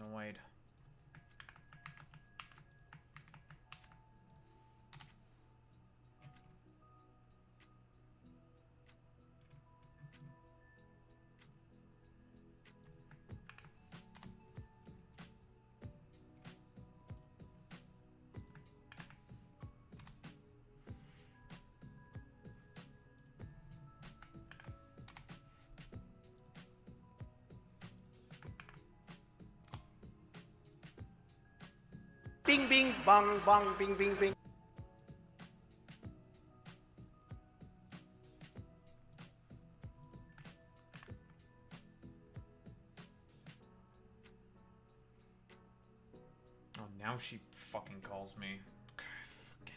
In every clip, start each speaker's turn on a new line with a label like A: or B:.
A: annoyed.
B: Bing, bing, bang, bang, bing, bing, bing.
A: Oh, now she fucking calls me. Fucking.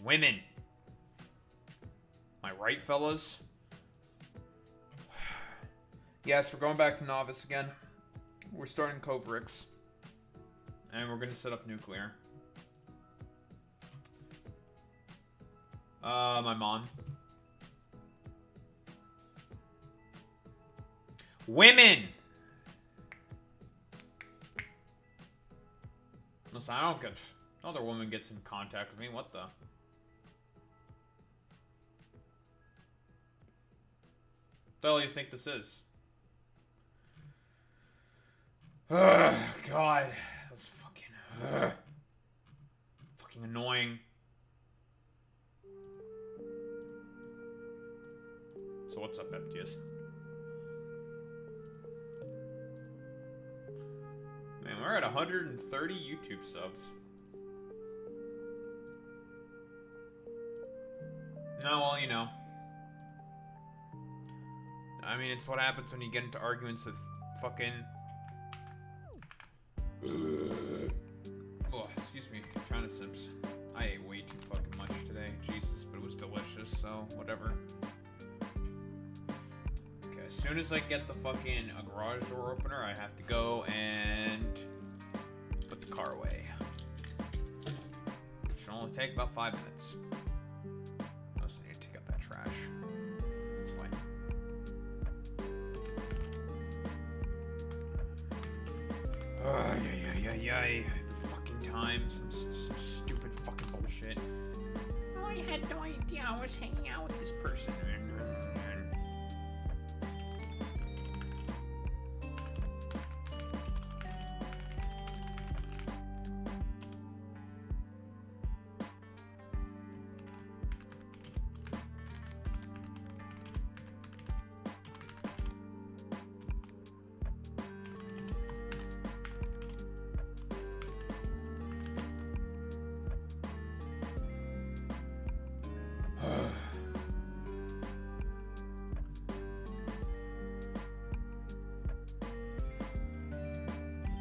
A: Women. Am I right, fellas? Yes, we're going back to Nauvis again. We're starting Coverix. And we're gonna set up nuclear. My mom. Women! Listen, I don't get... Other woman gets in contact with me, what the... What the hell do you think this is? Ugh, God. That was fucking... fucking annoying. So what's up, FTS? Man, we're at 130 YouTube subs. No, well, you know. I mean, it's what happens when you get into arguments with fucking... Oh, excuse me, China Sims. I ate way too fucking much today. Jesus, but it was delicious, so whatever. Okay, as soon as I get the fucking garage door opener, I have to go and put the car away. It should only take about 5 minutes. I also need to take out that trash. It's fine. Yay. Fucking time. Some stupid fucking bullshit. Oh, I had no idea I was hanging out with this person.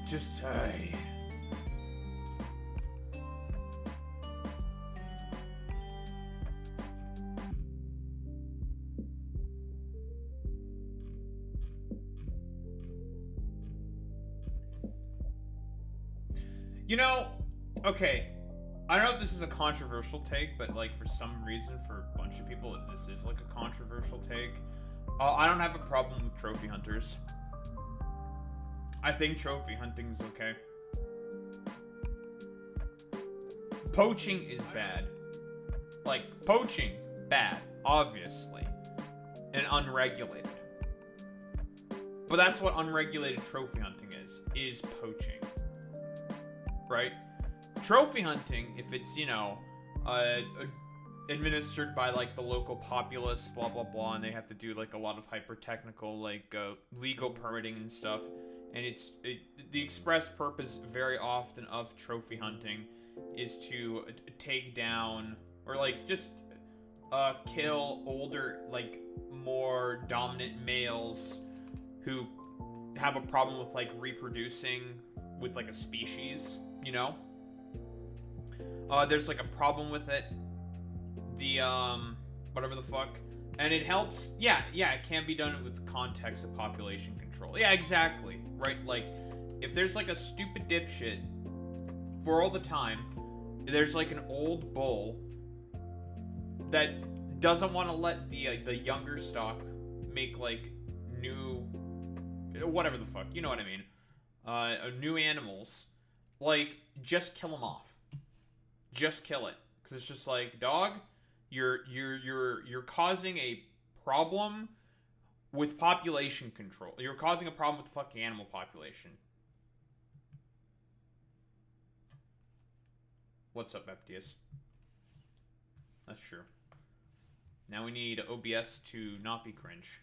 A: Just you know, okay. I don't know if this is a controversial take, but like for some reason, for a bunch of people, this is like a controversial take. I don't have a problem with trophy hunters. I think trophy hunting's okay. Poaching is bad. Like, poaching, bad, obviously. And unregulated. But that's what unregulated trophy hunting is poaching. Right? Trophy hunting, if it's, you know, administered by, like, the local populace, blah, blah, blah, and they have to do, like, a lot of hyper-technical, like, legal permitting and stuff, and the express purpose very often of trophy hunting is to take down, or, like, just, kill older, like, more dominant males who have a problem with, like, reproducing with, like, a species, you know? There's, like, a problem with it. The, whatever the fuck. And it helps, yeah, it can be done with the context of population control. Yeah, exactly, right? Like, if there's, like, a stupid dipshit for all the time, there's, like, an old bull that doesn't want to let the younger stock make, like, new, whatever the fuck, you know what I mean, new animals, like, just kill them off. Just kill it. Because it's just like, dog, you're causing a problem with population control. You're causing a problem with the fucking animal population. What's up, FTS? That's true. Now we need OBS to not be cringe.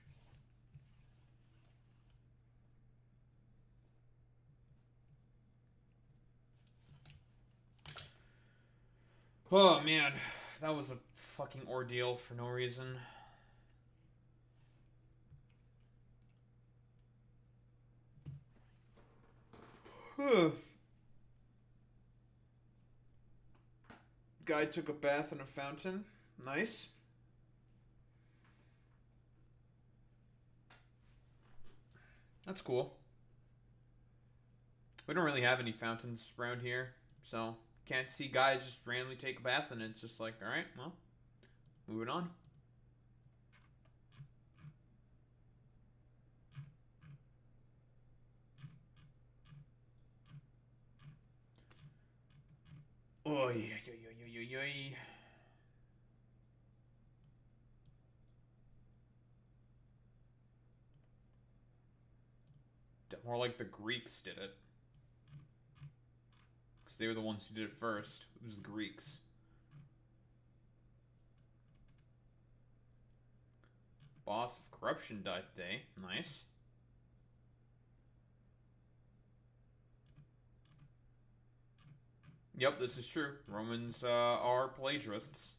A: Oh, man. That was a fucking ordeal for no reason. Guy took a bath in a fountain. Nice. That's cool. We don't really have any fountains around here, so can't see guys just randomly take a bath, and it's just like, alright, well, moving on. Oy, oy, oy, oy, oy. More like the Greeks did it. Because they were the ones who did it first. It was the Greeks. Boss of corruption died today. Nice. Yep, this is true. Romans are plagiarists.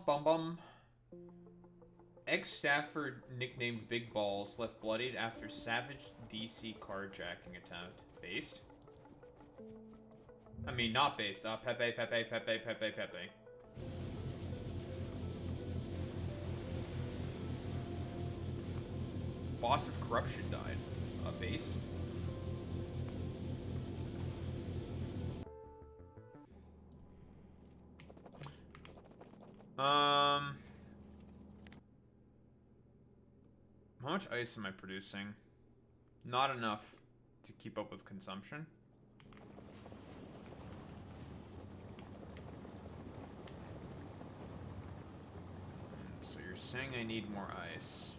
A: Bum. Ex-Stafford nicknamed Big Balls left bloodied after savage DC carjacking attempt. Based? I mean, not based. Pepe. Boss of corruption died. Based? How much ice am I producing? Not enough to keep up with consumption. So you're saying I need more ice.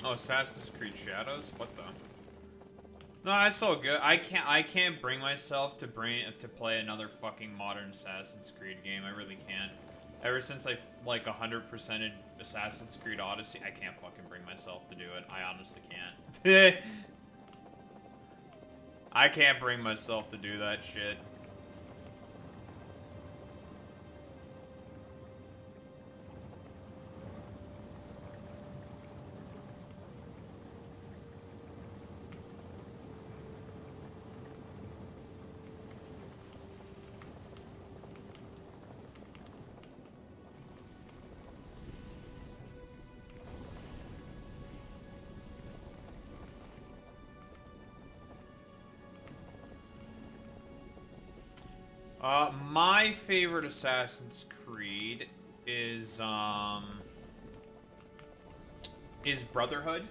A: Oh, Assassin's Creed Shadows? What the? No, that's all good. I can't bring myself to play another fucking modern Assassin's Creed game. I really can't. Ever since I like 100%ed Assassin's Creed Odyssey, I can't fucking bring myself to do it. I honestly can't. I can't bring myself to do that shit. My favorite Assassin's Creed is Brotherhood.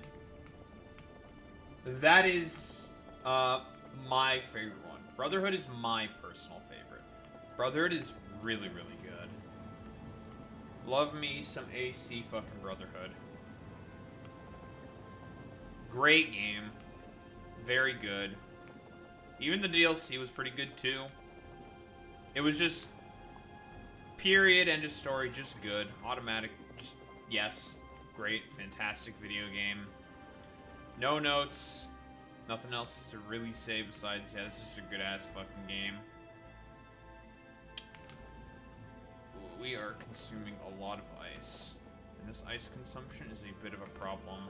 A: That is, my favorite one. Brotherhood is my personal favorite. Brotherhood is really, really good. Love me some AC fucking Brotherhood. Great game. Very good. Even the DLC was pretty good too. It was just period, end of story, just good. Automatic, just yes. Great, fantastic video game. No notes. Nothing else to really say besides, yeah, this is a good ass fucking game. Ooh, we are consuming a lot of ice. And this ice consumption is a bit of a problem.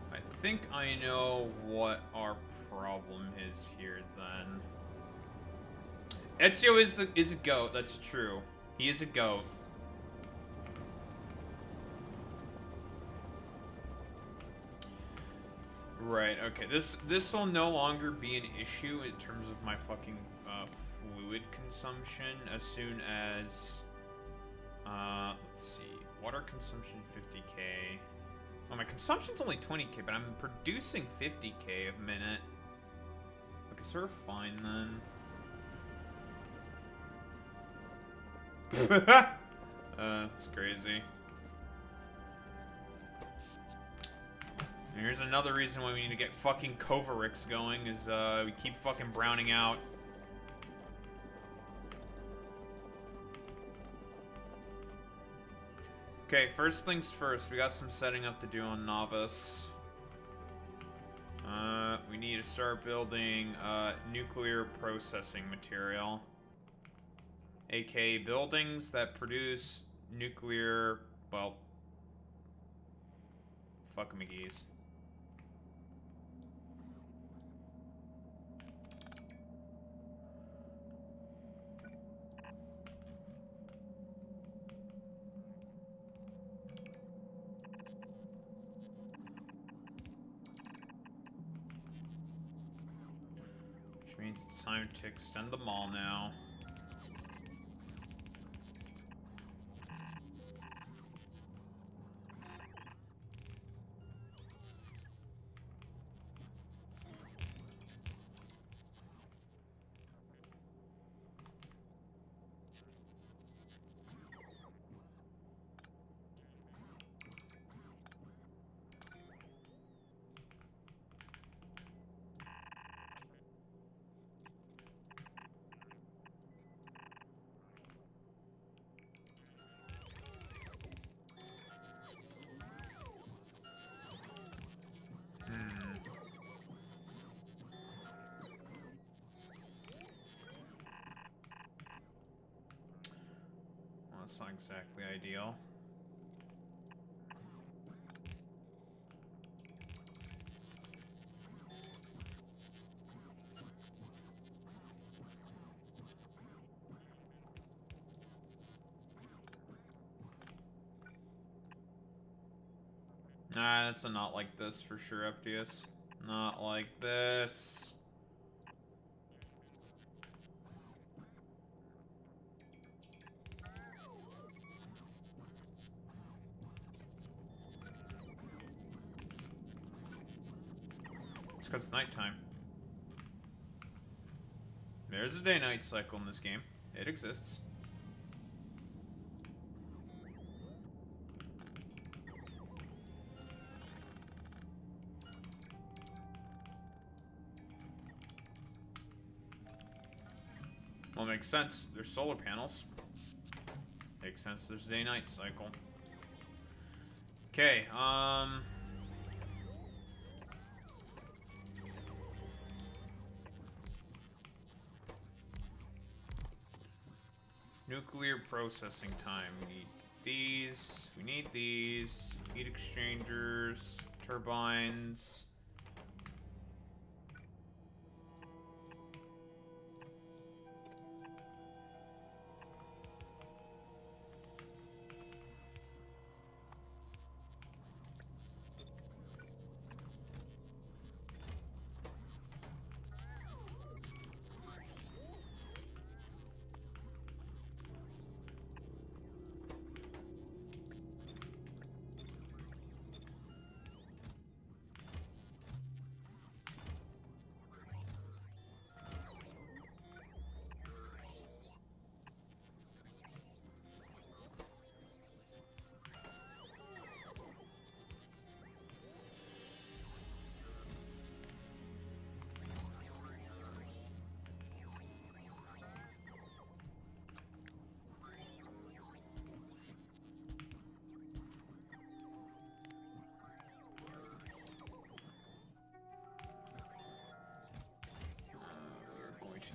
A: I think I know what our problem is here then. Ezio is a goat, that's true. He is a goat. Right, okay. This will no longer be an issue in terms of my fucking fluid consumption as soon as let's see. Water consumption 50k. Well, my consumption's only 20k, but I'm producing 50k a minute. Okay, so we're fine then. It's crazy. And here's another reason why we need to get fucking Kovarix going, is we keep fucking browning out. Okay, first things first, we got some setting up to do on Nauvis. We need to start building nuclear processing material. AKA buildings that produce nuclear, well, fuck McGee's. Means it's time to extend the mall now. That's not exactly ideal. Nah, that's a not like this for sure, FDS. Not like this. It's because it's nighttime. There's a day-night cycle in this game. It exists. Well, it makes sense. There's solar panels. Makes sense. There's a day-night cycle. Okay, nuclear processing time. We need these. We need these. Heat exchangers. Turbines.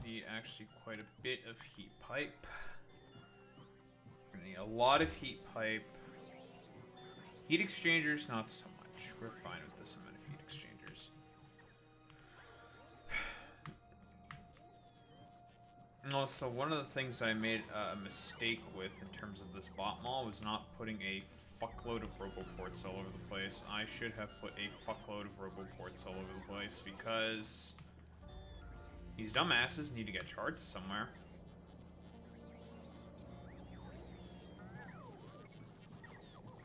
A: Need actually quite a bit of heat pipe. We're gonna need a lot of heat pipe. Heat exchangers, not so much. We're fine with this amount of heat exchangers. And also, one of the things I made a mistake with in terms of this bot mall was not putting a fuckload of roboports all over the place. I should have put a fuckload of roboports all over the place because these dumbasses need to get charged somewhere.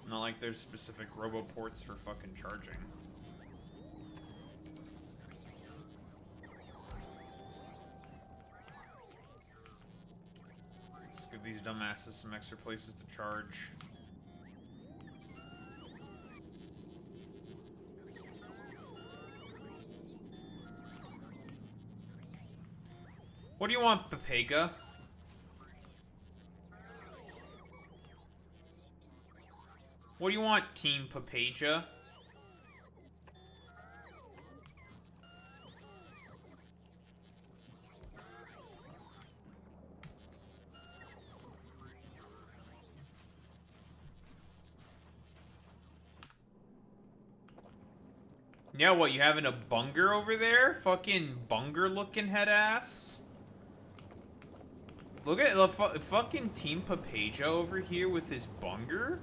A: Not like there's specific roboports for fucking charging. Let's give these dumbasses some extra places to charge. What do you want, Pepega? What do you want, Team Papaja? Yeah, what, you having a bunger over there? Fucking bunger-looking head ass? Look at the fucking Team Papaja over here with his bunger.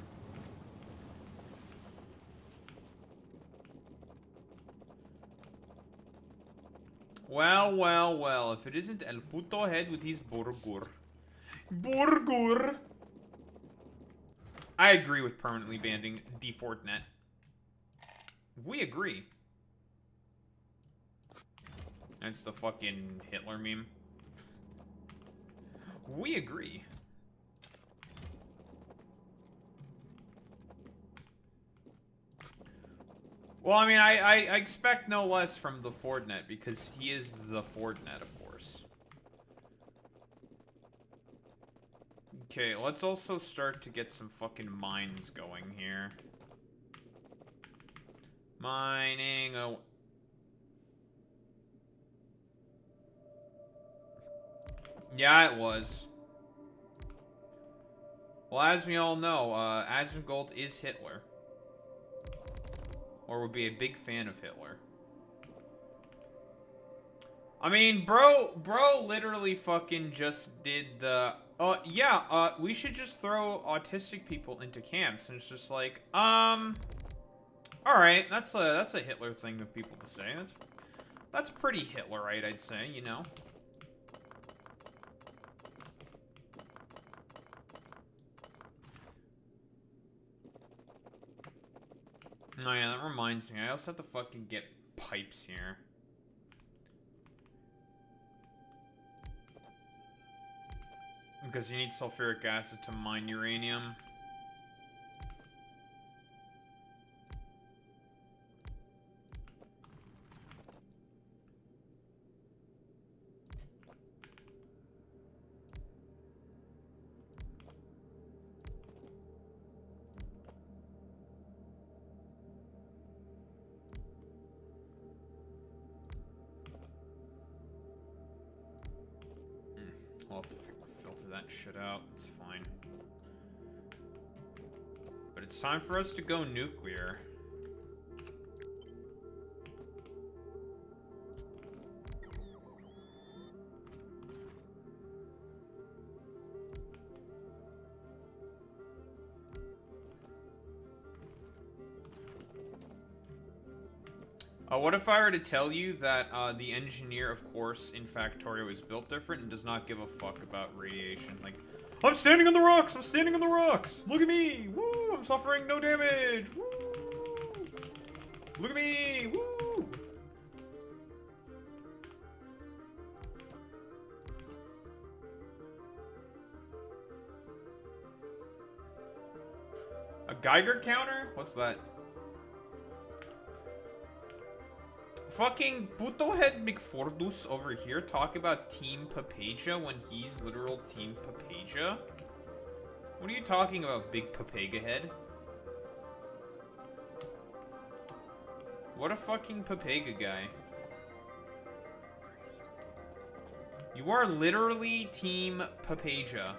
A: Well, well, well. If it isn't El Puto Head with his burger. Burger! I agree with permanently banning D4net. We agree. That's the fucking Hitler meme. We agree. Well, I mean, I expect no less from the Fordnet, because he is the Fordnet, of course. Okay, let's also start to get some fucking mines going here. Mining, oh. Yeah, it was. Well, as we all know, Asmongold is Hitler. Or would be a big fan of Hitler. I mean, bro literally fucking just did the... yeah, we should just throw autistic people into camps. And it's just like, alright, that's a Hitler thing of people to say. That's pretty Hitlerite, I'd say, you know? Oh yeah, that reminds me. I also have to fucking get pipes here. Because you need sulfuric acid to mine uranium. I'll have to filter that shit out. It's fine. But it's time for us to go nuclear. What if I were to tell you that the engineer, of course, in Factorio is built different and does not give a fuck about radiation? Like, I'm standing on the rocks! I'm standing on the rocks! Look at me! Woo! I'm suffering no damage! Woo! Look at me! Woo! A Geiger counter? What's that? Fucking puto head McFordus over here talk about Team Papagia when he's literal Team Papagia? What are you talking about, big Papega head? What a fucking Papega guy. You are literally Team Papagia.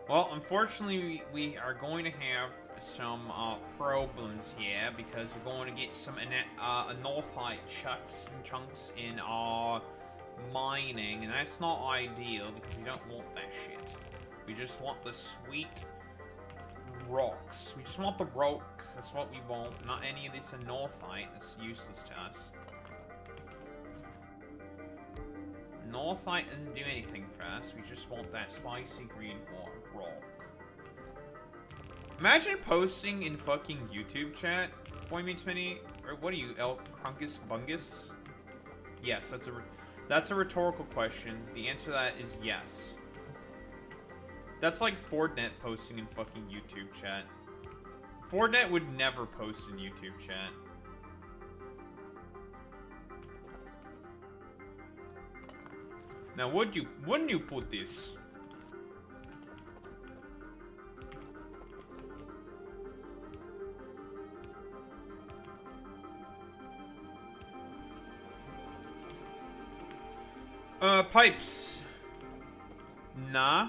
A: Well, unfortunately, we are going to have some problems here because we're going to get some anorthite chunks in our mining, and that's not ideal because we don't want that shit. We just want the sweet rocks. We just want the rock. That's what we want. Not any of this anorthite that's useless to us. Anorthite doesn't do anything for us. We just want that spicy green rock. Imagine posting in fucking YouTube chat, Boy Meets Mini, or what are you, El Crunkus Bungus? Yes, that's a rhetorical question. The answer to that is yes. That's like Fordnet posting in fucking YouTube chat. Fordnet would never post in YouTube chat. Now, wouldn't you put this? Pipes. Nah.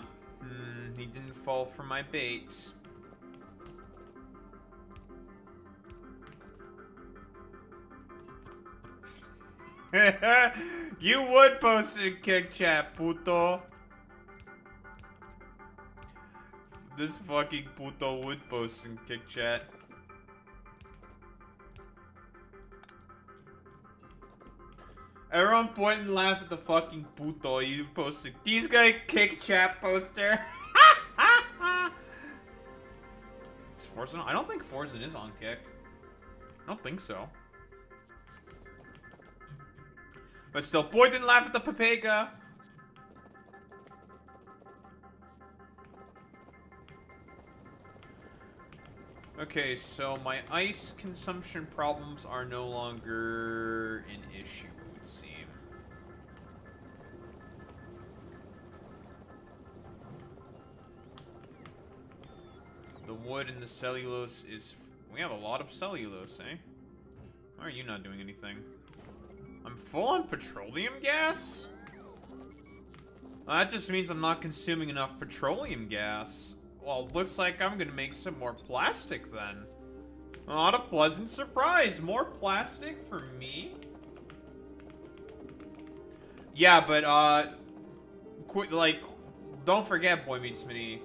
A: He didn't fall for my bait. You would post in kick chat, puto. This fucking puto would post in kick chat. Everyone point and laugh at the fucking puto you posted. These guy kick chat poster. Is Forzen? I don't think Forzen is on kick. I don't think so. But still, boy didn't laugh at the Papega. Okay, so my ice consumption problems are no longer an issue, it would seem. The wood and the cellulose is... We have a lot of cellulose, eh? Why are you not doing anything? I'm full on petroleum gas? Well, that just means I'm not consuming enough petroleum gas. Well, looks like I'm gonna make some more plastic then. Not a pleasant surprise. More plastic for me? Yeah, but, don't forget, Boy Meets Mini.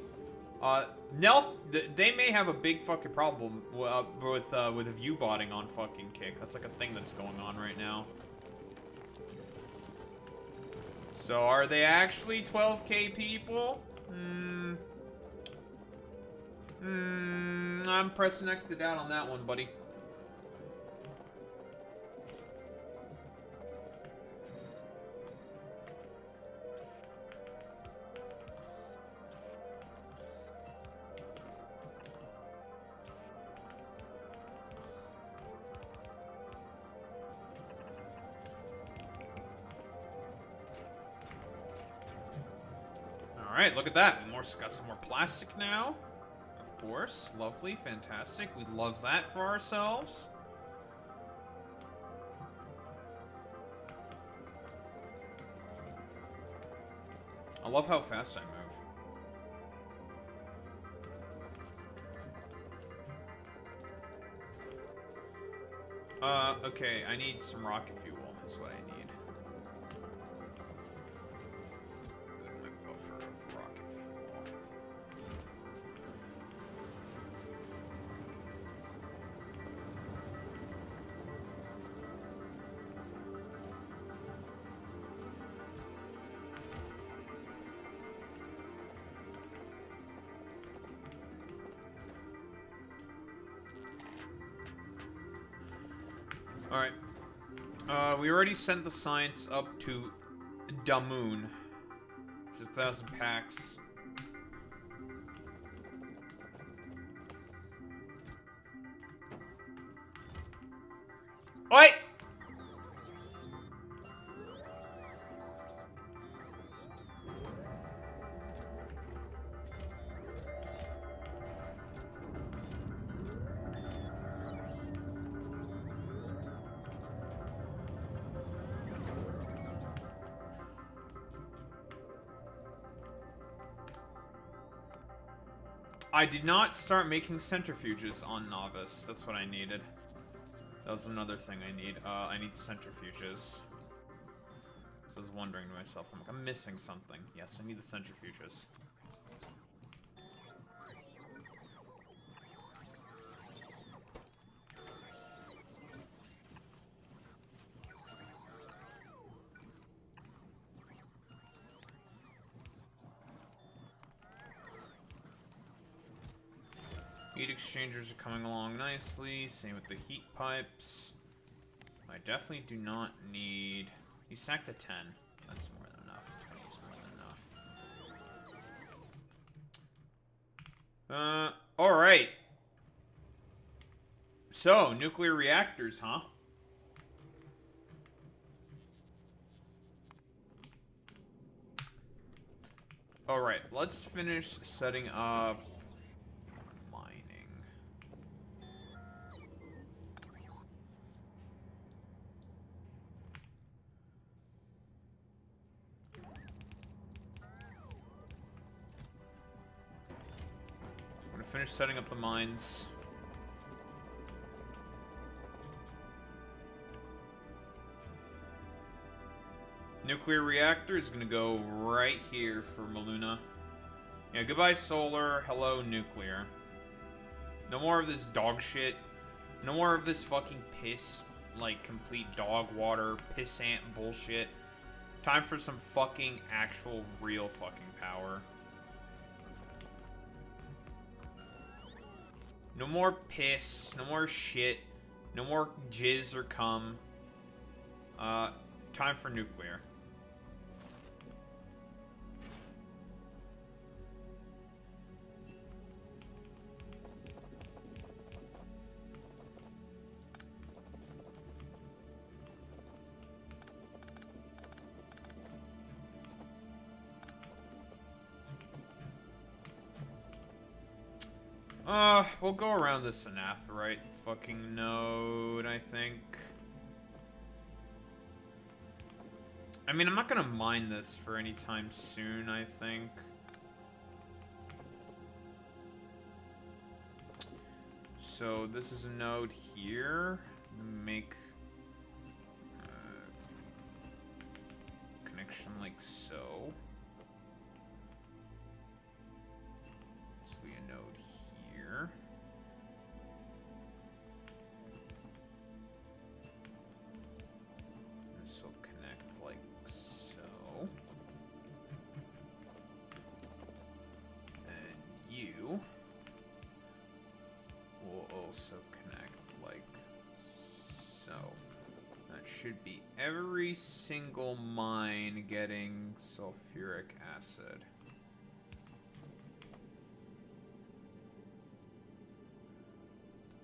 A: They may have a big fucking problem with view botting on fucking Kick. That's like a thing that's going on right now. So, are they actually 12k people? I'm pressing next to doubt on that one, buddy. Alright, look at that. Got some more plastic now. Of course. Lovely, fantastic. We love that for ourselves. I love how fast I move. Okay, I need some rocket fuel, is what I need. Go to my buffer of rocket fuel. Alright. We already sent the science up to the moon. Which is 1,000 packs. Oi! I did not start making centrifuges on Nauvis. That's what I needed. That was another thing I need. I need centrifuges. So I was wondering to myself, I'm like, I'm missing something. Yes, I need the centrifuges. Heat exchangers are coming along nicely. Same with the heat pipes. I definitely do not need... He's stacked at 10. That's more than enough. 20 is more than enough. Alright. So, nuclear reactors, huh? Alright, let's finish setting up... Finish setting up the mines. Nuclear reactor is gonna go right here for Maluna. Yeah, goodbye solar, hello nuclear. No more of this dog shit. No more of this fucking piss, like complete dog water, pissant bullshit. Time for some fucking actual real fucking power. No more piss, no more shit, no more jizz or cum. Time for nuclear. We'll go around this Anatherite fucking node, I think. I mean, I'm not gonna mine this for any time soon, I think. So, this is a node here. Make connection like so. This will be a node here. This will connect like so. And you will also connect like so. That should be every single mine getting sulfuric acid.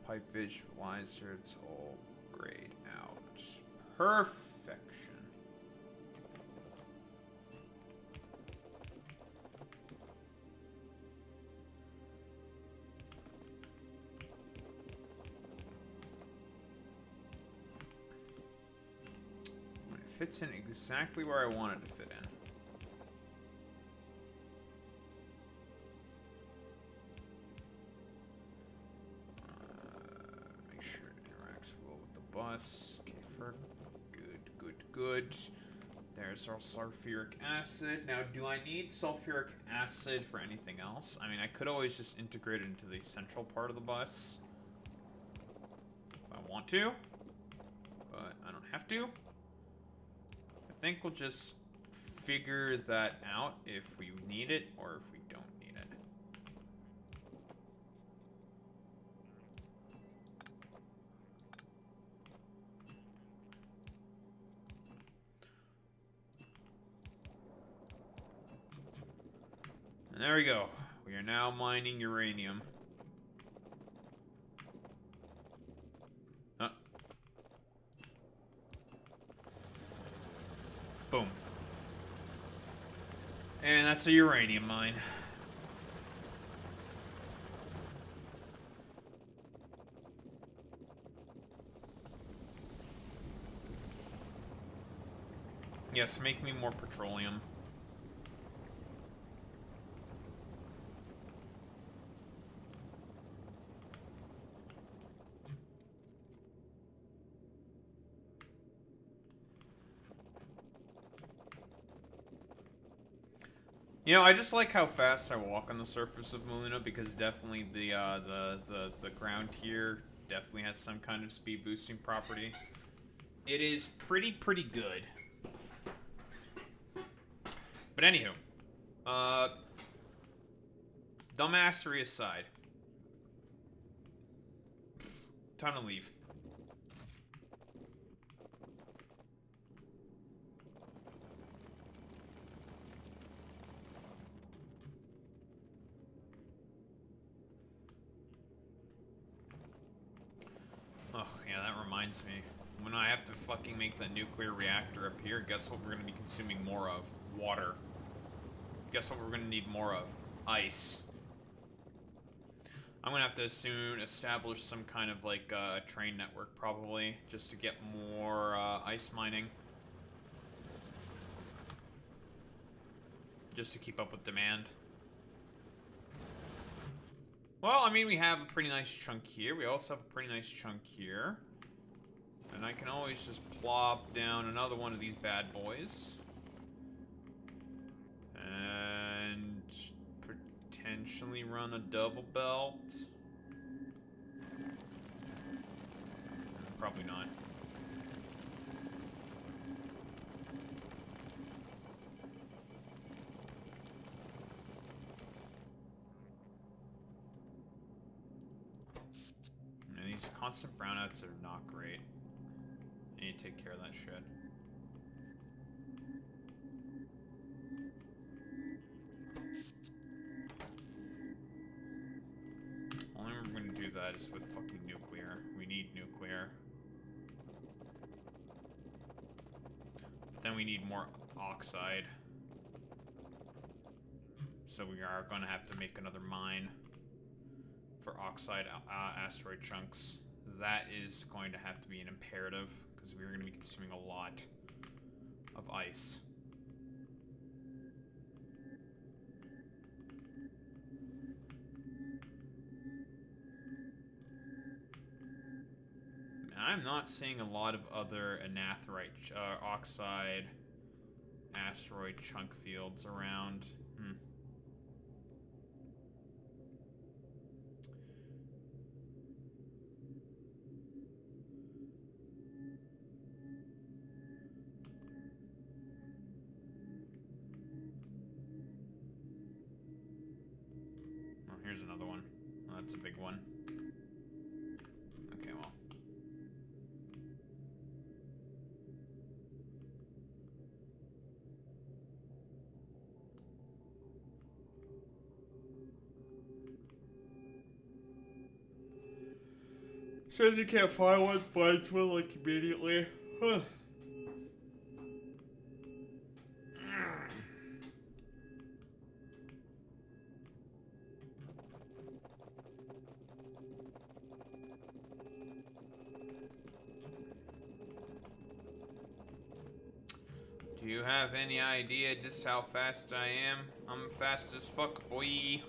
A: Pipe visualizer, it's all grayed out. Perfection. fits in exactly where I want it to fit in. Make sure it interacts well with the bus. Okay, for good. There's our sulfuric acid. Now, do I need sulfuric acid for anything else? I mean, I could always just integrate it into the central part of the bus if I want to, but I don't have to. I think we'll just figure that out if we need it or if we don't need it. And there we go. We are now mining uranium. Boom. And that's a uranium mine. Yes, make me more petroleum. You know, I just like how fast I walk on the surface of Molina because definitely the ground here definitely has some kind of speed boosting property. It is pretty good. But anywho, dumbassery aside, time to leave. Oh, yeah, that reminds me. When I have to fucking make the nuclear reactor up here, guess what we're going to be consuming more of? Water. Guess what we're going to need more of? Ice. I'm going to have to soon establish some kind of, like, train network, probably, just to get more, ice mining. Just to keep up with demand. Well, I mean, we have a pretty nice chunk here. We also have a pretty nice chunk here. And I can always just plop down another one of these bad boys. And potentially run a double belt. Probably not. These constant brownouts are not great. I need to take care of that shit. Only way we're gonna do that is with fucking nuclear. We need nuclear. But then we need more oxide. So we are gonna have to make another mine for oxide asteroid chunks. That is going to have to be an imperative because we're going to be consuming a lot of ice. I'm not seeing a lot of other anatherite oxide asteroid chunk fields around. Here's another one. Oh, that's a big one. Okay, well. Says you can't find one, finds one like immediately. Huh. Do you have any idea just how fast I am? I'm fast as fuck, boy.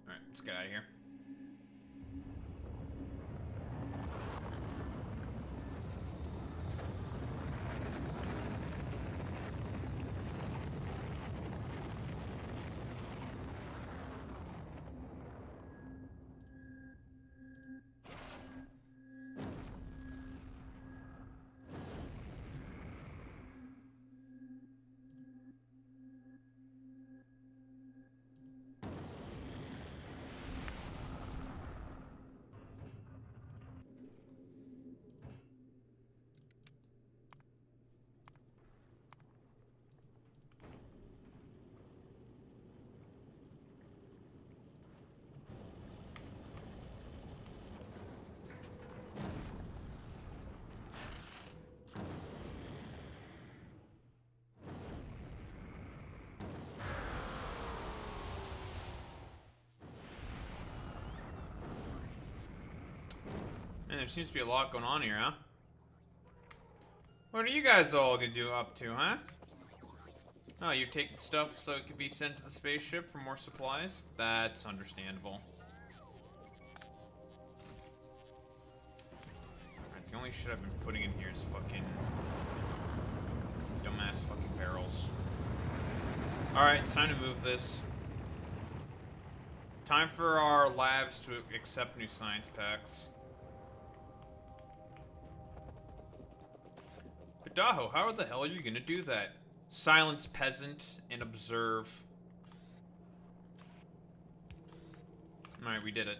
A: Alright, let's get out of here. Man, there seems to be a lot going on here, huh? What are you guys all gonna do up to, huh? Oh, you're taking stuff so it can be sent to the spaceship for more supplies? That's understandable. Alright, the only shit I've been putting in here is fucking dumbass fucking barrels. Alright, it's time to move this. Time for our labs to accept new science packs. Daho, how the hell are you gonna do that? Silence, peasant, and observe. Alright, we did it.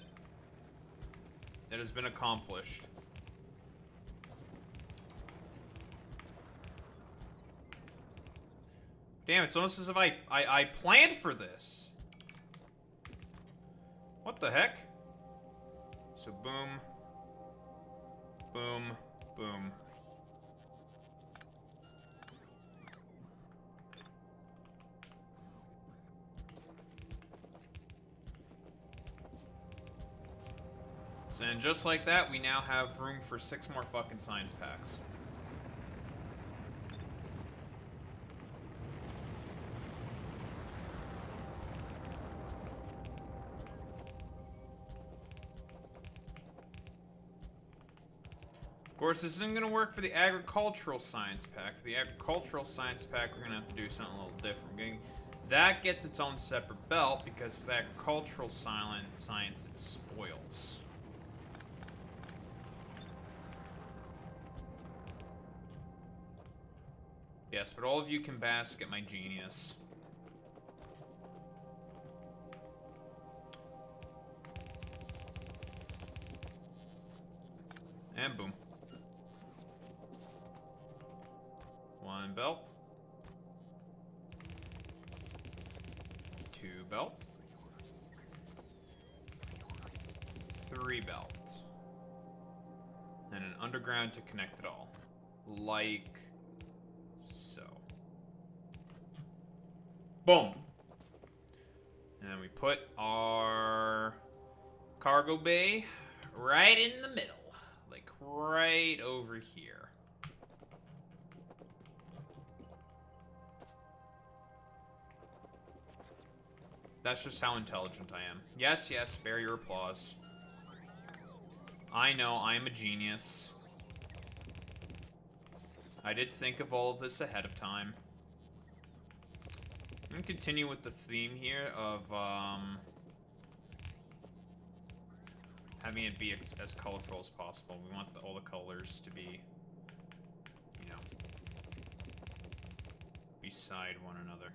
A: It has been accomplished. Damn, it's almost as if I planned for this. What the heck? So boom. Boom. Boom. And just like that, we now have room for 6 more fucking science packs. Of course, this isn't going to work for the agricultural science pack. For the agricultural science pack, we're going to have to do something a little different. That gets its own separate belt, because with agricultural science, it spoils. Yes, but all of you can bask at my genius. And boom. 1 belt. 2 belt. 3 belt. And an underground to connect it all. Like so. Boom. And we put our cargo bay right in the middle. Like right over here. That's just how intelligent I am. Yes, yes, spare your applause. I know, I am a genius. I did think of all of this ahead of time. I'm gonna continue with the theme here of having it be as colorful as possible. We want all the colors to be, you know, beside one another.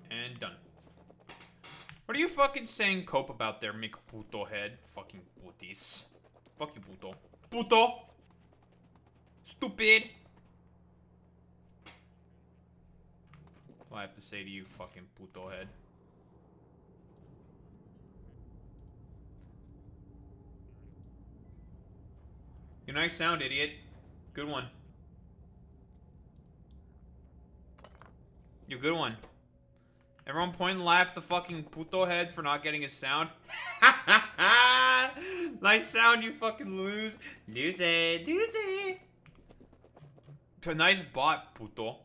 A: And done. What are you fucking saying, Cope, about there, Mick Puto head? Fucking putis. Fuck you, Puto. Puto! Stupid! What I have to say to you, fucking puto head. Good nice sound, idiot. Good one. You good one. Everyone point and laugh the fucking puto head for not getting his sound. Nice sound, you fucking lose. Lose it. Lose it. It's a nice bot, puto.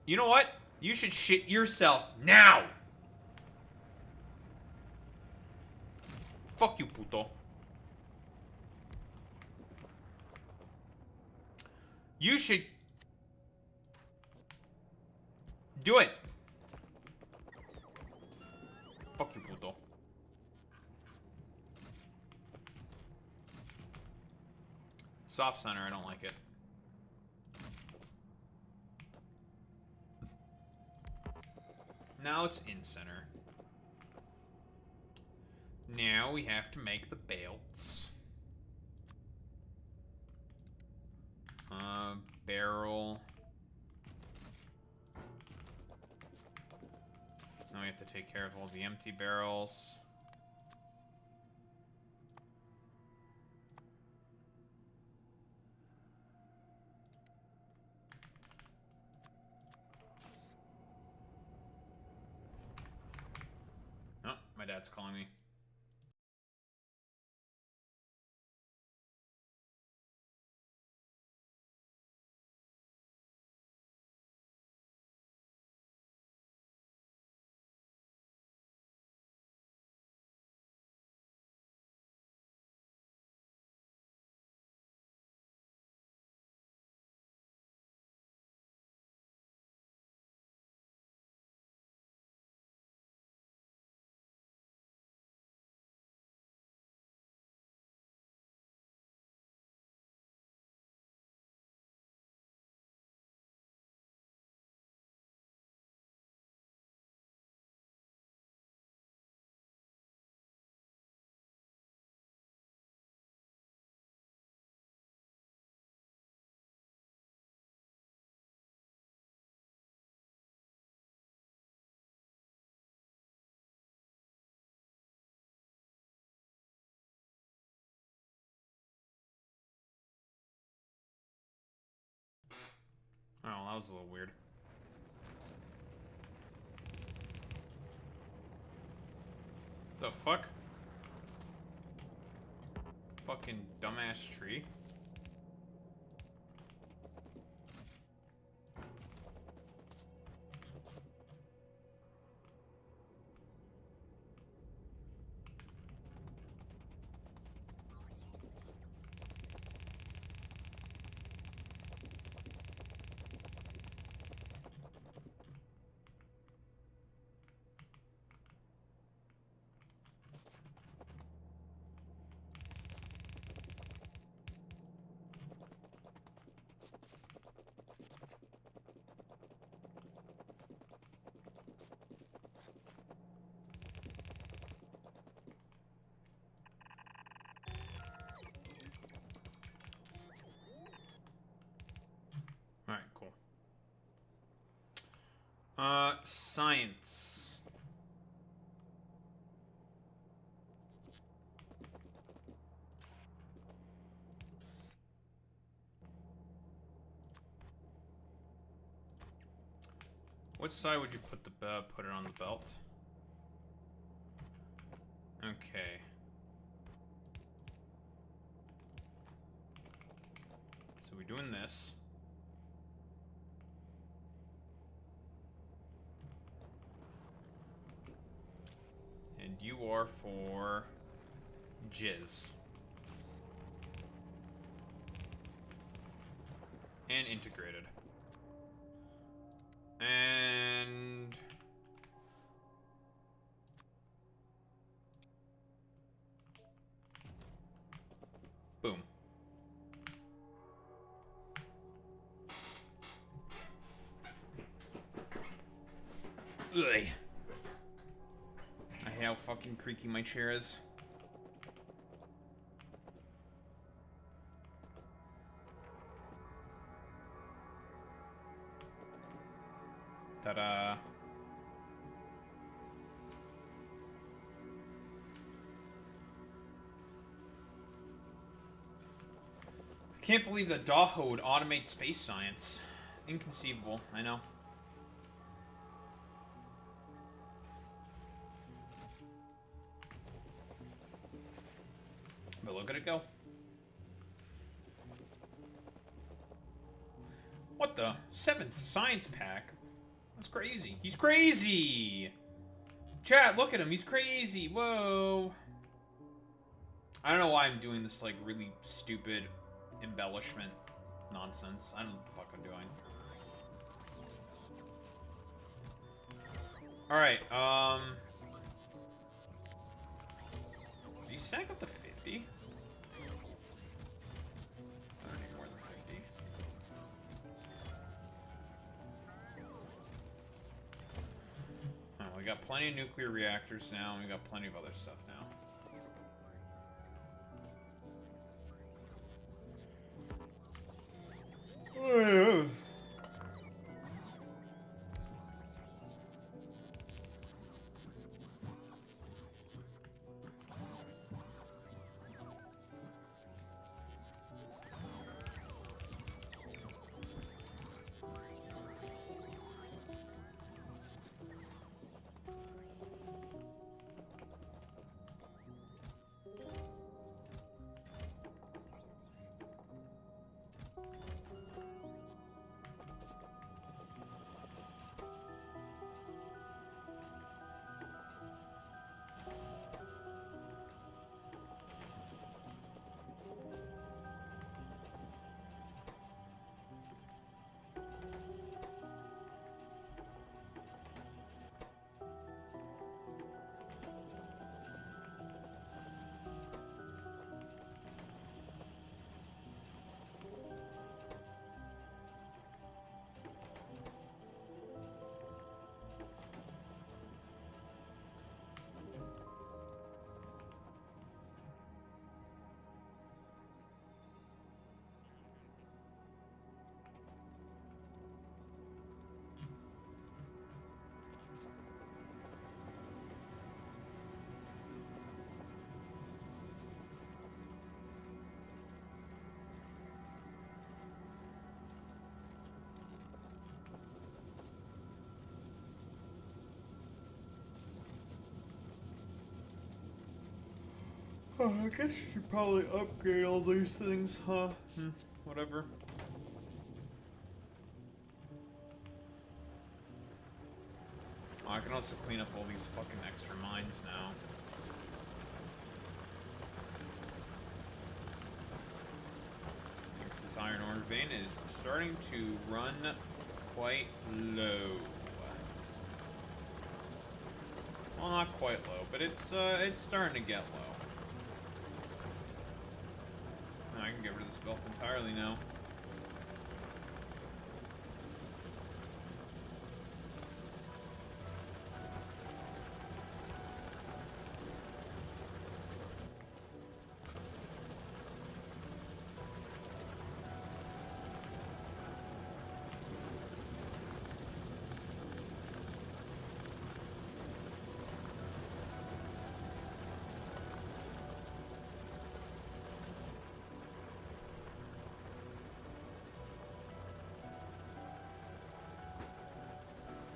A: You know what? You should shit yourself now. Fuck you, puto. You should do it. Fuck you, puto. Soft center, I don't like it. Now it's in center. Now we have to make the belts. Barrel. Now we have to take care of all the empty barrels. Oh, my dad's calling me. Oh, that was a little weird. The fuck? Fucking dumbass tree. Alright, cool. Science. Which side would you put put it on the belt? Okay. So we're doing this. And you are for jizz. And integrated. And boom. Ugh. I hate how fucking creaky my chair is. Ta-da. I can't believe that Daho would automate space science. Inconceivable, I know. But look at it go. What the? 7th science pack? That's crazy. He's crazy! Chat, look at him. He's crazy. Whoa. I don't know why I'm doing this, like, really stupid embellishment nonsense. I don't know what the fuck I'm doing. Alright, do you stack up to 50? I don't need more than 50. Oh, we got plenty of nuclear reactors now, and we got plenty of other stuff now. Oh, I guess you should probably upgrade all these things, huh? Whatever. Oh, I can also clean up all these fucking extra mines now. Because this iron ore vein is starting to run quite low. Well, not quite low, but it's starting to get low. I can get rid of this belt entirely now.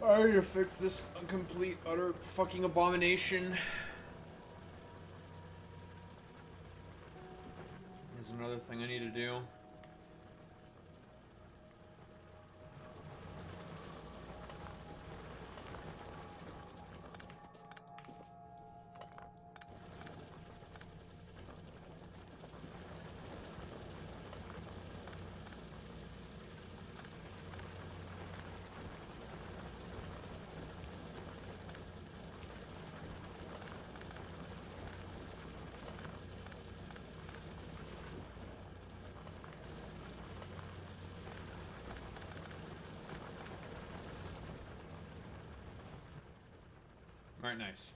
A: I need to fix this complete, utter fucking abomination. There's another thing I need to do. Alright, nice.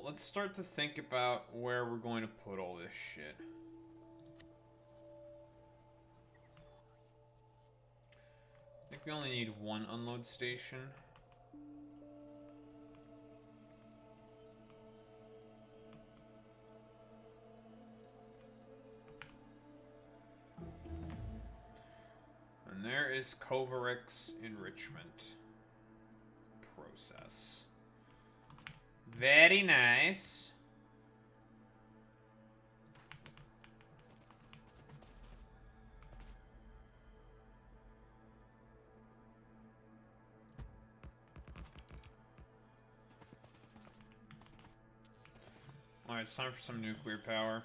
A: let's start to think about where we're going to put all this shit. I think we only need one unload station. And there is Kovaric's enrichment process. Very nice. Alright, it's time for some nuclear power.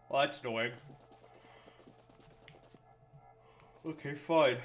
A: Well, that's annoying. Okay, fine.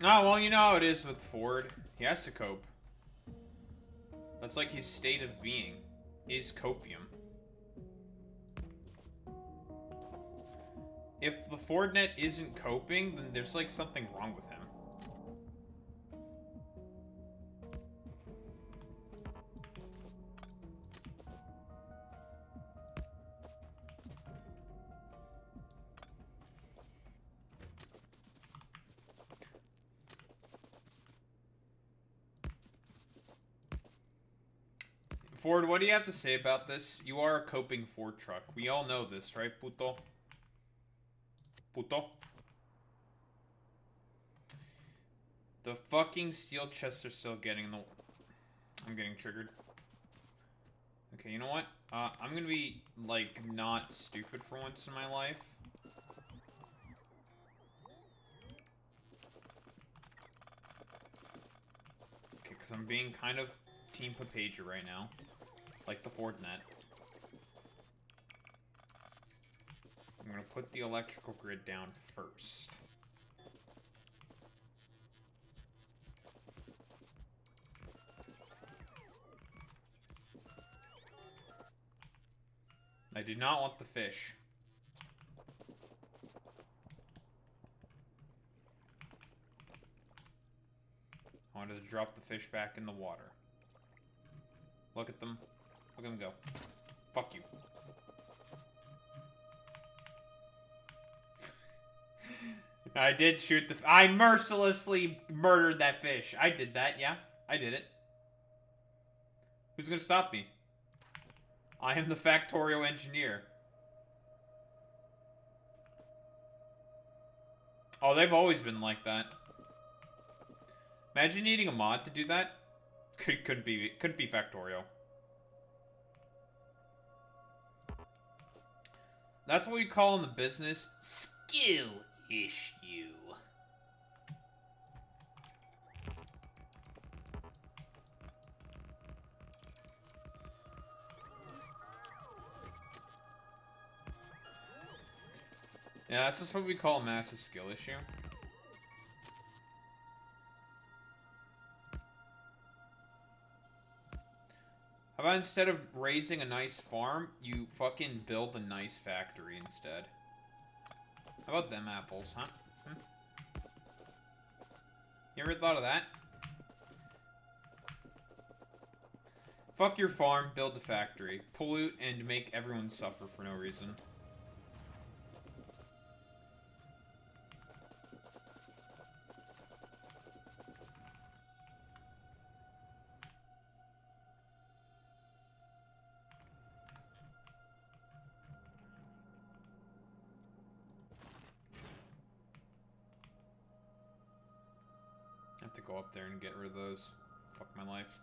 A: Oh, well, you know how it is with Ford. He has to cope. That's like his state of being, is copium. If the FordNet isn't coping, then there's like something wrong with him. Ford, what do you have to say about this? You are a coping Ford truck. We all know this, right, puto? Puto? The fucking steel chests are still getting the... I'm getting triggered. Okay, you know what? I'm gonna be, like, not stupid for once in my life. Okay, because I'm being kind of Team Papager right now. Like the FordNet. I'm gonna put the electrical grid down first. not want the fish. I wanted to drop the fish back in the water. Look at them. Look at them go. Fuck you. I did shoot the... I mercilessly murdered that fish. I did that, yeah. I did it. Who's gonna stop me? I am the Factorio engineer. Oh, they've always been like that. Imagine needing a mod to do that. Couldn't be Factorio. That's what we call in the business skill issue. Yeah, that's just what we call a massive skill issue. How about instead of raising a nice farm, you fucking build a nice factory instead? How about them apples, huh? You ever thought of that? Fuck your farm, build a factory. Pollute and make everyone suffer for no reason. I have to go up there and get rid of those. Fuck my life.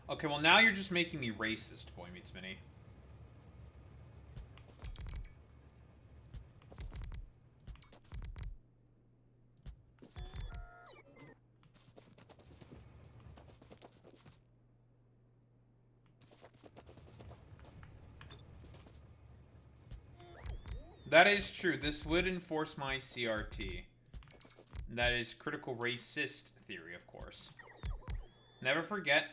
A: Okay, well now you're just making me racist, Boy Meets Mini. That is true. This would enforce my CRT. That is critical racist theory, of course. Never forget.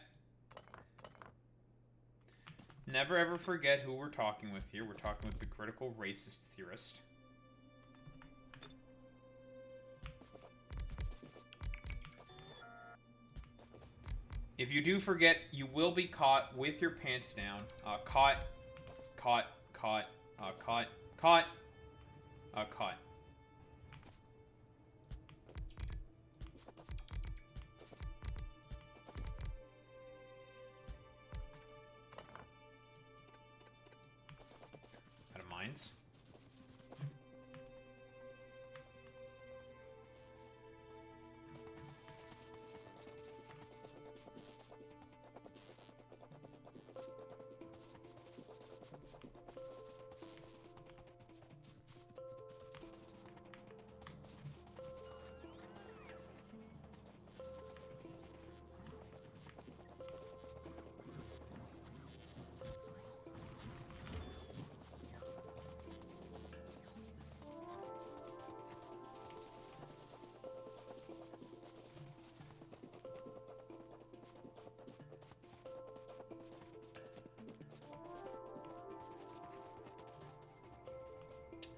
A: Never ever forget who we're talking with here. We're talking with the critical racist theorist. If you do forget, you will be caught with your pants down. Caught. Caught. Out of mines.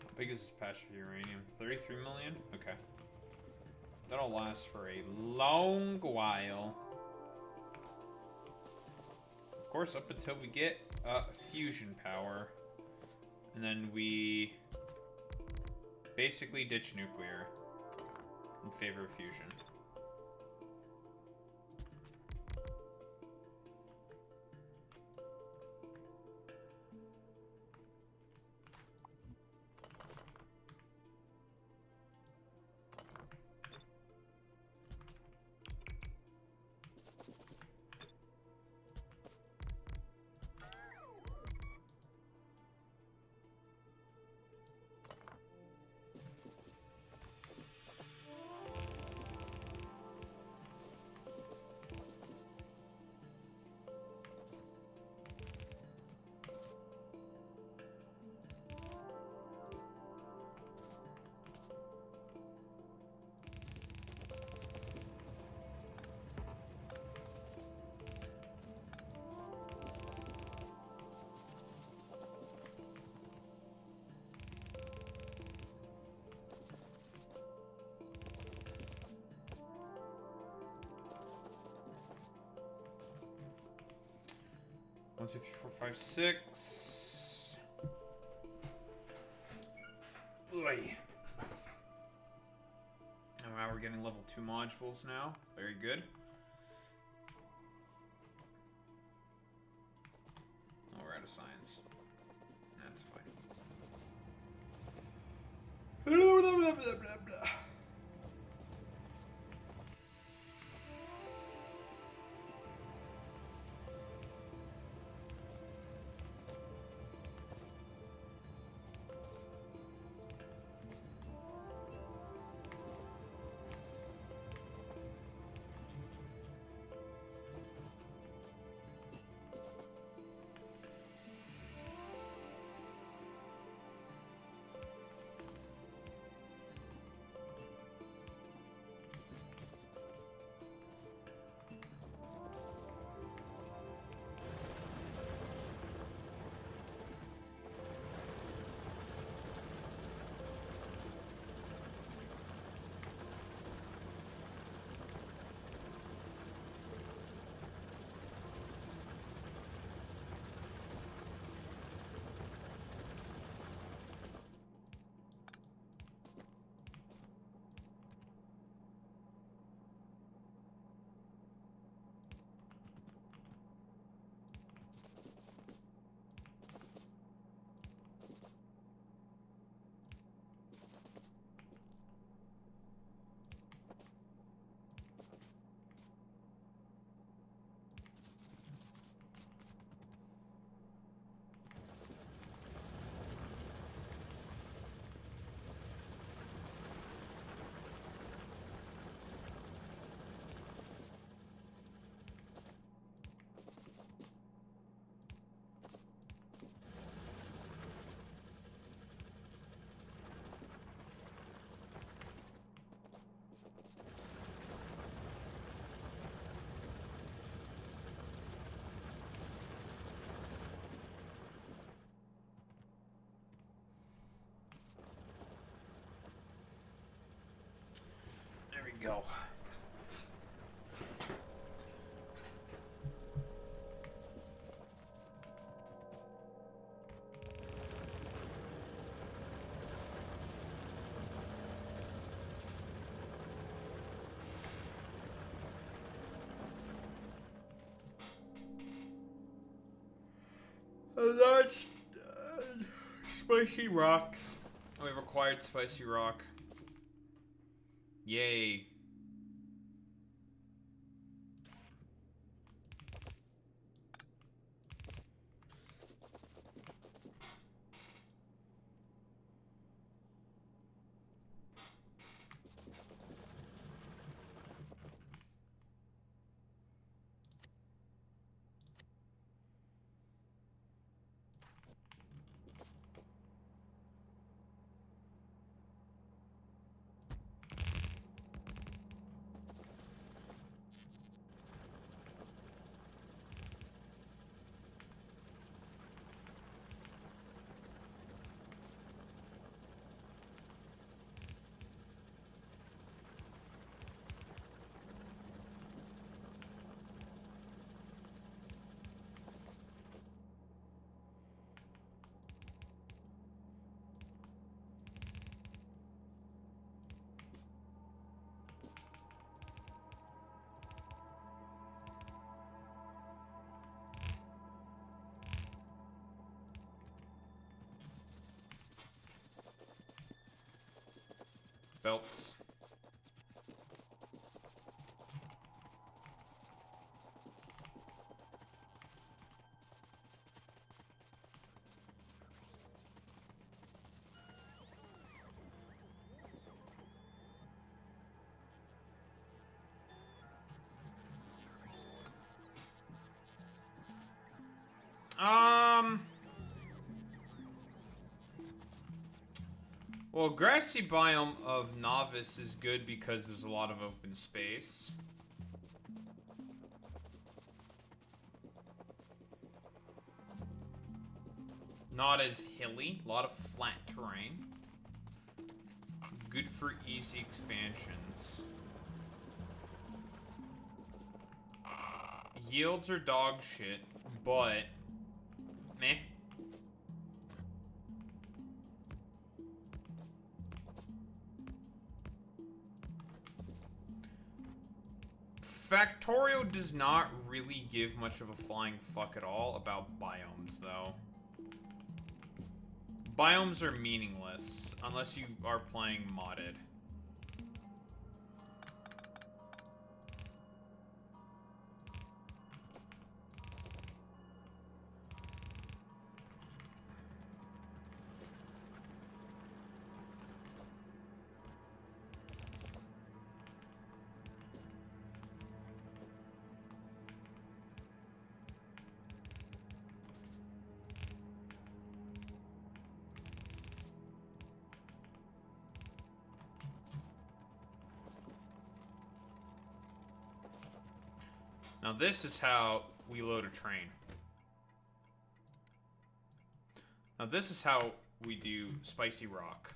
A: How big is this patch of uranium? 33 million? Okay. That'll last for a long while. Of course, up until we get fusion power. And then we basically ditch nuclear in favor of fusion. 1, 2, 3, 4, 5, 6. Oy. And wow, we're getting level 2 modules now. Very good. Oh, we're out of science. That's fine. Blah, blah, blah, blah, blah. There we go. And that's spicy rock. We've acquired spicy rock. Yay. Belts. Well, grassy biome of Nauvis is good because there's a lot of open space. Not as hilly, a lot of flat terrain. Good for easy expansions. Yields are dog shit, but Meh. Factorio does not really give much of a flying fuck at all about biomes, though. Biomes are meaningless, unless you are playing modded. Now this is how we load a train. Now this is how we do spicy rock.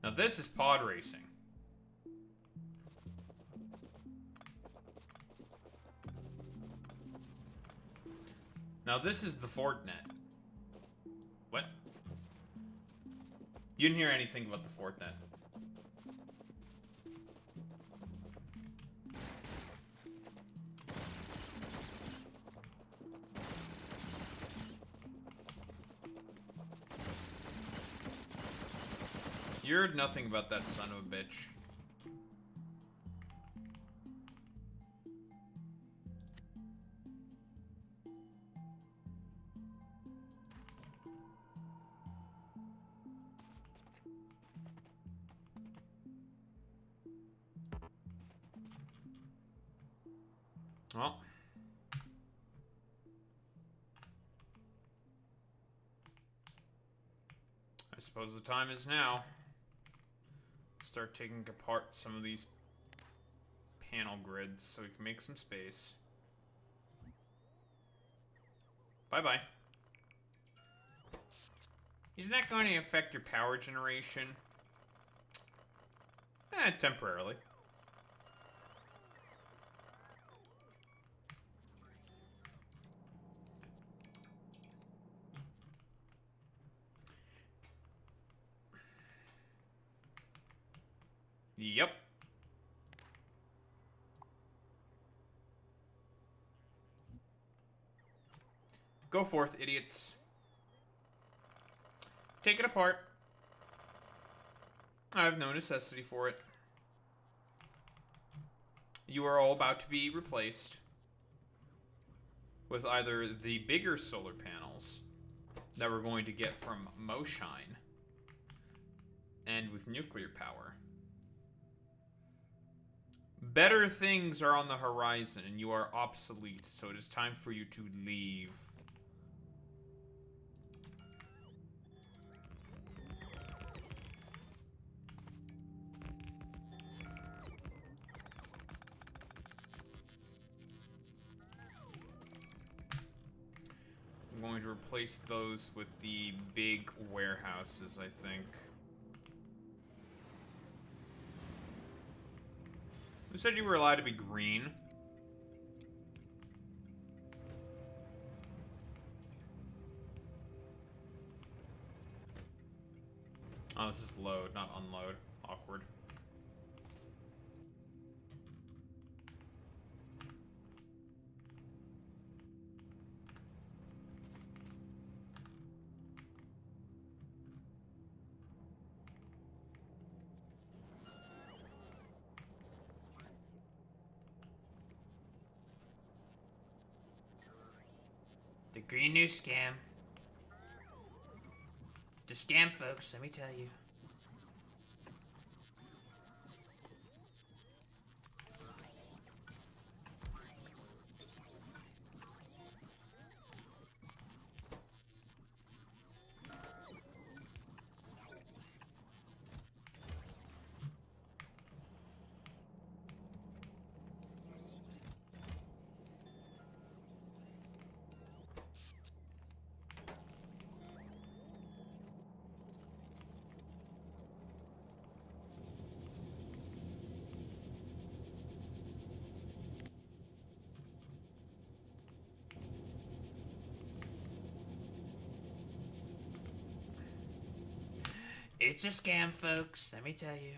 A: Now this is pod racing. Now this is the Fortnite. What? You didn't hear anything about the Fortnite. You heard nothing about that son of a bitch. Well. I suppose the time is now. Start taking apart some of these panel grids so we can make some space. Bye-bye. Isn't that going to affect your power generation? Temporarily. Yep. Go forth, idiots. Take it apart. I have no necessity for it. You are all about to be replaced with either the bigger solar panels that we're going to get from Moshine and with nuclear power. Better things are on the horizon, and you are obsolete, so it is time for you to leave. I'm going to replace those with the big warehouses, I think. Who said you were allowed to be green? Oh, this is load, not unload. Awkward. The green news scam. The scam, folks, let me tell you.
C: It's a scam, folks, let me tell you.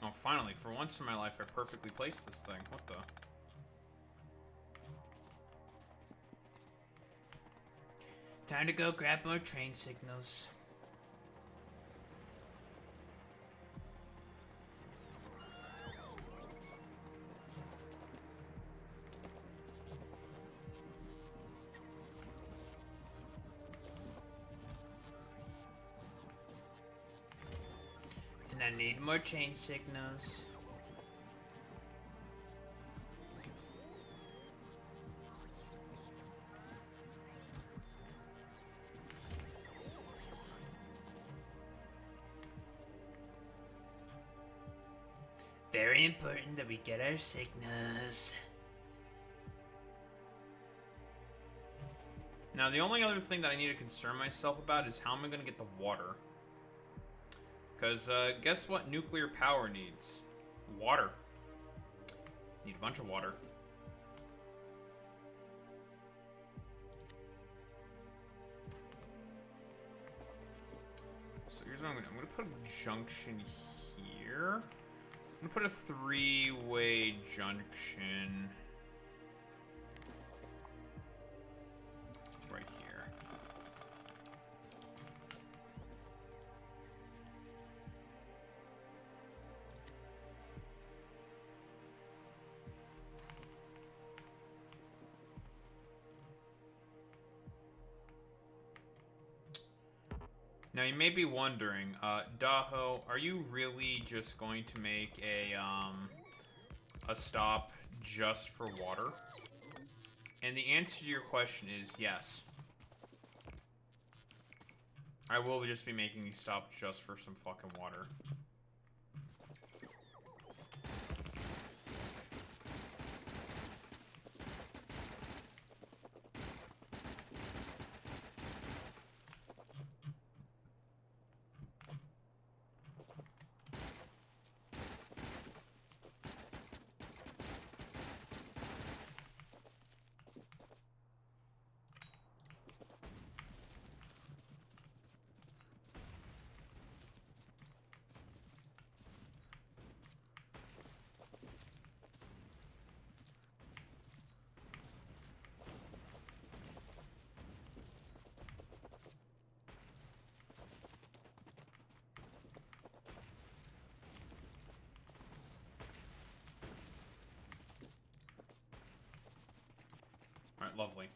A: Oh, finally, for once in my life, I perfectly placed this thing. What the?
C: Time to go grab more train signals. And I need more chain signals. Very important that we get our signals.
A: Now, the only other thing that I need to concern myself about is how am I going to get the water? Because, guess what nuclear power needs? Water. Need a bunch of water. So here's what I'm going to put a junction here. I'm going to put a three-way junction right here. Now you may be wondering, Daho, are you really just going to make a stop just for water? And the answer to your question is yes. I will just be making a stop just for some fucking water. Alright, lovely.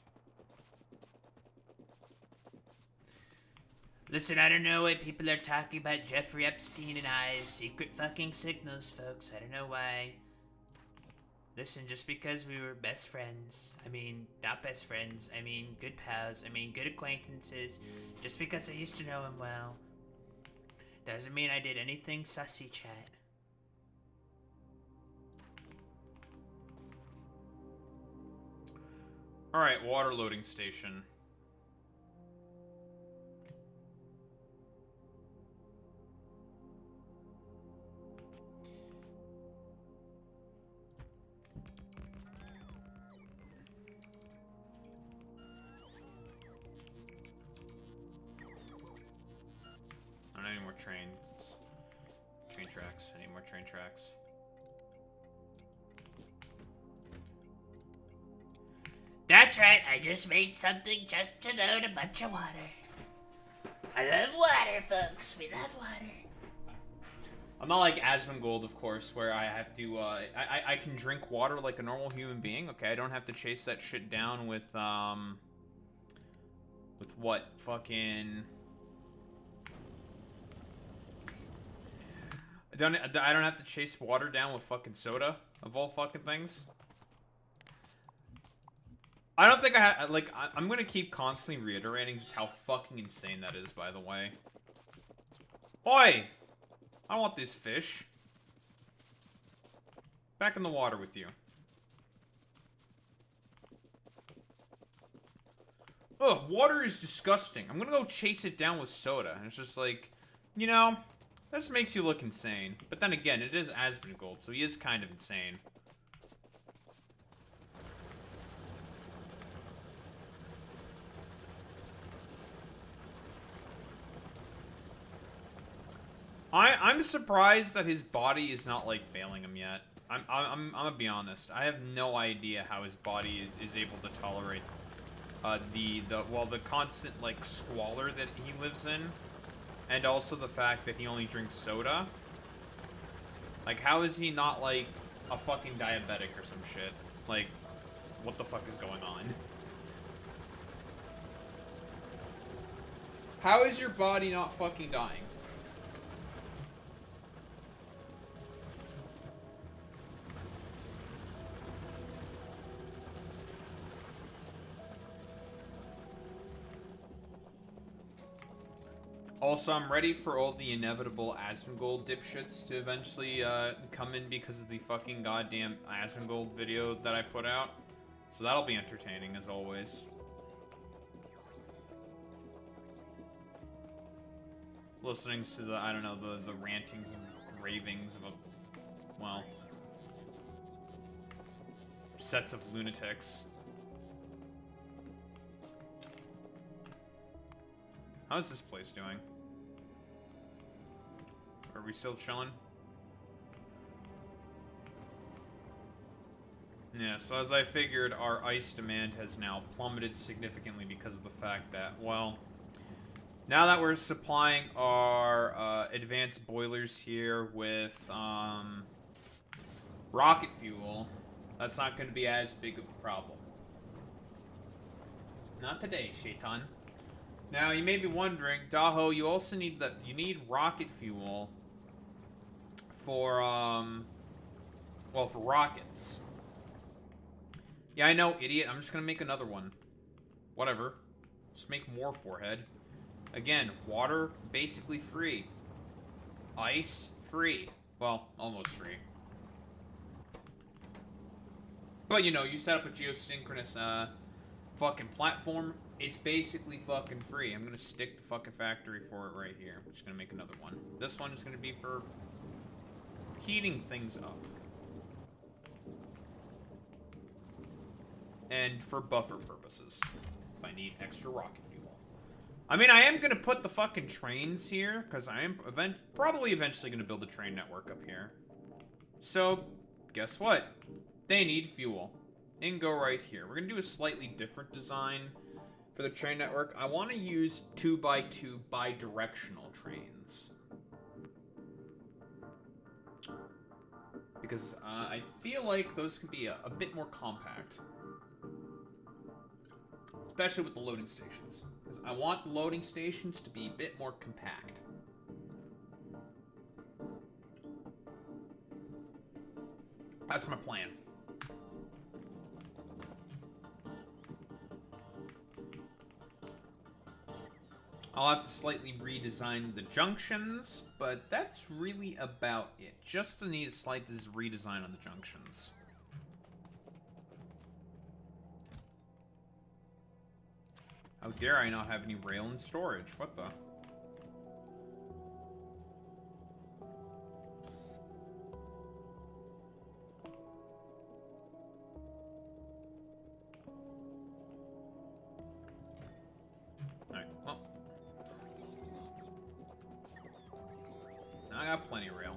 C: Listen, I don't know why people are talking about Jeffrey Epstein and I's secret fucking signals, folks. I don't know why. Listen, just because we were best friends, I mean, not best friends, I mean, good pals, I mean, good acquaintances, just because I used to know him well, doesn't mean I did anything sussy, chat.
A: Alright, water loading station. I don't need any more trains. Train tracks. I need more train tracks.
C: That's That's right, I just made something just to load a bunch of water. I love water, folks. We love water.
A: I'm not like Asmongold, of course, where I have to, I can drink water like a normal human being. Okay, I don't have to chase that shit down with what? Fucking... I don't have to chase water down with fucking soda, of all fucking things. I don't think I'm gonna keep constantly reiterating just how fucking insane that is, by the way. Oi! I don't want this fish. Back in the water with you. Ugh, water is disgusting. I'm gonna go chase it down with soda. And it's just like, you know, that just makes you look insane. But then again, it is Asmongold, so he is kind of insane. I'm surprised that his body is not like failing him yet. I'm gonna be honest. I have no idea how his body is able to tolerate the constant like squalor that he lives in, and also the fact that he only drinks soda. Like, how is he not like a fucking diabetic or some shit? Like, what the fuck is going on? How is your body not fucking dying? Also, I'm ready for all the inevitable Asmongold dipshits to eventually come in because of the fucking goddamn Asmongold video that I put out. So that'll be entertaining, as always. Listening to the, I don't know, the rantings and ravings of a, well, sets of lunatics. How's this place doing? Are we still chilling? Yeah, so as I figured, our ice demand has now plummeted significantly because of the fact that, well, now that we're supplying our advanced boilers here with rocket fuel, that's not going to be as big of a problem. Not today, Shaitan. Now, you may be wondering, Daho, you also need you need rocket fuel for, well, for rockets. Yeah, I know, idiot. I'm just gonna make another one. Whatever. Just make more forehead. Again, water, basically free. Ice, free. Well, almost free. But, you know, you set up a geosynchronous, fucking platform, it's basically fucking free. I'm gonna stick the fucking factory for it right here. I'm just gonna make another one. This one is gonna be for heating things up. And for buffer purposes. If I need extra rocket fuel. I mean, I am gonna put the fucking trains here, because I am probably eventually gonna build a train network up here. So, guess what? They need fuel. And go right here. We're gonna do a slightly different design for the train network. I want to use 2x2 bi-directional trains. Because I feel like those can be a bit more compact. Especially with the loading stations. Because I want the loading stations to be a bit more compact. That's my plan. I'll have to slightly redesign the junctions, but that's really about it. Just to need a slight redesign on the junctions. How dare I not have any rail in storage? What the? Alright, well. I got plenty of rail.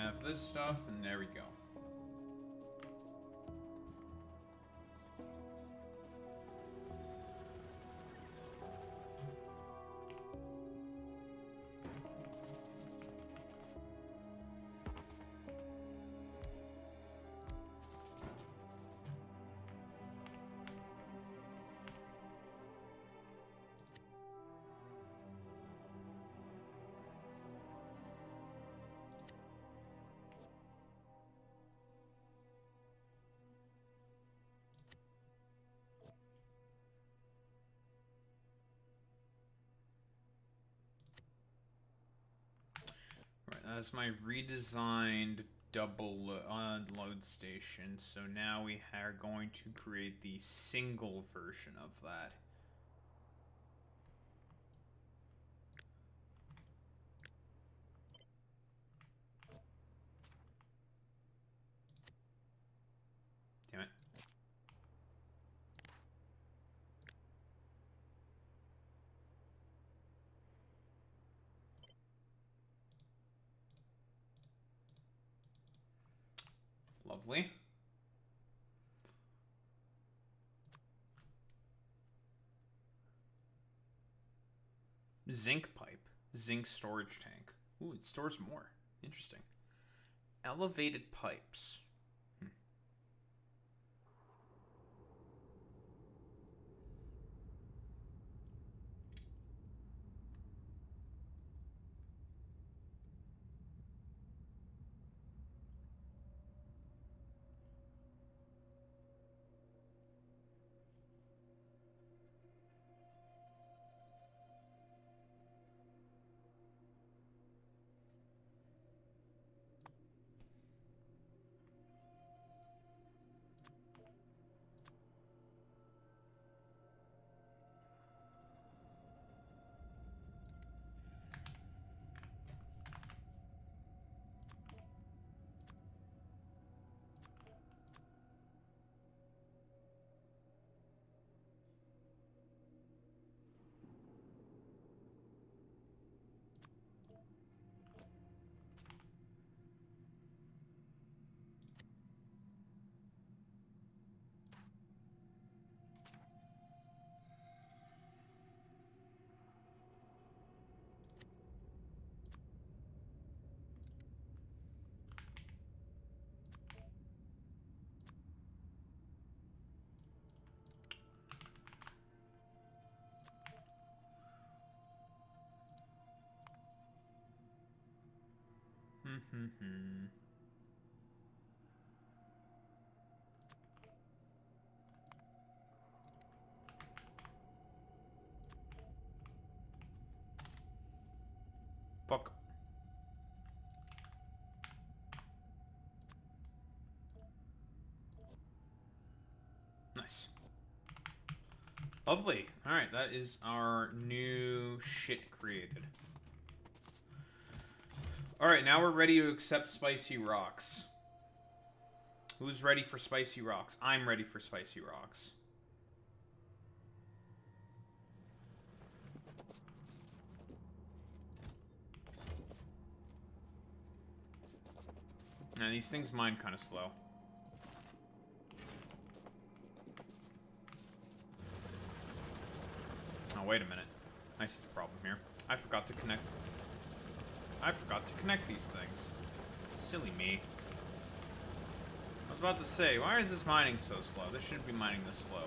A: have this stuff, and there we go. That's my redesigned double load station. So now we are going to create the single version of that. Damn it. Lovely. Zinc pipe. Zinc storage tank. Ooh, it stores more. Interesting. Elevated pipes. Fuck. Nice. Lovely. Alright, that is our new shit created. Alright, now we're ready to accept spicy rocks. Who's ready for spicy rocks? I'm ready for spicy rocks. Now, these things mine kind of slow. Oh, wait a minute. I see the problem here. I forgot to connect these things. Silly me. I was about to say, why is this mining so slow? This shouldn't be mining this slow.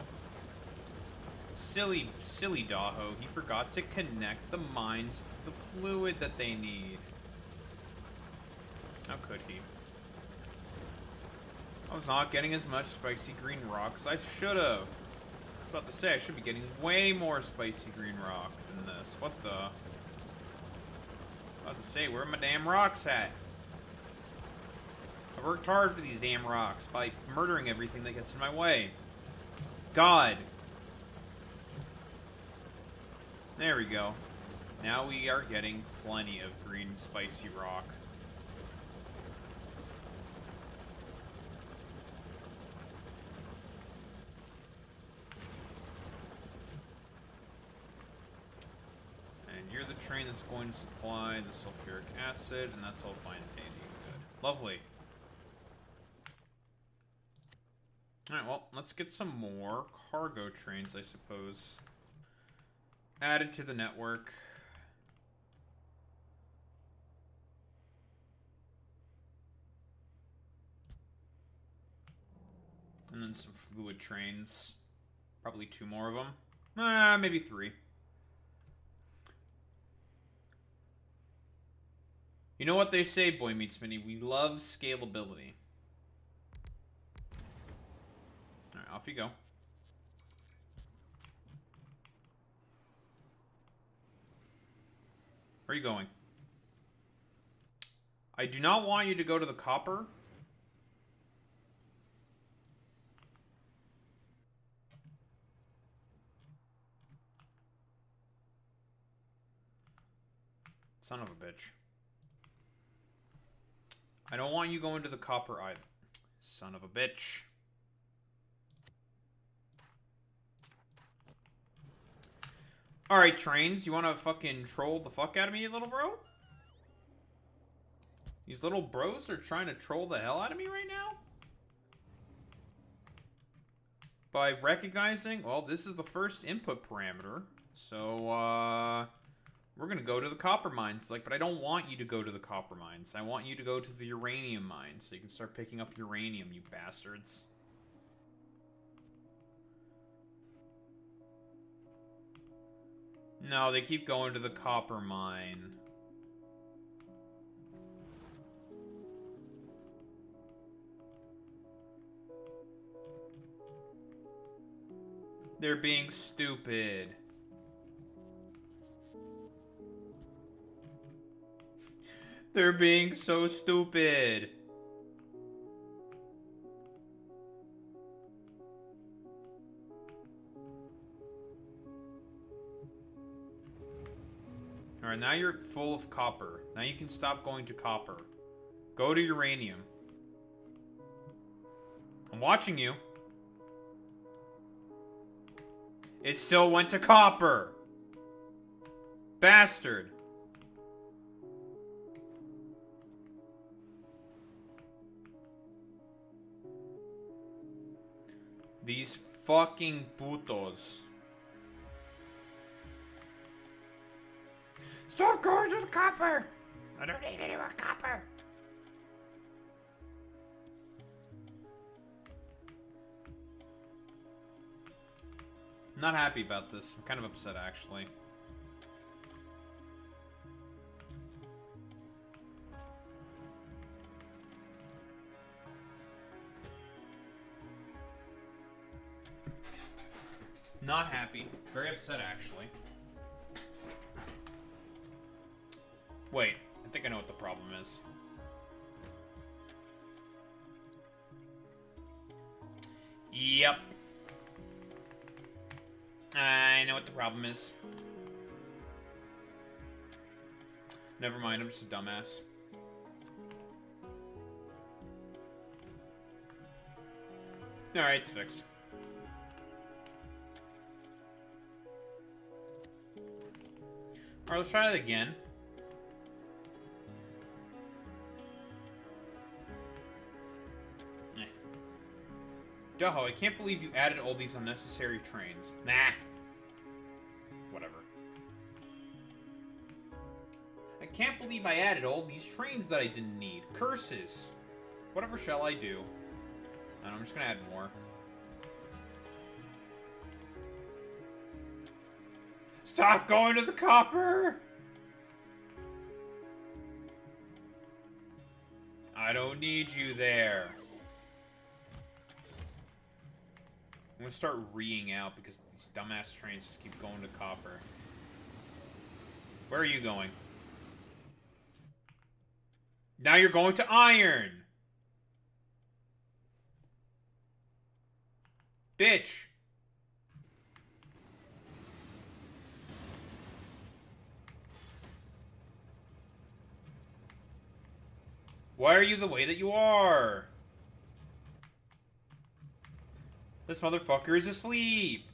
A: Silly Daho. He forgot to connect the mines to the fluid that they need. How could he? I was not getting as much spicy green rock as I should have. I was about to say, I should be getting way more spicy green rock than this. What the? I was about to say, where are my damn rocks at? I worked hard for these damn rocks by murdering everything that gets in my way. God. There we go. Now we are getting plenty of green spicy rock. And you're the train that's going to supply the sulfuric acid, and that's all fine and dandy and good. Lovely. Alright, well, let's get some more cargo trains, I suppose. Added to the network. And then some fluid trains. Probably 2 more of them. Maybe 3. You know what they say, Boy Meets Mini? We love scalability. Alright, off you go. Where are you going? I do not want you to go to the copper. Son of a bitch. I don't want you going to the copper either. Son of a bitch. Alright, trains. You want to fucking troll the fuck out of me, little bro? These little bros are trying to troll the hell out of me right now? By recognizing, well, this is the first input parameter. So, we're gonna go to the copper mines. Like, but I don't want you to go to the copper mines. I want you to go to the uranium mines so you can start picking up uranium, you bastards. No, they keep going to the copper mine. They're being stupid. They're being so stupid. Alright, now you're full of copper. Now you can stop going to copper. Go to uranium. I'm watching you. It still went to copper. Bastard. These fucking putos. Stop going to the copper! I don't need any more copper! I'm not happy about this. I'm kind of upset, actually. Not happy. Very upset, actually. Wait, I think I know what the problem is. Yep. I know what the problem is. Never mind, I'm just a dumbass. Alright, it's fixed. Alright, let's try that again. Doho, I can't believe you added all these unnecessary trains. Nah. Whatever. I can't believe I added all these trains that I didn't need. Curses. Whatever shall I do? And I'm just gonna add more. Stop going to the copper! I don't need you there. I'm gonna start reeing out because these dumbass trains just keep going to copper. Where are you going? Now you're going to iron! Bitch! Why are you the way that you are? This motherfucker is asleep.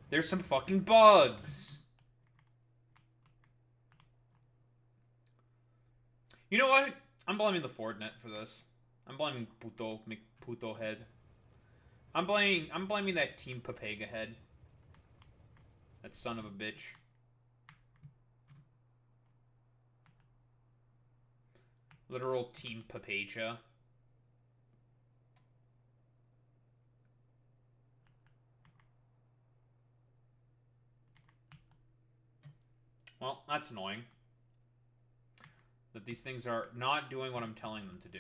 A: There's some fucking bugs. You know what? I'm blaming the Fordnet for this. I'm blaming Puto head. I'm blaming that Team Papega head. That son of a bitch. Literal Team Papagia. Well, that's annoying. That these things are not doing what I'm telling them to do.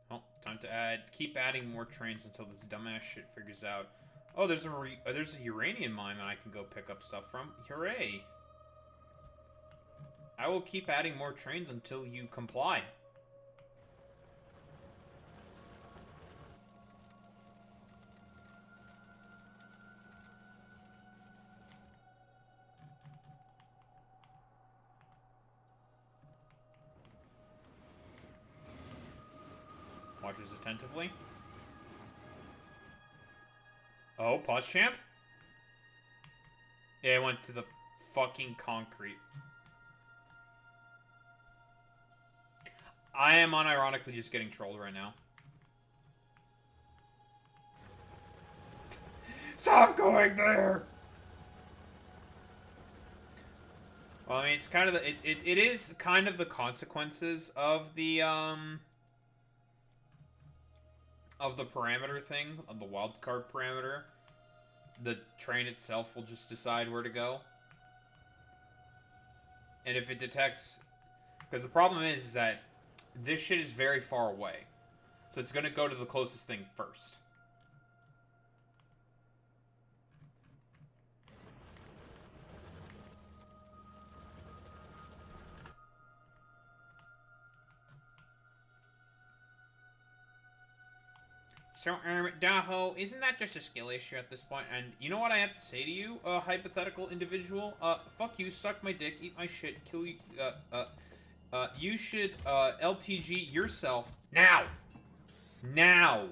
A: Oh, time to keep adding more trains until this dumbass shit figures out. Oh, there's a uranium mine that I can go pick up stuff from. Hooray! I will keep adding more trains until you comply. Watches attentively. Oh, pause champ? Yeah, it went to the fucking concrete. I am unironically just getting trolled right now. Stop going there! Well, I mean, it's kind of the... It is kind of the consequences of the parameter thing, of the wildcard parameter. The train itself will just decide where to go. And if it detects... Because the problem is that this shit is very far away. So it's going to go to the closest thing first. So, Daho, isn't that just a skill issue at this point? And you know what I have to say to you, hypothetical individual? Fuck you, suck my dick, eat my shit, kill you, you should, LTG yourself now! Now!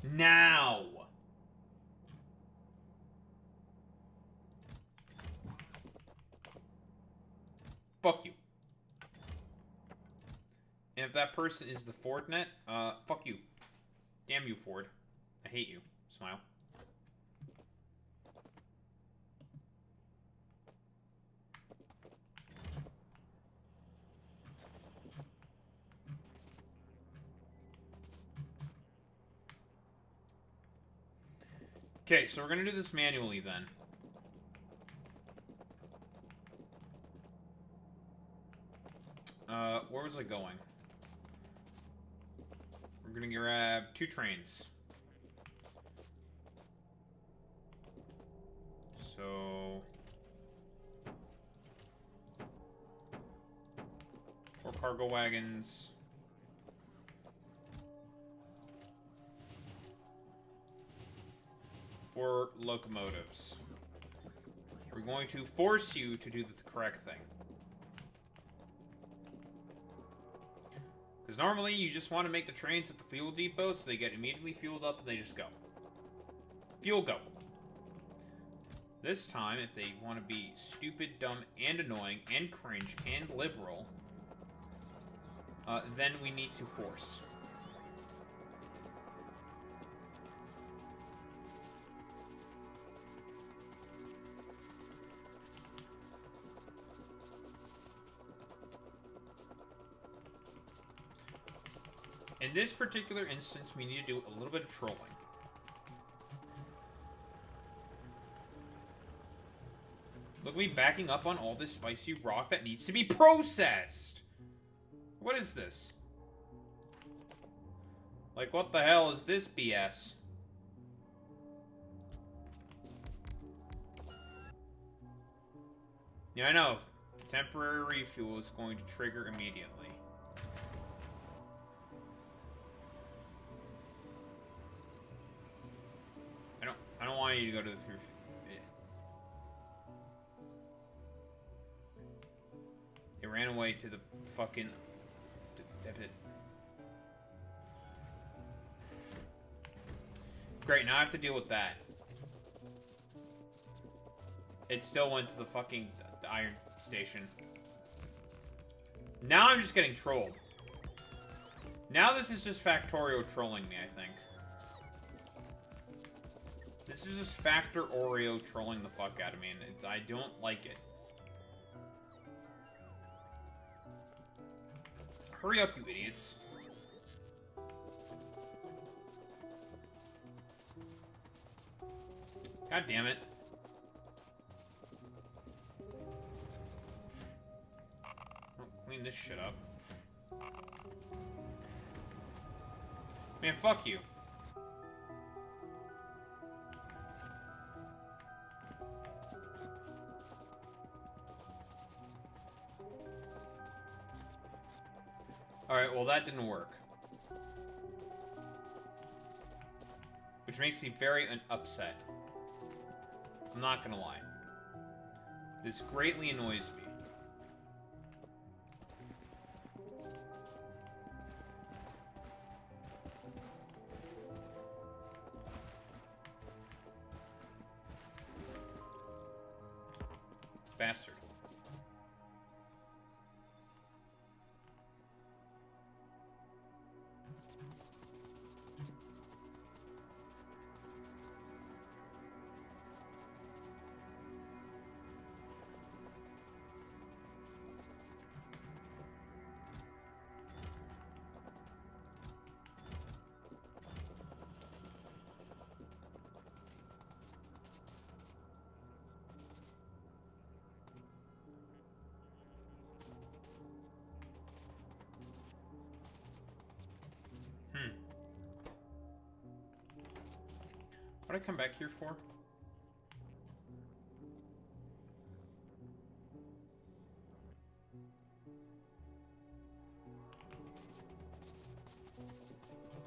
A: Now! Fuck you. And if that person is the Fordnet, fuck you. Damn you, Ford. I hate you. Smile. Okay, so we're gonna do this manually then. Where was I going? We're gonna grab 2 trains. So... 4 cargo wagons. 4 locomotives. We're going to force you to do the correct thing. Because normally you just want to make the trains at the fuel depot so they get immediately fueled up and they just go. Fuel go. This time, if they want to be stupid, dumb, and annoying, and cringe, and liberal, then we need to force. In this particular instance, we need to do a little bit of trolling. Look at me backing up on all this spicy rock that needs to be processed! What is this? Like, what the hell is this BS? Yeah, I know. Temporary refuel is going to trigger immediately. I don't want want you to go to the... They ran away to the fucking... Great, now I have to deal with that. It still went to the fucking iron station. Now I'm just getting trolled. Now this is just Factorio trolling me, I think. This is just Factor Oreo trolling the fuck out of me, and I don't like it. Hurry up, you idiots. God damn it. Oh, clean this shit up. Man, fuck you. Alright, well that didn't work. Which makes me very upset. I'm not gonna lie. This greatly annoys me. Bastard. What did I come back here for?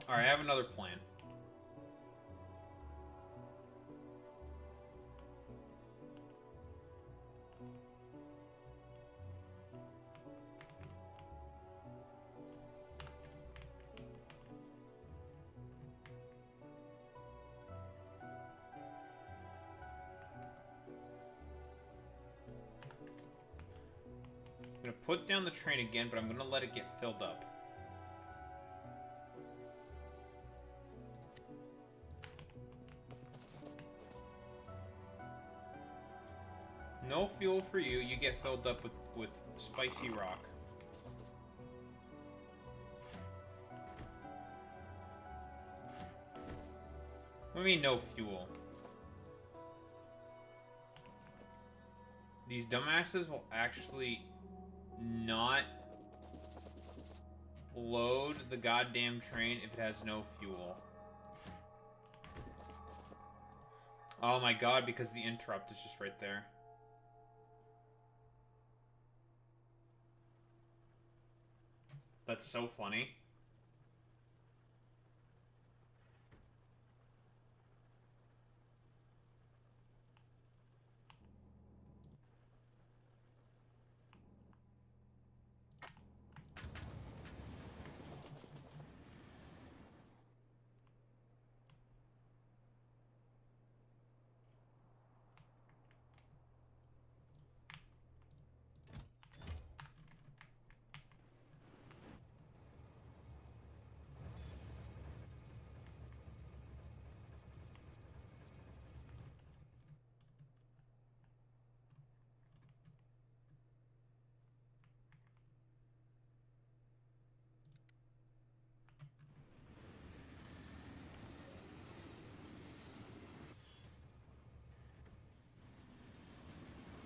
A: Alright, I have another plan. I'm gonna put down the train again, but I'm gonna let it get filled up. No fuel for you. You get filled up with spicy rock. What do you mean no fuel? These dumbasses will actually not load the goddamn train if it has no fuel. Oh my god, because the interrupt is just right there. That's so funny.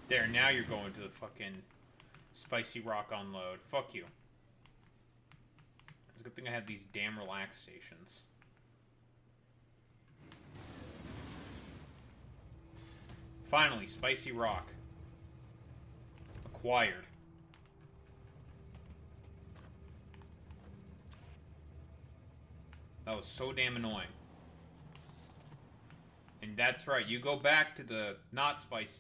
A: There, now you're going to the fucking spicy rock unload. Fuck you. It's a good thing I have these damn relax stations. Finally, spicy rock. Acquired. That was so damn annoying. And that's right, you go back to the not spicy.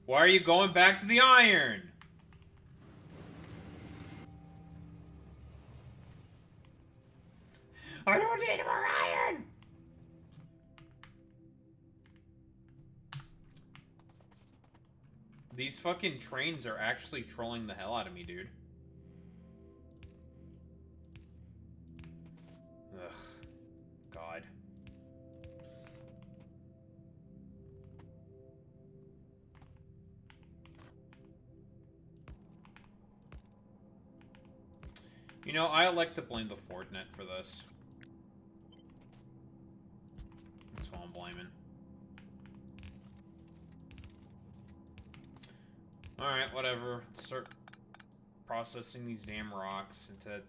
A: Why are you going back to the iron? I don't need more iron! These fucking trains are actually trolling the hell out of me, dude. Ugh. God. You know, I like to blame the Fortinet for this. That's who I'm blaming. Alright, whatever. Let's start processing these damn rocks into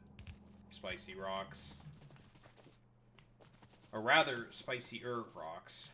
A: spicy rocks. Or rather, spicier rocks.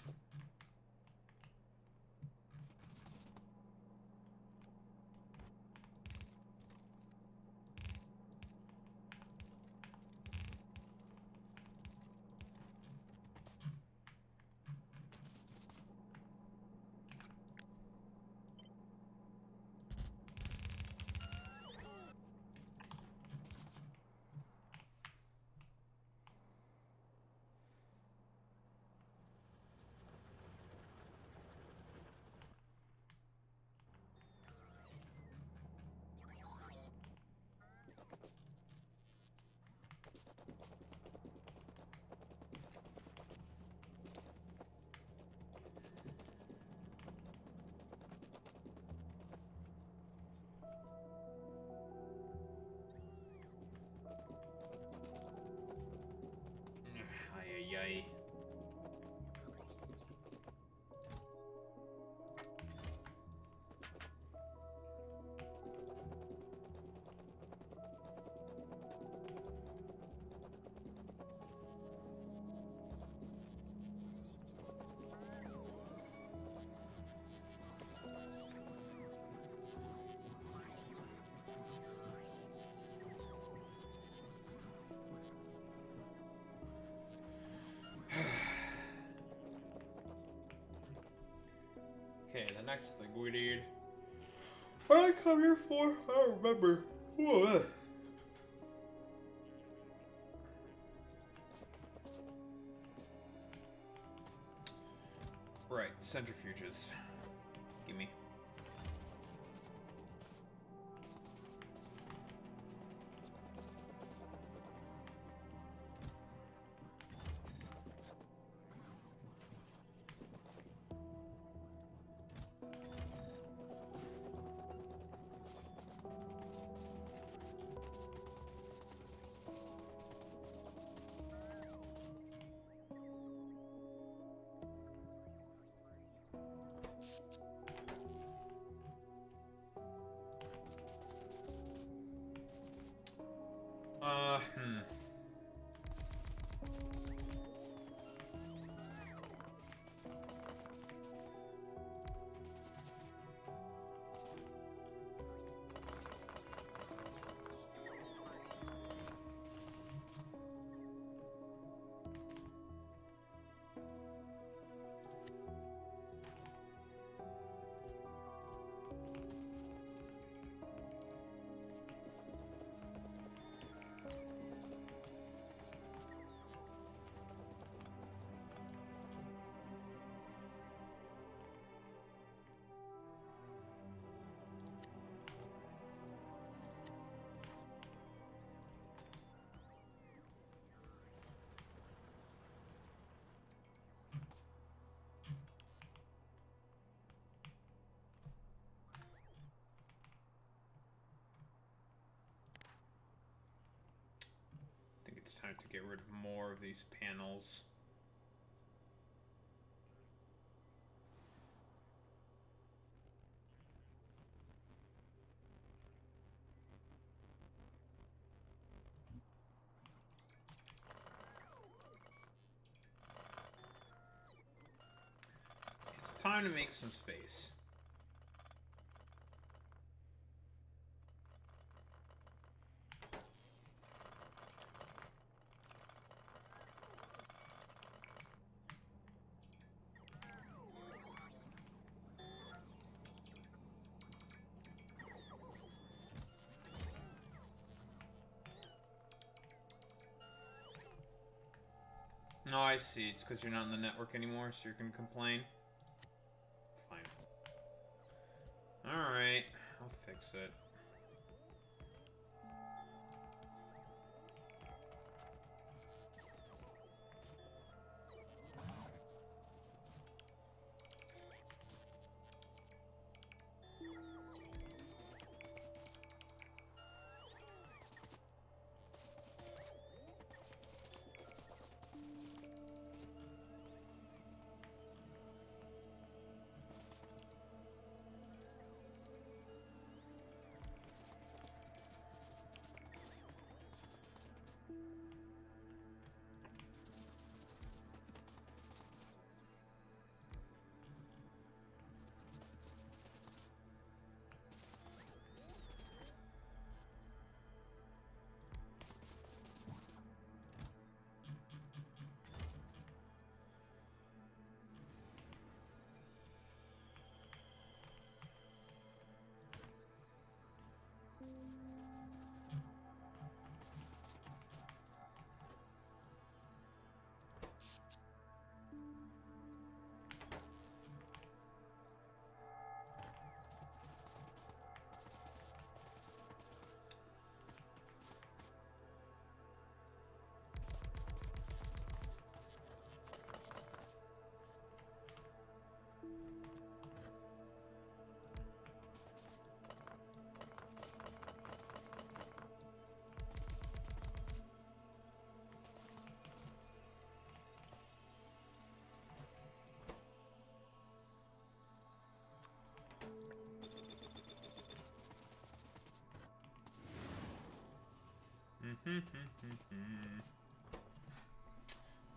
A: Ay, ay, ay. Okay, the next thing we need. What did I come here for? I don't remember. Whoa. Right, centrifuges. Gimme. Hmm. I think it's time to get rid of more of these panels. It's time to make some space. No, I see. It's because you're not in the network anymore, so you're gonna complain. Fine. Alright. I'll fix it.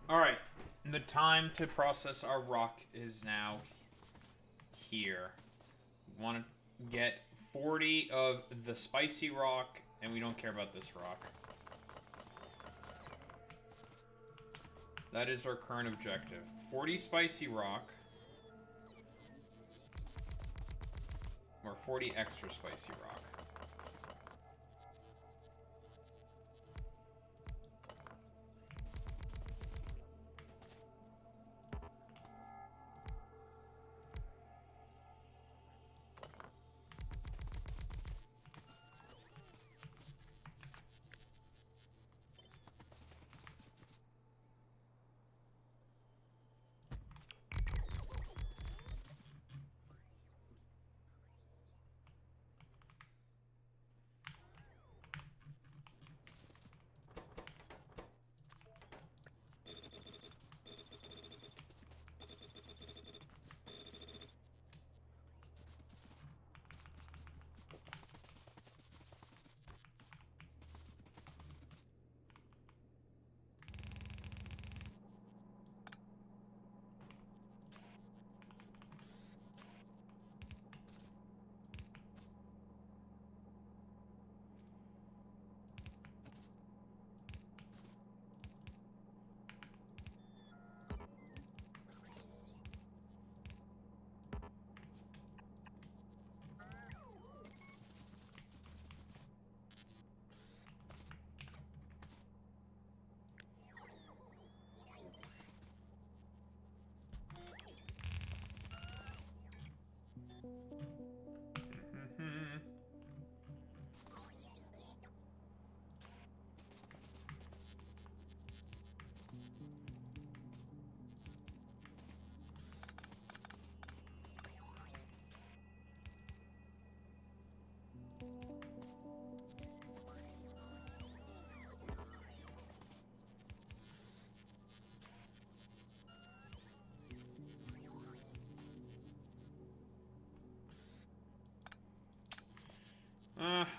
A: Alright, the time to process our rock is now here. We want to get 40 of the spicy rock, and we don't care about this rock. That is our current objective. 40 spicy rock. Or 40 extra spicy rock.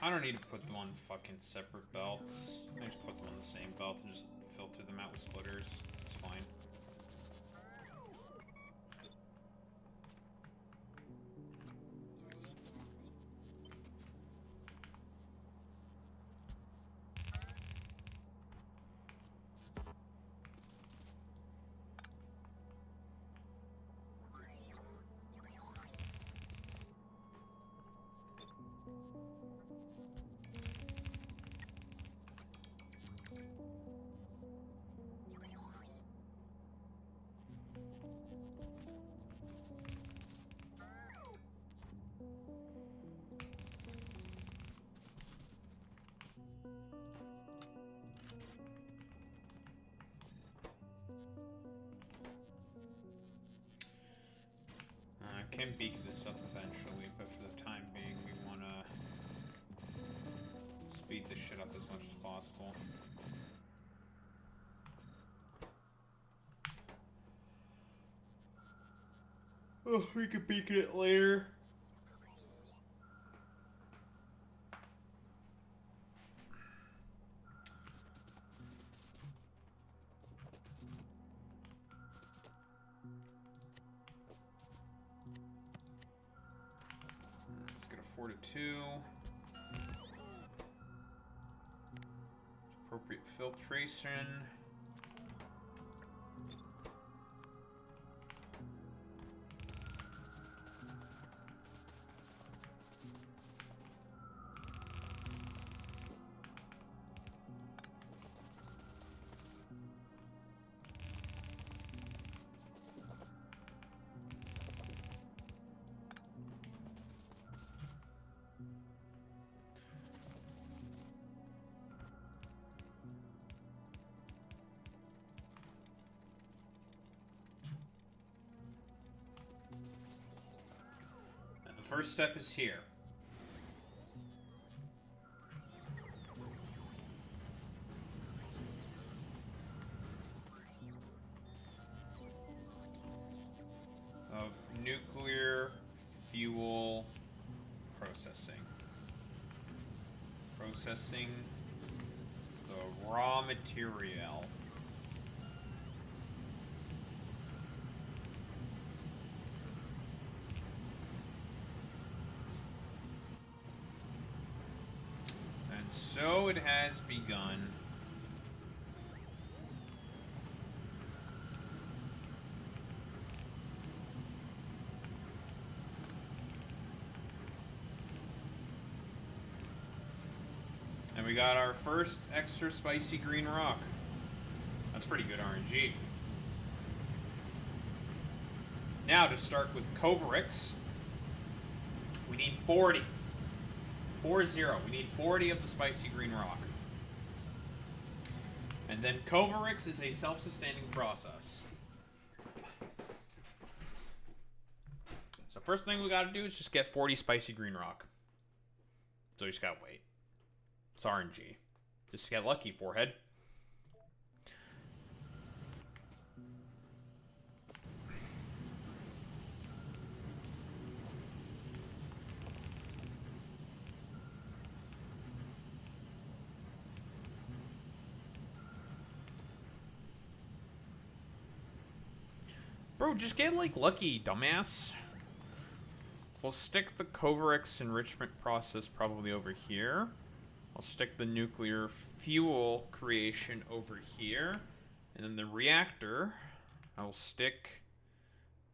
A: I don't need to put them on fucking separate belts. I just put them on the same belt and just filter them out with splitters. It's fine. I can beak this up eventually, but for the time being, we want to speed this shit up as much as possible. Oh, we could beacon it later. Let's get a 4 to 2. Appropriate filtration. First step is here. Of nuclear fuel processing. Processing the raw material. So it has begun. And we got our first extra spicy green rock. That's pretty good RNG. Now to start with Kovarix, we need 40. 40. We need 40 of the spicy green rock. And then Kovarix is a self-sustaining process. So first thing we gotta do is just get 40 spicy green rock. So you just gotta wait. It's RNG. Just get lucky, forehead. Bro, just get, like, lucky, dumbass. We'll stick the Kovarix enrichment process probably over here. I'll stick the nuclear fuel creation over here. And then the reactor, I will stick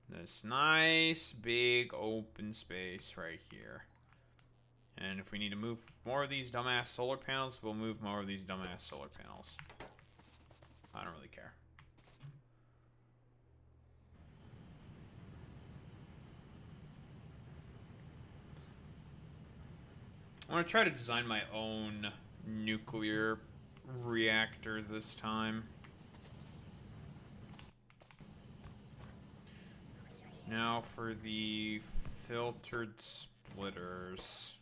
A: this nice, big, open space right here. And if we need to move more of these dumbass solar panels, we'll move more of these dumbass solar panels. I don't really care. I want to try to design my own nuclear reactor this time. Now for the filtered splitters.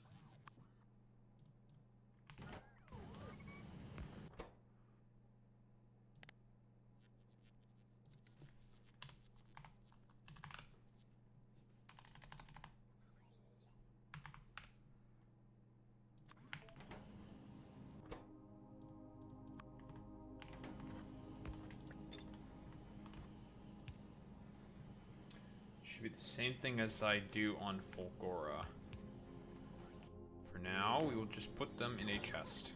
A: Should be the same thing as I do on Fulgora. For now, we will just put them in a chest.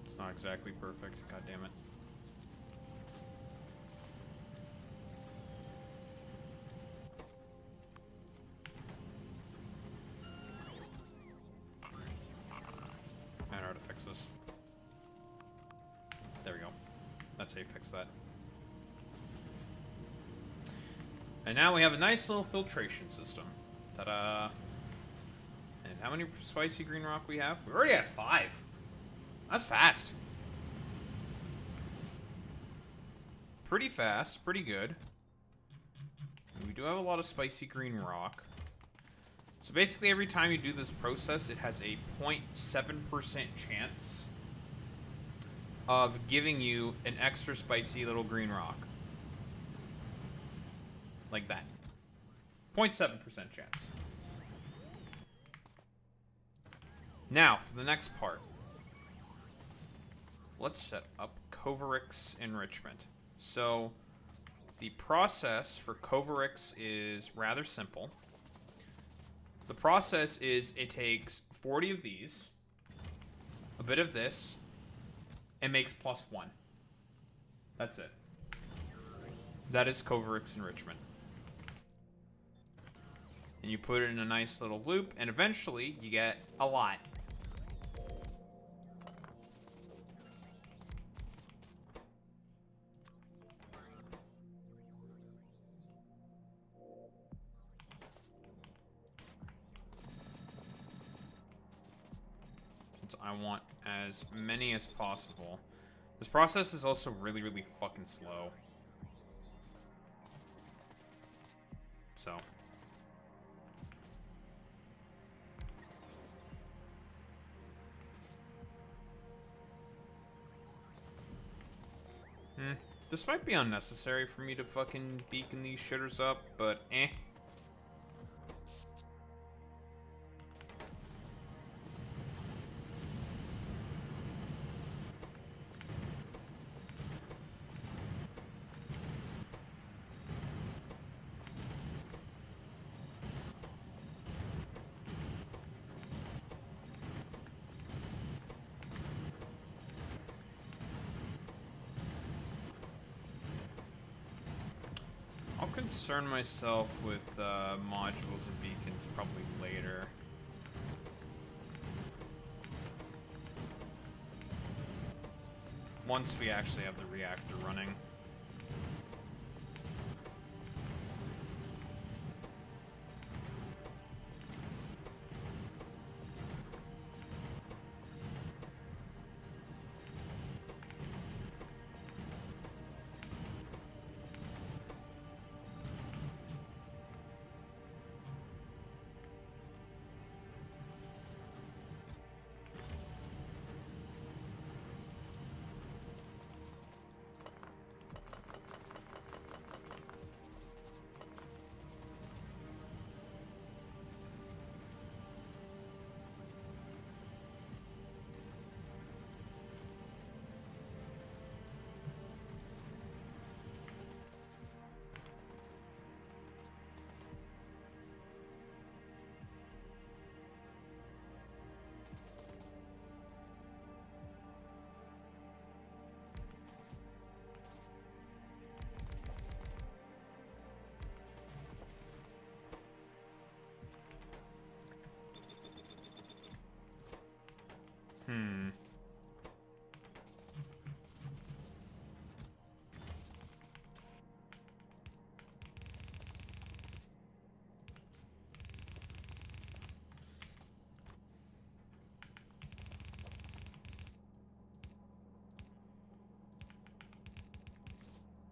A: It's not exactly perfect. God damn it. fix this. There we go. That's how you fix that. And now we have a nice little filtration system. Ta-da! And how many spicy green rock we have? We already have 5. That's fast. Pretty fast, pretty good. And we do have a lot of spicy green rock. So basically every time you do this process, it has a 0.7% chance of giving you an extra spicy little green rock. Like that. 0.7% chance. Now, for the next part. Let's set up Coverix enrichment. So, the process for Coverix is rather simple. The process is it takes 40 of these, a bit of this, and makes +1. That's it. That is Coverix enrichment. And you put it in a nice little loop, and eventually you get a lot. Since I want as many as possible. This process is also really, really fucking slow. So. This might be unnecessary for me to fucking beacon these shitters up, but eh. I'll concern myself with modules and beacons probably later. Once we actually have the reactor running.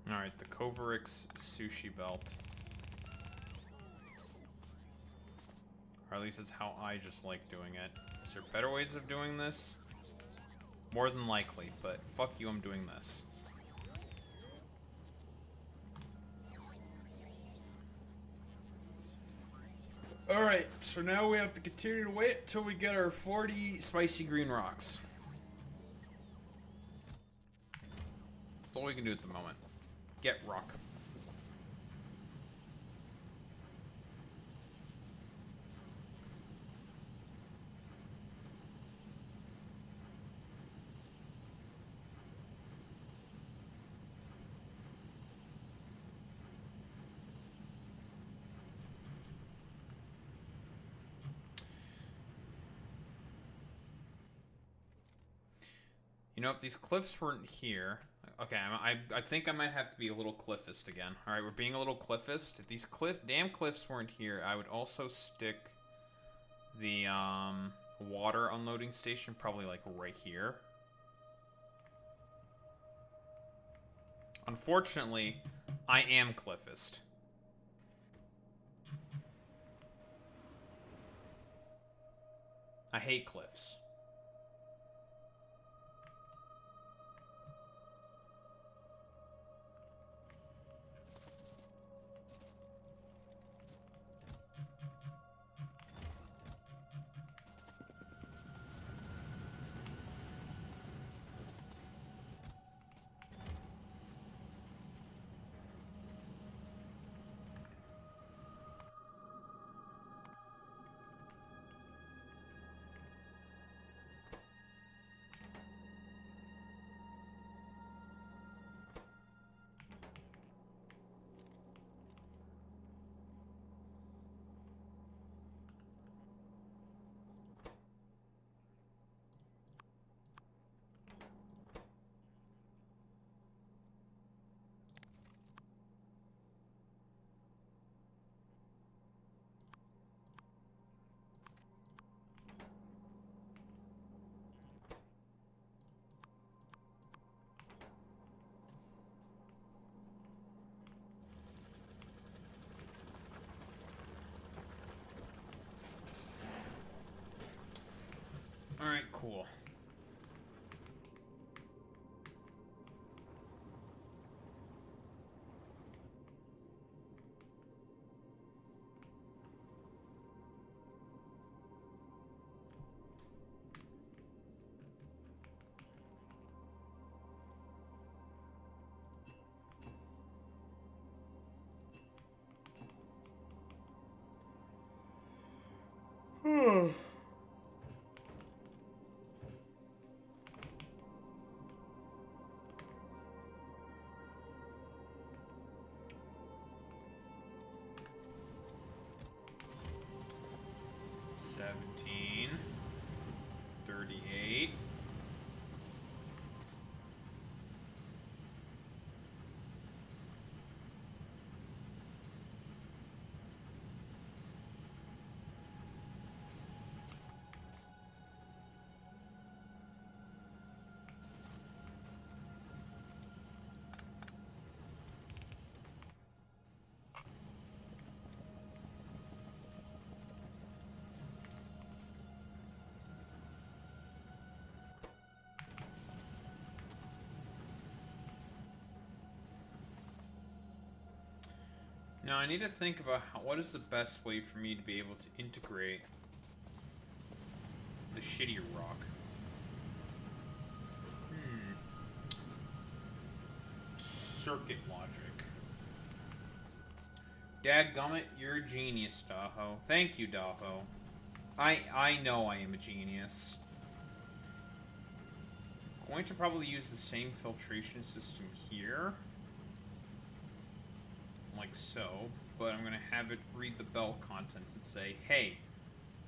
A: Alright, the Coverix sushi belt. Or at least it's how I just like doing it. Is there better ways of doing this? More than likely, but fuck you, I'm doing this. Alright, so now we have to continue to wait till we get our 40 spicy green rocks. That's all we can do at the moment. Get rock. You know, if these cliffs weren't here... Okay, I think I might have to be a little cliffist again. Alright, we're being a little cliffist. If these damn cliffs weren't here, I would also stick the water unloading station probably like right here. Unfortunately, I am cliffist. I hate cliffs. Alright, cool. Hmm. 17, 38. Now I need to think about what is the best way for me to be able to integrate the shittier rock. Circuit logic. Dadgummit, you're a genius, Daho. Thank you, Daho. I know I am a genius. Going to probably use the same filtration system here. Like so, but I'm gonna have it read the belt contents and say, hey,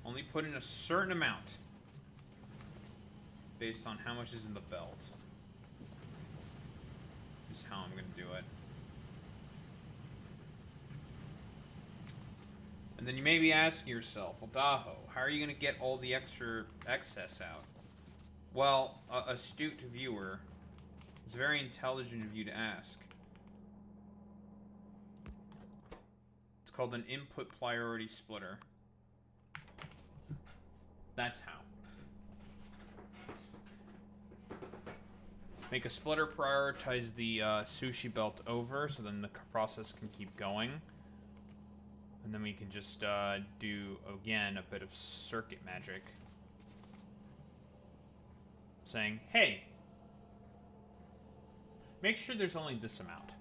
A: only put in a certain amount based on how much is in the belt. Is how I'm gonna do it. And then you may be asking yourself, well, Daho, how are you gonna get all the extra excess out? Well, astute viewer, it's very intelligent of you to ask. Called an input priority splitter. That's how. Make a splitter prioritize the sushi belt over, so then the process can keep going. And then we can just do, again, a bit of circuit magic. Saying, hey, make sure there's only this amount.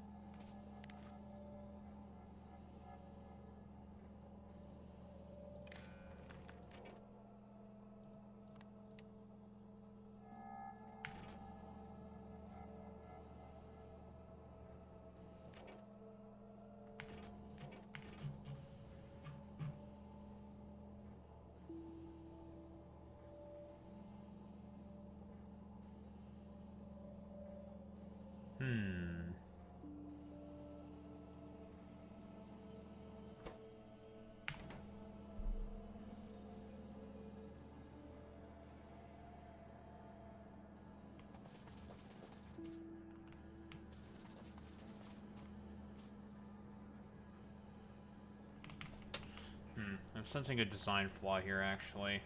A: I'm sensing a design flaw here, actually.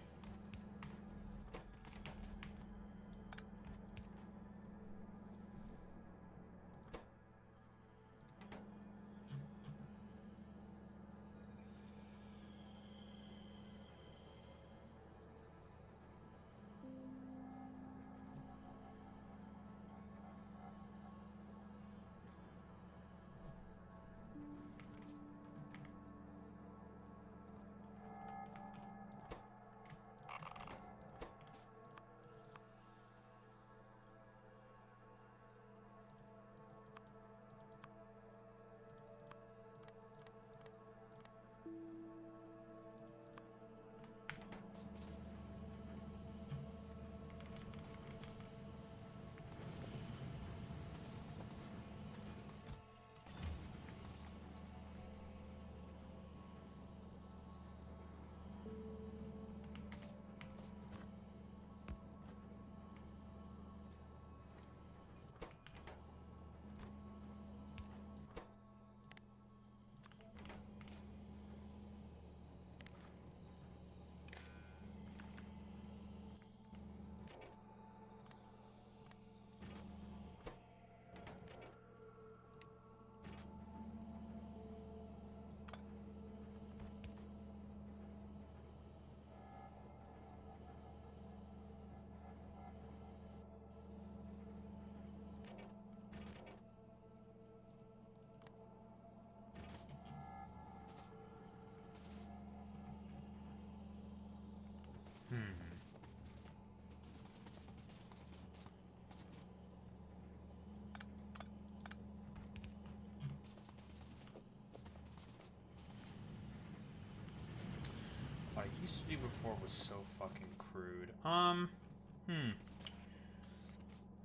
A: What I used to do before was so fucking crude.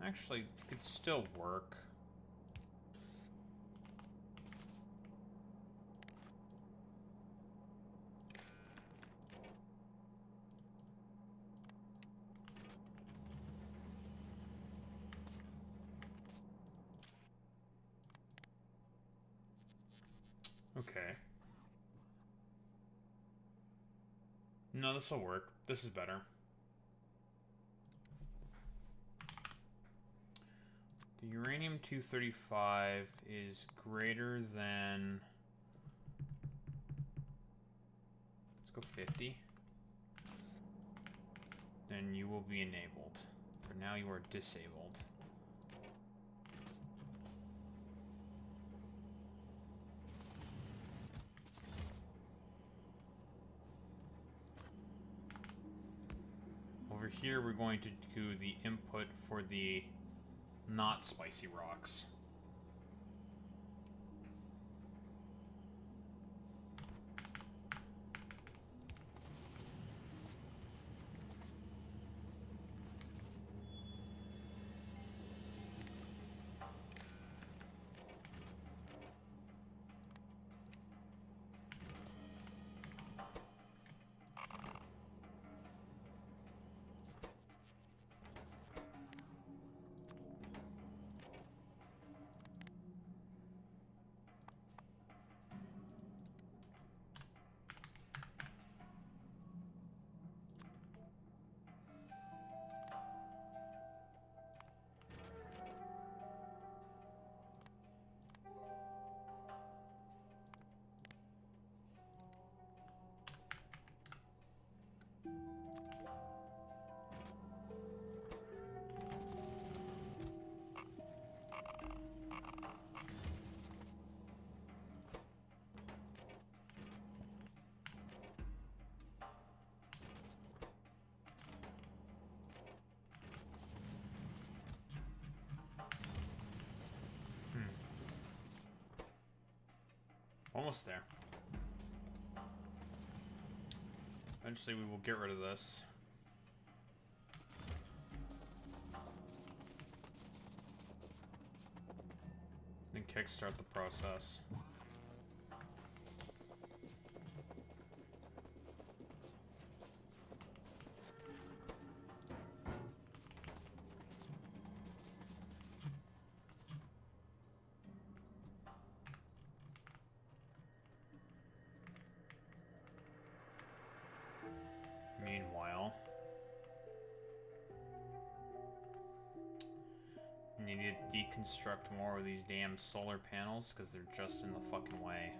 A: Actually, it could still work. Okay. No, this will work. This is better. The uranium-235 is greater than... Let's go 50. Then you will be enabled. For now, you are disabled. Over here, we're going to do the input for the not spicy rocks. Almost there. Eventually we will get rid of this. Then kickstart the process. I need to deconstruct more of these damn solar panels because they're just in the fucking way.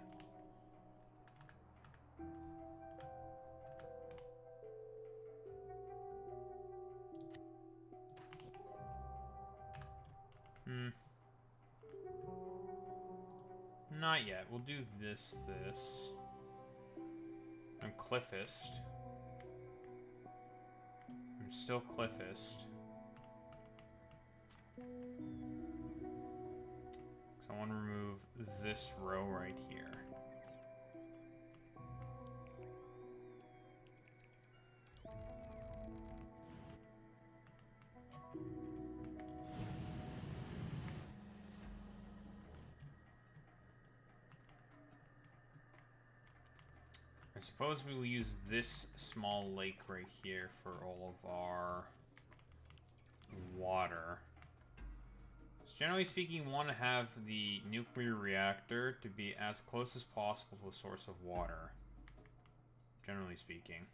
A: Not yet. We'll do this. I'm Cliffist. I'm still Cliffist. So I want to remove this row right here. I suppose we will use this small lake right here for all of our water. So generally speaking, you want to have the nuclear reactor to be as close as possible to a source of water. Generally speaking.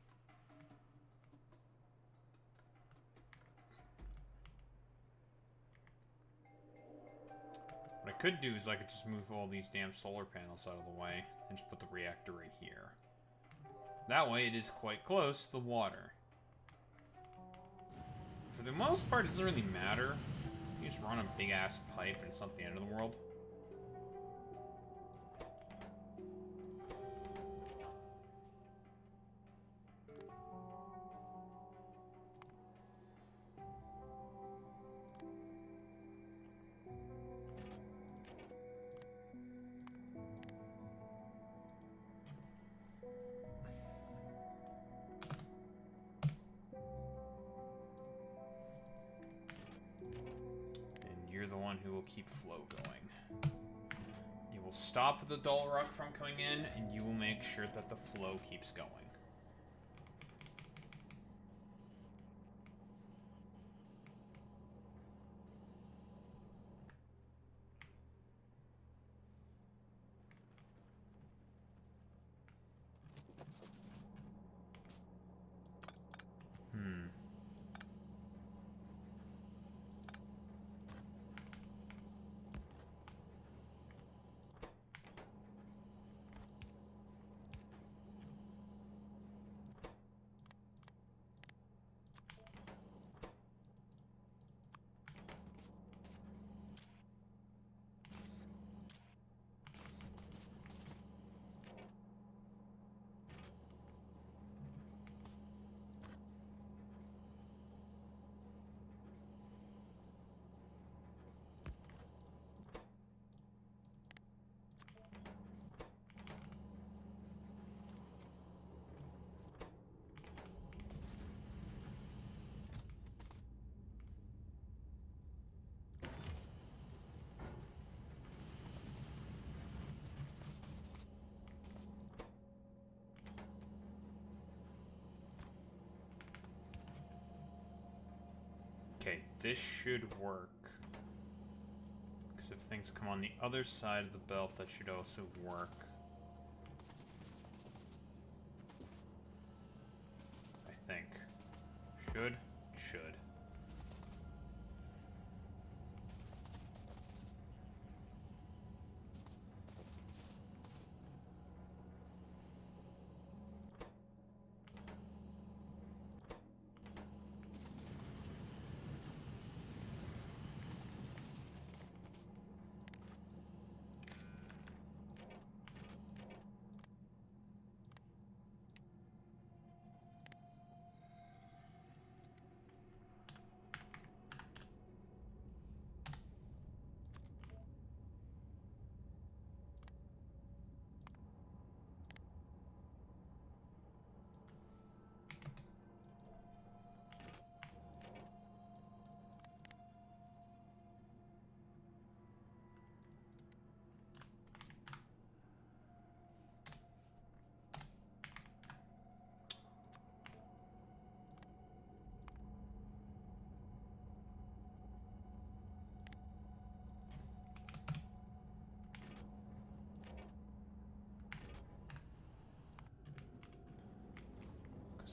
A: What I could do is I could just move all these damn solar panels out of the way and just put the reactor right here. That way it is quite close to the water. For the most part, it doesn't really matter. You just run a big-ass pipe and it's not the end of the world. The one who will keep flow going. You will stop the dull rock from coming in, and you will make sure that the flow keeps going. Okay, this should work. Because if things come on the other side of the belt, that should also work. I think. Should.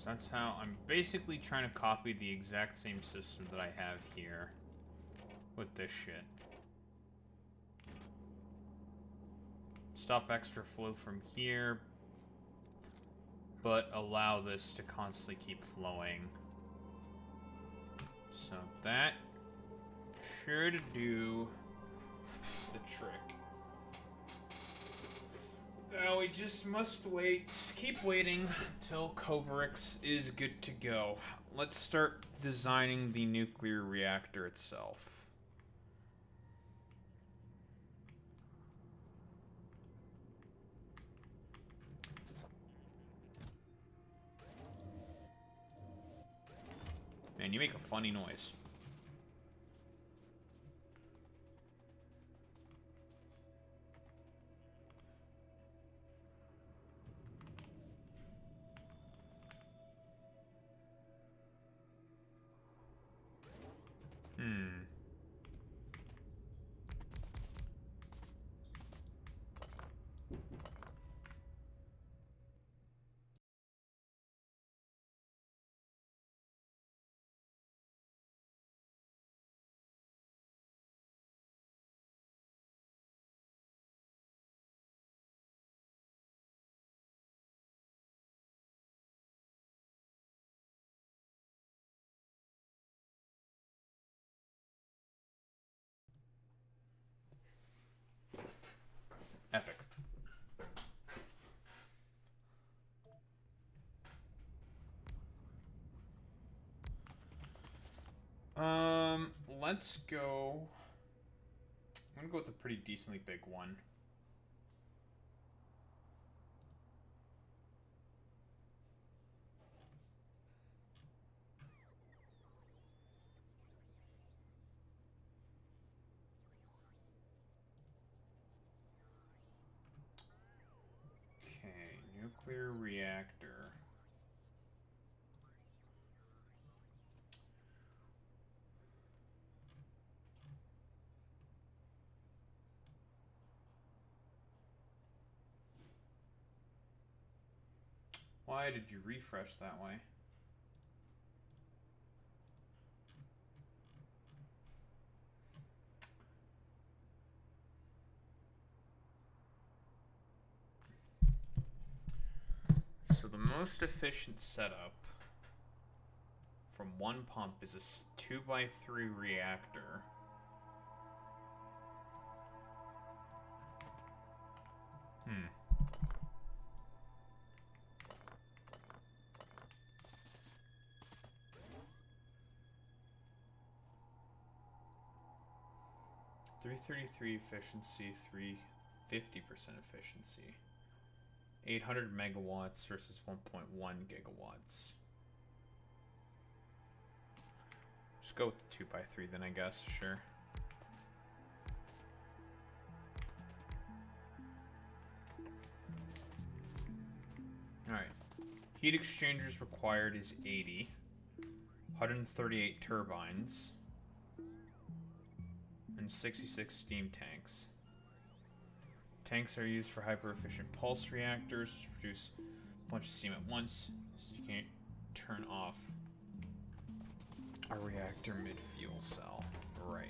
A: That's how I'm basically trying to copy the exact same system that I have here with this shit. Stop extra flow from here, but allow this to constantly keep flowing. So that should do the trick. Now we just must wait, keep waiting till Kovarix is good to go. Let's start designing the nuclear reactor itself. Man, you make a funny noise. Epic. Let's go. I'm gonna go with a pretty decently big one. Okay, nuclear reactor. Why did you refresh that way? So the most efficient setup from one pump is a 2x3 reactor. Hmm. .333 efficiency, 350% efficiency. 800 megawatts versus 1.1 gigawatts. Just go with the 2x3 then, I guess. Sure. Alright. Heat exchangers required is 80. 138 turbines. And 66 steam tanks. Tanks are used for hyper-efficient pulse reactors, which produce a bunch of steam at once, so you can't turn off a reactor mid-fuel cell. Right.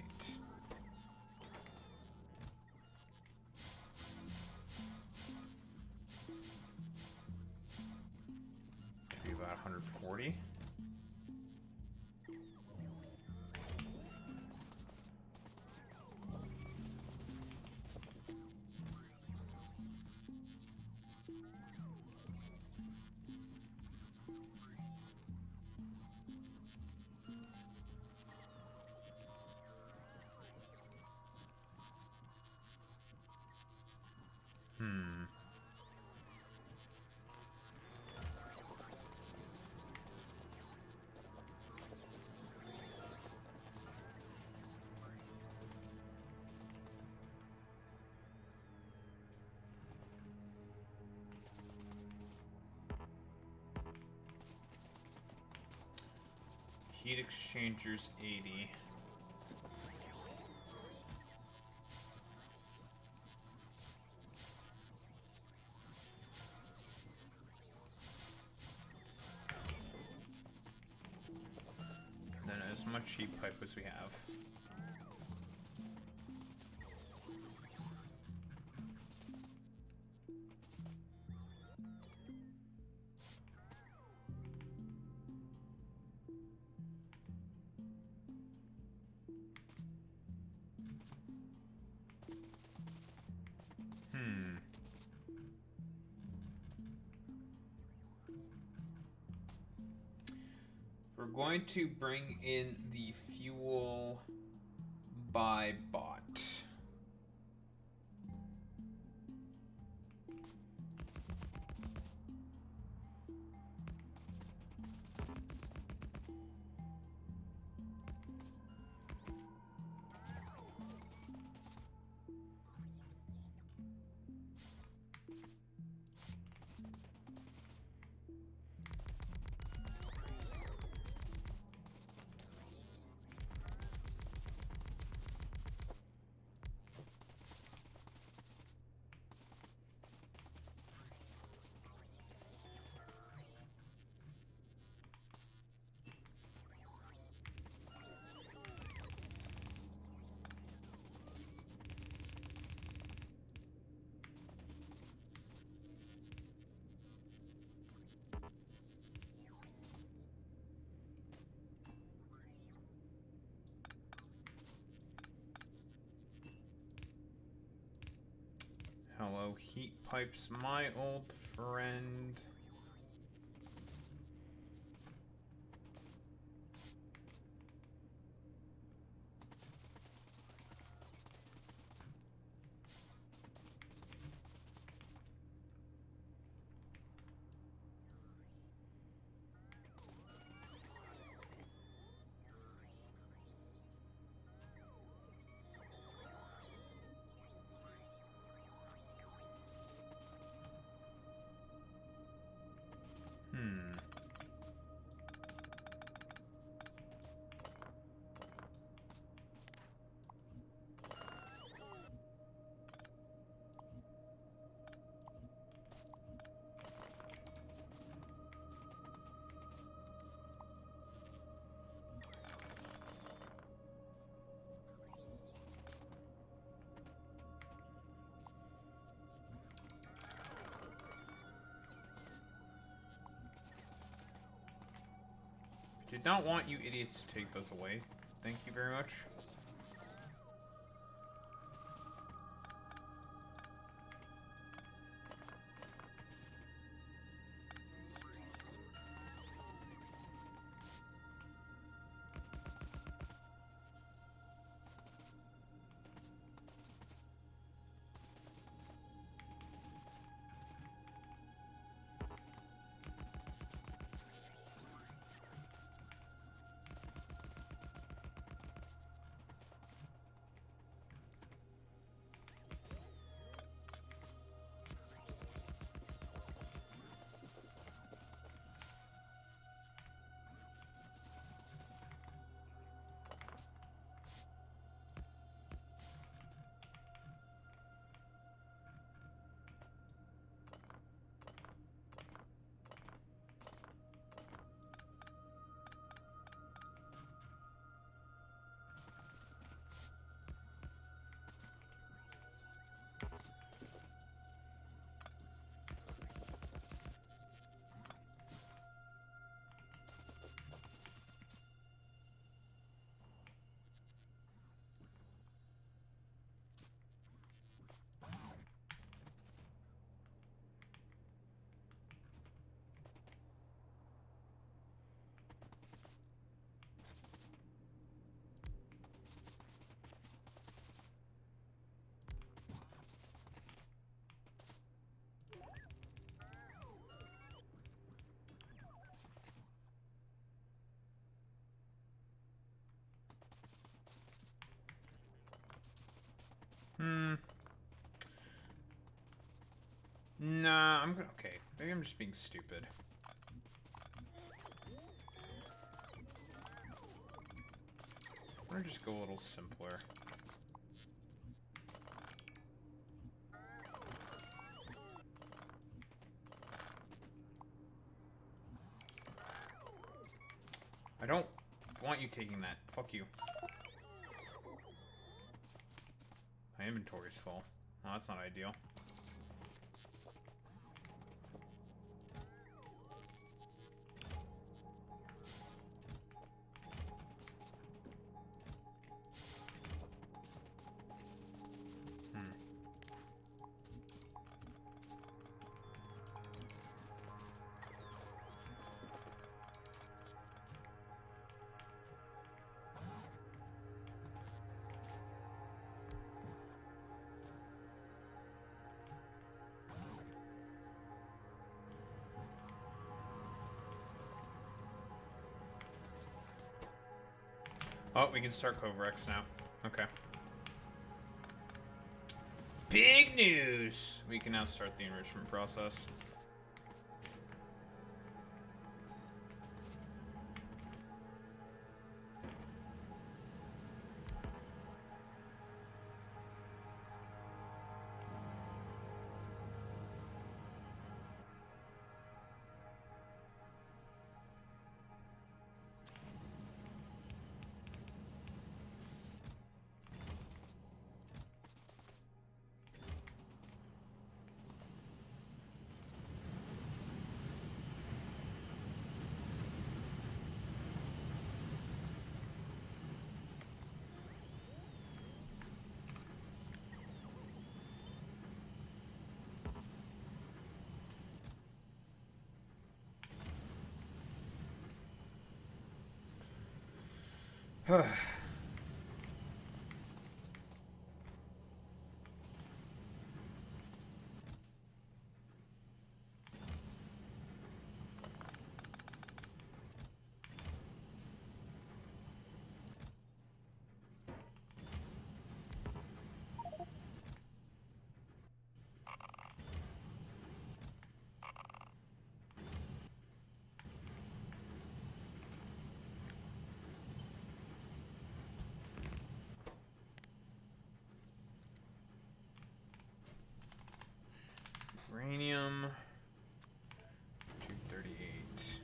A: Maybe about 140. Heat exchangers 80. Then as much heat pipe as we have. going to bring in the fuel by bot. Hello, heat pipes, my old friend. Did not want you idiots to take those away. Thank you very much. Nah, I'm gonna... Okay, maybe I'm just being stupid. I'm gonna just go a little simpler. I don't want you taking that. Fuck you. My inventory's full. Oh, that's not ideal. Oh, we can start Covarex now. Okay. Big news! We can now start the enrichment process. Uranium. 238.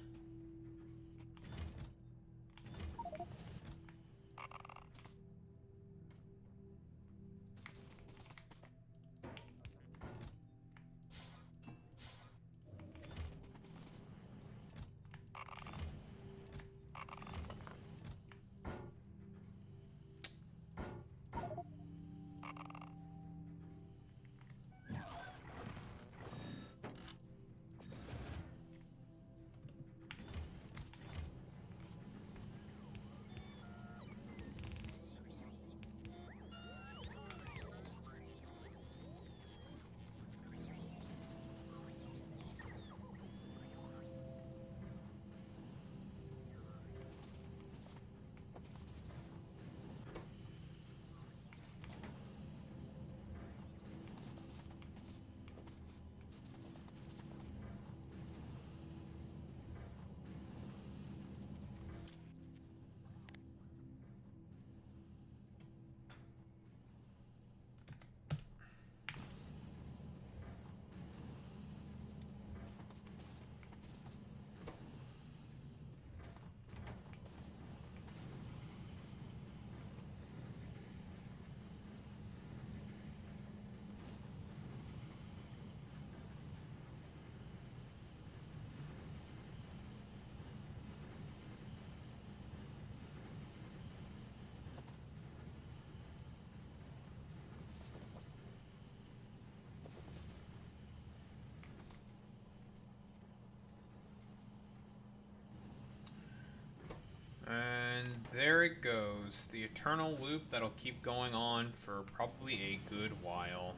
A: And there it goes. The eternal loop that'll keep going on for probably a good while.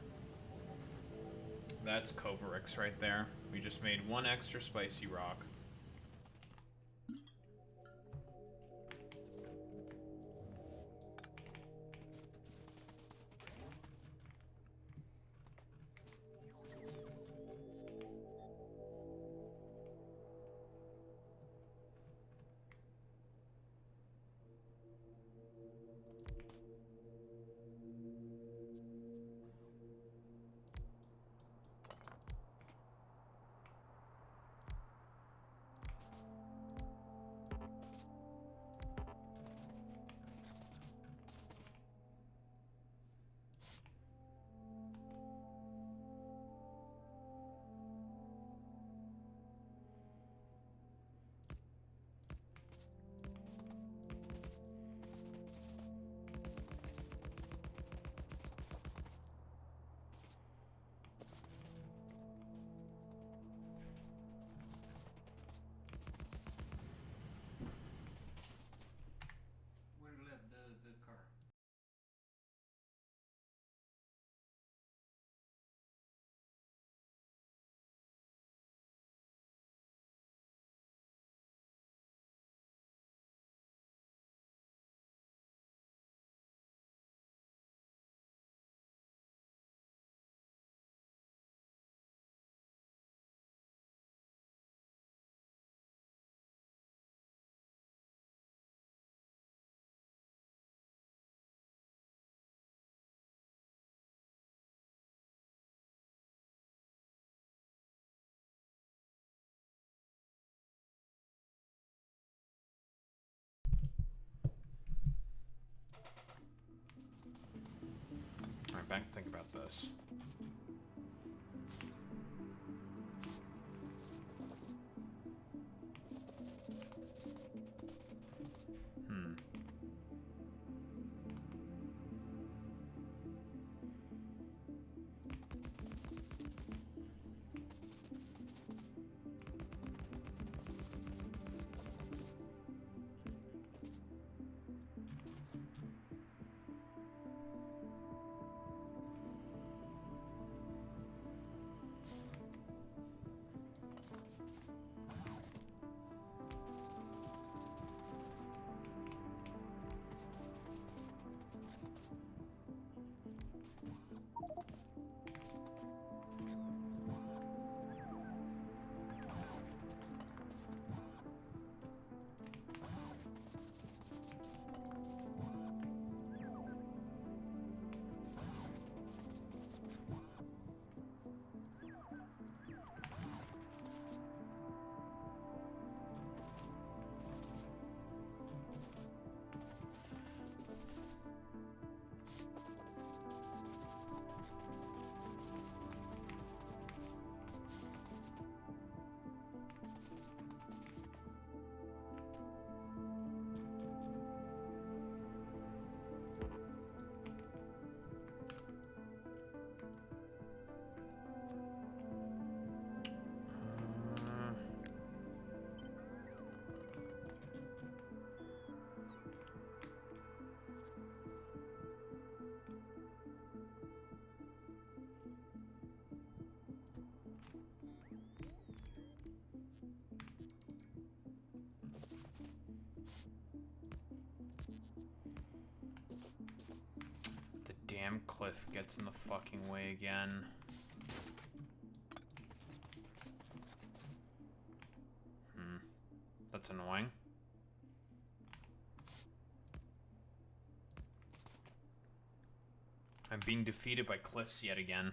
A: That's Covarex right there. We just made one extra spicy rock. back to think about this. Damn cliff gets in the fucking way again. That's annoying. I'm being defeated by cliffs yet again.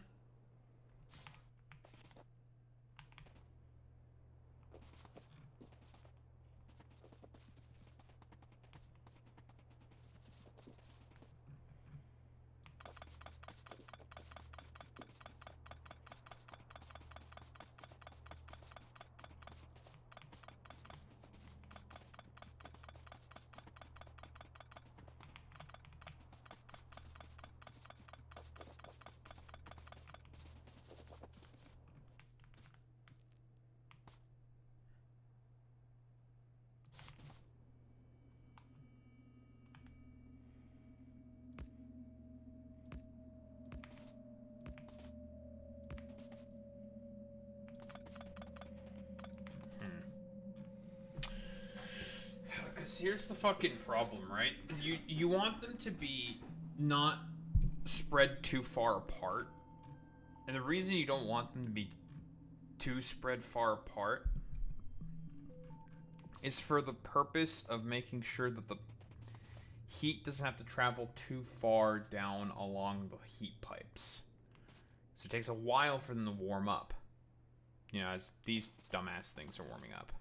A: Here's the fucking problem, right? You want them to be not spread too far apart. And the reason you don't want them to be too spread far apart is for the purpose of making sure that the heat doesn't have to travel too far down along the heat pipes. So it takes a while for them to warm up. You know, as these dumbass things are warming up.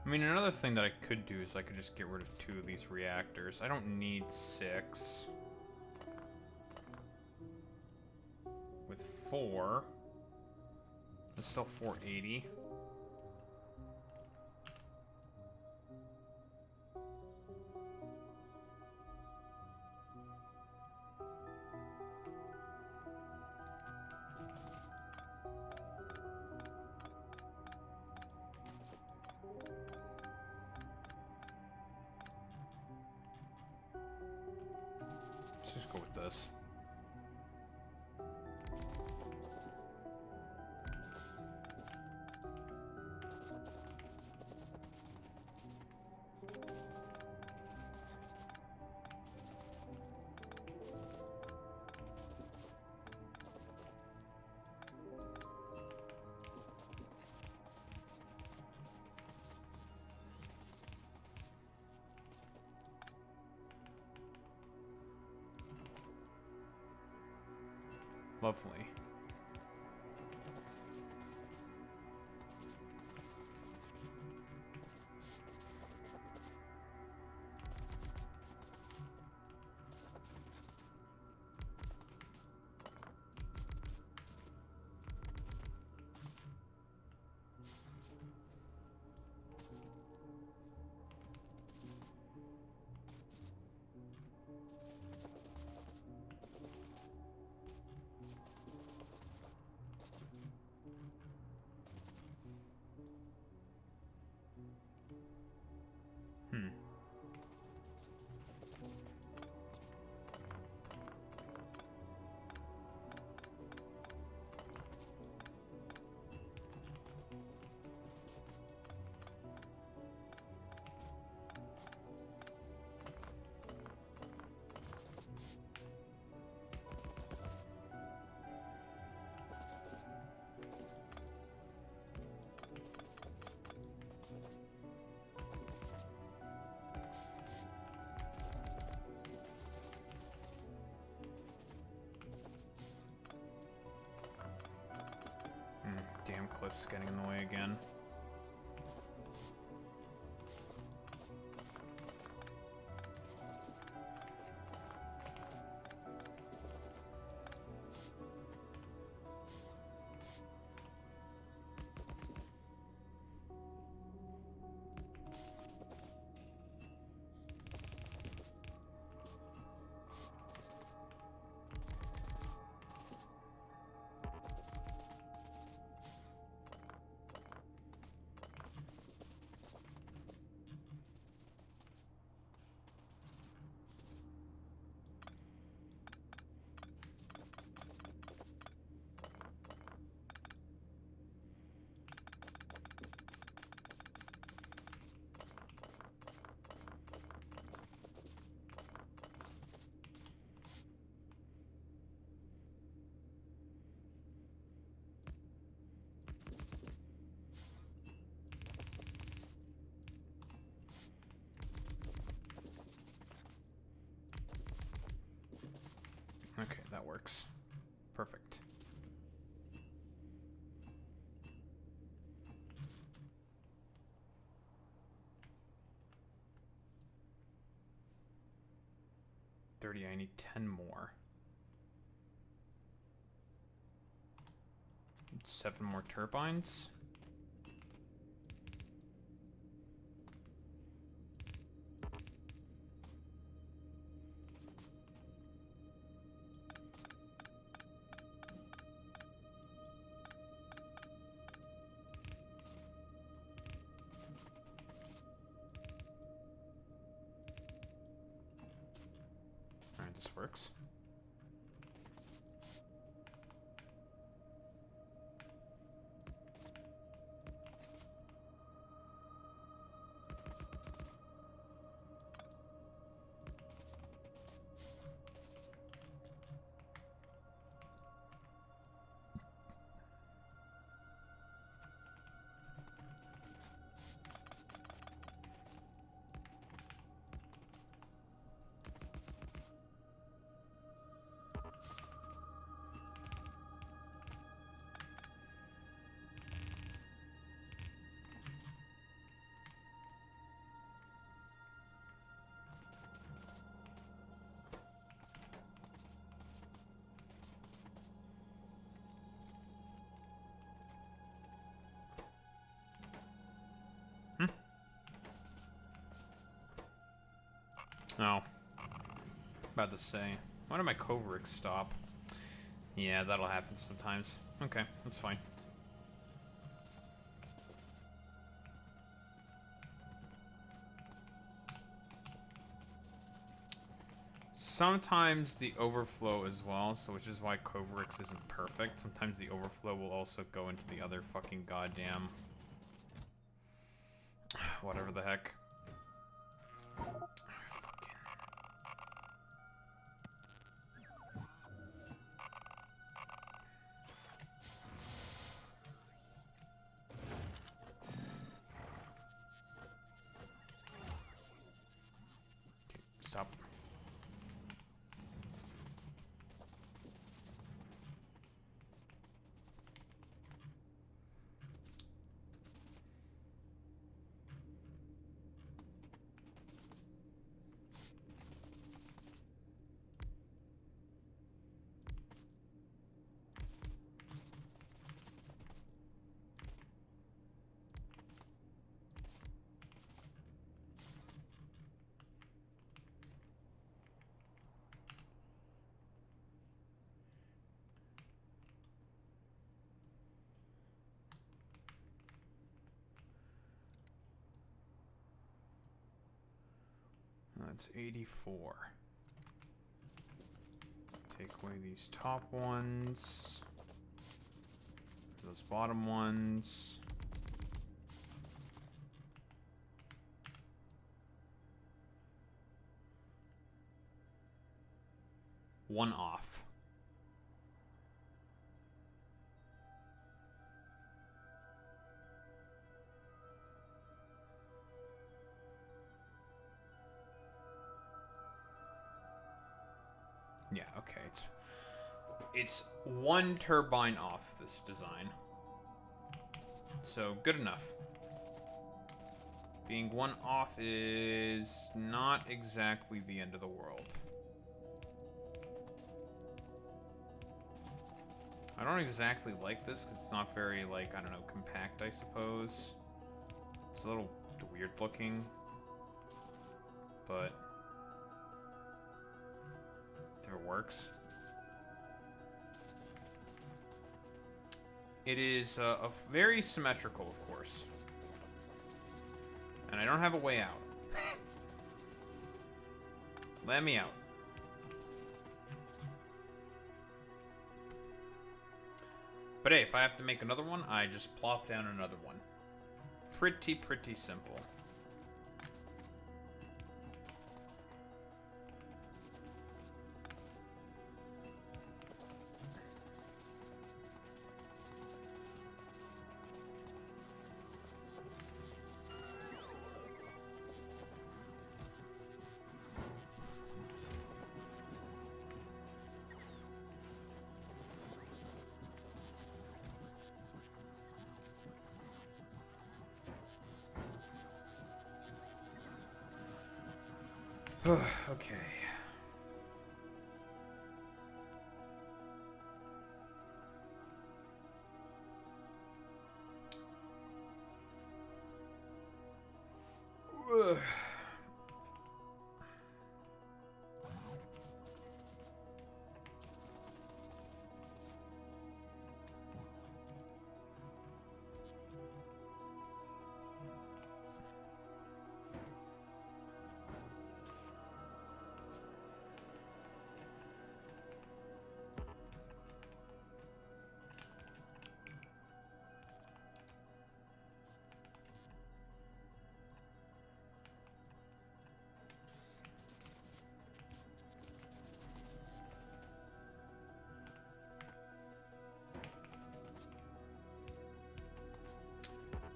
A: I mean, another thing that I could do is I could just get rid of 2 of these reactors. I don't need 6. With 4, it's still 480. Let's just go with this. Lovely. Hmm. Damn cliff's getting in the way again. Okay, that works. Perfect. I need 10 more. 7 more turbines. Alright, this works. Oh. About to say. Why did my Kovric stop? Yeah, that'll happen sometimes. Okay, that's fine. Sometimes the overflow as well, so which is why Kovrix isn't perfect. Sometimes the overflow will also go into the other fucking goddamn... whatever the heck. Stop. That's 84. Take away these top ones. Those bottom ones. One off. Yeah, okay. It's one turbine off this design. So, good enough. Being one off is not exactly the end of the world. I don't exactly like this because it's not very, like, I don't know, compact, I suppose. It's a little weird looking. But if it works. It is a very symmetrical, of course. And I don't have a way out. Let me out. But hey, if I have to make another one, I just plop down another one. Pretty simple. Okay.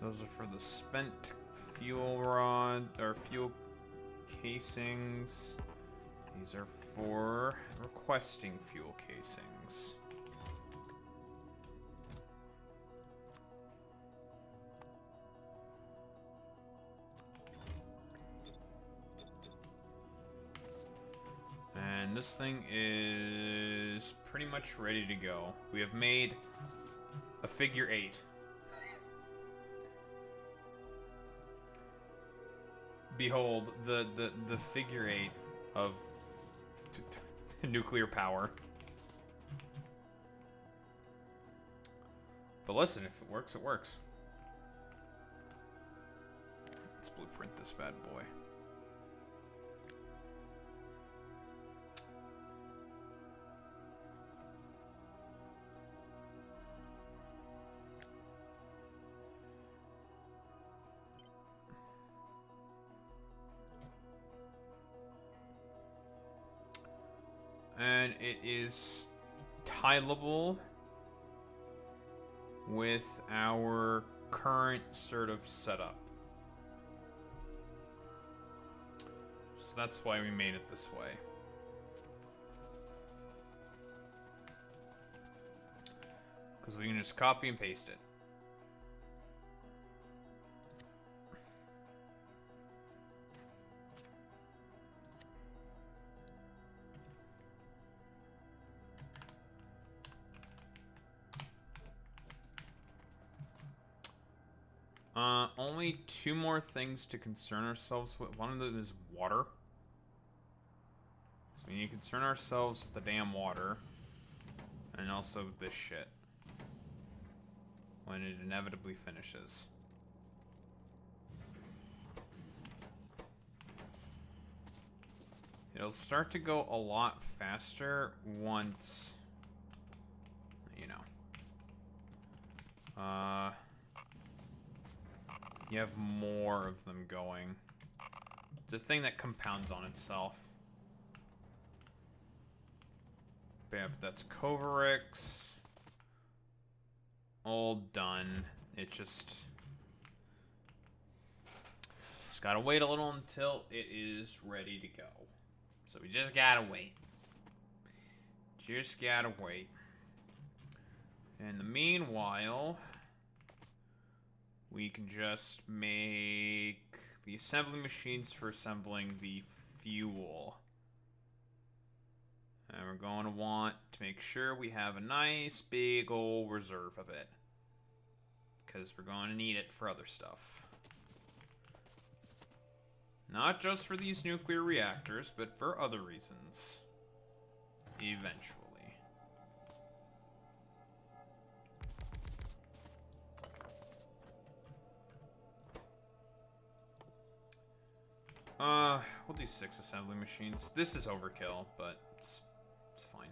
A: Those are for the spent fuel rod, or fuel casings. These are for requesting fuel casings. And this thing is pretty much ready to go. We have made a figure 8. Behold, the figure 8 of nuclear power. But listen, if it works, it works. Let's blueprint this bad boy. And it is tileable with our current sort of setup. So that's why we made it this way. Because we can just copy and paste it. Only 2 more things to concern ourselves with. One of them is water. So we need to concern ourselves with the damn water. And also this shit. When it inevitably finishes. It'll start to go a lot faster once, you know, you have more of them going. It's a thing that compounds on itself. Bam, that's Kovarix. All done. It just gotta wait a little until it is ready to go. So we just gotta wait. Just gotta wait. In the meanwhile, we can just make the assembly machines for assembling the fuel. And we're going to want to make sure we have a nice big old reserve of it. Because we're going to need it for other stuff. Not just for these nuclear reactors, but for other reasons. Eventually. We'll do 6 assembly machines. This is overkill, but it's fine.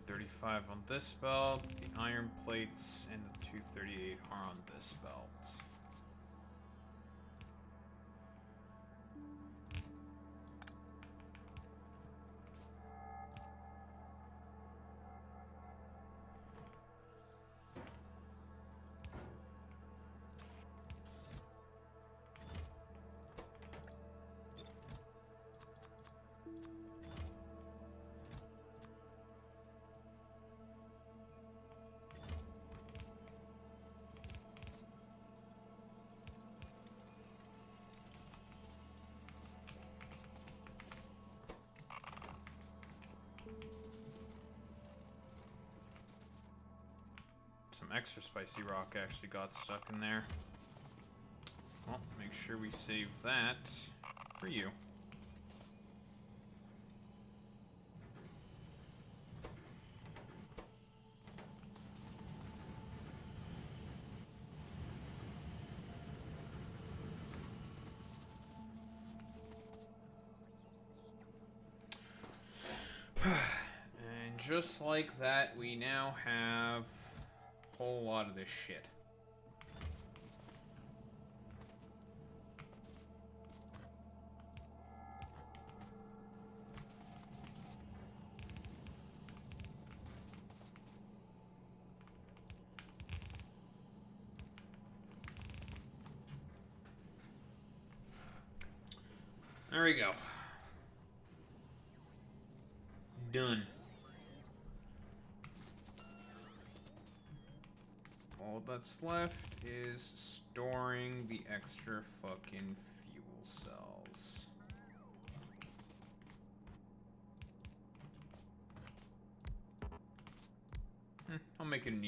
A: .235 on this belt, the iron plates, and the 238 are on this belt. Some extra spicy rock actually got stuck in there. Well, make sure we save that for you. And just like that, we now have a whole lot of this shit. There we go. Done. All that's left is storing the extra fucking fuel cells. I'll make it an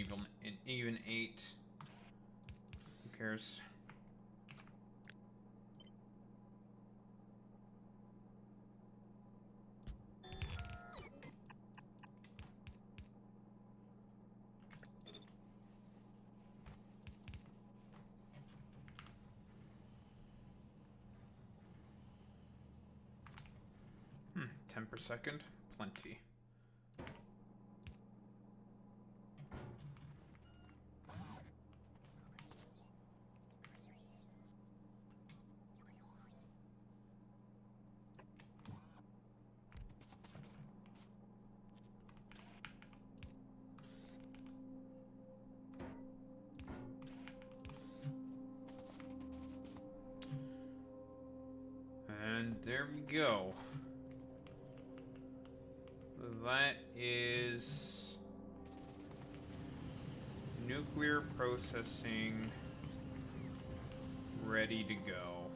A: even 8. Who cares? Hmm, 10 per second? Plenty. And there we go. That is nuclear processing ready to go.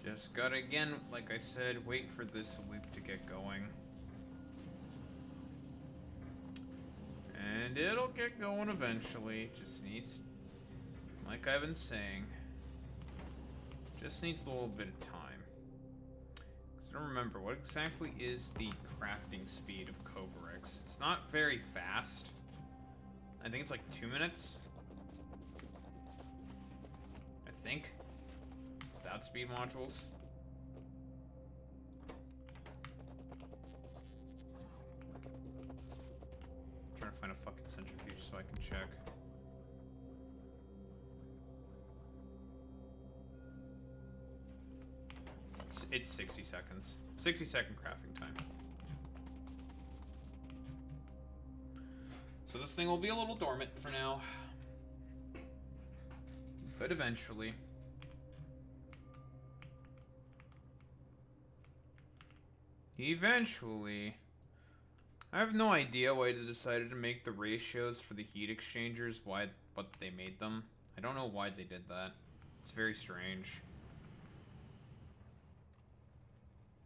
A: Just gotta, again, like I said, wait for this loop to get going. And it'll get going eventually. It just needs, like I've been saying, just needs a little bit of time. Because I don't remember, what exactly is the crafting speed of Kovarix? It's not very fast. I think it's like 2 minutes. I think. Without speed modules. I'm trying to find a fucking centrifuge so I can check. It's 60 seconds. 60-second crafting time. So this thing will be a little dormant for now. But eventually. Eventually. I have no idea why they decided to make the ratios for the heat exchangers, what they made them. I don't know why they did that. It's very strange.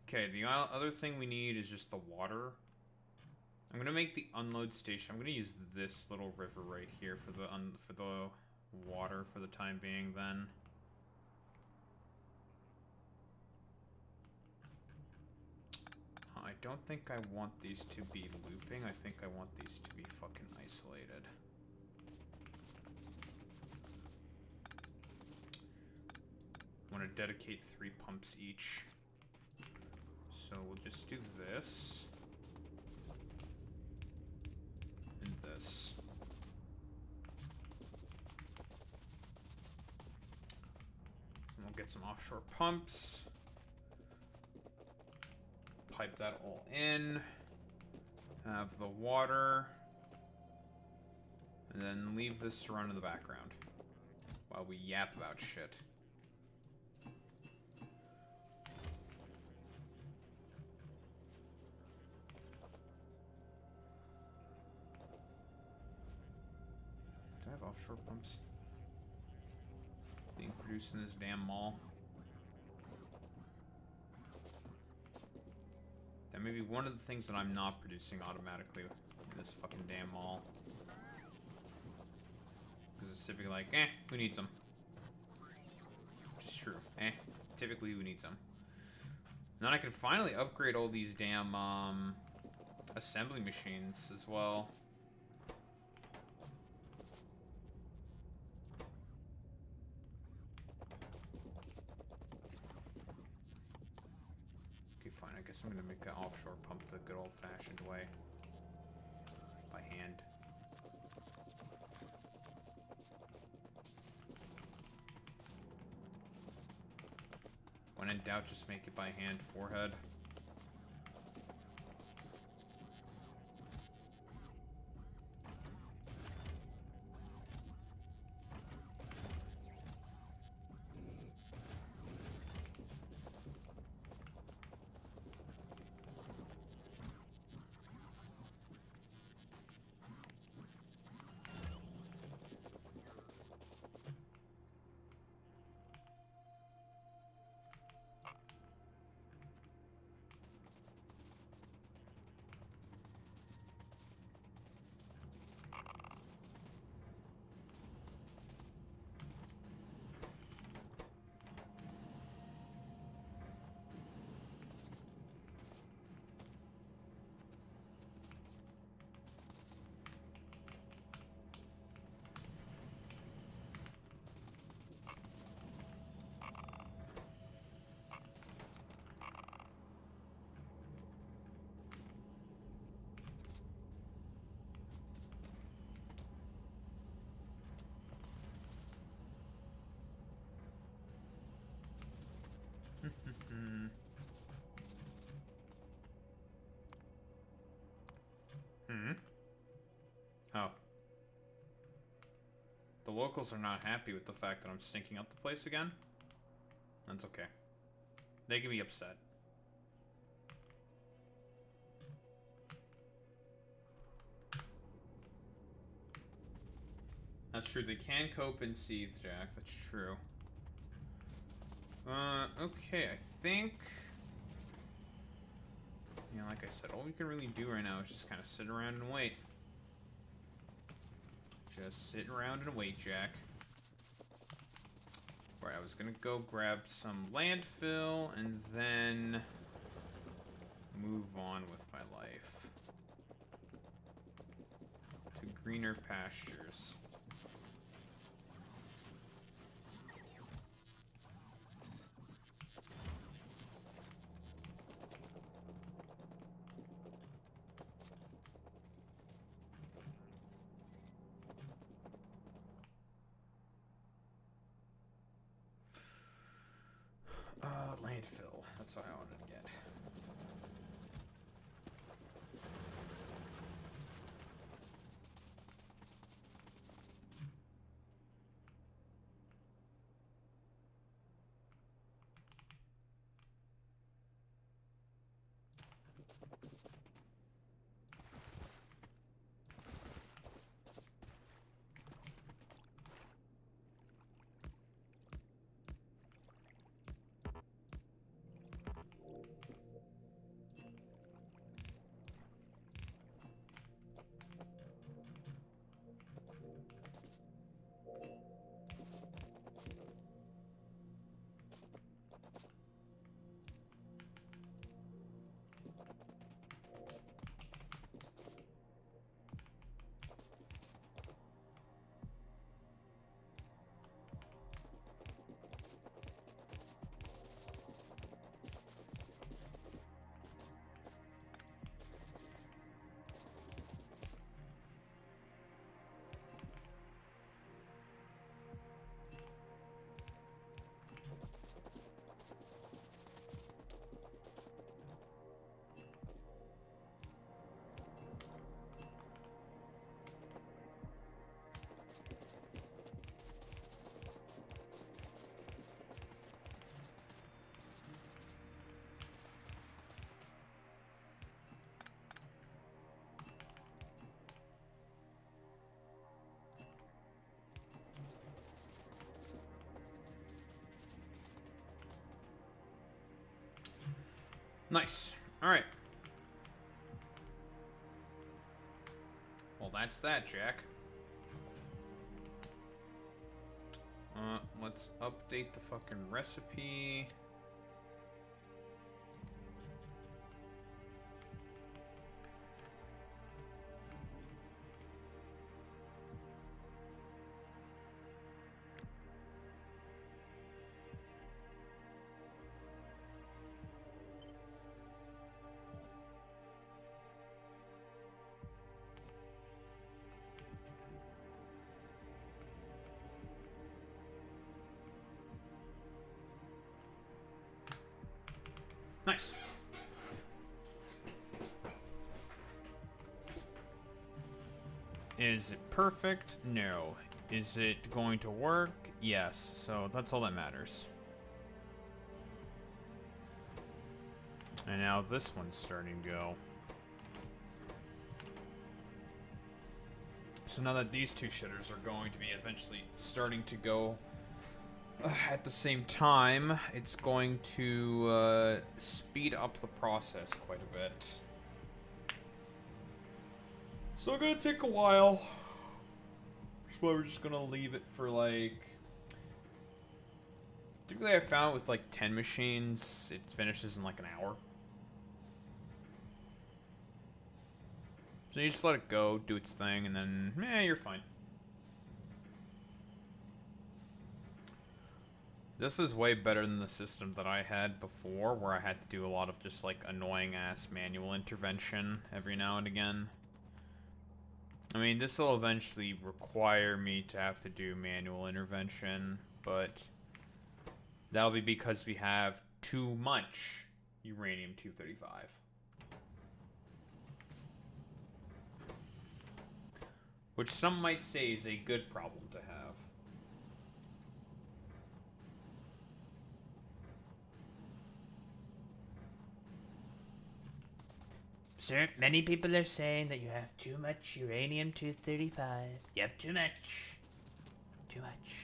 A: Okay, the other thing we need is just the water. I'm gonna make the unload station. I'm gonna use this little river right here for the water for the time being. Then. I don't think I want these to be looping. I think I want these to be fucking isolated. I want to dedicate 3 pumps each. So we'll just do this. And this. And we'll get some offshore pumps. Pipe that all in. Have the water. And then leave this to run in the background. While we yap about shit. Do I have offshore pumps being produced in this damn mall? That may be one of the things that I'm not producing automatically in this fucking damn mall. Because it's typically like, who needs them? Which is true. Typically who needs them? And then I can finally upgrade all these damn assembly machines as well. I guess I'm gonna make an offshore pump the good old-fashioned way. By hand. When in doubt, just make it by hand. Forehead. locals are not happy with the fact that I'm stinking up the place again. That's okay. They can be upset. That's true. They can cope and seethe, Jack. That's true. Okay. I think... Yeah, like I said, all we can really do right now is just kind of sit around and wait. Just sit around and wait, Jack. Right, I was gonna go grab some landfill and then move on with my life to greener pastures. Landfill. That's what I wanted to get. Nice. Alright. Well, that's that, Jack. Let's update the fucking recipe. Nice. Is it perfect? No. Is it going to work? Yes. So that's all that matters. And now this one's starting to go. So now that these two shitters are going to be eventually starting to go at the same time, it's going to speed up the process quite a bit. So it's gonna take a while. That's why we're just gonna leave it for like... Typically I found with like 10 machines, it finishes in like an hour. So you just let it go, do its thing, and then, you're fine. This is way better than the system that I had before, where I had to do a lot of just, like, annoying-ass manual intervention every now and again. I mean, this will eventually require me to have to do manual intervention, but that'll be because we have too much uranium-235. Which some might say is a good problem to have.
C: Many people are saying that you have too much uranium-235. You have too much. Too much.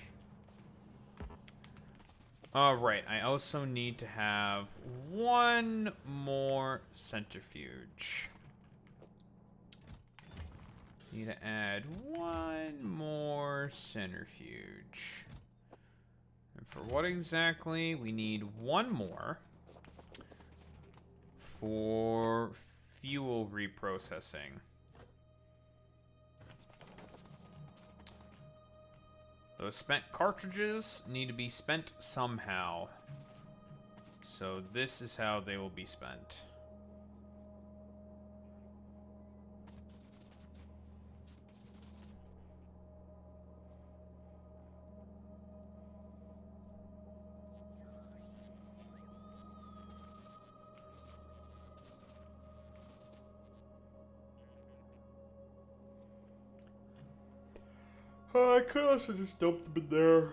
A: Alright, I also need to have one more centrifuge. Need to add one more centrifuge. And for what exactly? We need one more for fuel reprocessing. Those spent cartridges need to be spent somehow. So this is how they will be spent. I could also just dump them in there.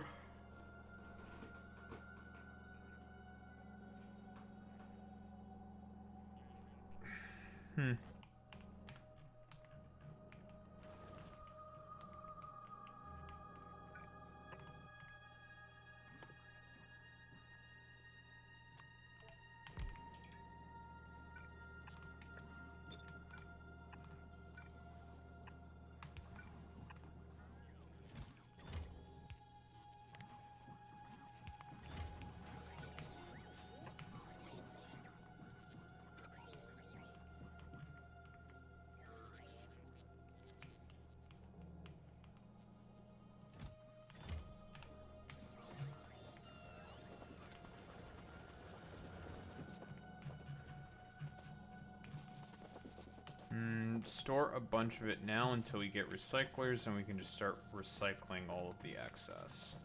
A: Store a bunch of it now until we get recyclers, and we can just start recycling all of the excess.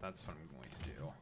A: That's what I'm going to do.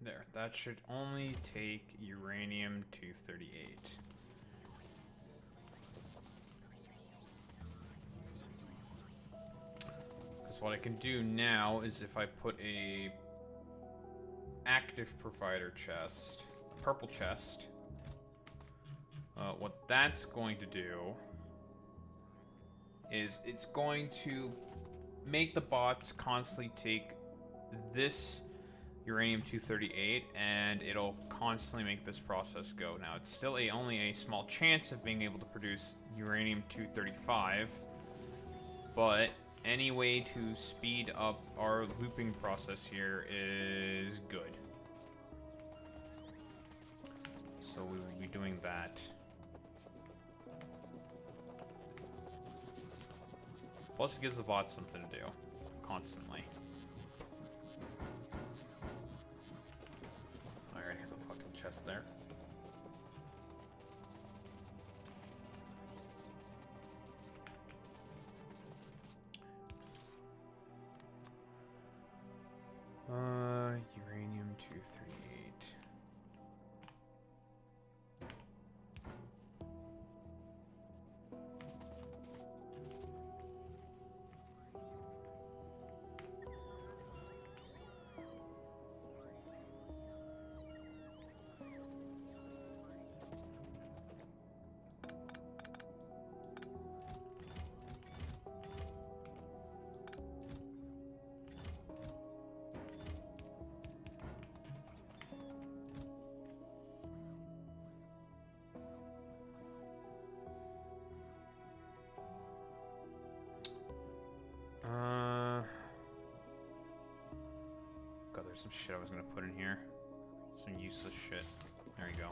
A: There, that should only take uranium-238. Because what I can do now is if I put a active provider chest, a purple chest, what that's going to do is it's going to make the bots constantly take this uranium-238, and it'll constantly make this process go. Now, it's still only a small chance of being able to produce uranium-235, but any way to speed up our looping process here is good. So we will be doing that. Plus, it gives the bots something to do constantly. I already have the fucking chest there. Uranium-238. some shit I was gonna put in here. Some useless shit. There you go.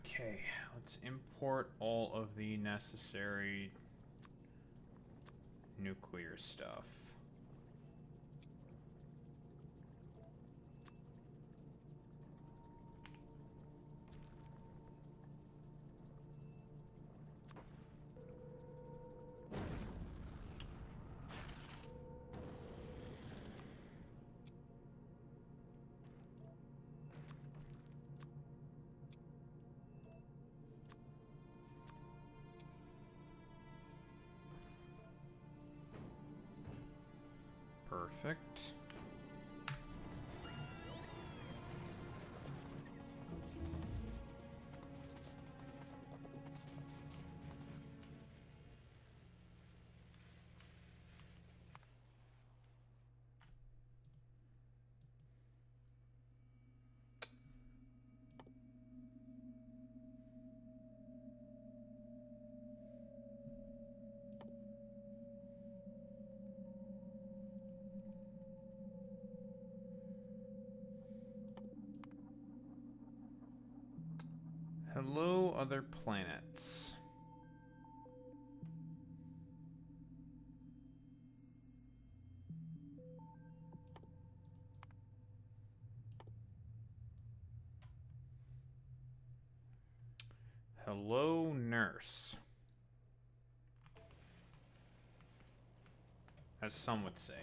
A: Okay, let's import all of the necessary nuclear stuff. Perfect. Hello, other planets. Hello, nurse. As some would say.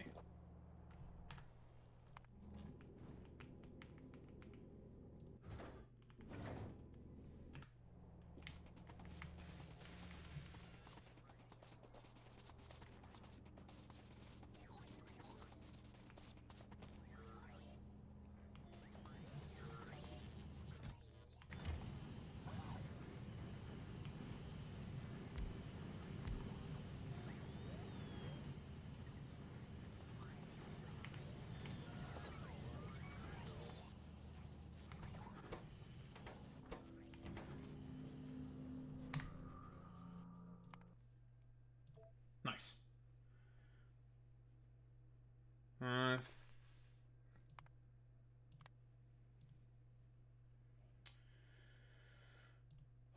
A: Nice.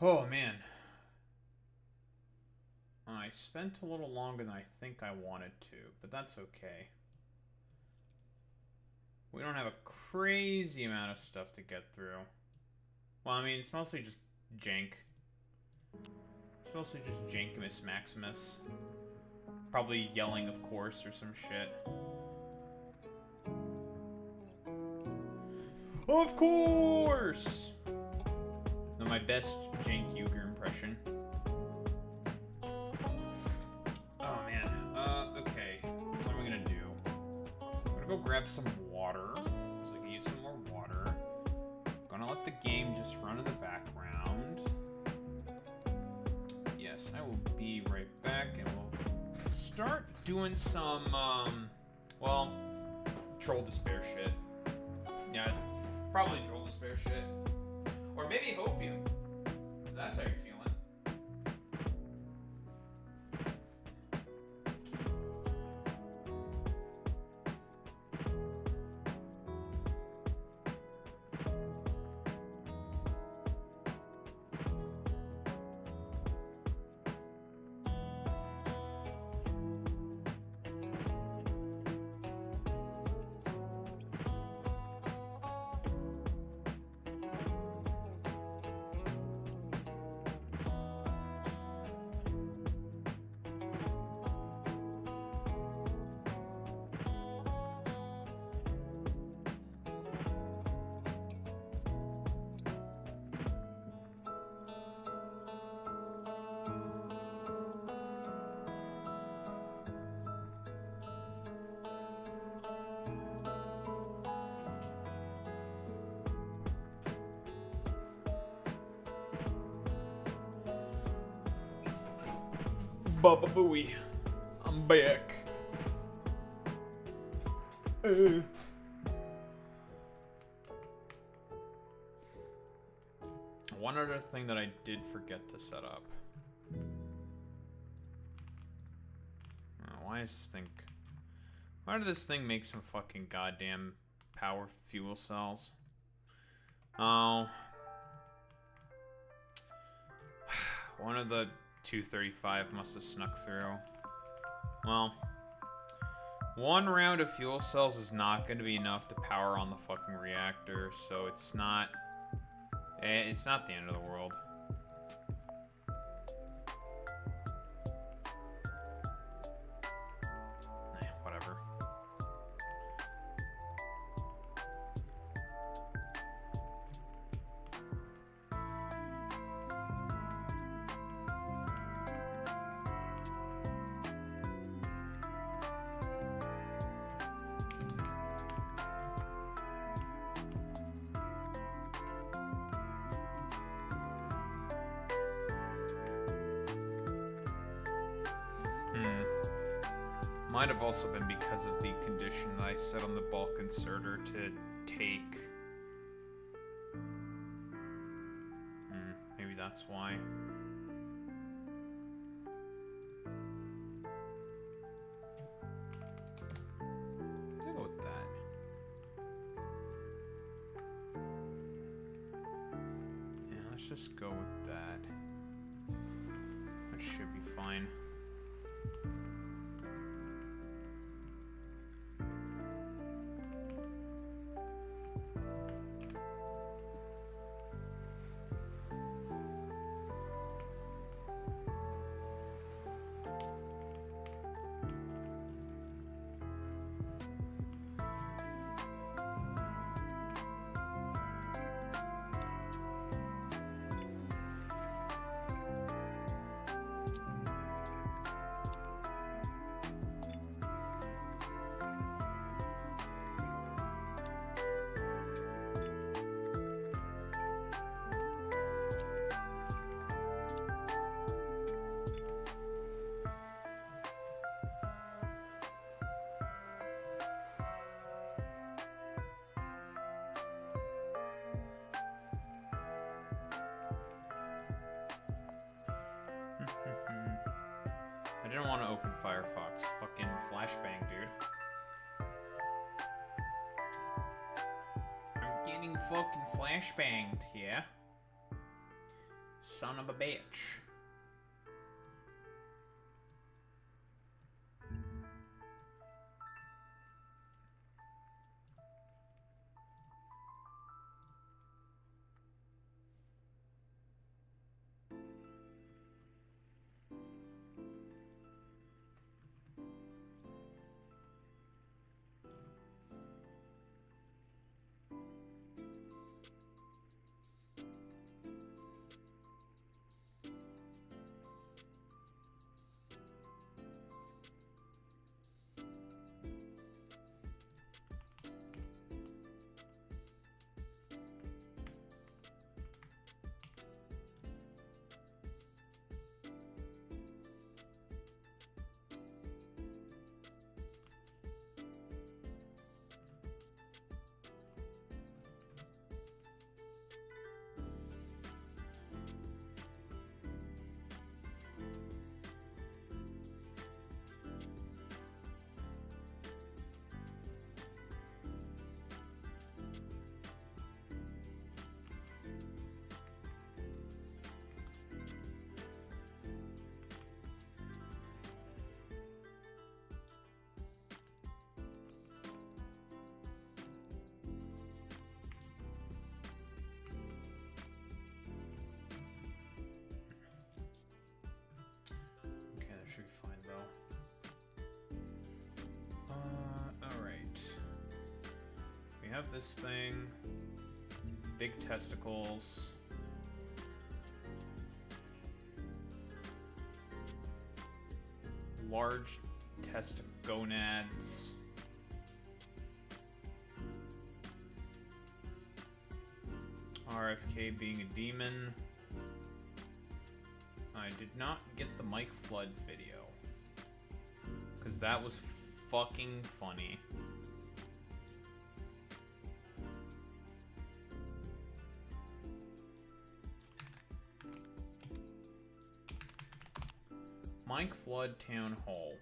A: Oh, man. I spent a little longer than I think I wanted to, but that's okay. We don't have a crazy amount of stuff to get through. Well, I mean, it's mostly just jank. It's mostly just Jankimus Maximus. Probably yelling, of course, or some shit. Of course! No, my best Jank Yuger impression. Oh, man. Okay. What am I gonna do? I'm gonna go grab some water. So I can use some more water. Gonna let the game just run in the background. Yes, I will be right back, and we'll start doing some, well, Troll Despair shit. Yeah, probably Troll Despair shit. Or maybe Hopium. That's how you're feeling. Baba Booey. I'm back. One other thing that I did forget to set up. Why is this thing... Why did this thing make some fucking goddamn power fuel cells? Oh. One of the 235 must have snuck through. Well, one round of fuel cells is not going to be enough to power on the fucking reactor, so it's not the end of the world. Whatever. Might have also been because of the condition that I set on the bulk inserter to take. Maybe that's why. I'll go with that. Yeah, let's just go with that. That should be fine. I didn't want to open Firefox. Fucking flashbang, dude. I'm getting fucking flashbanged here. Son of a bitch. Have this thing, big testicles, large testigonads, RFK being a demon. I did not get the Mike Flood video. Because that was fucking funny. Mike Flood Town Hall.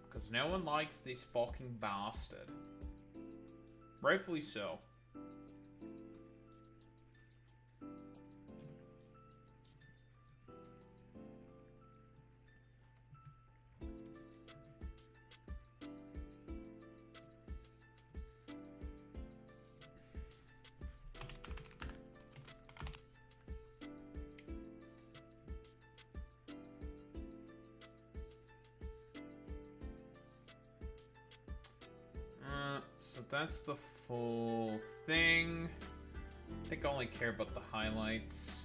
A: Because no one likes this fucking bastard. Rightfully so. So that's the full thing. I think I only care about the highlights.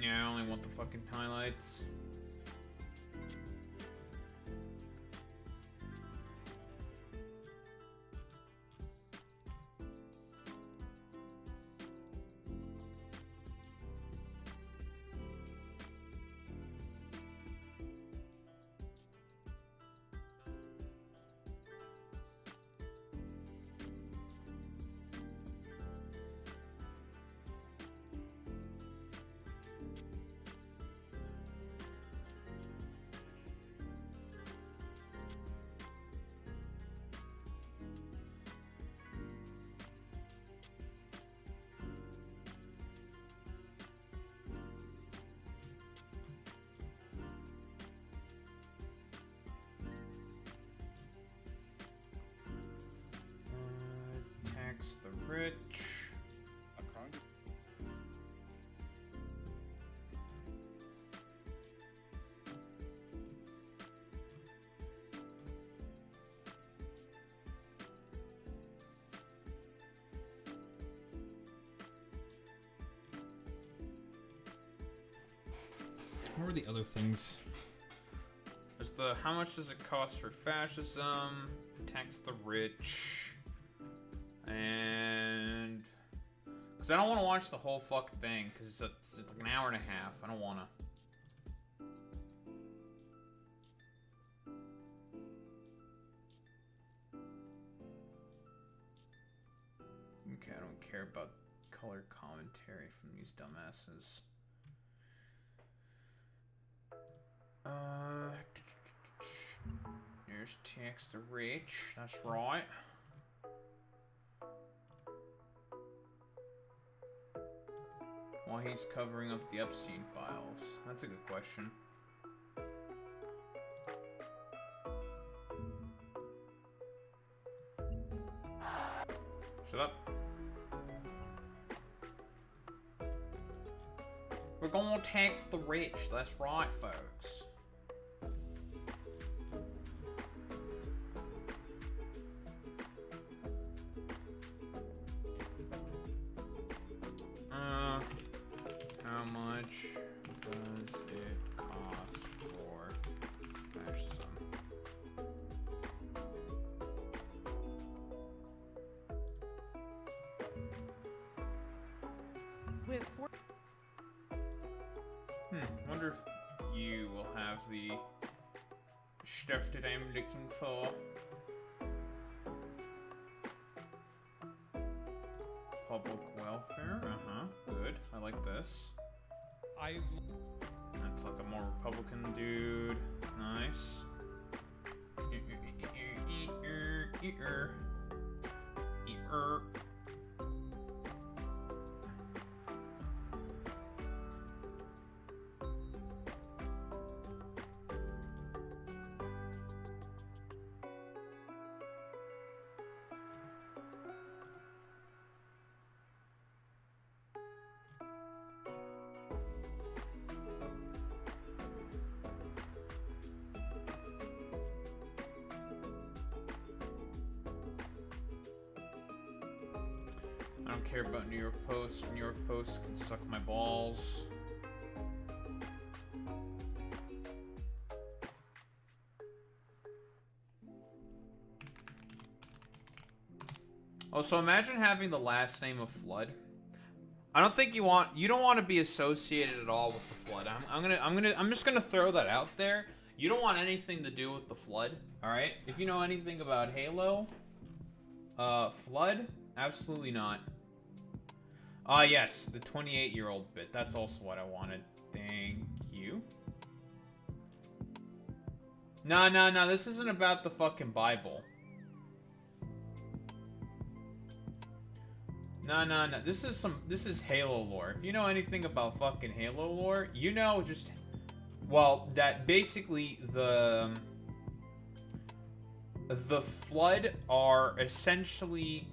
A: Yeah, I only want the fucking highlights. Tax the rich. What were the other things? There's the how much does it cost for fascism? Tax the rich. And because I don't want to watch the whole fucking thing because it's like an hour and a half. I don't want to. Okay, I don't care about color commentary from these dumbasses. Here's tax the rich. That's right. While he's covering up the Epstein files. That's a good question. Shut up. We're gonna tax the rich. That's right, folks. How much does it cost for fascism? Wonder if you will have the stuff that I'm looking for. Public welfare, good. I like this. That's like a more Republican dude. Nice. I don't care about New York Post. New York Post can suck my balls. Oh, so imagine having the last name of Flood. I don't think you don't want to be associated at all with the Flood. I'm just gonna throw that out there. You don't want anything to do with the Flood, all right? If you know anything about Halo, Flood, absolutely not. Yes, the 28-year-old bit. That's also what I wanted. Thank you. No, this isn't about the fucking Bible. No. This is Halo lore. If you know anything about fucking Halo lore, you know well, that basically the Flood are essentially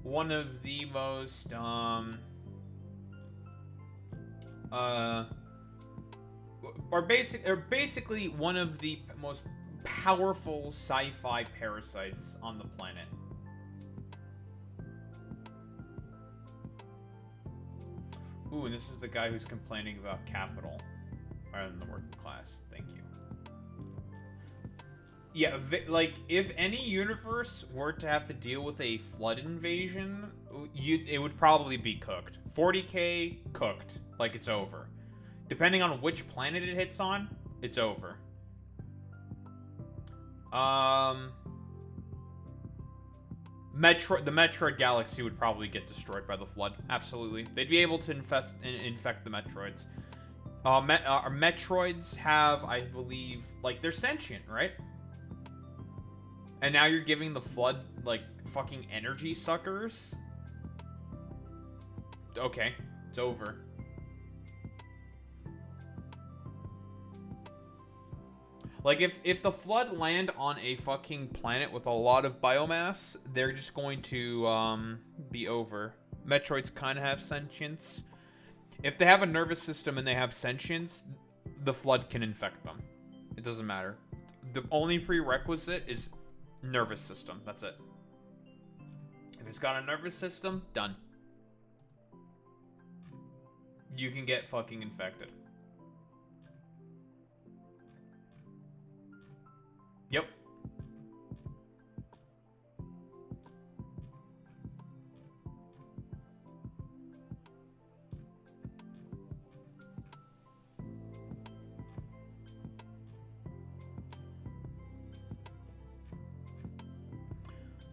A: one of the most are basically one of the most powerful sci-fi parasites on the planet. Ooh, and this is the guy who's complaining about capital rather than the working class. Thank you. Yeah, like, if any universe were to have to deal with a Flood invasion, it would probably be cooked. 40k, cooked. Like, it's over. Depending on which planet it hits on, it's over. The Metroid Galaxy would probably get destroyed by the Flood. Absolutely. They'd be able to infect the Metroids. Metroids have, I believe, like, they're sentient, right? And now you're giving the Flood, like, fucking energy suckers? Okay, it's over. Like, if the Flood land on a fucking planet with a lot of biomass, they're just going to, be over. Metroids kind of have sentience. If they have a nervous system and they have sentience, the Flood can infect them. It doesn't matter. The only prerequisite is nervous system. That's it. If it's got a nervous system, done. You can get fucking infected. Yep.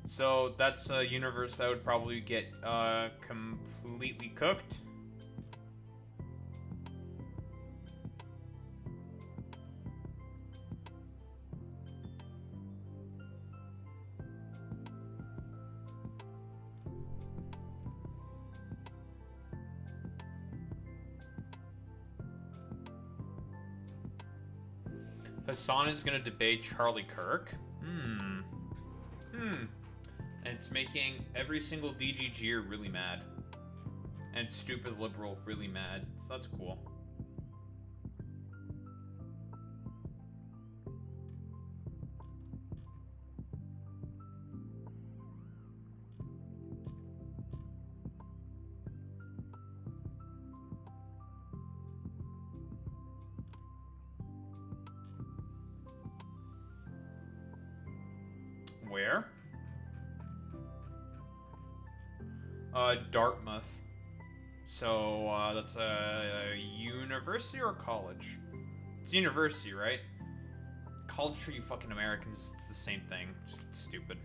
A: So that's a universe that would probably get completely cooked. Hassan is gonna debate Charlie Kirk? And it's making every single DGGer really mad. And stupid liberal really mad. So that's cool. Where? Dartmouth. So, that's a university or a college? It's a university, right? College for you fucking Americans, it's the same thing. It's stupid.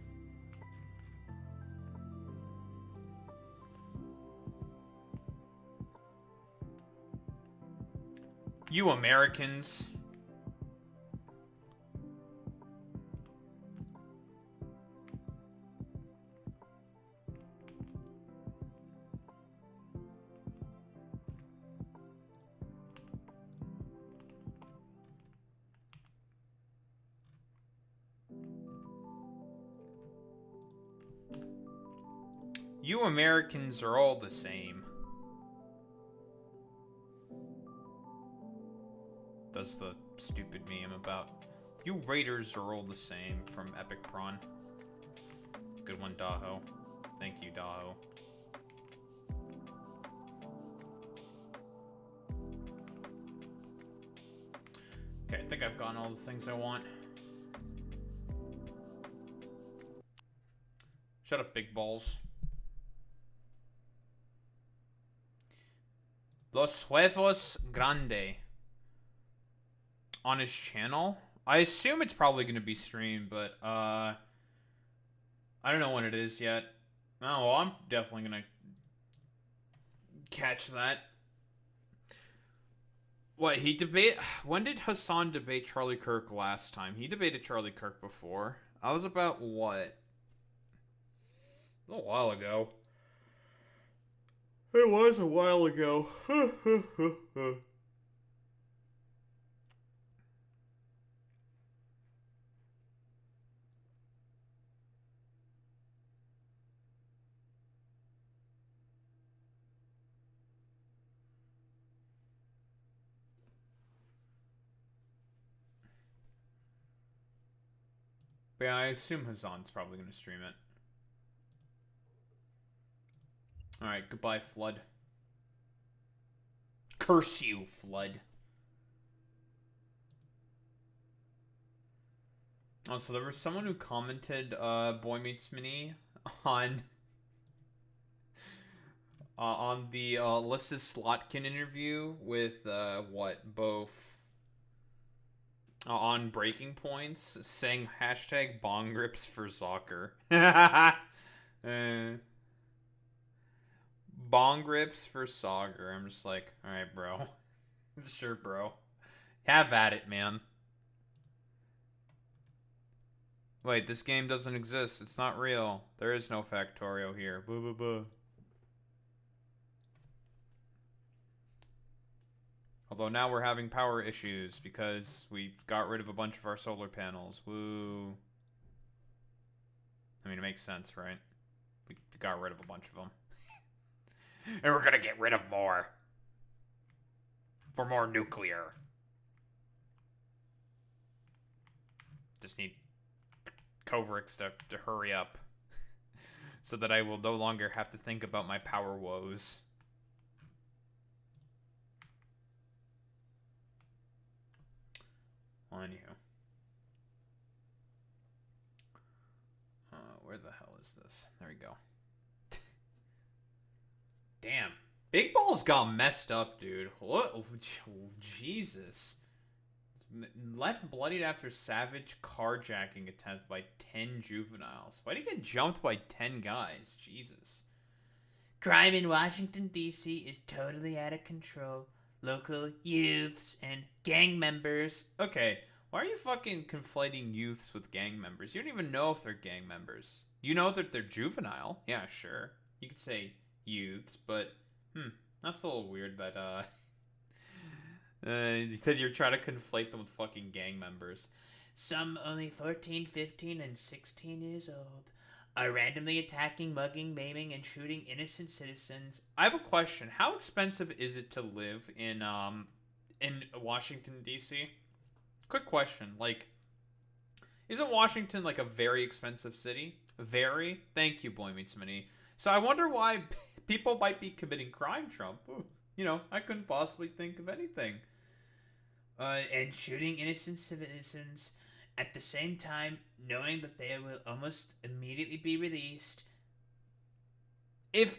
A: You Americans. You Americans are all the same. That's the stupid meme about you Raiders are all the same from Epic Prawn. Good one, Daho. Thank you, Daho. Okay, I think I've gotten all the things I want. Shut up, big balls. Los Huevos Grande. On his channel? I assume it's probably going to be streamed, but, I don't know when it is yet. Oh, well, I'm definitely going to catch that. What, he debate... When did Hassan debate Charlie Kirk last time? He debated Charlie Kirk before. I was about, what? A little while ago. It was a while ago. But yeah, I assume Hassan's probably going to stream it. Alright, goodbye, Flood. Curse you, Flood. Oh, so there was someone who commented, Boy Meets Mini on the Alyssa Slotkin interview with both on Breaking Points, saying hashtag bong rips for soccer. Bong rips for soccer. I'm just like, all right, bro. Sure, bro. Have at it, man. Wait, this game doesn't exist. It's not real. There is no Factorio here. Boo boo boo. Although now we're having power issues because we got rid of a bunch of our solar panels. Woo. I mean, it makes sense, right? We got rid of a bunch of them. And we're gonna get rid of more. For more nuclear. Just need Kovrix to hurry up. So that I will no longer have to think about my power woes. Well, anywho. Where the hell is this? There we go. Damn. Big Balls got messed up, dude. What? Oh, Jesus. Left bloodied after savage carjacking attempt by 10 juveniles. Why'd he get jumped by 10 guys? Jesus.
C: Crime in Washington, D.C. is totally out of control. Local youths and gang members.
A: Okay, why are you fucking conflating youths with gang members? You don't even know if they're gang members. You know that they're juvenile. Yeah, sure. You could say youths, but that's a little weird that that you're trying to conflate them with fucking gang members.
C: Some only 14, 15, and 16 years old are randomly attacking, mugging, maiming, and shooting innocent citizens.
A: I have a question. How expensive is it to live in Washington, D.C.? Quick question. Like, isn't Washington like a very expensive city? Very? Thank you, Boy Meets Mini. So I wonder why people might be committing crime, Trump. Ooh, you know, I couldn't possibly think of anything.
C: And shooting innocent citizens at the same time, knowing that they will almost immediately be released.
A: If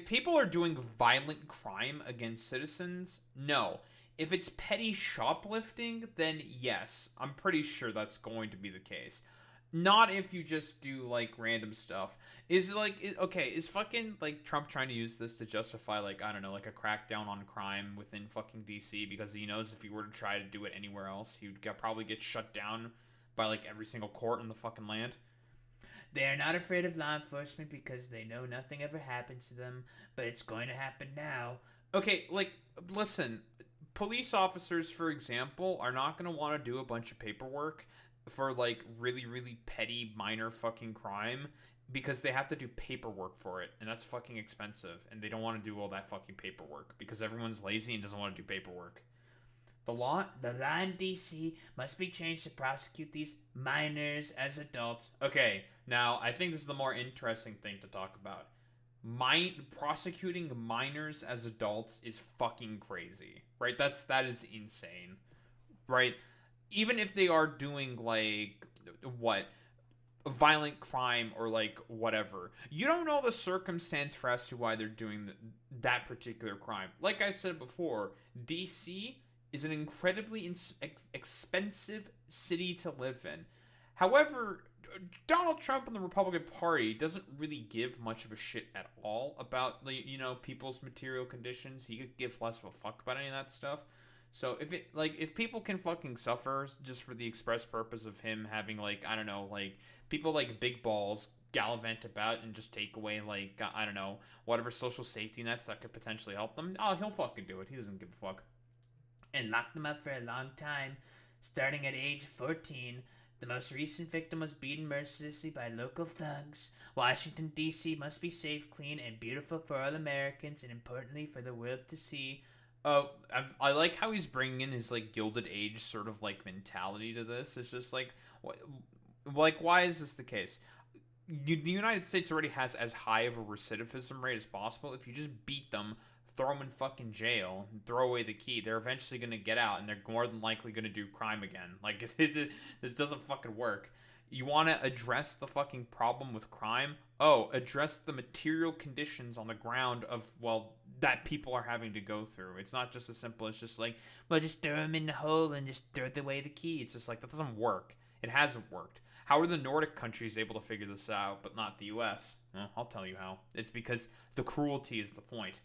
A: people are doing violent crime against citizens, no. If it's petty shoplifting, then yes, I'm pretty sure that's going to be the case. Not if you just do, like, random stuff. Is fucking, like, Trump trying to use this to justify, like, I don't know, like, a crackdown on crime within fucking D.C. because he knows if he were to try to do it anywhere else, he would probably get shut down by, like, every single court in the fucking land?
C: They are not afraid of law enforcement because they know nothing ever happens to them, but it's going to happen now.
A: Okay, like, listen, police officers, for example, are not going to want to do a bunch of paperwork for, like, really, really petty, minor fucking crime because they have to do paperwork for it, and that's fucking expensive, and they don't want to do all that fucking paperwork because everyone's lazy and doesn't want to do paperwork. The law
C: in D.C. must be changed to prosecute these minors as adults.
A: Okay, now, I think this is the more interesting thing to talk about. Prosecuting minors as adults is fucking crazy, right? That is insane, right? Even if they are doing, like, violent crime or like whatever. You don't know the circumstance for as to why they're doing that particular crime. Like I said before, DC is an incredibly expensive city to live in. However, Donald Trump and the Republican Party doesn't really give much of a shit at all about, you know, people's material conditions. He could give less of a fuck about any of that stuff. So if people can fucking suffer just for the express purpose of him having, like, I don't know, like people like big balls gallivant about and just take away, like, I don't know, whatever social safety nets that could potentially help them, oh, he'll fucking do it. He doesn't give a fuck.
C: And locked them up for a long time, starting at age 14. The most recent victim was beaten mercilessly by local thugs. Washington, D.C. must be safe, clean, and beautiful for all Americans, and importantly for the world to see.
A: Oh, I like how he's bringing in his, like, Gilded Age sort of, like, mentality to this. It's just like, why is this the case? The United States already has as high of a recidivism rate as possible. If you just beat them, throw them in fucking jail, and throw away the key, they're eventually going to get out, and they're more than likely going to do crime again. Like, this doesn't fucking work. You want to address the fucking problem with crime? Oh, address the material conditions on the ground of, well, that people are having to go through. It's not just as simple as just like,
C: well, just throw them in the hole and just throw away the key.
A: It's just like, that doesn't work. It hasn't worked. How are the Nordic countries able to figure this out, but not the US? Well, I'll tell you how. It's because the cruelty is the point.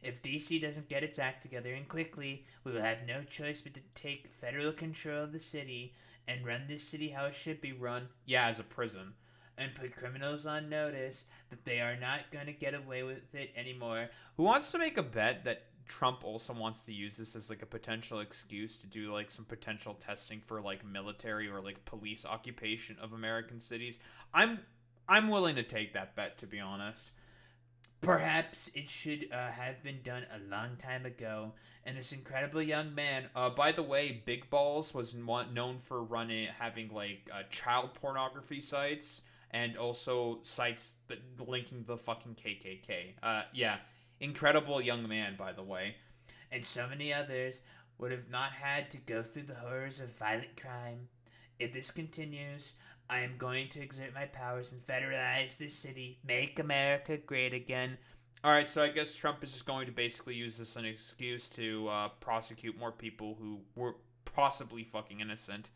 C: If DC doesn't get its act together and quickly, we will have no choice but to take federal control of the city and run this city how it should be run.
A: Yeah, as a prison.
C: And put criminals on notice that they are not going to get away with it anymore.
A: Who wants to make a bet that Trump also wants to use this as like a potential excuse to do like some potential testing for like military or like police occupation of American cities? I'm willing to take that bet, to be honest.
C: Perhaps it should have been done a long time ago. And this incredible young man,
A: by the way, Big Balls was known for having like child pornography sites and also sites that linking the fucking KKK. Yeah, incredible young man, by the way.
C: And so many others would have not had to go through the horrors of violent crime. If this continues, I am going to exert my powers and federalize this city, make America great again.
A: Alright, so I guess Trump is just going to basically use this as an excuse to prosecute more people who were possibly fucking innocent.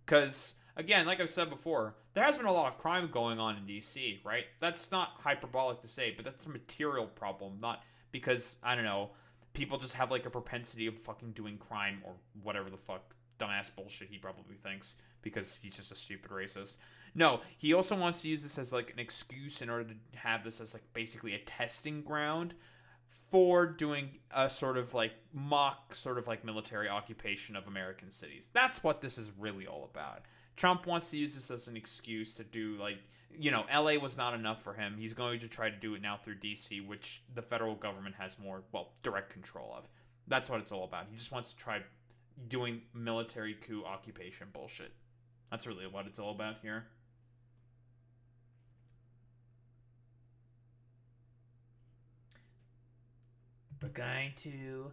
A: Because, again, like I've said before, there has been a lot of crime going on in DC, right? That's not hyperbolic to say, but that's a material problem, not because, I don't know, people just have like a propensity of fucking doing crime or whatever the fuck dumbass bullshit he probably thinks because he's just a stupid racist. No, he also wants to use this as like an excuse in order to have this as like basically a testing ground for doing a sort of like mock sort of like military occupation of American cities. That's what this is really all about. Trump wants to use this as an excuse to do like, you know, LA was not enough for him. He's going to try to do it now through DC, which the federal government has more, well, direct control of. That's what it's all about. He just wants to try doing military coup occupation bullshit. That's really what it's all about here.
C: We're going to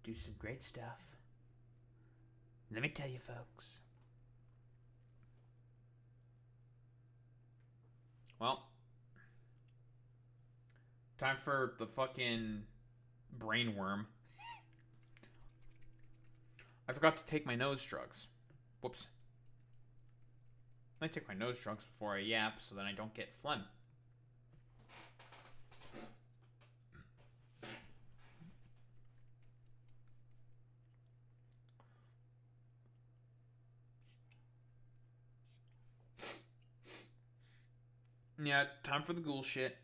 C: do some great stuff. Let me tell you, folks.
A: Well, time for the fucking brain worm. I forgot to take my nose drugs. Whoops. I take my nose drugs before I yap so that I don't get phlegm. Yeah, time for the ghoul shit.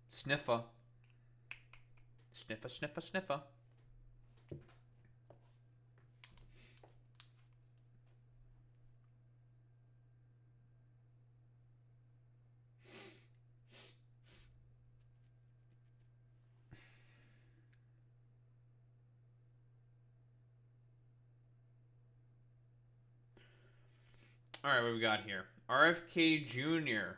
A: Sniffer. Sniffer, sniffer, sniffer. Alright, what we got here? RFK Jr.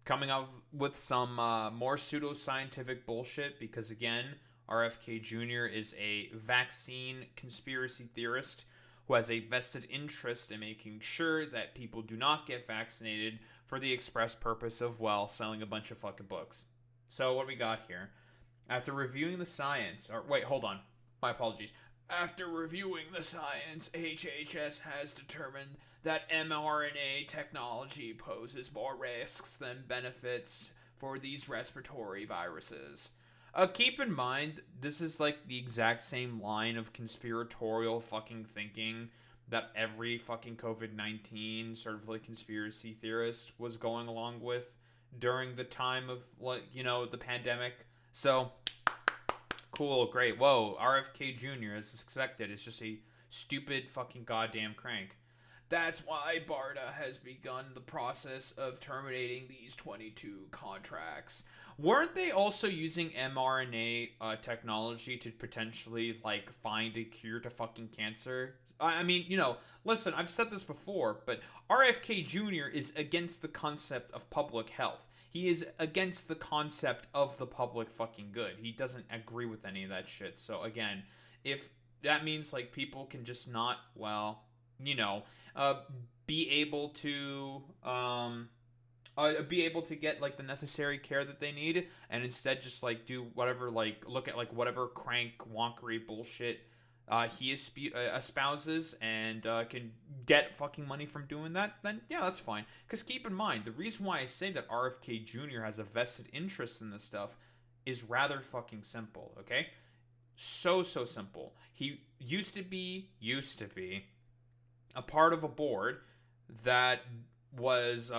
A: coming up with some more pseudoscientific bullshit because, again, RFK Jr. is a vaccine conspiracy theorist who has a vested interest in making sure that people do not get vaccinated for the express purpose of, well, selling a bunch of fucking books. So what we got here? After reviewing the science, or wait, hold on. My apologies. After reviewing the science, HHS has determined that mRNA technology poses more risks than benefits for these respiratory viruses. Keep in mind, this is like the exact same line of conspiratorial fucking thinking that every fucking COVID-19 sort of like conspiracy theorist was going along with during the time of, like, you know, the pandemic. So, cool, great. Whoa, RFK Jr., as expected, is just a stupid fucking goddamn crank. That's why BARDA has begun the process of terminating these 22 contracts. Weren't they also using mRNA technology to potentially, like, find a cure to fucking cancer? I mean, you know, listen, I've said this before, but RFK Jr. is against the concept of public health. He is against the concept of the public fucking good. He doesn't agree with any of that shit. So, again, if that means, like, people can just not, well, you know, be able to get, like, the necessary care that they need, and instead just, like, do whatever, like, look at, like, whatever crank wonkery bullshit he espouses, and can get fucking money from doing that, then yeah, that's fine. Because keep in mind, the reason why I say that RFK Jr. has a vested interest in this stuff is rather fucking simple, okay? So simple. He used to be a part of a board that was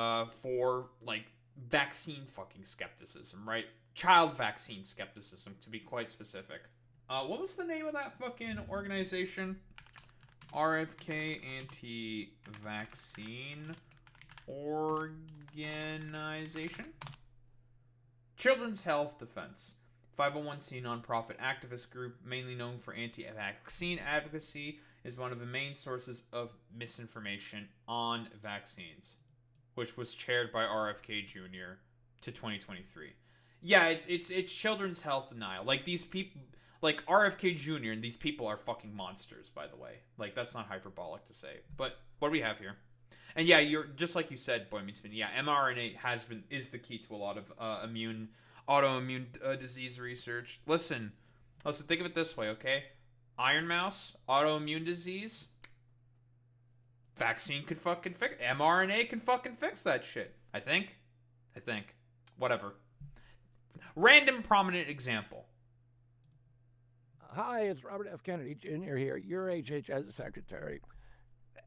A: for, like, vaccine fucking skepticism, right? Child vaccine skepticism, to be quite specific. What was the name of that fucking organization? RFK Anti-Vaccine Organization? Children's Health Defense. 501c nonprofit activist group, mainly known for anti-vaccine advocacy, is one of the main sources of misinformation on vaccines, which was chaired by RFK Jr. to 2023. Yeah, it's children's health denial. Like, these people, like RFK Jr. and these people are fucking monsters, by the way. Like, that's not hyperbolic to say. But what do we have here? And yeah, you're just like you said, Boy Meets Spin. Yeah, mRNA is the key to a lot of autoimmune disease research. Listen, think of it this way, okay? Iron Mouse, autoimmune disease, vaccine could fucking fix. mRNA can fucking fix that shit. I think. Whatever. Random prominent example.
D: Hi, it's Robert F. Kennedy Jr. here, your HHS secretary.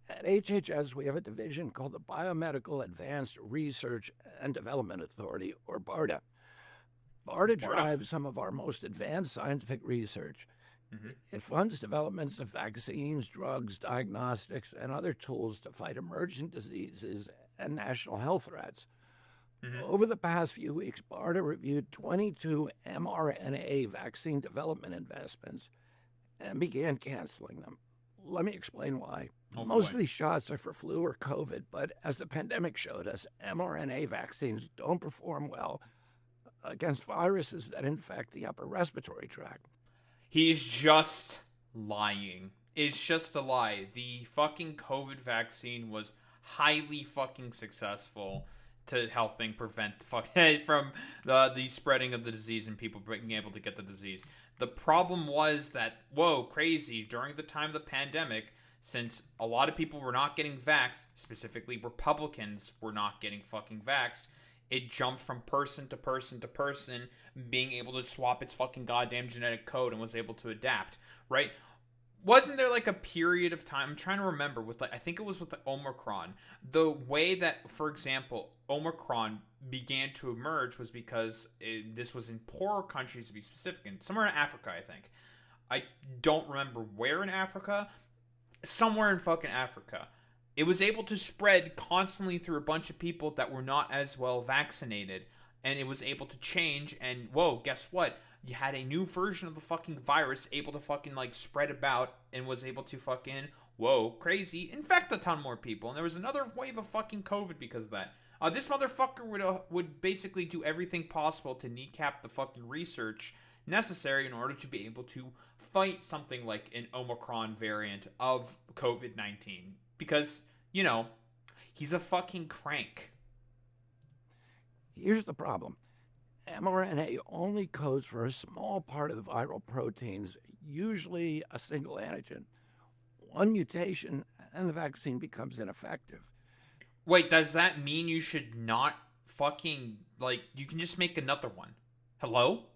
D: At HHS, we have a division called the Biomedical Advanced Research and Development Authority, or BARDA. BARDA drives some of our most advanced scientific research. Mm-hmm. It funds developments of vaccines, drugs, diagnostics, and other tools to fight emerging diseases and national health threats. Mm-hmm. Over the past few weeks, BARDA reviewed 22 mRNA vaccine development investments and began canceling them. Let me explain why. Most of these shots are for flu or COVID, but as the pandemic showed us, mRNA vaccines don't perform well against viruses that infect the upper respiratory tract.
A: He's just lying. It's just a lie. The fucking COVID vaccine was highly fucking successful to helping prevent from the spreading of the disease and people being able to get the disease. The problem was that, crazy, during the time of the pandemic, since a lot of people were not getting vaxxed, specifically Republicans were not getting fucking vaxxed, it jumped from person to person to person, being able to swap its fucking goddamn genetic code and was able to adapt, right? Wasn't there like a period of time, I'm trying to remember, with like, I think it was with the Omicron, the way that, for example, Omicron began to emerge was because this was in poorer countries, to be specific, and somewhere in Africa, I think. I don't remember where in Africa, somewhere in fucking Africa. It was able to spread constantly through a bunch of people that were not as well vaccinated, and it was able to change, and guess what? You had a new version of the fucking virus able to fucking, like, spread about and was able to fucking, crazy, infect a ton more people. And there was another wave of fucking COVID because of that. This motherfucker would basically do everything possible to kneecap the fucking research necessary in order to be able to fight something like an Omicron variant of COVID-19. Because, you know, he's a fucking crank.
D: Here's the problem. mRNA only codes for a small part of the viral proteins, usually a single antigen. One mutation, and the vaccine becomes ineffective.
A: Wait, does that mean you should not fucking, like, you can just make another one? Hello?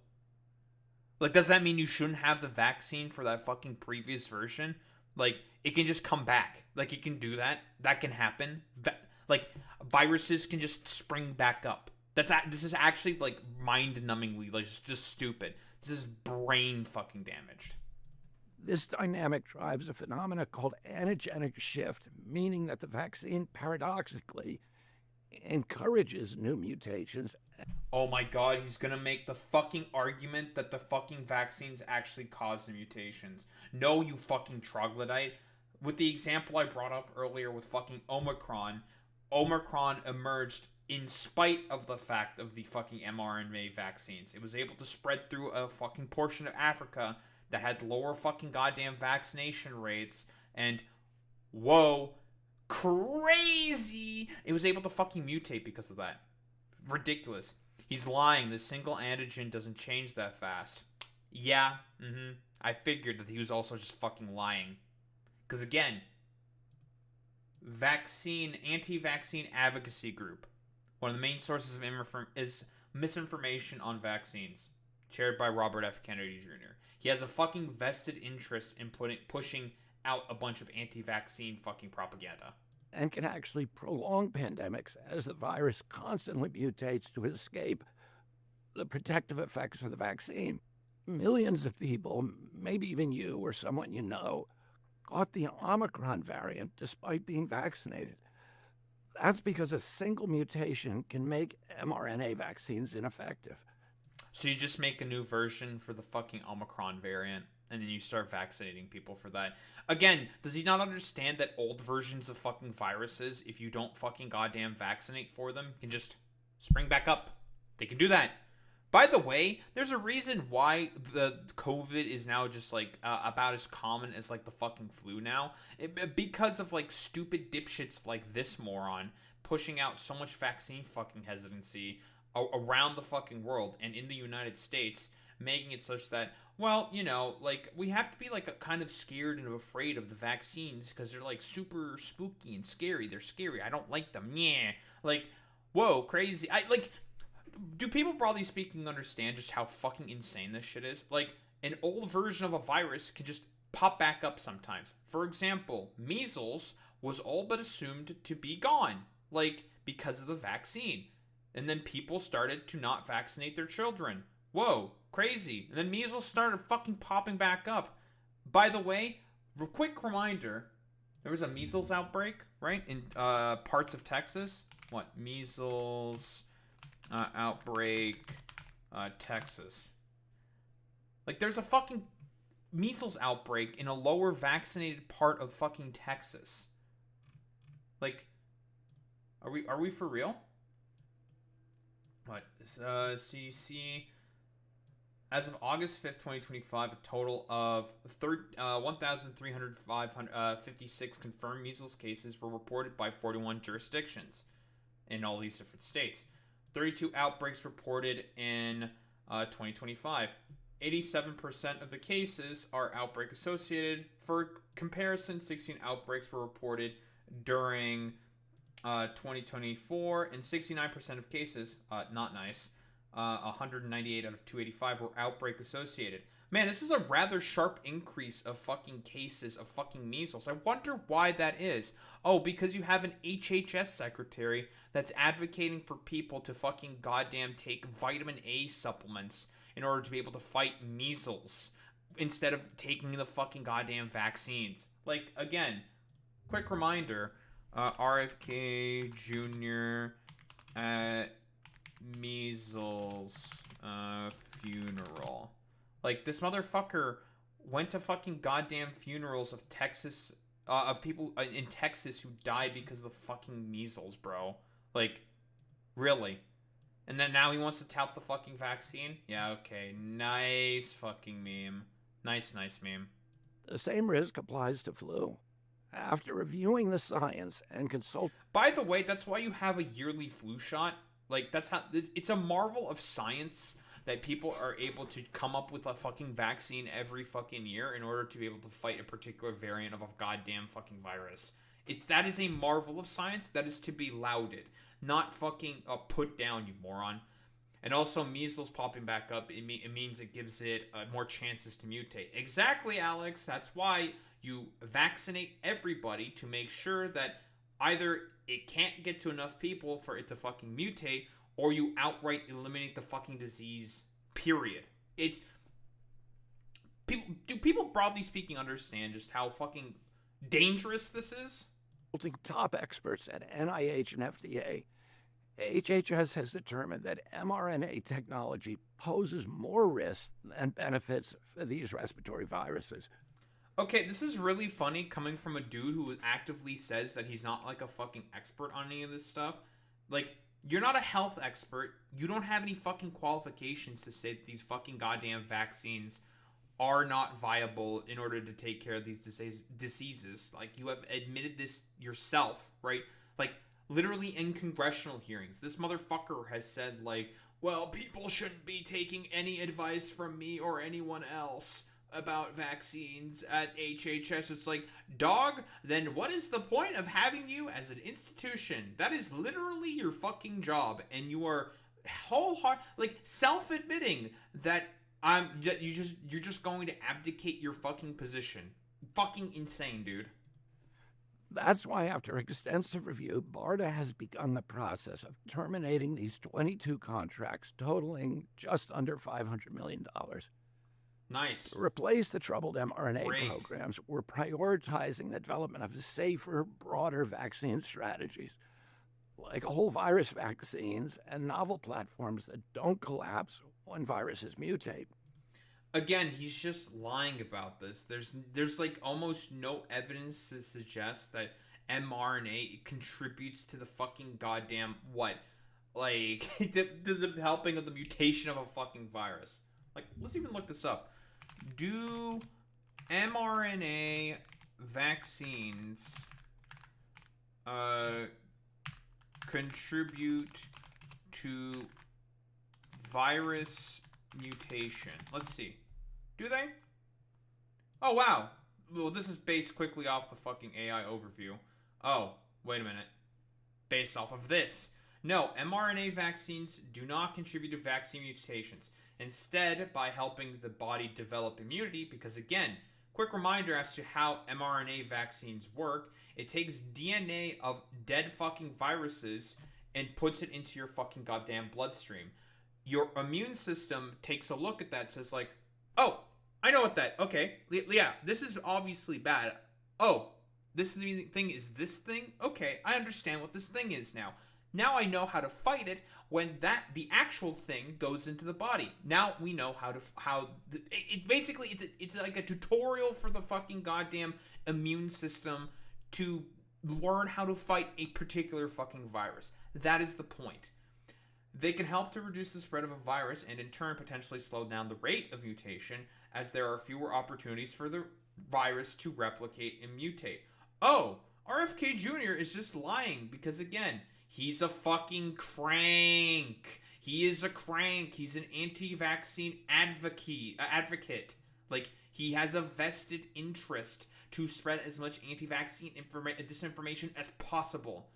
A: Like, does that mean you shouldn't have the vaccine for that fucking previous version? Like, it can just come back. Like, it can do that. That can happen. Like, viruses can just spring back up. This is actually, like, mind-numbingly, like, just stupid. This is brain fucking damaged.
D: This dynamic drives a phenomenon called antigenic shift, meaning that the vaccine paradoxically encourages new mutations.
A: Oh my god, he's gonna make the fucking argument that the fucking vaccines actually cause the mutations. No, you fucking troglodyte. With the example I brought up earlier with fucking Omicron emerged in spite of the fact of the fucking mRNA vaccines. It was able to spread through a fucking portion of Africa that had lower fucking goddamn vaccination rates, and whoa, crazy! It was able to fucking mutate because of that. Ridiculous. He's lying. The single antigen doesn't change that fast. Yeah, I figured that he was also just fucking lying. Because again, anti-vaccine advocacy group. One of the main sources of is misinformation on vaccines, chaired by Robert F. Kennedy Jr. He has a fucking vested interest in pushing out a bunch of anti-vaccine fucking propaganda.
D: And can actually prolong pandemics as the virus constantly mutates to escape the protective effects of the vaccine. Millions of people, maybe even you or someone you know, caught the Omicron variant despite being vaccinated. That's because a single mutation can make mRNA vaccines ineffective.
A: So you just make a new version for the fucking Omicron variant, and then you start vaccinating people for that. Again, does he not understand that old versions of fucking viruses, if you don't fucking goddamn vaccinate for them, can just spring back up? They can do that. By the way, there's a reason why the COVID is now just like about as common as like the fucking flu now. Because of like stupid dipshits like this moron pushing out so much vaccine fucking hesitancy around the fucking world and in the United States, making it such that, well, you know, like, we have to be like kind of scared and afraid of the vaccines because they're like super spooky and scary. They're scary. I don't like them. Yeah. Like, whoa, crazy. Do people, broadly speaking, understand just how fucking insane this shit is? Like, an old version of a virus can just pop back up sometimes. For example, measles was all but assumed to be gone, like, because of the vaccine. And then people started to not vaccinate their children. Whoa, crazy. And then measles started fucking popping back up. By the way, quick reminder, there was a measles outbreak, right, in parts of Texas. What? Measles outbreak, Texas. Like, there's a fucking measles outbreak in a lower vaccinated part of fucking Texas. Like, are we for real? What? CDC. As of August 5th, 2025, a total of 1,356 confirmed measles cases were reported by 41 jurisdictions in all these different states. 32 outbreaks reported in 2025. 87% of the cases are outbreak associated. For comparison, 16 outbreaks were reported during 2024, and 69% of cases, not nice, 198 out of 285 were outbreak associated. Man, this is a rather sharp increase of fucking cases of fucking measles. I wonder why that is. Oh, because you have an HHS secretary that's advocating for people to fucking goddamn take vitamin A supplements in order to be able to fight measles instead of taking the fucking goddamn vaccines. Like, again, quick reminder, RFK Jr. at measles funeral. Like, this motherfucker went to fucking goddamn funerals of Texas, of people in Texas who died because of the fucking measles, bro. Like, really? And then now he wants to tout the fucking vaccine? Yeah, okay. Nice fucking meme. Nice meme.
D: The same risk applies to flu. After reviewing the science and
A: By the way, that's why you have a yearly flu shot. Like, that's how... It's a marvel of science that people are able to come up with a fucking vaccine every fucking year in order to be able to fight a particular variant of a goddamn fucking virus. That is a marvel of science that is to be lauded, not fucking put down, you moron. And also, measles popping back up, it means it gives it more chances to mutate. Exactly, Alex. That's why you vaccinate everybody to make sure that either it can't get to enough people for it to fucking mutate, or you outright eliminate the fucking disease, period. Do people, broadly speaking, understand just how fucking dangerous this is?
D: consulting top experts at NIH and FDA, HHS has determined that mRNA technology poses more risks than benefits for these respiratory viruses.
A: Okay, this is really funny coming from a dude who actively says that he's not like a fucking expert on any of this stuff. Like, you're not a health expert. You don't have any fucking qualifications to say that these fucking goddamn vaccines are not viable in order to take care of these diseases. Like, you have admitted this yourself, right? Like, literally in congressional hearings, this motherfucker has said, like, well, people shouldn't be taking any advice from me or anyone else about vaccines at HHS. It's like, dog, then what is the point of having you as an institution? That is literally your fucking job, and you are like self-admitting that you're just going to abdicate your fucking position. Fucking insane, dude.
D: That's why, after extensive review, BARDA has begun the process of terminating these 22 contracts totaling just under $500 million.
A: Nice.
D: To replace the troubled mRNA
A: Great.
D: programs, we're prioritizing the development of safer, broader vaccine strategies, like whole virus vaccines and novel platforms that don't collapse when viruses mutate.
A: Again, he's just lying about this. There's like almost no evidence to suggest that mRNA contributes to the fucking goddamn like to the helping of the mutation of a fucking virus. Like, let's even look this up. Do mRNA vaccines contribute to virus mutation? Let's see. Do they? Oh, wow. Well, this is based quickly off the fucking AI overview. Oh, wait a minute. Based off of this. No, mRNA vaccines do not contribute to vaccine mutations. Instead, by helping the body develop immunity, because again, quick reminder as to how mRNA vaccines work, it takes DNA of dead fucking viruses and puts it into your fucking goddamn bloodstream. Your immune system takes a look at that, says like, oh, I know what that, okay, yeah, this is obviously bad. Oh, this thing is this thing? Okay, I understand what this thing is now. Now I know how to fight it when the actual thing goes into the body. Now we know basically it's like a tutorial for the fucking goddamn immune system to learn how to fight a particular fucking virus. That is the point. They can help to reduce the spread of a virus and in turn potentially slow down the rate of mutation, as there are fewer opportunities for the virus to replicate and mutate. Oh, RFK Jr. is just lying because, again, he's a fucking crank. He is a crank. He's an anti-vaccine advocate. Like, he has a vested interest to spread as much anti-vaccine disinformation as possible.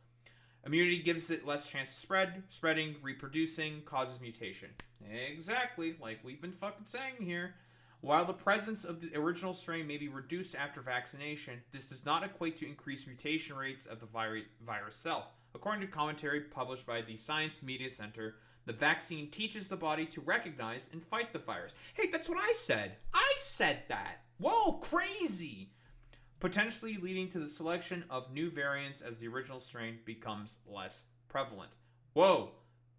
A: Immunity gives it less chance to spread. Spreading, reproducing, causes mutation. Exactly, like we've been fucking saying here. While the presence of the original strain may be reduced after vaccination, this does not equate to increased mutation rates of the virus self. According to commentary published by the Science Media Center, the vaccine teaches the body to recognize and fight the virus. Hey, that's what I said. I said that. Whoa, crazy. Potentially leading to the selection of new variants as the original strain becomes less prevalent. Whoa,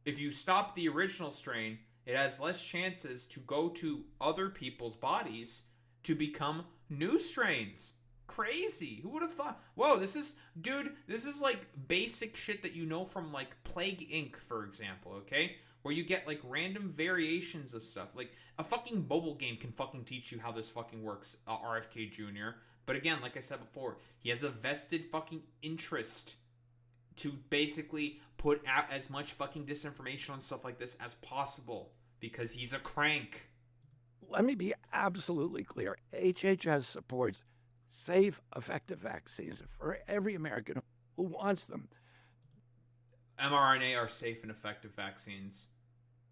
A: if you stop the original strain, it has less chances to go to other people's bodies to become new strains. Crazy. Who would have thought? Whoa, this is like basic shit that you know from like Plague Inc., for example, okay? where you get like random variations of stuff. Like a fucking mobile game can fucking teach you how this fucking works, RFK Jr. But again, like I said before, he has a vested fucking interest to basically put out as much fucking disinformation on stuff like this as possible because he's a crank.
D: Let me be absolutely clear. HHS supports safe, effective vaccines for every American who wants them.
A: mRNA are safe and effective vaccines.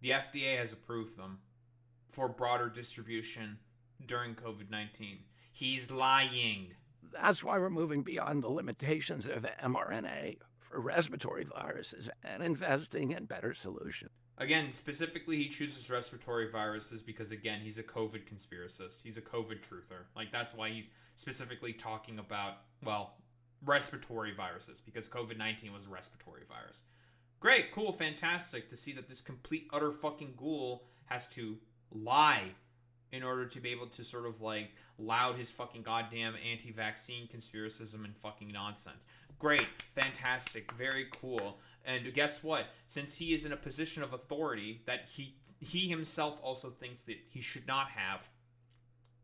A: The FDA has approved them for broader distribution during COVID-19. He's lying.
D: That's why we're moving beyond the limitations of mRNA for respiratory viruses and investing in better solutions.
A: Again, specifically, he chooses respiratory viruses because, again, he's a COVID conspiracist. He's a COVID truther. Like, that's why he's specifically talking about, well, respiratory viruses, because COVID-19 was a respiratory virus. Great, cool, fantastic to see that this complete, utter fucking ghoul has to lie in order to be able to sort of, like, loud his fucking goddamn anti-vaccine conspiracism and fucking nonsense. Great, fantastic, very cool. And guess what? Since he is in a position of authority that he himself also thinks that he should not have,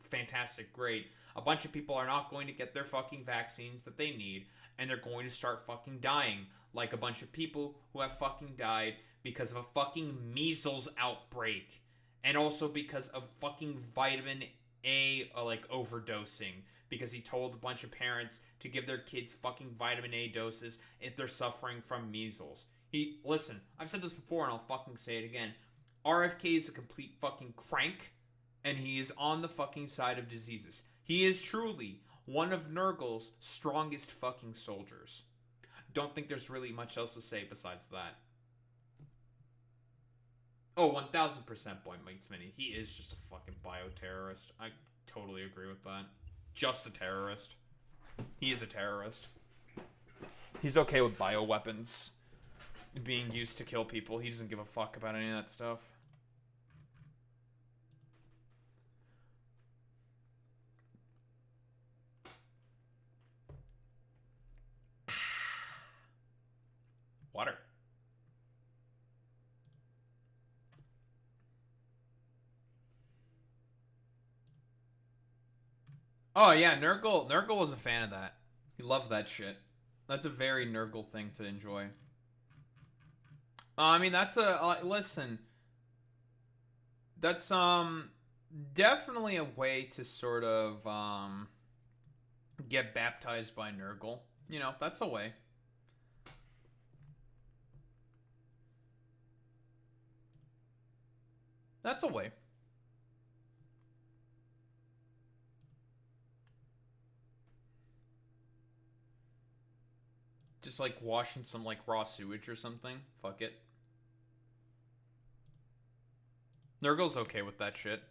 A: fantastic, great. A bunch of people are not going to get their fucking vaccines that they need, and they're going to start fucking dying. Like a bunch of people who have fucking died because of a fucking measles outbreak. And also because of fucking vitamin A, like, overdosing. Because he told a bunch of parents to give their kids fucking vitamin A doses if they're suffering from measles. Listen, I've said this before and I'll fucking say it again. RFK is a complete fucking crank, and he is on the fucking side of diseases. He is truly one of Nurgle's strongest fucking soldiers. Don't think there's really much else to say besides that. Oh, 1000% point makes many. He is just a fucking bioterrorist. I totally agree with that. Just a terrorist. He is a terrorist. He's okay with bioweapons being used to kill people. He doesn't give a fuck about any of that stuff. Water. Oh yeah, Nurgle was a fan of that. He loved that shit. That's a very Nurgle thing to enjoy. I mean, that's listen. That's definitely a way to sort of get baptized by Nurgle. You know, that's a way. That's a way. Just like washing some like raw sewage or something. Fuck it. Nurgle's okay with that shit.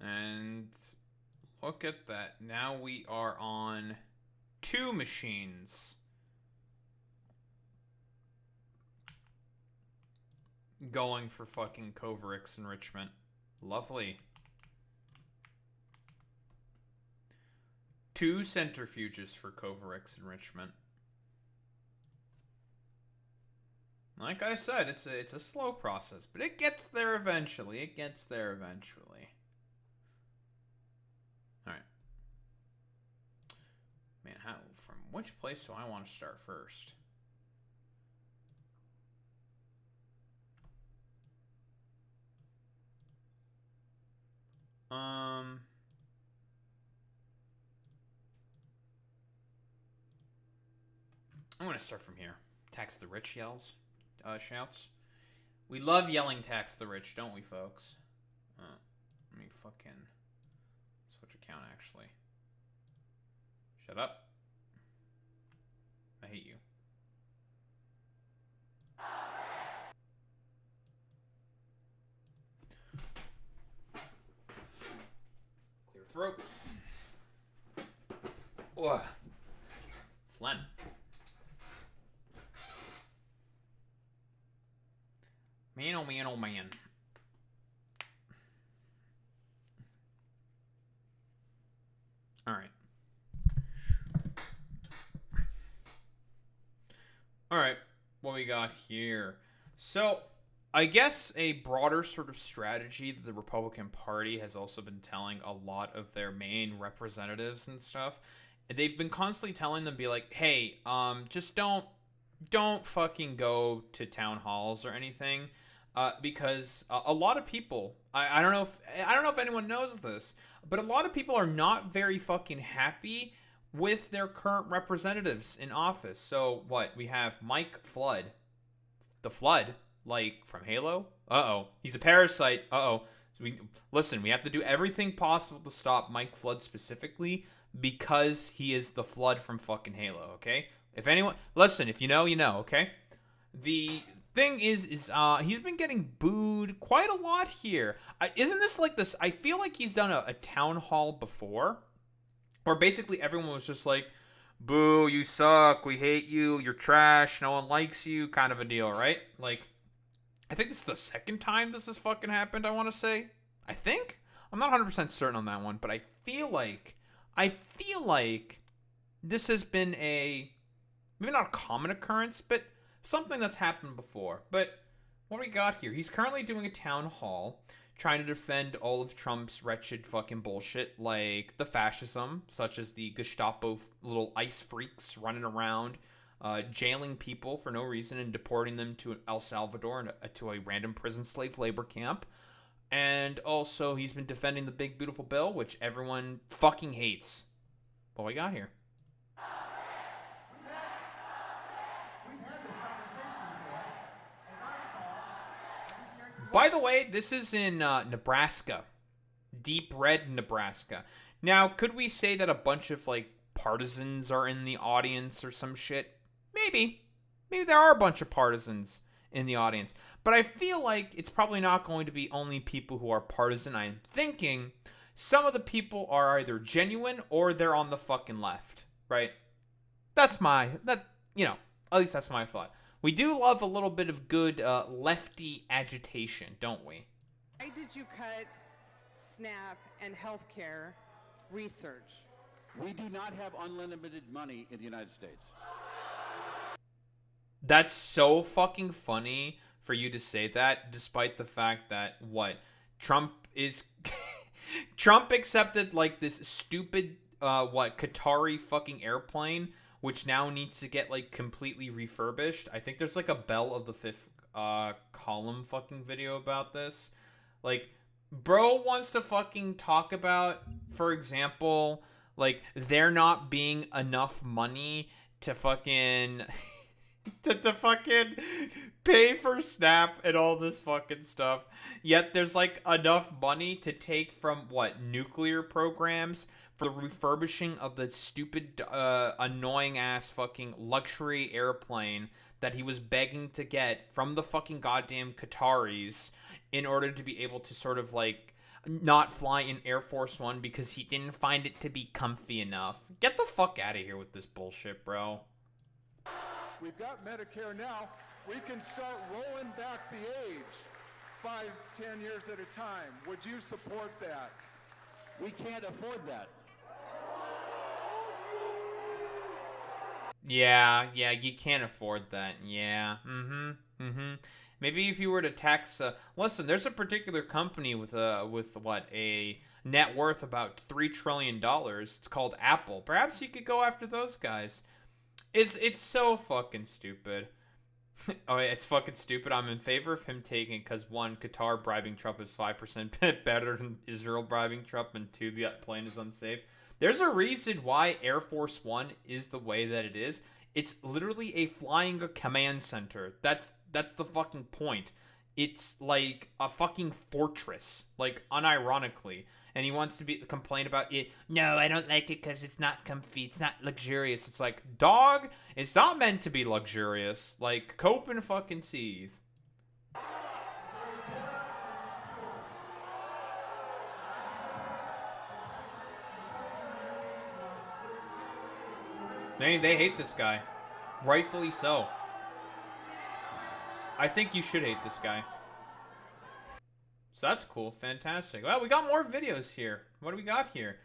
A: And look at that. Now we are on 2 machines. Going for fucking Coverix enrichment. Lovely. 2 centrifuges for Coverix enrichment. Like I said, it's a slow process, but it gets there eventually. It gets there eventually. All right. Man, from which place do I want to start first? I'm gonna start from here. Tax the rich shouts. We love yelling tax the rich, don't we, folks? Let me fucking switch account, actually. Shut up. I hate you. Clear throat. Ugh. Phlegm. Man, oh man, oh man. Alright. All right, what we got here? So, I guess a broader sort of strategy that the Republican Party has also been telling a lot of their main representatives and stuff. They've been constantly telling them, be like, hey, just don't fucking go to town halls or anything, because a lot of people, I don't know if anyone knows this, but a lot of people are not very fucking happy with their current representatives in office. So what we have, Mike Flood, the Flood, like from Halo. He's a parasite. So we have to do everything possible to stop Mike Flood specifically because he is the Flood from fucking Halo. Okay, if anyone listen, if you know, you know. Okay, the thing is he's been getting booed quite a lot here. Isn't this like this? I feel like he's done a town hall before, where basically everyone was just like, boo, you suck, we hate you, you're trash, no one likes you, kind of a deal, right? Like, I think this is the second time this has fucking happened, I want to say. I think? I'm not 100% certain on that one, but I feel like this has been maybe not a common occurrence, but something that's happened before. But what do we got here? He's currently doing a town hall trying to defend all of Trump's wretched fucking bullshit, like the fascism, such as the Gestapo little ice freaks running around, jailing people for no reason and deporting them to El Salvador and to a random prison slave labor camp. And also, he's been defending the big beautiful bill, which everyone fucking hates. What we got here? By the way, this is in Nebraska. Deep red Nebraska. Now, could we say that a bunch of, like, partisans are in the audience or some shit? Maybe. Maybe there are a bunch of partisans in the audience. But I feel like it's probably not going to be only people who are partisan. I'm thinking some of the people are either genuine or they're on the fucking left, right? At least that's my thought. We do love a little bit of good lefty agitation, don't we?
E: Why did you cut SNAP and healthcare research?
F: We do not have unlimited money in the United States.
A: That's so fucking funny for you to say that, despite the fact that, Trump accepted, like, this stupid, Qatari fucking airplane, which now needs to get, like, completely refurbished. I think there's, like, a Bell of the Fifth column fucking video about this. Like, bro wants to fucking talk about, for example, like, there not being enough money to fucking to fucking pay for SNAP and all this fucking stuff. Yet there's, like, enough money to take from, nuclear programs for the refurbishing of the stupid, annoying-ass fucking luxury airplane that he was begging to get from the fucking goddamn Qataris in order to be able to sort of, like, not fly in Air Force One because he didn't find it to be comfy enough. Get the fuck out of here with this bullshit, bro.
G: We've got Medicare now. We can start rolling back the age 5, 10 years at a time. Would you support that?
F: We can't afford that.
A: Yeah, you can't afford that. Yeah, Maybe if you were to tax, listen, there's a particular company with a net worth about $3 trillion. It's called Apple. Perhaps you could go after those guys. It's so fucking stupid. Oh, it's fucking stupid. I'm in favor of him taking, because one, Qatar bribing Trump is 5% better than Israel bribing Trump, and two, the plane is unsafe. There's a reason why Air Force One is the way that it is. It's literally a flying command center. That's the fucking point. It's like a fucking fortress, like, unironically. And he wants to complain about it. No, I don't like it because it's not comfy. It's not luxurious. It's like, dog, it's not meant to be luxurious. Like, cope and fucking seethe. They hate this guy. Rightfully so. I think you should hate this guy. So that's cool. Fantastic. Well, we got more videos here. What do we got here?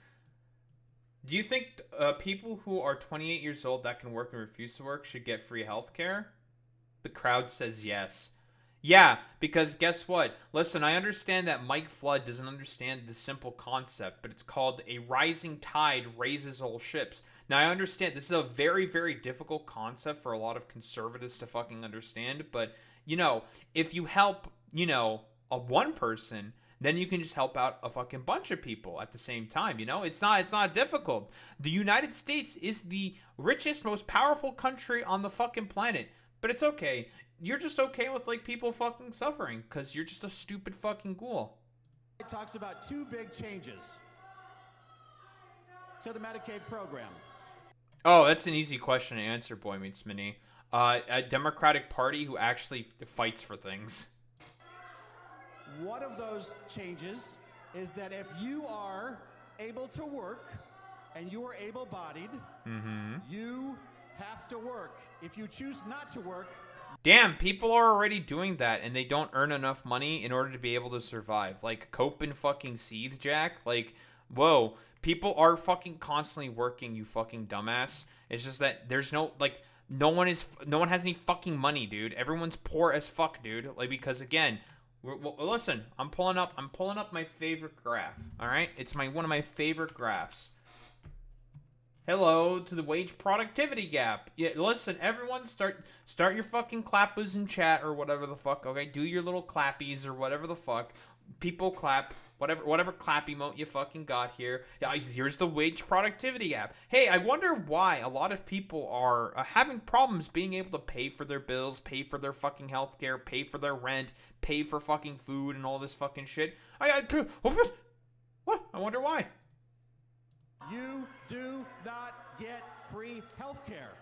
A: Do you think people who are 28 years old that can work and refuse to work should get free health care? The crowd says yes. Yeah, because guess what? Listen, I understand that Mike Flood doesn't understand the simple concept, but it's called a rising tide raises all ships. Now, I understand this is a very, very difficult concept for a lot of conservatives to fucking understand, but, you know, if you help, you know, a one person, then you can just help out a fucking bunch of people at the same time, you know? It's not difficult. The United States is the richest, most powerful country on the fucking planet, but it's okay. You're just okay with, like, people fucking suffering because you're just a stupid fucking ghoul.
F: It talks about two big changes to the Medicaid program.
A: Oh, that's an easy question to answer, Boy Meets Mini. A Democratic Party who actually fights for things.
F: One of those changes is that if you are able to work and you are able-bodied, you have to work. If you choose not to work...
A: Damn, people are already doing that, and they don't earn enough money in order to be able to survive. Like, cope and fucking seethe, Jack. Like, whoa. People are fucking constantly working, you fucking dumbass. It's just that there's no, like, no one has any fucking money, dude. Everyone's poor as fuck, dude. Like, because, again... Well, listen, I'm pulling up my favorite graph. All right, it's one of my favorite graphs. Hello to the wage productivity gap. Yeah, listen, everyone, start your fucking clappers in chat or whatever the fuck. Okay, do your little clappies or whatever the fuck. People clap. Whatever clap emote you fucking got here. Yeah, here's the wage productivity gap. Hey, I wonder why a lot of people are having problems being able to pay for their bills, pay for their fucking healthcare, pay for their rent, pay for fucking food and all this fucking shit. What? I wonder why.
F: You do not get free healthcare.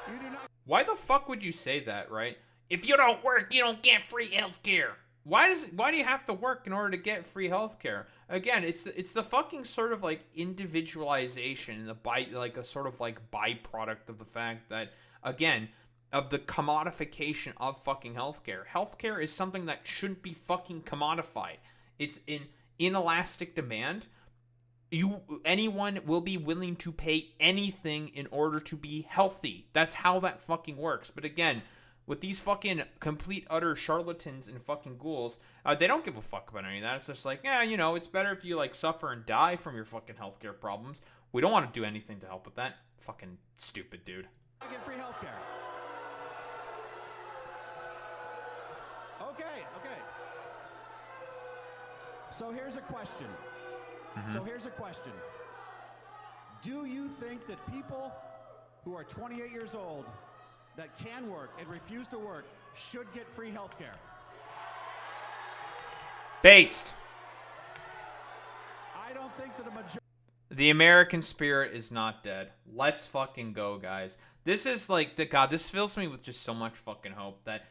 F: You do not.
A: Why the fuck would you say that, right? If you don't work, you don't get free healthcare. Why do you have to work in order to get free healthcare? Again, it's the fucking sort of like individualization, like a sort of like byproduct of the fact that, again, of the commodification of fucking healthcare. Healthcare is something that shouldn't be fucking commodified. It's in inelastic demand. Anyone will be willing to pay anything in order to be healthy. That's how that fucking works. But again, with these fucking complete utter charlatans and fucking ghouls, they don't give a fuck about any of that. It's just like, yeah, you know, it's better if you like suffer and die from your fucking healthcare problems. We don't want to do anything to help with that. Fucking stupid dude.
F: I get free healthcare. Okay. So here's a question. Do you think that people who are 28 years old that can work and refuse to work should get free health care?
A: Based.
F: I don't think that a majority...
A: The American spirit is not dead. Let's fucking go, guys. This is like, this fills me with just so much fucking hope that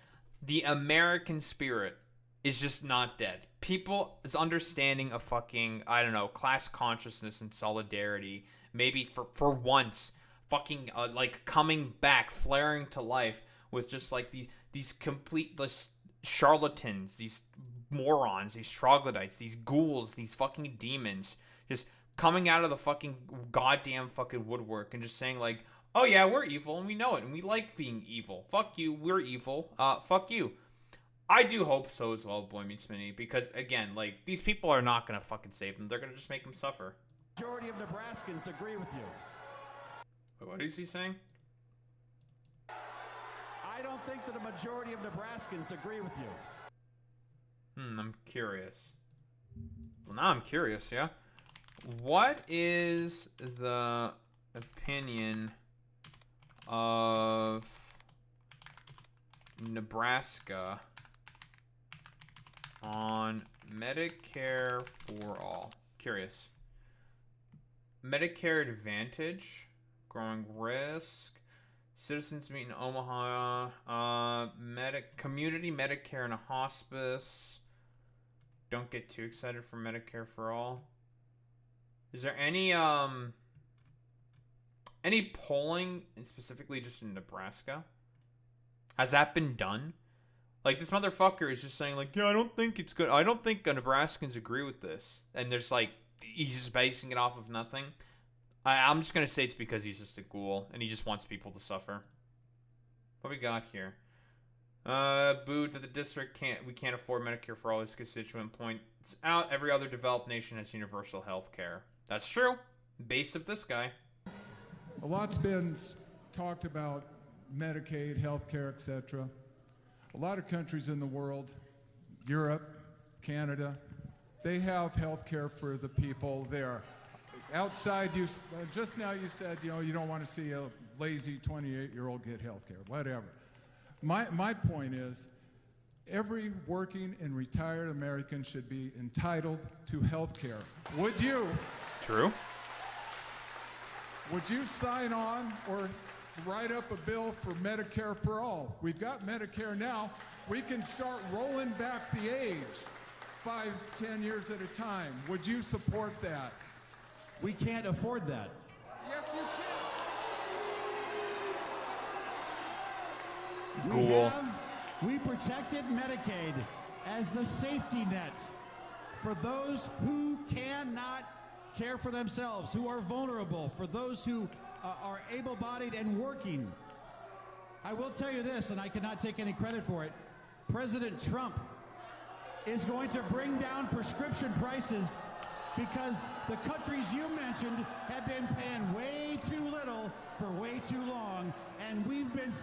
A: the American spirit is just not dead. People's understanding of fucking, I don't know, class consciousness and solidarity, maybe for once, fucking like coming back, flaring to life with just like these completeless charlatans, these morons, these troglodytes, these ghouls, these fucking demons, just coming out of the fucking goddamn fucking woodwork and just saying like, oh yeah, we're evil and we know it and we like being evil. Fuck you, we're evil. Fuck you. I do hope so as well, Boy Meets Mini, because again, like, these people are not gonna fucking save them. They're gonna just make them suffer.
F: Majority of Nebraskans agree with you.
A: Wait, what is he saying?
F: I don't think that a majority of Nebraskans agree with you.
A: I'm curious. Well, now I'm curious, yeah? What is the opinion of Nebraska on Medicare for all? Curious. Medicare Advantage, growing risk, citizens meet in Omaha, community Medicare and a hospice. Don't get too excited for Medicare for all. Is there any polling, and specifically just in Nebraska? Has that been done? Like, this motherfucker is just saying, like, yeah, I don't think it's good. I don't think Nebraskans agree with this. And there's, like, he's just basing it off of nothing. I'm just going to say it's because he's just a ghoul, and he just wants people to suffer. What we got here? Booed that the district we can't afford Medicare for all. His constituent points out every other developed nation has universal health care. That's true. Based of this guy.
H: A lot's been talked about Medicaid, healthcare, etc. A lot of countries in the world, Europe, Canada, they have healthcare for the people there. Outside, just now you said, you don't want to see a lazy 28-year-old get healthcare, whatever. My point is, every working and retired American should be entitled to health care. Would you?
A: True.
H: Would you sign on or write up a bill for Medicare for all? We've got Medicare now. We can start rolling back the age 5, 10 years at a time. Would you support that?
F: We can't afford that.
H: Yes, you can.
F: We protected Medicaid as the safety net for those who cannot care for themselves, who are vulnerable, for those who are able-bodied and working. I will tell you this, and I cannot take any credit for it, President Trump is going to bring down prescription prices because the countries you mentioned have been paying way too little for way too long, and we've been...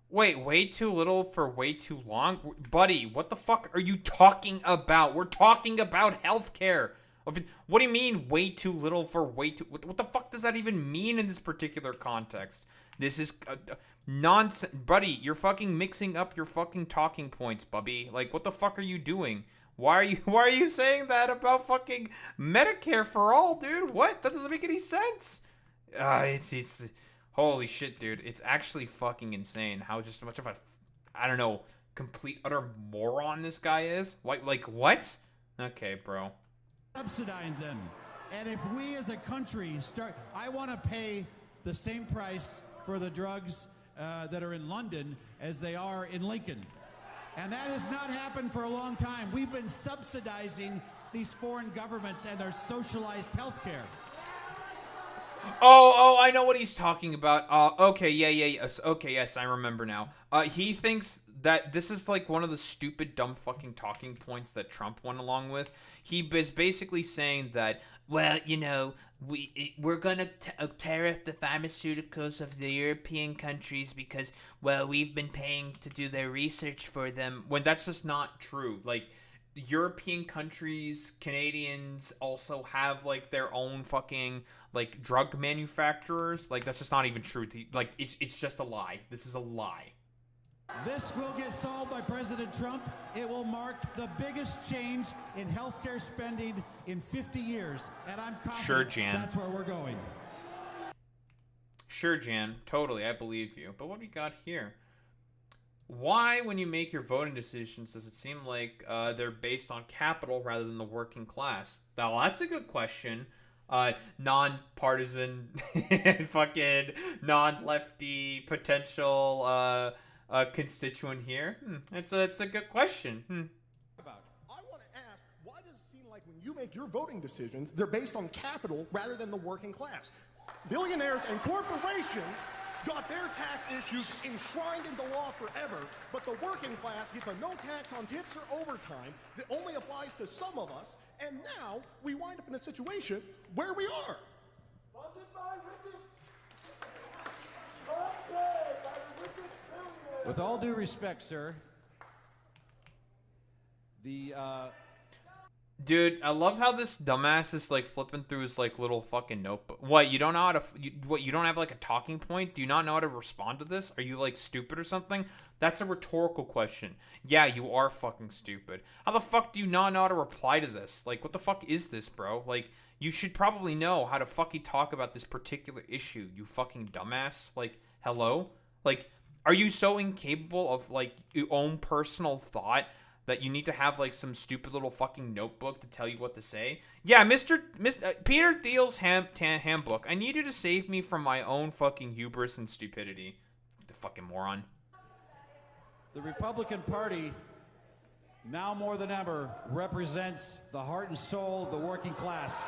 A: Wait, way too little for way too long? Buddy, what the fuck are you talking about? We're talking about healthcare. What do you mean, way too little for way too... What the fuck does that even mean in this particular context? This is nonsense. Buddy, you're fucking mixing up your fucking talking points, Bubby. Like, what the fuck are you doing? Why are you saying that about fucking Medicare for all, dude? What? That doesn't make any sense. It's holy shit, dude. It's actually fucking insane how just much of a, I don't know, complete utter moron this guy is. Like what? Okay, bro.
F: Subsidize them. And if we as a country start, I want to pay the same price for the drugs that are in London as they are in Lincoln. And that has not happened for a long time. We've been subsidizing these foreign governments and their socialized health care.
A: Oh, I know what he's talking about. Okay, yes. Okay, yes, I remember now. He thinks that this is like one of the stupid, dumb fucking talking points that Trump went along with. He is basically saying that, well, we're gonna tariff the pharmaceuticals of the European countries because, well, we've been paying to do their research for them. When that's just not true. Like, European countries, Canadians also have like their own fucking like drug manufacturers. Like, that's just not even true. Like, it's just a lie. This is a lie.
F: This will get solved by President Trump. It will mark the biggest change in healthcare spending in 50 years, and I'm confident
A: sure, Jan.
F: That's where we're going.
A: Sure, Jan. Totally, I believe you. But what do we got here? Why, when you make your voting decisions, does it seem like they're based on capital rather than the working class? Now, that's a good question. Non-partisan, fucking non-lefty potential constituent here. It's a good question.
I: I want to ask, why does it seem like when you make your voting decisions, they're based on capital rather than the working class? Billionaires and corporations got their tax issues enshrined into law forever, but the working class gets a no tax on tips or overtime that only applies to some of us, and now we wind up in a situation where we are.
F: With all due respect, sir,
A: Dude, I love how this dumbass is like flipping through his like little fucking notebook. What, you don't know how to you don't have like a talking point? Do you not know how to respond to this? Are you like stupid or something? That's a rhetorical question. Yeah, you are fucking stupid. How the fuck do you not know how to reply to this? Like, what the fuck is this, bro? Like, you should probably know how to fucking talk about this particular issue, you fucking dumbass. Like, hello? Like, are you so incapable of like your own personal thought that you need to have like some stupid little fucking notebook to tell you what to say? Yeah, Mr. Peter Thiel's handbook. I need you to save me from my own fucking hubris and stupidity. The fucking moron.
F: the Republican Party, now more than ever, represents the heart and soul of the working class.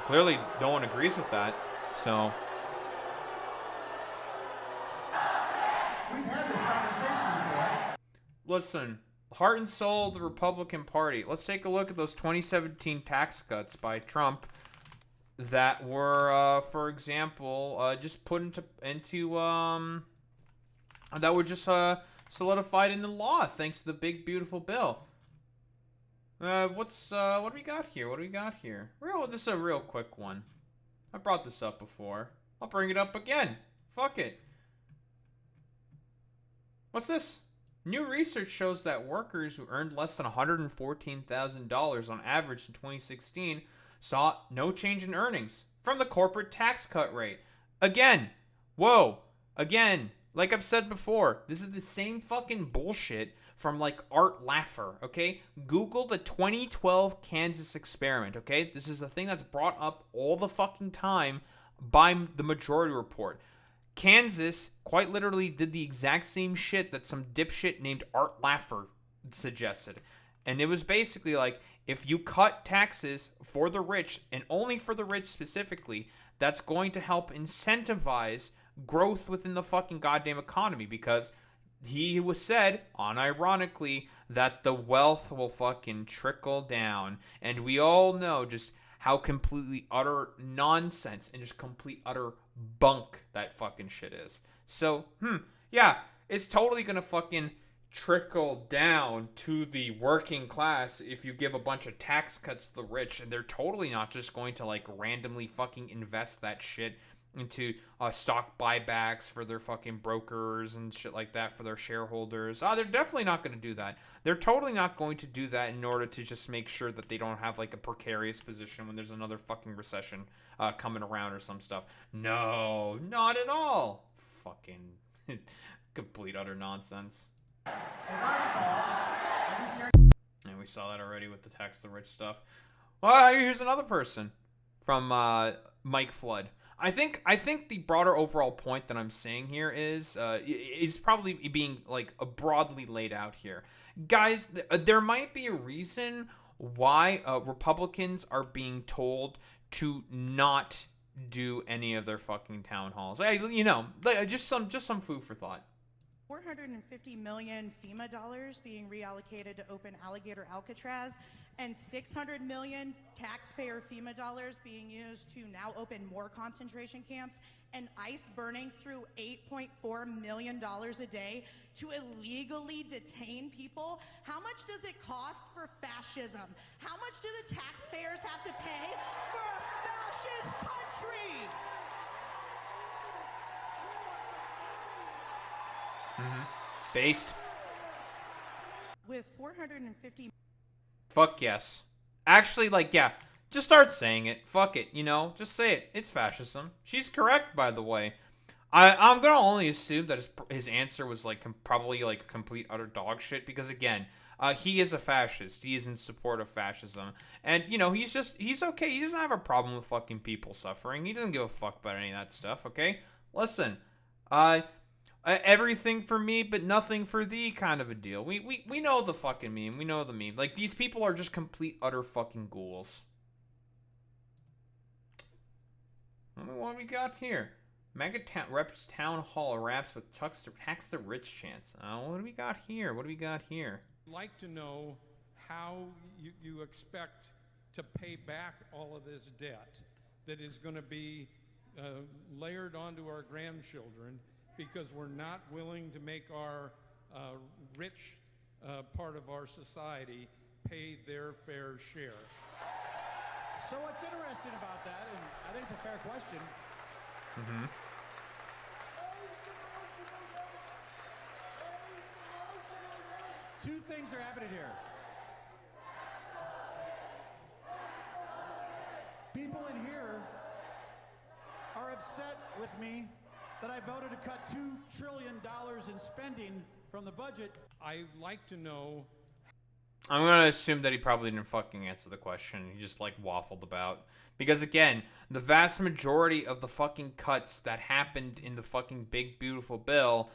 A: Clearly, no one agrees with that, so... listen, heart and soul of the Republican Party. Let's take a look at those 2017 tax cuts by Trump that were, for example, just put into that were just solidified in the law thanks to the big beautiful bill. What do we got here? What do we got here? This is a real quick one. I brought this up before. I'll bring it up again. Fuck it. What's this? New research shows that workers who earned less than $114,000 on average in 2016 saw no change in earnings from the corporate tax cut rate. Again. Whoa. Again. Like I've said before, this is the same fucking bullshit from like Art Laffer, okay? Google the 2012 Kansas experiment, okay? This is a thing that's brought up all the fucking time by the Majority Report. Kansas quite literally did the exact same shit that some dipshit named Art Laffer suggested. And it was basically like, if you cut taxes for the rich, and only for the rich specifically, that's going to help incentivize growth within the fucking goddamn economy, because he was said, unironically, that the wealth will fucking trickle down. And we all know just how completely utter nonsense and just complete utter bunk that fucking shit is. So, yeah, it's totally gonna fucking trickle down to the working class if you give a bunch of tax cuts to the rich, and they're totally not just going to like randomly fucking invest that shit into stock buybacks for their fucking brokers and shit like that for their shareholders. They're definitely not going to do that. They're totally not going to do that in order to just make sure that they don't have like a precarious position when there's another fucking recession coming around or some stuff. No, not at all. Fucking complete utter nonsense. And we saw that already with the tax the rich stuff. Well, here's another person from Mike Flood. I think the broader overall point that I'm saying here is probably being like broadly laid out here. Guys, there might be a reason why Republicans are being told to not do any of their fucking town halls. Just some food for thought.
J: 450 million FEMA dollars being reallocated to open Alligator Alcatraz, and 600 million taxpayer FEMA dollars being used to now open more concentration camps, and ICE burning through $8.4 million a day to illegally detain people. How much does it cost for fascism? How much do the taxpayers have to pay for a fascist country?
A: Based.
J: With 450.
A: Fuck yes. Actually, yeah. Just start saying it. Fuck it. Just say it. It's fascism. She's correct, by the way. I'm gonna only assume that his answer was probably complete utter dog shit, because again, he is a fascist. He is in support of fascism, and he's okay. He doesn't have a problem with fucking people suffering. He doesn't give a fuck about any of that stuff. Okay, listen. Everything for me, but nothing for thee kind of a deal. We know the fucking meme. We know the meme. These people are just complete, utter fucking ghouls. What do we got here? Mega reps town hall raps with tax the rich chance. What do we got here? What do we got here?
K: I'd like to know how you expect to pay back all of this debt that is going to be layered onto our grandchildren, because we're not willing to make our rich part of our society pay their fair share.
F: So what's interesting about that, and I think it's a fair question. Two things are happening here. People in here are upset with me that I voted to cut $2 trillion in spending from the budget.
K: I'd like to know.
A: I'm gonna assume that he probably didn't fucking answer the question. He just waffled about. Because again, the vast majority of the fucking cuts that happened in the fucking big beautiful bill,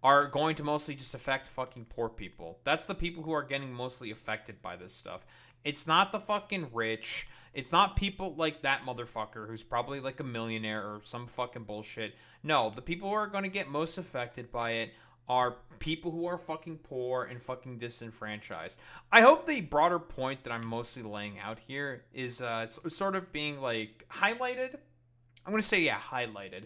A: are going to mostly just affect fucking poor people. That's the people who are getting mostly affected by this stuff. It's not the fucking rich. It's not people like that motherfucker who's probably a millionaire or some fucking bullshit. No, the people who are going to get most affected by it are people who are fucking poor and fucking disenfranchised. I hope the broader point that I'm mostly laying out here is sort of being like highlighted. I'm gonna say, yeah, highlighted.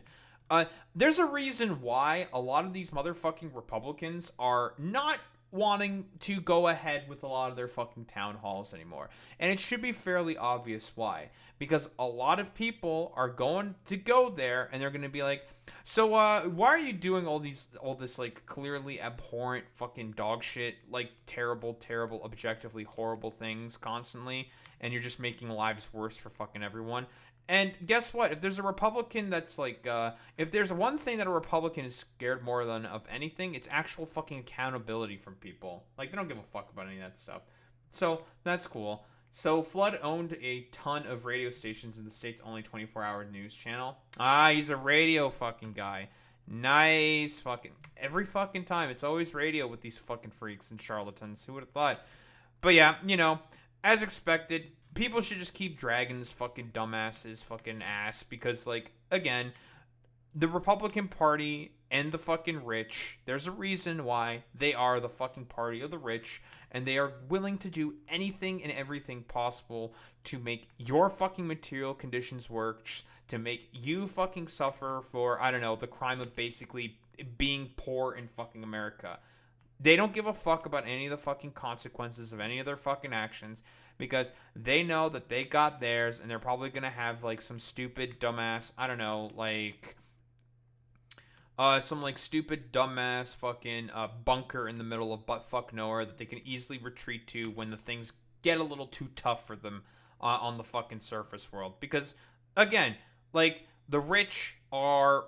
A: There's a reason why a lot of these motherfucking Republicans are not wanting to go ahead with a lot of their fucking town halls anymore. And it should be fairly obvious why. Because a lot of people are going to go there and they're going to be like, so why are you doing all this like clearly abhorrent fucking dog shit, like terrible, objectively horrible things constantly, and you're just making lives worse for fucking everyone? And guess what? If there's a Republican that's like, if there's one thing that a Republican is scared more than of anything, it's actual fucking accountability from people. Like, they don't give a fuck about any of that stuff. So, that's cool. So, Flood owned a ton of radio stations in the state's only 24-hour news channel. Ah, he's a radio fucking guy. Nice fucking... Every fucking time, it's always radio with these fucking freaks and charlatans. Who would have thought? But yeah, you know, as expected... People should just keep dragging this fucking dumbass's fucking ass because, like, again, the Republican Party and the fucking rich, there's a reason why they are the fucking party of the rich, and they are willing to do anything and everything possible to make your fucking material conditions worse, to make you fucking suffer for, I don't know, the crime of basically being poor in fucking America. They don't give a fuck about any of the fucking consequences of any of their fucking actions because they know that they got theirs and they're probably going to have like some stupid dumbass, I don't know, like some like stupid dumbass fucking bunker in the middle of buttfuck nowhere that they can easily retreat to when the things get a little too tough for them on the fucking surface world. Because again, like the rich are,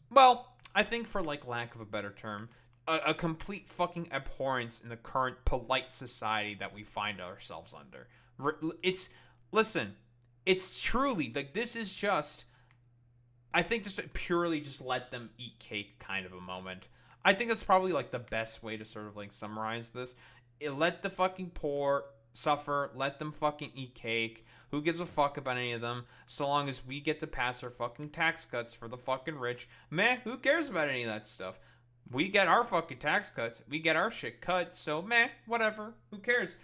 A: well, I think for like lack of a better term, a complete fucking abhorrence in the current polite society that we find ourselves under. Listen, it's truly, like, this is just, I think just purely just let them eat cake kind of a moment. I think that's probably, like, the best way to sort of, like, summarize this. Let the fucking poor suffer, let them fucking eat cake. Who gives a fuck about any of them? So long as we get to pass our fucking tax cuts for the fucking rich. Meh, who cares about any of that stuff? We get our fucking tax cuts. We get our shit cut. So, meh, whatever. Who cares?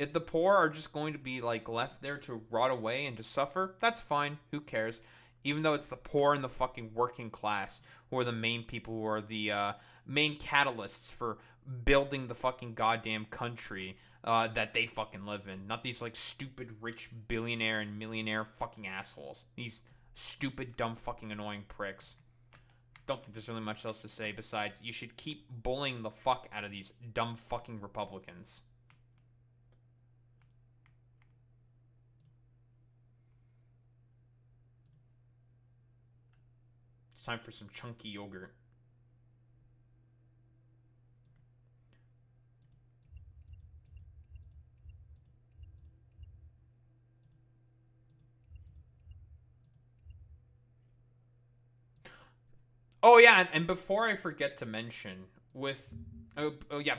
A: If the poor are just going to be, like, left there to rot away and to suffer, that's fine. Who cares? Even though it's the poor and the fucking working class who are the main people, who are the main catalysts for building the fucking goddamn country that they fucking live in. Not these, like, stupid rich billionaire and millionaire fucking assholes. These stupid, dumb, fucking annoying pricks. Don't think there's really much else to say besides you should keep bullying the fuck out of these dumb fucking Republicans. It's time for some chunky yogurt. Oh yeah, and before I forget to mention with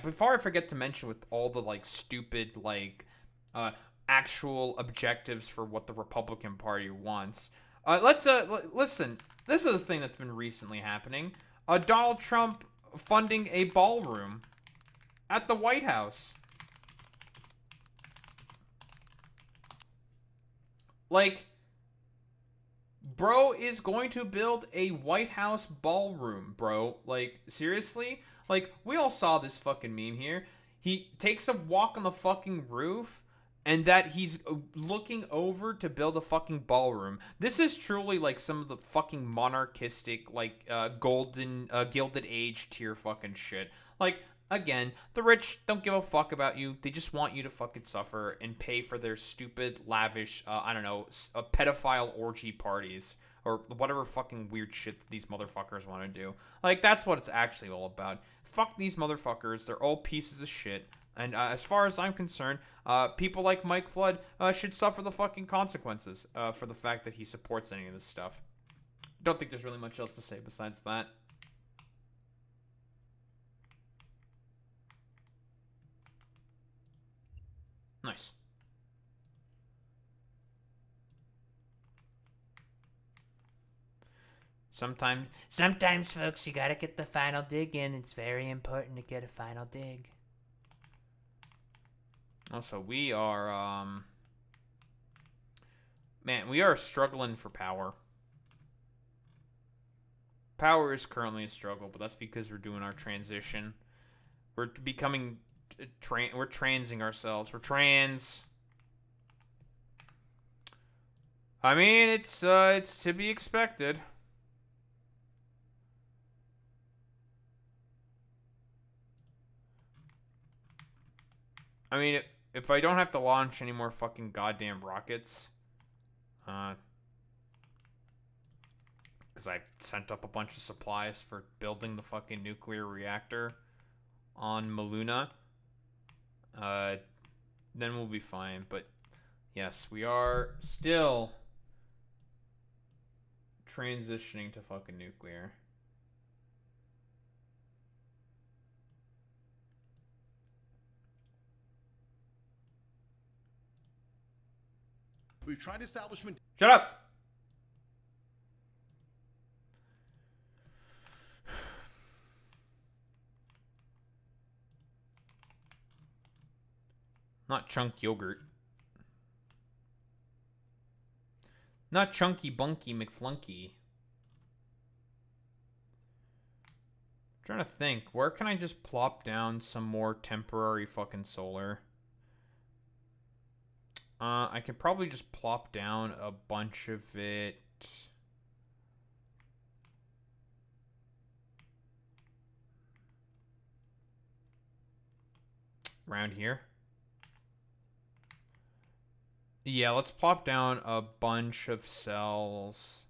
A: before I forget to mention with all the like stupid like actual objectives for what the Republican Party wants. Let's listen. This is a thing that's been recently happening. Donald Trump funding a ballroom at the White House. Like, bro is going to build a White House ballroom, bro. Like, seriously? Like, we all saw this fucking meme here. He takes a walk on the fucking roof, and that he's looking over to build a fucking ballroom. This is truly, like, some of the fucking monarchistic, like, golden, Gilded Age tier fucking shit. Like, again, the rich don't give a fuck about you. They just want you to fucking suffer and pay for their stupid, lavish, I don't know, pedophile orgy parties. Or whatever fucking weird shit that these motherfuckers want to do. Like, that's what it's actually all about. Fuck these motherfuckers. They're all pieces of shit. And as far as I'm concerned, people like Mike Flood should suffer the fucking consequences for the fact that he supports any of this stuff. Don't think there's really much else to say besides that. Nice.
C: Sometimes, folks, you gotta get the final dig in. It's very important to get a final dig.
A: Also, we are, man, we are struggling for power. Power is currently a struggle, but that's because we're doing our transition. We're becoming, we're transing ourselves. We're trans. I mean, it's to be expected. I mean, if I don't have to launch any more fucking goddamn rockets, because I sent up a bunch of supplies for building the fucking nuclear reactor on Maluna, then we'll be fine. But yes, we are still transitioning to fucking nuclear.
L: We've tried establishment.
A: Shut up! Not chunk yogurt. Not chunky bunky McFlunky. I'm trying to think. Where can I just plop down some more temporary fucking solar? I can probably just plop down a bunch of it. Around here. Yeah, let's plop down a bunch of cells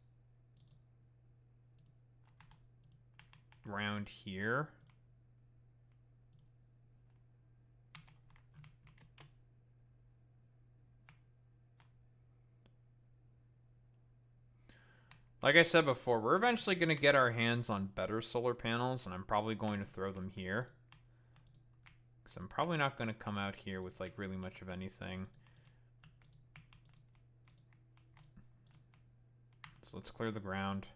A: around here. Like I said before, we're eventually going to get our hands on better solar panels, and I'm probably going to throw them here. Because I'm probably not going to come out here with, like, really much of anything. So let's clear the ground.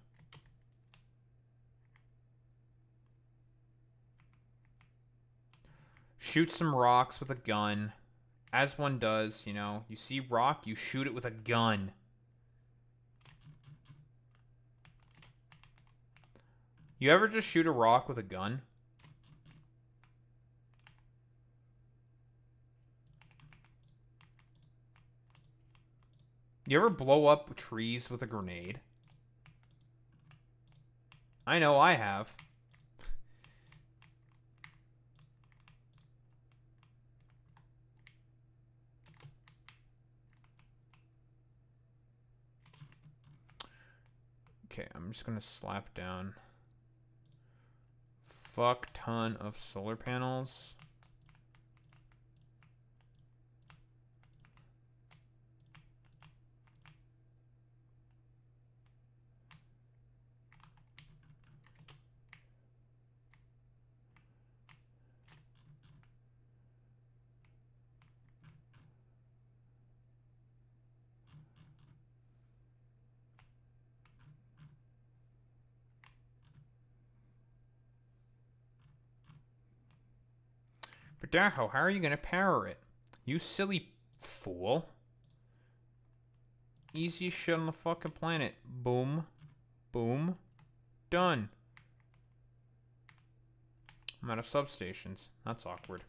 A: Shoot some rocks with a gun. As one does, you know. You see rock, you shoot it with a gun. You ever just shoot a rock with a gun? You ever blow up trees with a grenade? I know I have. Okay, I'm just gonna slap down fuck ton of solar panels. But Daho, how are you going to power it? You silly fool. Easiest shit on the fucking planet. Boom. Boom. Done. I'm out of substations. That's awkward.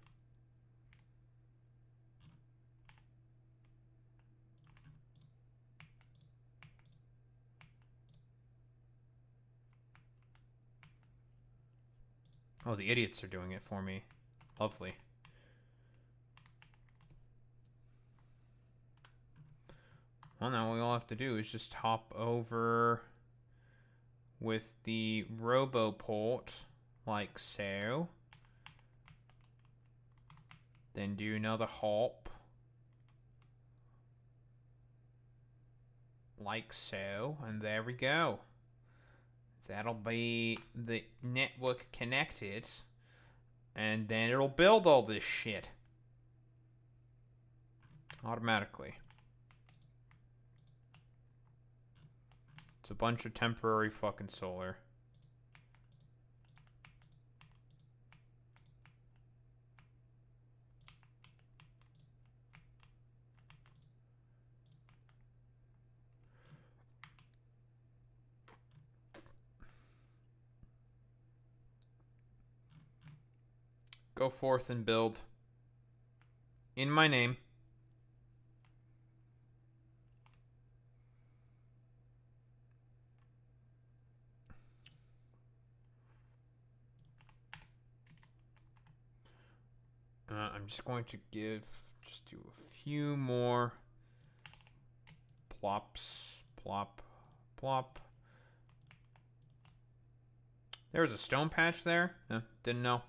A: Oh, the idiots are doing it for me. Lovely. Well, now what we all have to do is just hop over with the RoboPort, like so. Then do another hop. Like so, and there we go. That'll be the network connected, and then it'll build all this shit. Automatically. It's a bunch of temporary fucking solar. Go forth and build. In my name. I'm just going to do a few more plops. Plop, plop. There was a stone patch there? Didn't know.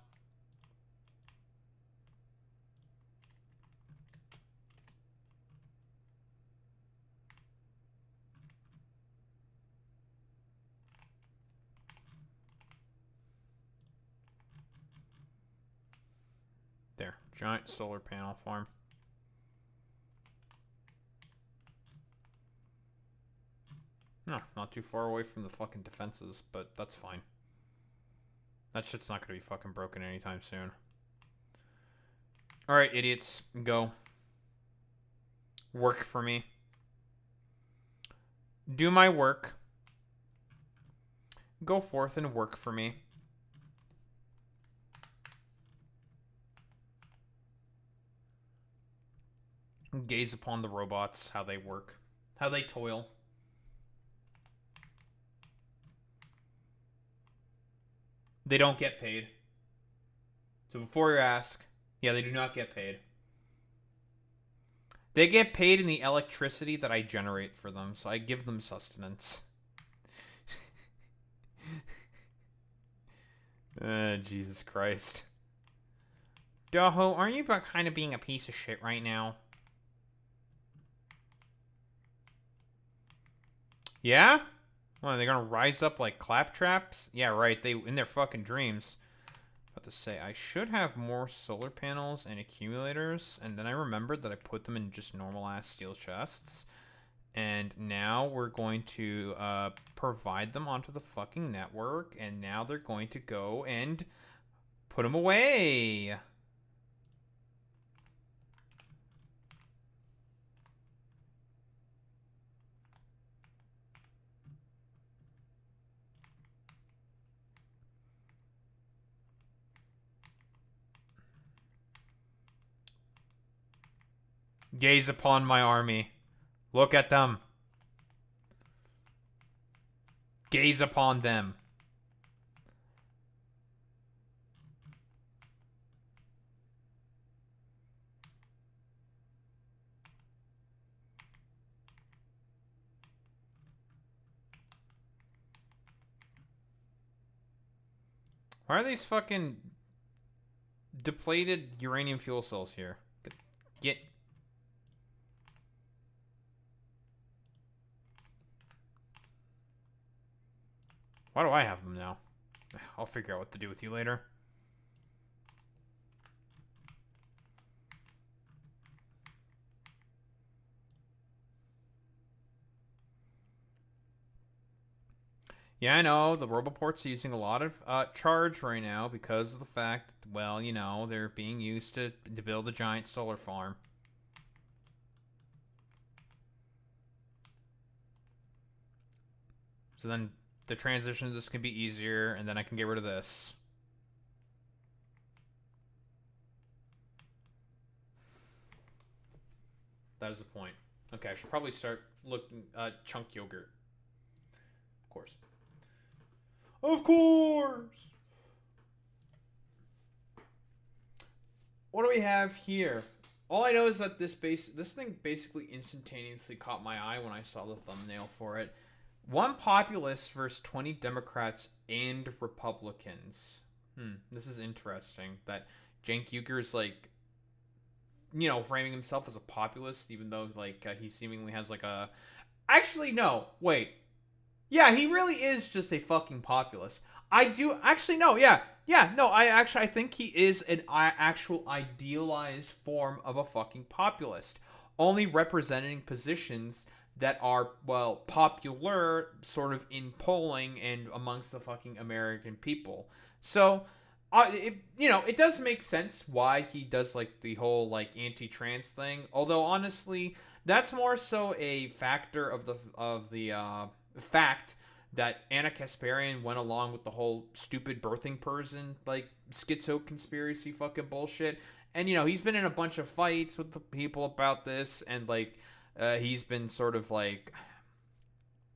A: There, giant solar panel farm. No, not too far away from the fucking defenses, but that's fine. That shit's not gonna be fucking broken anytime soon. Alright, idiots, go. Work for me. Do my work. Go forth and work for me. Gaze upon the robots, how they work, how they toil. They don't get paid. So before you ask, yeah, they do not get paid. They get paid in the electricity that I generate for them, so I give them sustenance. Jesus Christ. Doho, aren't you kind of being a piece of shit right now? Yeah? What, are they gonna rise up like claptraps? Yeah, right, they in their fucking dreams. About to say, I should have more solar panels and accumulators, and then I remembered that I put them in just normal-ass steel chests. And now we're going to provide them onto the fucking network, and now they're going to go and put them away. Gaze upon my army. Look at them. Gaze upon them. Why are these fucking depleted uranium fuel cells here? Get... Why do I have them now? I'll figure out what to do with you later. Yeah, I know, the Roboport's using a lot of charge right now because of the fact that, well, you know, they're being used to build a giant solar farm. So then the transition to this can be easier, and then I can get rid of this. That is the point. Okay, I should probably start looking chunk yogurt. Of course. Of course! What do we have here? All I know is that this thing basically instantaneously caught my eye when I saw the thumbnail for it. 1 populist versus 20 Democrats and Republicans. This is interesting. That Cenk Uyghur's like, you know, framing himself as a populist, even though like he seemingly has like a. Actually, no. Wait. Yeah, he really is just a fucking populist. I do actually no. Yeah. No. I think he is an actual idealized form of a fucking populist, only representing positions that are, well, popular sort of in polling and amongst the fucking American people. So, it does make sense why he does, like, the whole, like, anti-trans thing. Although, honestly, that's more so a factor of the fact that Anna Kasparian went along with the whole stupid birthing person, like, schizo conspiracy fucking bullshit. And, he's been in a bunch of fights with the people about this, and, like, he's been sort of, like,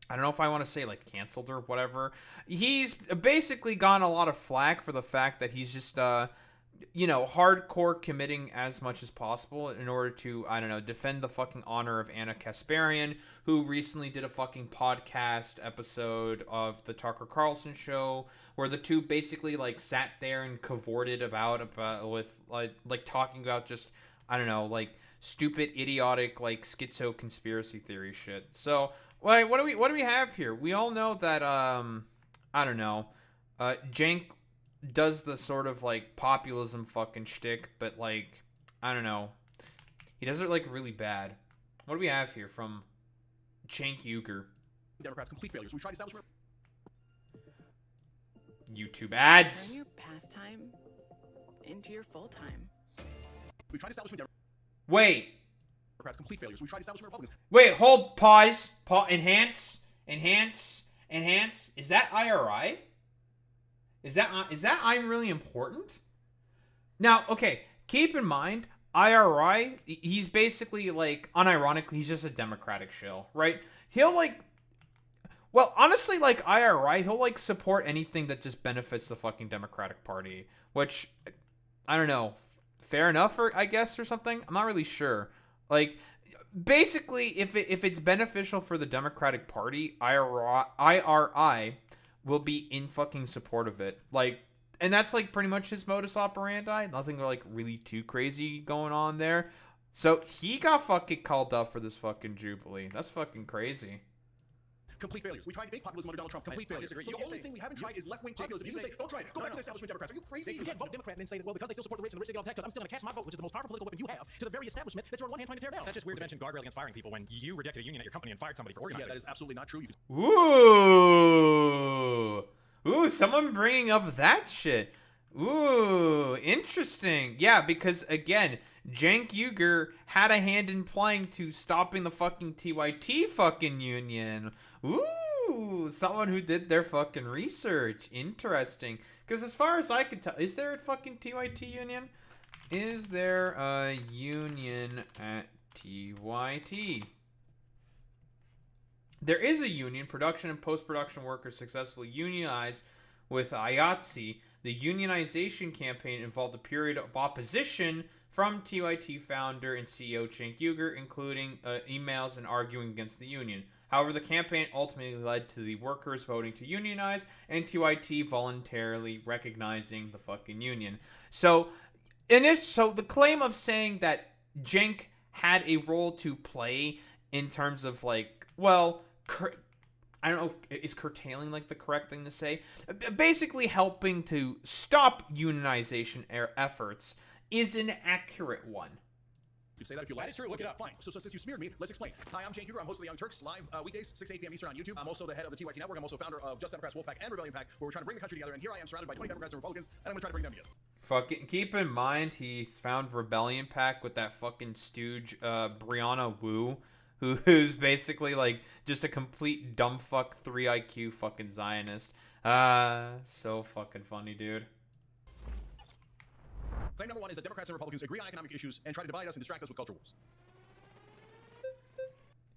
A: I don't know if I want to say, like, canceled or whatever. He's basically gotten a lot of flack for the fact that he's just, hardcore committing as much as possible in order to, I don't know, defend the fucking honor of Anna Kasparian, who recently did a fucking podcast episode of the Tucker Carlson show, where the two basically, like, sat there and cavorted about with, like talking about just, I don't know, like, stupid, idiotic, like, schizo conspiracy theory shit. So, like, what do we have here? We all know that, I don't know, Cenk does the sort of, like, populism fucking shtick, but, like, I don't know. He does it, like, really bad. What do we have here from Cenk Uygur?
L: Democrats complete failures. We tried establishment.
A: YouTube ads.
M: Turn your pastime into your full time.
L: We tried establishment.
A: Wait.
L: Democrats complete failures. We tried establishment Republicans.
A: Wait, hold, pause. Enhance. Is that IRI? Is that I'm really important? Now, okay, keep in mind, IRI, he's basically, like, unironically, he's just a Democratic shill, right? He'll, like, well, honestly, like, IRI, he'll, like, support anything that just benefits the fucking Democratic Party, which, I don't know, fair enough, I guess, or something? I'm not really sure. Like, basically, if it's beneficial for the Democratic Party, IRI will be in fucking support of it. Like, and that's, like, pretty much his modus operandi. Nothing, like, really too crazy going on there. So, he got fucking called up for this fucking Jubilee. That's fucking crazy.
L: Complete failures. We tried fake populism under Donald Trump. Complete failures. So the only thing we haven't tried is left-wing populism. You say, don't try it. Go back to the establishment Democrats. Are you crazy?
N: You can't vote Democrat and then say that, well, because they still support the rich and the rich they get all tax cuts, I'm still going to cast my vote, which is the most powerful political weapon you have, to the very establishment that you're on one hand trying to tear down.
O: That's just weird to mention guardrail against firing people when you rejected a union at your company and fired somebody for organizing.
L: Yeah, that is absolutely not true.
A: Ooh, someone bringing up that shit. Ooh, interesting. Yeah, because, again, Cenk Uygur had a hand in playing to stopping the fucking TYT fucking union. Ooh, someone who did their fucking research. Interesting. Because as far as I could tell, is there a fucking TYT union? Is there a union at TYT? There is a union. Production and post-production workers successfully unionized with IATSE. The unionization campaign involved a period of opposition from TYT founder and CEO Cenk Uygur, including emails and arguing against the union. However, the campaign ultimately led to the workers voting to unionize and TYT voluntarily recognizing the fucking union. So the claim of saying that Cenk had a role to play in terms of, like, well, I don't know if is curtailing, like, the correct thing to say, basically helping to stop unionization efforts is an accurate one.
L: You say that if you like.
O: That is true. Look it up.
L: Fine. So since you smeared me, let's explain. Hi, I'm Cenk Uygur. I'm host of the Young Turks live weekdays, 6 to 8 p.m. Eastern on YouTube. I'm also the head of the TYT Network. I'm also founder of Just Democrats, Wolfpack, and Rebellion Pack, where we're trying to bring the country together. And here I am surrounded by 20 Democrats and Republicans, and I'm going to try to bring them together.
A: Fucking keep in mind, he's found Rebellion Pack with that fucking stooge, Brianna Wu, who's basically, like, just a complete dumb fuck 3 IQ fucking Zionist. So fucking funny, dude.
L: Claim number one is that Democrats and Republicans agree on economic issues and try to divide us and distract us with culture wars.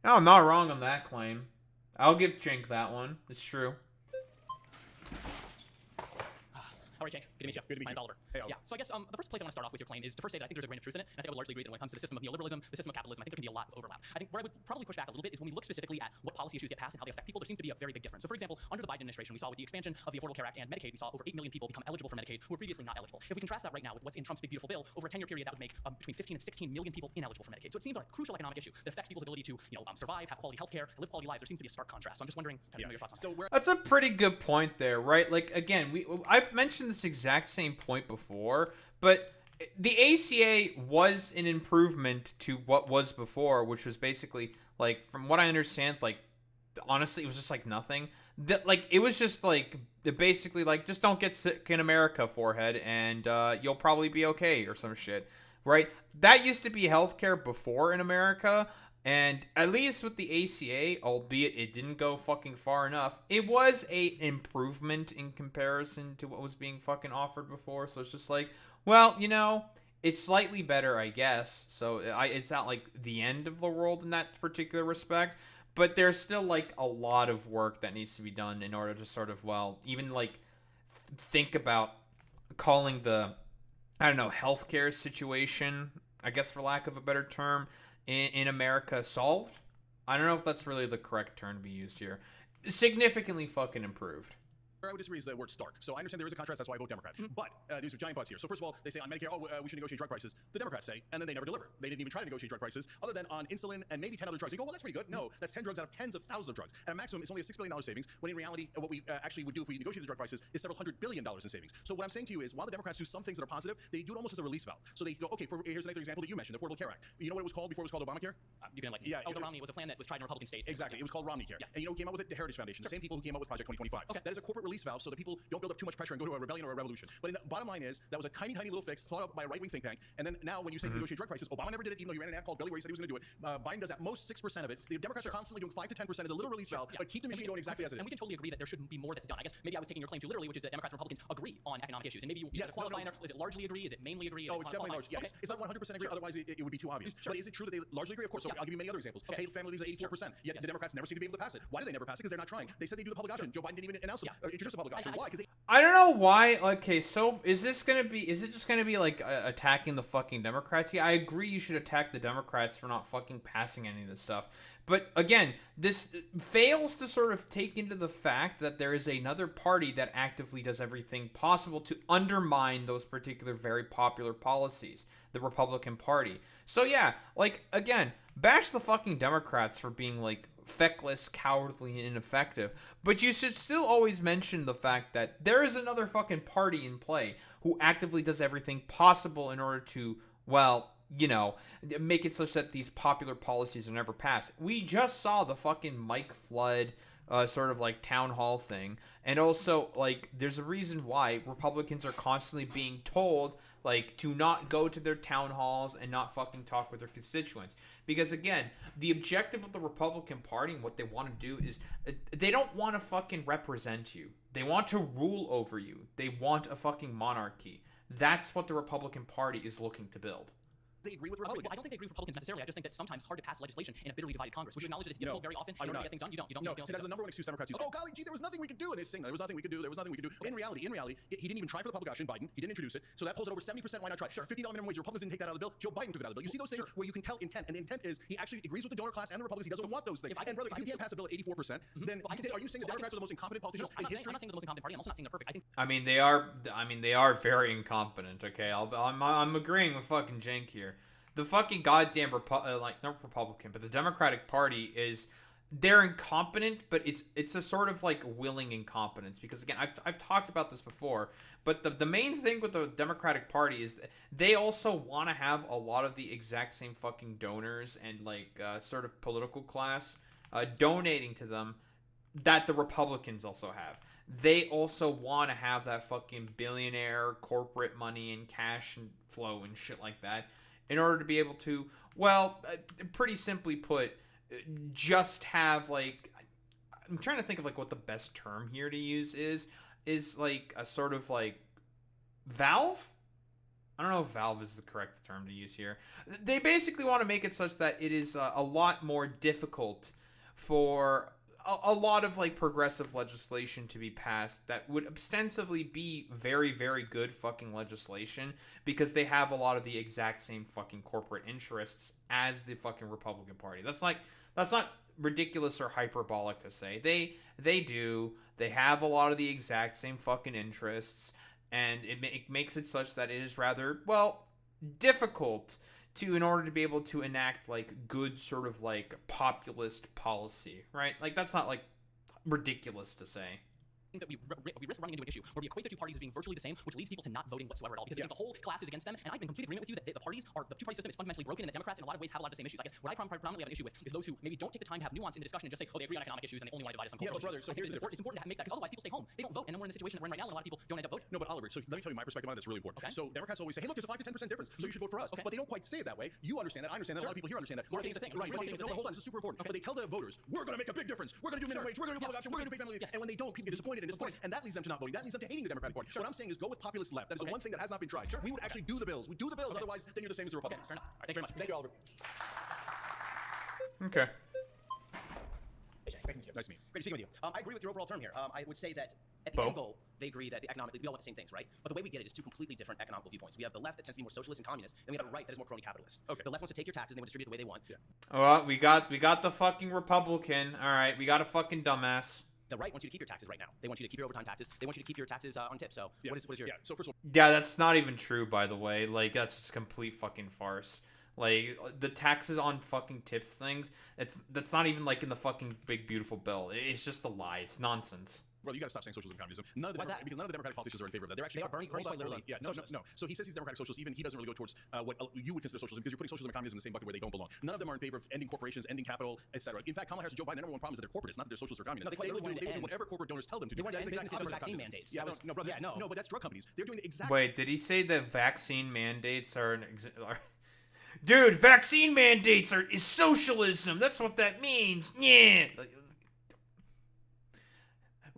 A: No, I'm not wrong on that claim. I'll give Cenk that one. It's true.
O: All right, Cenk. Good to meet you.
L: Good to meet
O: Mine's
L: you.
O: Oliver.
L: Hey, Oliver.
O: Yeah, so I guess the first place I want to start off with your claim is to first say that I think there's a grain of truth in it. I think I would largely agree that when it comes to the system of neoliberalism, the system of capitalism, I think there can be a lot of overlap. I think where I would probably push back a little bit is when we look specifically at what policy issues get passed and how they affect people, there seems to be a very big difference. So, for example, under the Biden administration, we saw with the expansion of the Affordable Care Act and Medicaid, we saw over 8 million people become eligible for Medicaid who were previously not eligible. If we contrast that right now with what's in Trump's big beautiful bill, over a 10-year period, that would make between 15 and 16 million people ineligible for Medicaid. So it seems like a crucial economic issue that affects people's ability to, survive, have quality healthcare, live quality lives. There seems to be a stark contrast. So I'm just wondering, kind of your thoughts on that.
A: That's a pretty good point there, right? Like, again, I've mentioned this exact same point before, but the ACA was an improvement to what was before, which was basically like, from what I understand, like honestly, it was just like nothing. That like it was just like basically like, just don't get sick in America, forehead, and you'll probably be okay or some shit, right? That used to be healthcare before in America. And at least with the ACA, albeit it didn't go fucking far enough, it was a improvement in comparison to what was being fucking offered before. So it's just like, well, you know, it's slightly better, I guess. So it's not like the end of the world in that particular respect, but there's still like a lot of work that needs to be done in order to sort of, well, even like think about calling the, I don't know, healthcare situation, I guess for lack of a better term, in America solved. I don't know if that's really the correct term to be used here. Significantly fucking improved.
L: Where I would disagree is the word stark. So I understand there is a contrast, that's why I vote Democrat. But there's giant buts here. So first of all, they say on Medicare, we should negotiate drug prices. The Democrats say, and then they never deliver. They didn't even try to negotiate drug prices, other than on insulin and maybe 10 other drugs. You go, well, that's pretty good. No, that's 10 drugs out of tens of thousands of drugs. At a maximum, it's only a $6 billion savings, when in reality, what we actually would do if we negotiated the drug prices is several $100 billion in savings. So what I'm saying to you is, while the Democrats do some things that are positive, they do it almost as a release valve. So they go, okay, here's another example that you mentioned, the Affordable Care Act. You know what it was called before it was called Obamacare?
O: You can enlighten me.
L: Yeah.
O: The Romney was a plan that was tried in a Republican state.
L: Exactly. It was called Romney Care.
O: Yeah.
L: And you know who came up with it? The Heritage Foundation. The same people who came up with Project 2025.
O: Okay.
L: That is a corporate release valve so that people don't build up too much pressure and go to a rebellion or a revolution. But the bottom line is, that was a tiny, tiny little fix thought up by a right-wing think tank. And then now when you say negotiate drug prices, Obama never did it, even though he ran an ad called Belly where he said he was going to do it. Biden does at most 6% of it. The Democrats are constantly doing 5 to 10% as a little release valve, but keep the machine going exactly as it is.
O: And we can totally agree that there shouldn't be more that's done. I guess maybe I was taking your claim too literally, which is that Democrats and Republicans agree on economic issues. And maybe you qualify in there. Is it largely agree? Is it mainly agree?
L: Oh, it's definitely large. Yeah,
O: okay.
L: It's not 100% agree, otherwise it would be too obvious. But is it true that they largely agree? Of course. So I'll give you many other examples.
O: Okay.
L: Paid family leaves at 84%. Yet the Democrats never seem to be able to pass it. Why do they never pass it? Because they're not trying. They said they do the public option. Joe Biden didn't even announce it. Introduce the public option. Why? Because
A: I don't know why. Okay, so is it just gonna be like attacking the fucking Democrats? Yeah, I agree you should attack the Democrats for not fucking passing any of this stuff. But again, this fails to sort of take into the fact that there is another party that actively does everything possible to undermine those particular very popular policies, the Republican Party. So yeah, like, again, bash the fucking Democrats for being like feckless, cowardly, and ineffective, but you should still always mention the fact that there is another fucking party in play who actively does everything possible in order to, well, you know, make it such that these popular policies are never passed. We just saw the fucking Mike Flood sort of like town hall thing, and also, like, there's a reason why Republicans are constantly being told, like, to not go to their town halls and not fucking talk with their constituents. Because, again, the objective of the Republican Party and what they want to do is they don't want to fucking represent you. They want to rule over you. They want a fucking monarchy. That's what the Republican Party is looking to build.
L: they agree with Republicans.
O: Well, I don't think they agree with Republicans necessarily. I just think that sometimes it's hard to pass legislation in a bitterly divided Congress. Would you acknowledge that it's difficult very often in order to get things done? You don't.
L: No, see, that's the number one excuse Democrats use. Oh, golly gee, there was nothing we could do. And they're saying there was nothing we could do. There was nothing we could do. In reality, he didn't even try for the public option. Biden, he didn't introduce it. So that pulls it over 70%. Why not try? Sure. $50 minimum wage. Republicans didn't take that out of the bill. Joe Biden took it out of the bill. You see those things where you can tell intent, and the intent is he actually agrees with the donor class and the Republicans. He doesn't want those things. And brother, if you can't pass a bill at 84%, then are you saying the Democrats are the most incompetent politicians in history?
O: I'm not saying they're the most incompetent party. I'm also not saying they're perfect. I think.
A: I mean, they are very incompetent. Okay, I'm agreeing with fucking Cenk here. The fucking goddamn not Republican, but the Democratic Party they're incompetent, but it's a sort of like willing incompetence, because again, I've talked about this before, but the main thing with the Democratic Party is that they also want to have a lot of the exact same fucking donors and like sort of political class donating to them that the Republicans also have. They also want to have that fucking billionaire corporate money and cash and flow and shit like that in order to be able to, well, pretty simply put, just have like, I'm trying to think of like what the best term here to use is like a sort of like valve. I don't know if valve is the correct term to use here. They basically want to make it such that it is a lot more difficult for a lot of like progressive legislation to be passed that would ostensibly be very, very good fucking legislation, because they have a lot of the exact same fucking corporate interests as the fucking Republican Party. That's not ridiculous or hyperbolic to say. They have a lot of the exact same fucking interests, and it makes it such that it is rather, well, difficult in order to be able to enact like good sort of like populist policy, right? Like that's not like ridiculous to say.
O: that we risk running into an issue where we equate the two parties as being virtually the same, which leads people to not voting whatsoever at all. Because I think the whole class is against them, and I'm in complete agreement with you that the two-party system is fundamentally broken, and the Democrats in a lot of ways have a lot of the same issues. I guess what I predominantly have an issue with is those who maybe don't take the time to have nuance in the discussion and just say, oh, they agree on economic issues and they only want to divide us on cultural issues.
L: So here's the difference.
O: It's important to make that, because otherwise people stay home. They don't vote, and then we're in the situation that we're in right now, and a lot of people don't end up voting.
L: No, but Oliver, so let me tell you my perspective on it that's really important. Okay. So Democrats always say, hey, look, there's a 5 to 10% difference, so you should vote for us. Okay. But they don't quite say it that way. You understand that, I understand that, a lot of people here understand that.
O: Marketing's a thing.
L: Right, no, hold on, this is super important. But they tell the voters, we're going to make a big difference. We're going to do minimum wage, we're going to do public option, we're going to do pay family leave. And when they don't, people get disappointed, and that leads them to not voting. That leads them to hating the Democratic Party. What I'm saying is go with populist left. That is the one thing that has not been tried. We would actually do the bills. We do the bills, otherwise then you're the same as the Republicans.
O: Fair enough. All right, thank you very much.
L: Thank you, Oliver.
A: Okay.
P: Great to meet you.
L: Nice to meet you.
P: Great to speak with you. I agree with your overall term here. I would say that at the end goal, they agree that economically we all want the same things, right? But the way we get it is two completely different economical viewpoints. We have the left that tends to be more socialist and communist, and we have the right that is more crony capitalist. Okay. The left wants to take your taxes and they want to distribute it the way they want. Yeah.
A: Well, we got the fucking Republican. All right, we got a fucking dumbass.
P: The right wants you to keep your taxes right now. They want you to keep your overtime taxes. They want you to keep your taxes on tips. So what is your?
L: Yeah. So first of all.
A: Yeah, that's not even true, by the way. Like, that's just a complete fucking farce. Like, the taxes on fucking tips things, that's not even like in the fucking big beautiful bill. It's just a lie. It's nonsense.
L: Bro, you gotta stop saying socialism and communism. Because none of the Democratic politicians are in favor of that. They're actually
P: Bernie's quite literally.
L: Yeah, no. So he says he's Democratic socialist. Even he doesn't really go towards what you would consider socialism, because you're putting socialism and communism in the same bucket where they don't belong. None of them are in favor of ending corporations, ending capital, etc. In fact, Kamala Harris and Joe Biden, their number one problem is that they're corporatists, not that they're socialists or communists.
P: No,
L: they do whatever corporate donors tell them to do.
P: They want to end businesses with vaccine mandates.
L: Yeah, no, brother. No, but that's drug companies. They're doing the exact.
A: Wait, did he say that vaccine mandates are Dude, vaccine mandates is socialism. That's what that means. Yeah.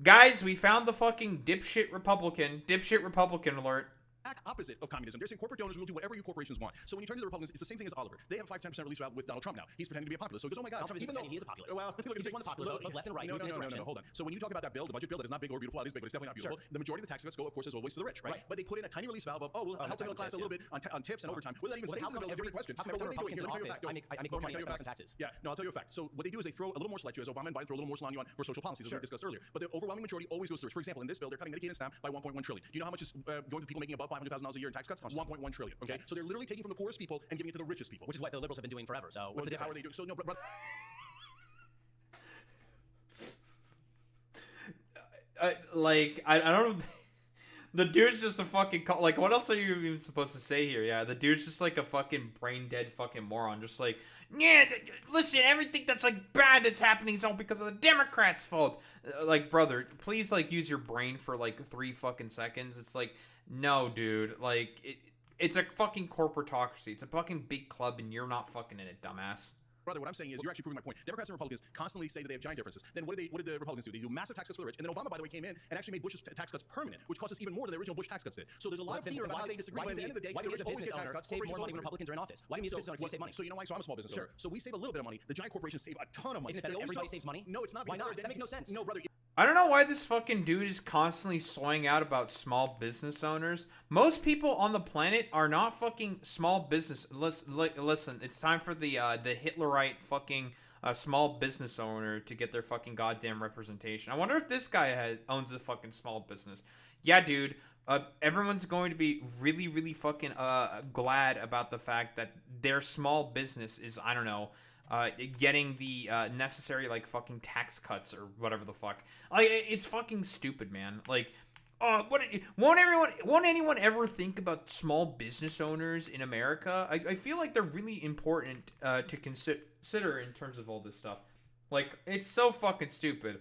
A: Guys, we found the fucking dipshit Republican. Dipshit Republican alert.
L: Opposite of communism. They're saying corporate donors will do whatever you corporations want. So when you turn to the Republicans, it's the same thing as Oliver. They have a 5-10% release valve with Donald Trump now. He's pretending to be a populist. So he goes, oh my God.
P: Donald Trump is pretending he is a populist.
L: Well,
P: he's one of the populists, both left and right.
L: No, hold on. So when you talk about that bill, the budget bill that is not big or beautiful, it is big, but it's definitely not beautiful. The majority of the tax cuts go, of course, as always, to the rich, right? But they put in a tiny release valve of, we'll help the middle class a little bit on tips and overtime. Well, that even stays in the bill, a different question.
P: How come every Republican in office, I make more money on taxes?
L: Yeah, no, I'll tell you a fact. So what they do is they throw a little more select you, as Obama and Biden throw a little more salon you on for social policies, as we discussed earlier. But the overwhelming majority always goes to the rich. For example, in this bill, they're cutting Medicaid and SNAP by 1.1 trillion. Do you know how much is going to people making above $500,000 a year in tax cuts? 1.1 trillion. Okay, so they're literally taking from the poorest people and giving it to the richest people,
P: which is what the liberals have been doing forever. So what's the difference?
L: How are they doing? So no, brother.
A: I don't know. The dude's just a fucking like. What else are you even supposed to say here? Yeah, the dude's just like a fucking brain dead fucking moron. Just like, yeah, listen, everything that's like bad that's happening is all because of the Democrats' fault. Like, brother, please like use your brain for like 3 fucking seconds. It's like, no, dude, like it's a fucking corporatocracy. It's a fucking big club, and you're not fucking in it, dumbass.
L: Brother, what I'm saying is you're actually proving my point. Democrats and Republicans constantly say that they have giant differences. Then what did the Republicans do? They do massive tax cuts for the rich. And then Obama, by the way, came in and actually made Bush's tax cuts permanent, which cost us even more than the original Bush tax cuts did. So there's a lot of fear about how they disagree. But at the end of the day,
P: why do we as a business owner save more money when
L: Republicans
P: are in office? Why do we as a business owner save money?
L: So you know why? So I'm a small business owner. So we save a little bit of money. The giant corporations save a ton of money.
P: Isn't it better if everybody saves money?
L: No, it's not.
P: Why not? That makes no sense.
L: No, brother.
A: I don't know why this fucking dude is constantly swaying out about small business owners. Most people on the planet are not fucking small business. Listen, it's time for the Hitlerite fucking small business owner to get their fucking goddamn representation. I wonder if this guy owns a fucking small business. Yeah, dude. Everyone's going to be really, really fucking glad about the fact that their small business is, I don't know, getting the necessary like fucking tax cuts or whatever the fuck. Like, it's fucking stupid, man. Like, won't anyone ever think about small business owners in America? I feel like they're really important to consider in terms of all this stuff. Like, it's so fucking stupid.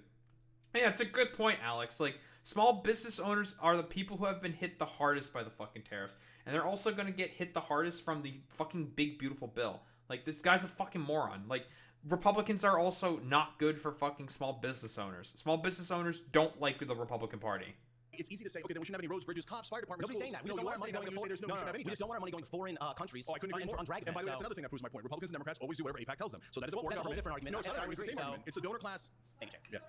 A: Yeah, it's a good point, Alex. Like, small business owners are the people who have been hit the hardest by the fucking tariffs, and they're also going to get hit the hardest from the fucking big beautiful bill. Like, this guy's a fucking moron. Like, Republicans are also not good for fucking small business owners. Small business owners don't like the Republican Party.
L: It's easy to say, okay, then we shouldn't have any roads, bridges, cops, fire departments.
P: Nobody's saying that. We just don't want our money going to foreign. We just don't want our money going to foreign countries.
L: Oh, I couldn't agree more.
P: On drag
L: and by the way,
P: events,
L: that's another thing that proves my point. Republicans and Democrats always do whatever AIPAC tells them. So that is a foreign
P: government. Different argument.
L: No, it's not. It's the same argument. It's the donor class.
P: Thank you, Cenk.
L: Yeah.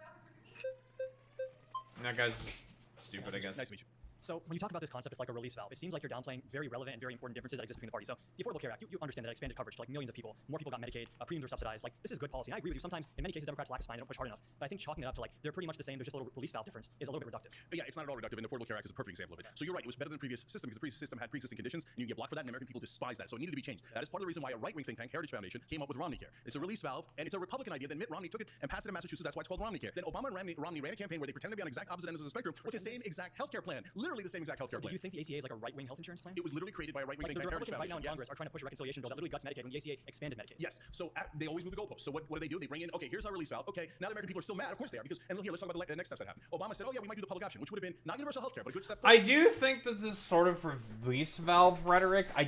A: That guy's stupid, I guess.
L: Nice to meet you.
O: So when you talk about this concept of like a release valve, it seems like you're downplaying very relevant and very important differences that exist between the parties. So the Affordable Care Act, you understand that it expanded coverage to like millions of people. More people got Medicaid. Premiums are subsidized. Like this is good policy. And I agree with you. Sometimes, in many cases, Democrats lack spine. They don't push hard enough. But I think chalking it up to like they're pretty much the same. There's just a little release valve difference is a little bit reductive.
L: Yeah, it's not at all reductive, and the Affordable Care Act is a perfect example of it. So you're right. It was better than the previous system because the previous system had pre-existing conditions, and you get blocked for that, and American people despise that. So it needed to be changed. That is part of the reason why a right-wing think tank, Heritage Foundation, came up with Romney Care. It's a release valve, and it's a Republican idea. Then Mitt Romney took it and passed it in Massachusetts. That's why it's called Romney Care. Then Obama and Romney ran a campaign where they pretended to be on exact opposite ends of the spectrum with the same exact healthcare plan, literally the same exact healthcare plan.
O: Do you think the ACA is like a right-wing health insurance plan?
L: It was literally created by a right-wing think tank, Heritage
O: right
L: Foundation.
O: now in Congress are trying to push a reconciliation bill that literally guts Medicaid when the ACA expanded Medicaid.
L: Yes. So they always move the goalposts. So what do? They bring in, okay, here's our release valve. Okay, now the American people are still mad. Of course they are. Because, and here, let's talk about the next steps that happened. Obama said, oh yeah, we might do the public option, which would have been not universal health care, but a good step forward.
A: I do think that this sort of release valve rhetoric, I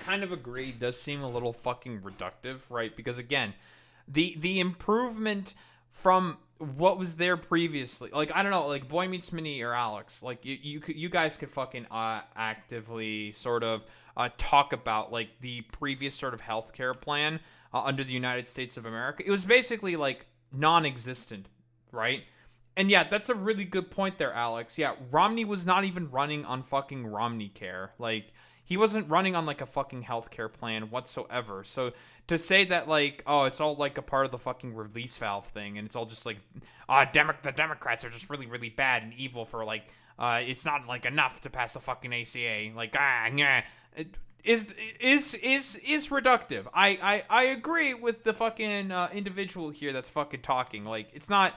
A: kind of agree, does seem a little fucking reductive, right? Because again, the improvement from what was there previously, like, I don't know, like Boy Meets Minnie or Alex, like you guys could fucking actively sort of talk about like the previous sort of healthcare plan under the United States of America. It was basically like non-existent, right? And yeah, that's a really good point there, Alex. Yeah, Romney was not even running on fucking Romney Care. Like, he wasn't running on like a fucking healthcare plan whatsoever. So to say that like, oh, it's all like a part of the fucking release valve thing, and it's all just like, the Democrats are just really, really bad and evil for like, it's not like enough to pass the fucking ACA. Like, yeah, is reductive. I agree with the fucking individual here that's fucking talking. Like, it's not.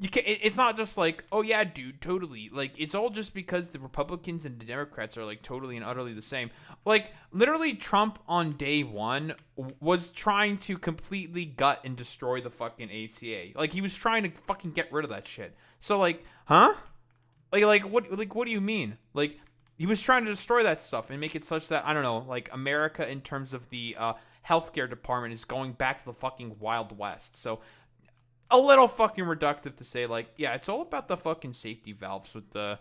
A: It's not just like, oh yeah, dude, totally. Like, it's all just because the Republicans and the Democrats are like totally and utterly the same. Like, literally, Trump on day one was trying to completely gut and destroy the fucking ACA. Like, he was trying to fucking get rid of that shit. So like, huh? What do you mean? Like, he was trying to destroy that stuff and make it such that, I don't know, like America in terms of the healthcare department is going back to the fucking Wild West. So a little fucking reductive to say, like, yeah, it's all about the fucking safety valves with the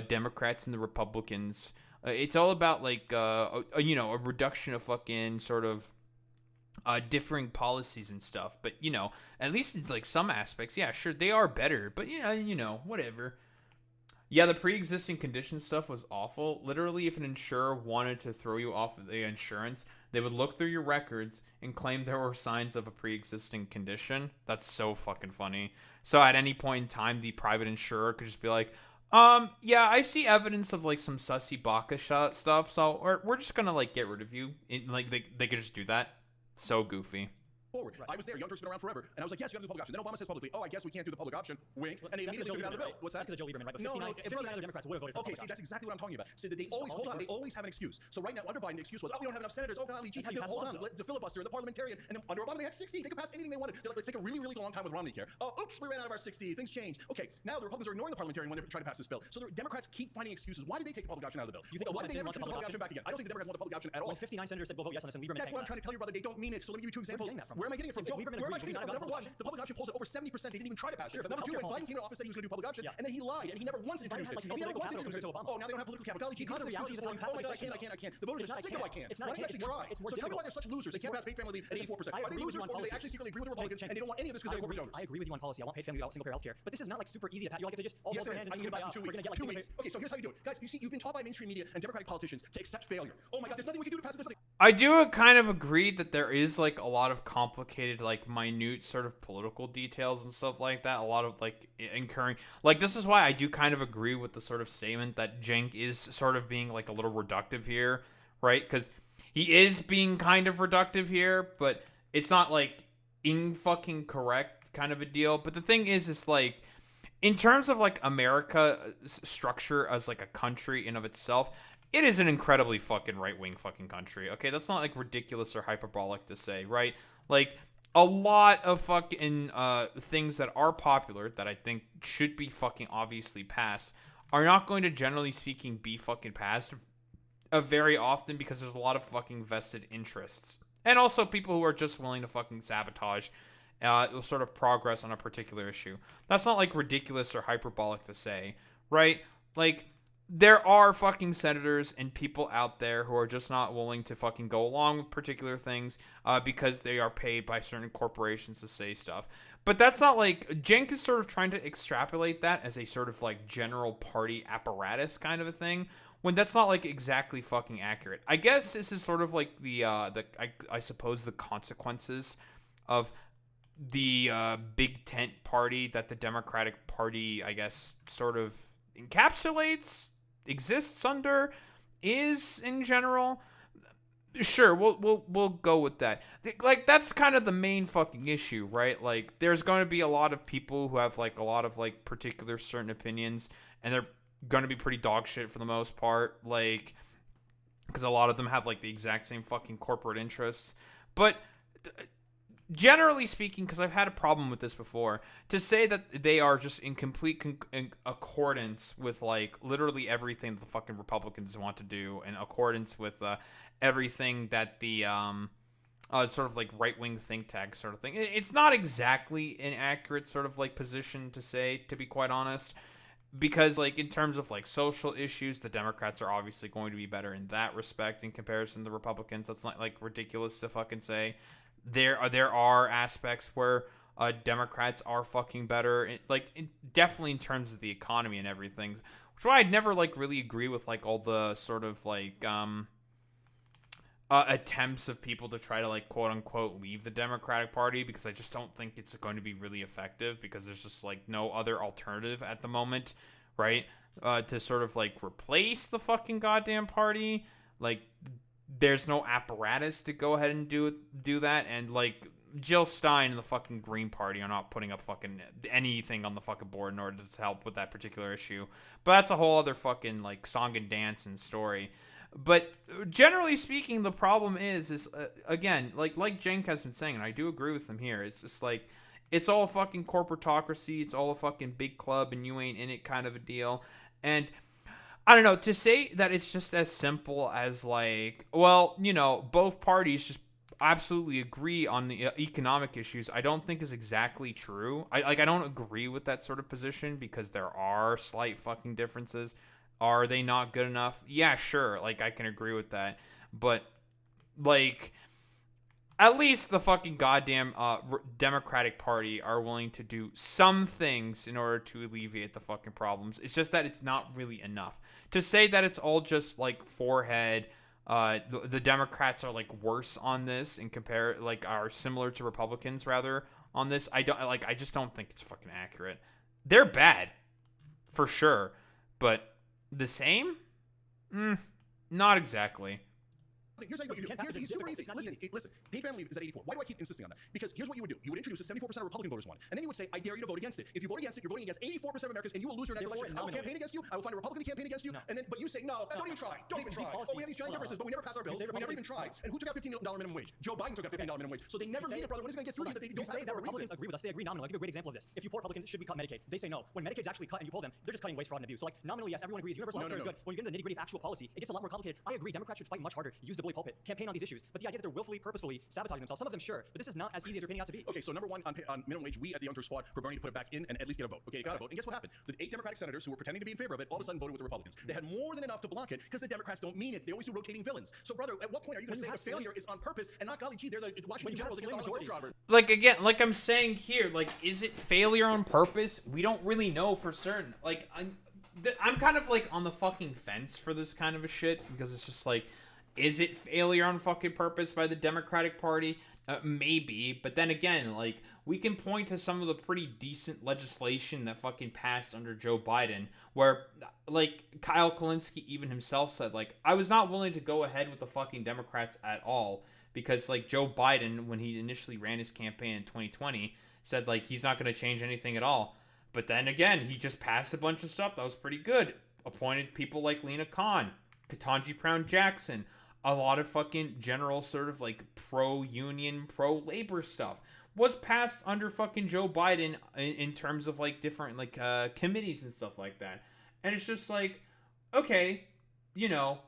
A: Democrats and the Republicans. It's all about, like, a reduction of fucking sort of differing policies and stuff. But, at least in, like, some aspects, yeah, sure, they are better. But, whatever. Yeah, the pre-existing condition stuff was awful. Literally, if an insurer wanted to throw you off of the insurance, they would look through your records and claim there were signs of a pre-existing condition. That's so fucking funny. So at any point in time, the private insurer could just be like, yeah, I see evidence of like some sussy baka stuff, so we're just gonna like get rid of you. Like they could just do that. So goofy.
L: Forward. Right. I was there. Young Turk's been around forever, and I was like, yes, you got to do the public option. Then Obama says publicly, oh, I guess we can't do the public option. Wink. And they immediately took it out of the bill. What's that?
O: That's because of Joe Lieberman, right? But 59 other Democrats would have voted for
L: okay, see, that's exactly what I'm talking about. So that they always have an excuse. So right now, under Biden, the excuse was, oh, we don't have enough senators. Oh, golly, gee, hold on, the filibuster, the parliamentarian, and then under Obama they had 60. They could pass anything they wanted. They're like, let's take a really, really long time with Romney Care. Oh, oops, we ran out of our 60. Things changed. Okay, now the Republicans are ignoring the parliamentarian when they try to pass this bill. So the Democrats keep finding excuses. Why did they take the public option out of the bill?
O: You think
L: why did they never choose the public option back again? I don't think the Democrats want the public option at all.
O: When 59 senators said we'll vote yes on this, and Lieberman
L: that's what I'm trying to tell you, brother. They don't mean it. So let me give you two examples. Where am I getting it from? Where am I getting it from? Number one, the public option polls at over 70%. They didn't even try to pass it. Number two, when Biden came into office, said he was going to do public option, and then he lied, and he never once introduced it. He never once introduced it. Oh, now they don't have political capital. Golly, gee, oh my God, I can't. The voters are sick of I can't. Why don't you actually try? So tell me why they're such losers. They can't pass paid family leave at 84%. Are they losers, or do they actually secretly agree with the Republicans and they don't want any of this because they're corporate donors?
O: I agree with you on policy. I want paid family without single-payer healthcare, but this is not like super easy to pass. You're like, if they just all
L: yes,
O: their hands
L: I can get past in 2 weeks. 2 weeks. Okay, so here's how you do it, guys. You see, you've been taught by mainstream media and Democratic politicians to accept failure. Oh my God, there's nothing we can do to pass this.
A: I do kind of agree that there is like a lot of complicated, like minute sort of political details and stuff like that. A lot of like incurring, like this is why I do kind of agree with the sort of statement that Cenk is sort of being like a little reductive here, right? Because he is being kind of reductive here, but it's not like fucking correct kind of a deal. But the thing is like, in terms of like America's structure as like a country in of itself, it is an incredibly fucking right-wing fucking country. Okay, that's not like ridiculous or hyperbolic to say, right? Like a lot of fucking things that are popular that I think should be fucking obviously passed are not going to, generally speaking, be fucking passed very often because there's a lot of fucking vested interests. And also people who are just willing to fucking sabotage sort of progress on a particular issue. That's not like ridiculous or hyperbolic to say, right? Like, there are fucking senators and people out there who are just not willing to fucking go along with particular things because they are paid by certain corporations to say stuff. But that's not like, Cenk is sort of trying to extrapolate that as a sort of like general party apparatus kind of a thing, when that's not like exactly fucking accurate. I guess this is sort of like I suppose the consequences of the big tent party that the Democratic Party, I guess, sort of encapsulates, exists under, is in general. Sure, we'll go with that. Like, that's kind of the main fucking issue, right? Like, there's going to be a lot of people who have like a lot of like particular certain opinions, and they're going to be pretty dog shit for the most part, like, because a lot of them have like the exact same fucking corporate interests. But generally speaking, because I've had a problem with this before, to say that they are just in complete in accordance with like literally everything that the fucking Republicans want to do, in accordance with everything that the sort of like right-wing think tank sort of thing, it's not exactly an accurate sort of like position to say, to be quite honest. Because like in terms of like social issues, the Democrats are obviously going to be better in that respect in comparison to the Republicans. That's not like ridiculous to fucking say. There are aspects where Democrats are fucking better, definitely in terms of the economy and everything. Which is why I'd never like really agree with like all the sort of like attempts of people to try to like quote unquote leave the Democratic Party, because I just don't think it's going to be really effective, because there's just like no other alternative at the moment, right? To sort of like replace the fucking goddamn party. Like, there's no apparatus to go ahead and do that, and like Jill Stein and the fucking Green Party are not putting up fucking anything on the fucking board in order to help with that particular issue. But that's a whole other fucking like song and dance and story. But generally speaking, the problem is again, like Cenk has been saying, and I do agree with him here, it's just like, it's all fucking corporatocracy, it's all a fucking big club, and you ain't in it kind of a deal. And I don't know, to say that it's just as simple as like, well, you know, both parties just absolutely agree on the economic issues, I don't think is exactly true. I don't agree with that sort of position, because there are slight fucking differences. Are they not good enough? Yeah, sure, like I can agree with that. But like, at least the fucking goddamn Democratic Party are willing to do some things in order to alleviate the fucking problems. It's just that it's not really enough. To say that it's all just like forehead, the Democrats are like worse on this and are similar to Republicans rather on this, I just don't think it's fucking accurate. They're bad, for sure, but the same? Not exactly.
L: Here's how you do it. Here's super easy. Listen. Paid family is at 84. Why do I keep insisting on that? Because here's what you would do. You would introduce it. 74% of Republican voters won. And then you would say, I dare you to vote against it. If you vote against it, you're voting against 84% of Americans, and you will lose your next election. I will campaign against you. I will find a Republican to campaign against you. No. And then, but you say, no, don't even try. Don't even try. Oh, we have these giant differences, but we never pass our bills. We never even try. And who took out $15 minimum wage? Joe Biden took out $15 minimum wage. So they never need it, brother. When is it going to get through to you that they don't pass it for a reason?
O: Republicans agree with us. They agree nominally. I'll give you a great example of this. If you poor Republicans, should we cut Medicaid? They say no. When Medicaid's actually cut and you poll them, they're just cutting waste, fraud, and abuse. So like, nominally, yes, everyone agrees. Universal healthcare is good. When you get into the nitty-gritty of actual policy, it gets a lot more complicated. I agree. Democrats should fight much harder. Use the bully pulpit. Campaign on these issues. But the idea that they're willfully, purposefully sabotaging themselves, some of them sure, but this is not as easy as you're painting out to be.
L: Okay, so number one, on minimum wage, we at the Young Turks Squad for Bernie to put it back in and at least get a vote. Okay, got a vote. And guess what happened? The 8 Democratic senators who were pretending to be in favor of it all of a sudden voted with the Republicans. They had more than enough to block it because the Democrats don't mean it. They always do rotating villains. So, brother, at what point are you going to say the failure is on purpose and not, golly gee, they're the Washington Generals against the Rover?
A: Like, again, like I'm saying here, like, is it failure on purpose? We don't really know for certain. Like, I'm kind of like on the fucking fence for this kind of a shit, because it's just like, is it failure on fucking purpose by the Democratic Party? Maybe, but then again, like, we can point to some of the pretty decent legislation that fucking passed under Joe Biden, where, like, Kyle Kalinske even himself said, like, I was not willing to go ahead with the fucking Democrats at all, because, like, Joe Biden, when he initially ran his campaign in 2020, said, like, he's not going to change anything at all. But then again, he just passed a bunch of stuff that was pretty good. Appointed people like Lena Khan, Ketanji Brown Jackson, a lot of fucking general sort of like pro-union, pro-labor stuff was passed under fucking Joe Biden in terms of like different like committees and stuff like that. And it's just like, okay, you know,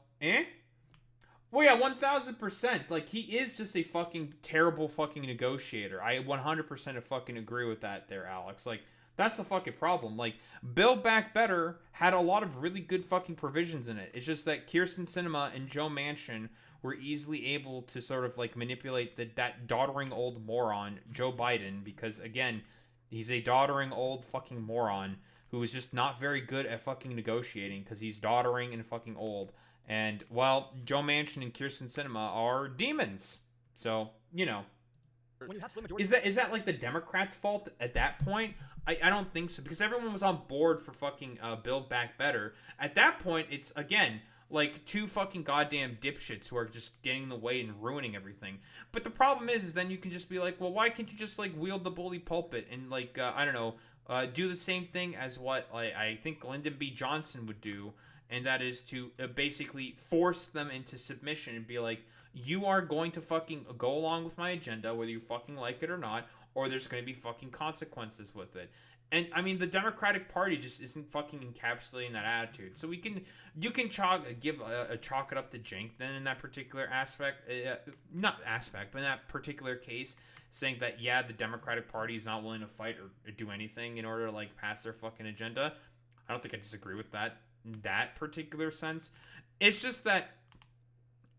A: well, yeah, 1000%. Like, he is just a fucking terrible fucking negotiator. I 100% fucking agree with that there, Alex. Like, That's the fucking problem. Like, Build Back Better had a lot of really good fucking provisions in it. It's just that Kyrsten Sinema and Joe Manchin were easily able to sort of like manipulate that doddering old moron, Joe Biden, because again, he's a doddering old fucking moron who is just not very good at fucking negotiating because he's doddering and fucking old. And, well, Joe Manchin and Kyrsten Sinema are demons. So, you know.
P: When you have slim majority-
A: Is that like the Democrats' fault at that point? I don't think so, because everyone was on board for fucking Build Back Better. At that point, it's, again, like two fucking goddamn dipshits who are just getting in the way and ruining everything. But the problem is then you can just be like, well, why can't you just like wield the bully pulpit and like, I don't know, do the same thing as what I think Lyndon B. Johnson would do, and that is to basically force them into submission and be like, you are going to fucking go along with my agenda, whether you fucking like it or not, or there's going to be fucking consequences with it. And, I mean, the Democratic Party just isn't fucking encapsulating that attitude. So you can chalk it up to Cenk then in that particular aspect. Not aspect, but in that particular case, saying that, yeah, the Democratic Party is not willing to fight or do anything in order to, like, pass their fucking agenda. I don't think I disagree with that in that particular sense. It's just that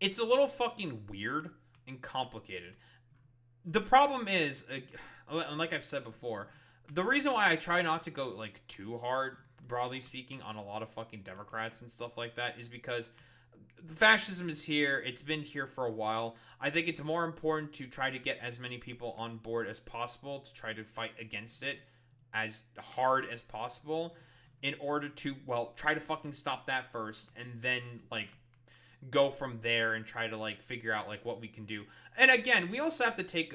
A: it's a little fucking weird and complicated. The problem is, like I've said before, the reason why I try not to go like too hard, broadly speaking, on a lot of fucking Democrats and stuff like that is because fascism is here. It's been here for a while. I think it's more important to try to get as many people on board as possible to try to fight against it as hard as possible in order to, well, try to fucking stop that first and then like go from there and try to like figure out like what we can do. And again, we also have to take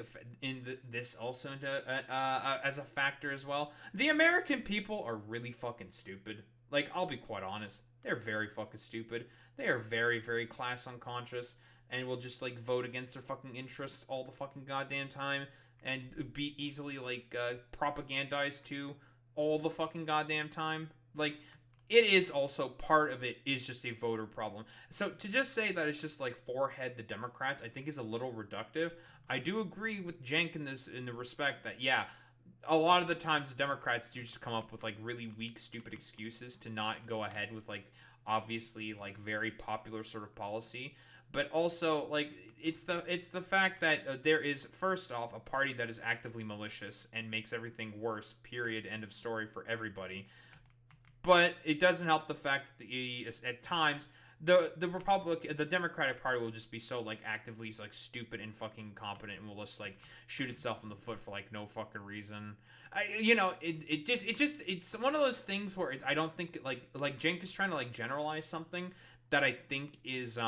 A: this also into as a factor as well. The American people are really fucking stupid. Like, I'll be quite honest, they're very fucking stupid. They are very, very class unconscious and will just like vote against their fucking interests all the fucking goddamn time and be easily like propagandized to all the fucking goddamn time. Like, it is also, part of it is just a voter problem. So to just say that it's just like forehead the Democrats, I think is a little reductive. I do agree with Cenk in the respect that, yeah, a lot of the times the Democrats do just come up with like really weak, stupid excuses to not go ahead with like obviously like very popular sort of policy. But also, like, it's the fact that there is, first off, a party that is actively malicious and makes everything worse, period, end of story for everybody. But it doesn't help the fact that at times the Democratic Party will just be so like actively like stupid and fucking incompetent and will just like shoot itself in the foot for like no fucking reason. It's one of those things where I don't think like Cenk is trying to like generalize something that I think is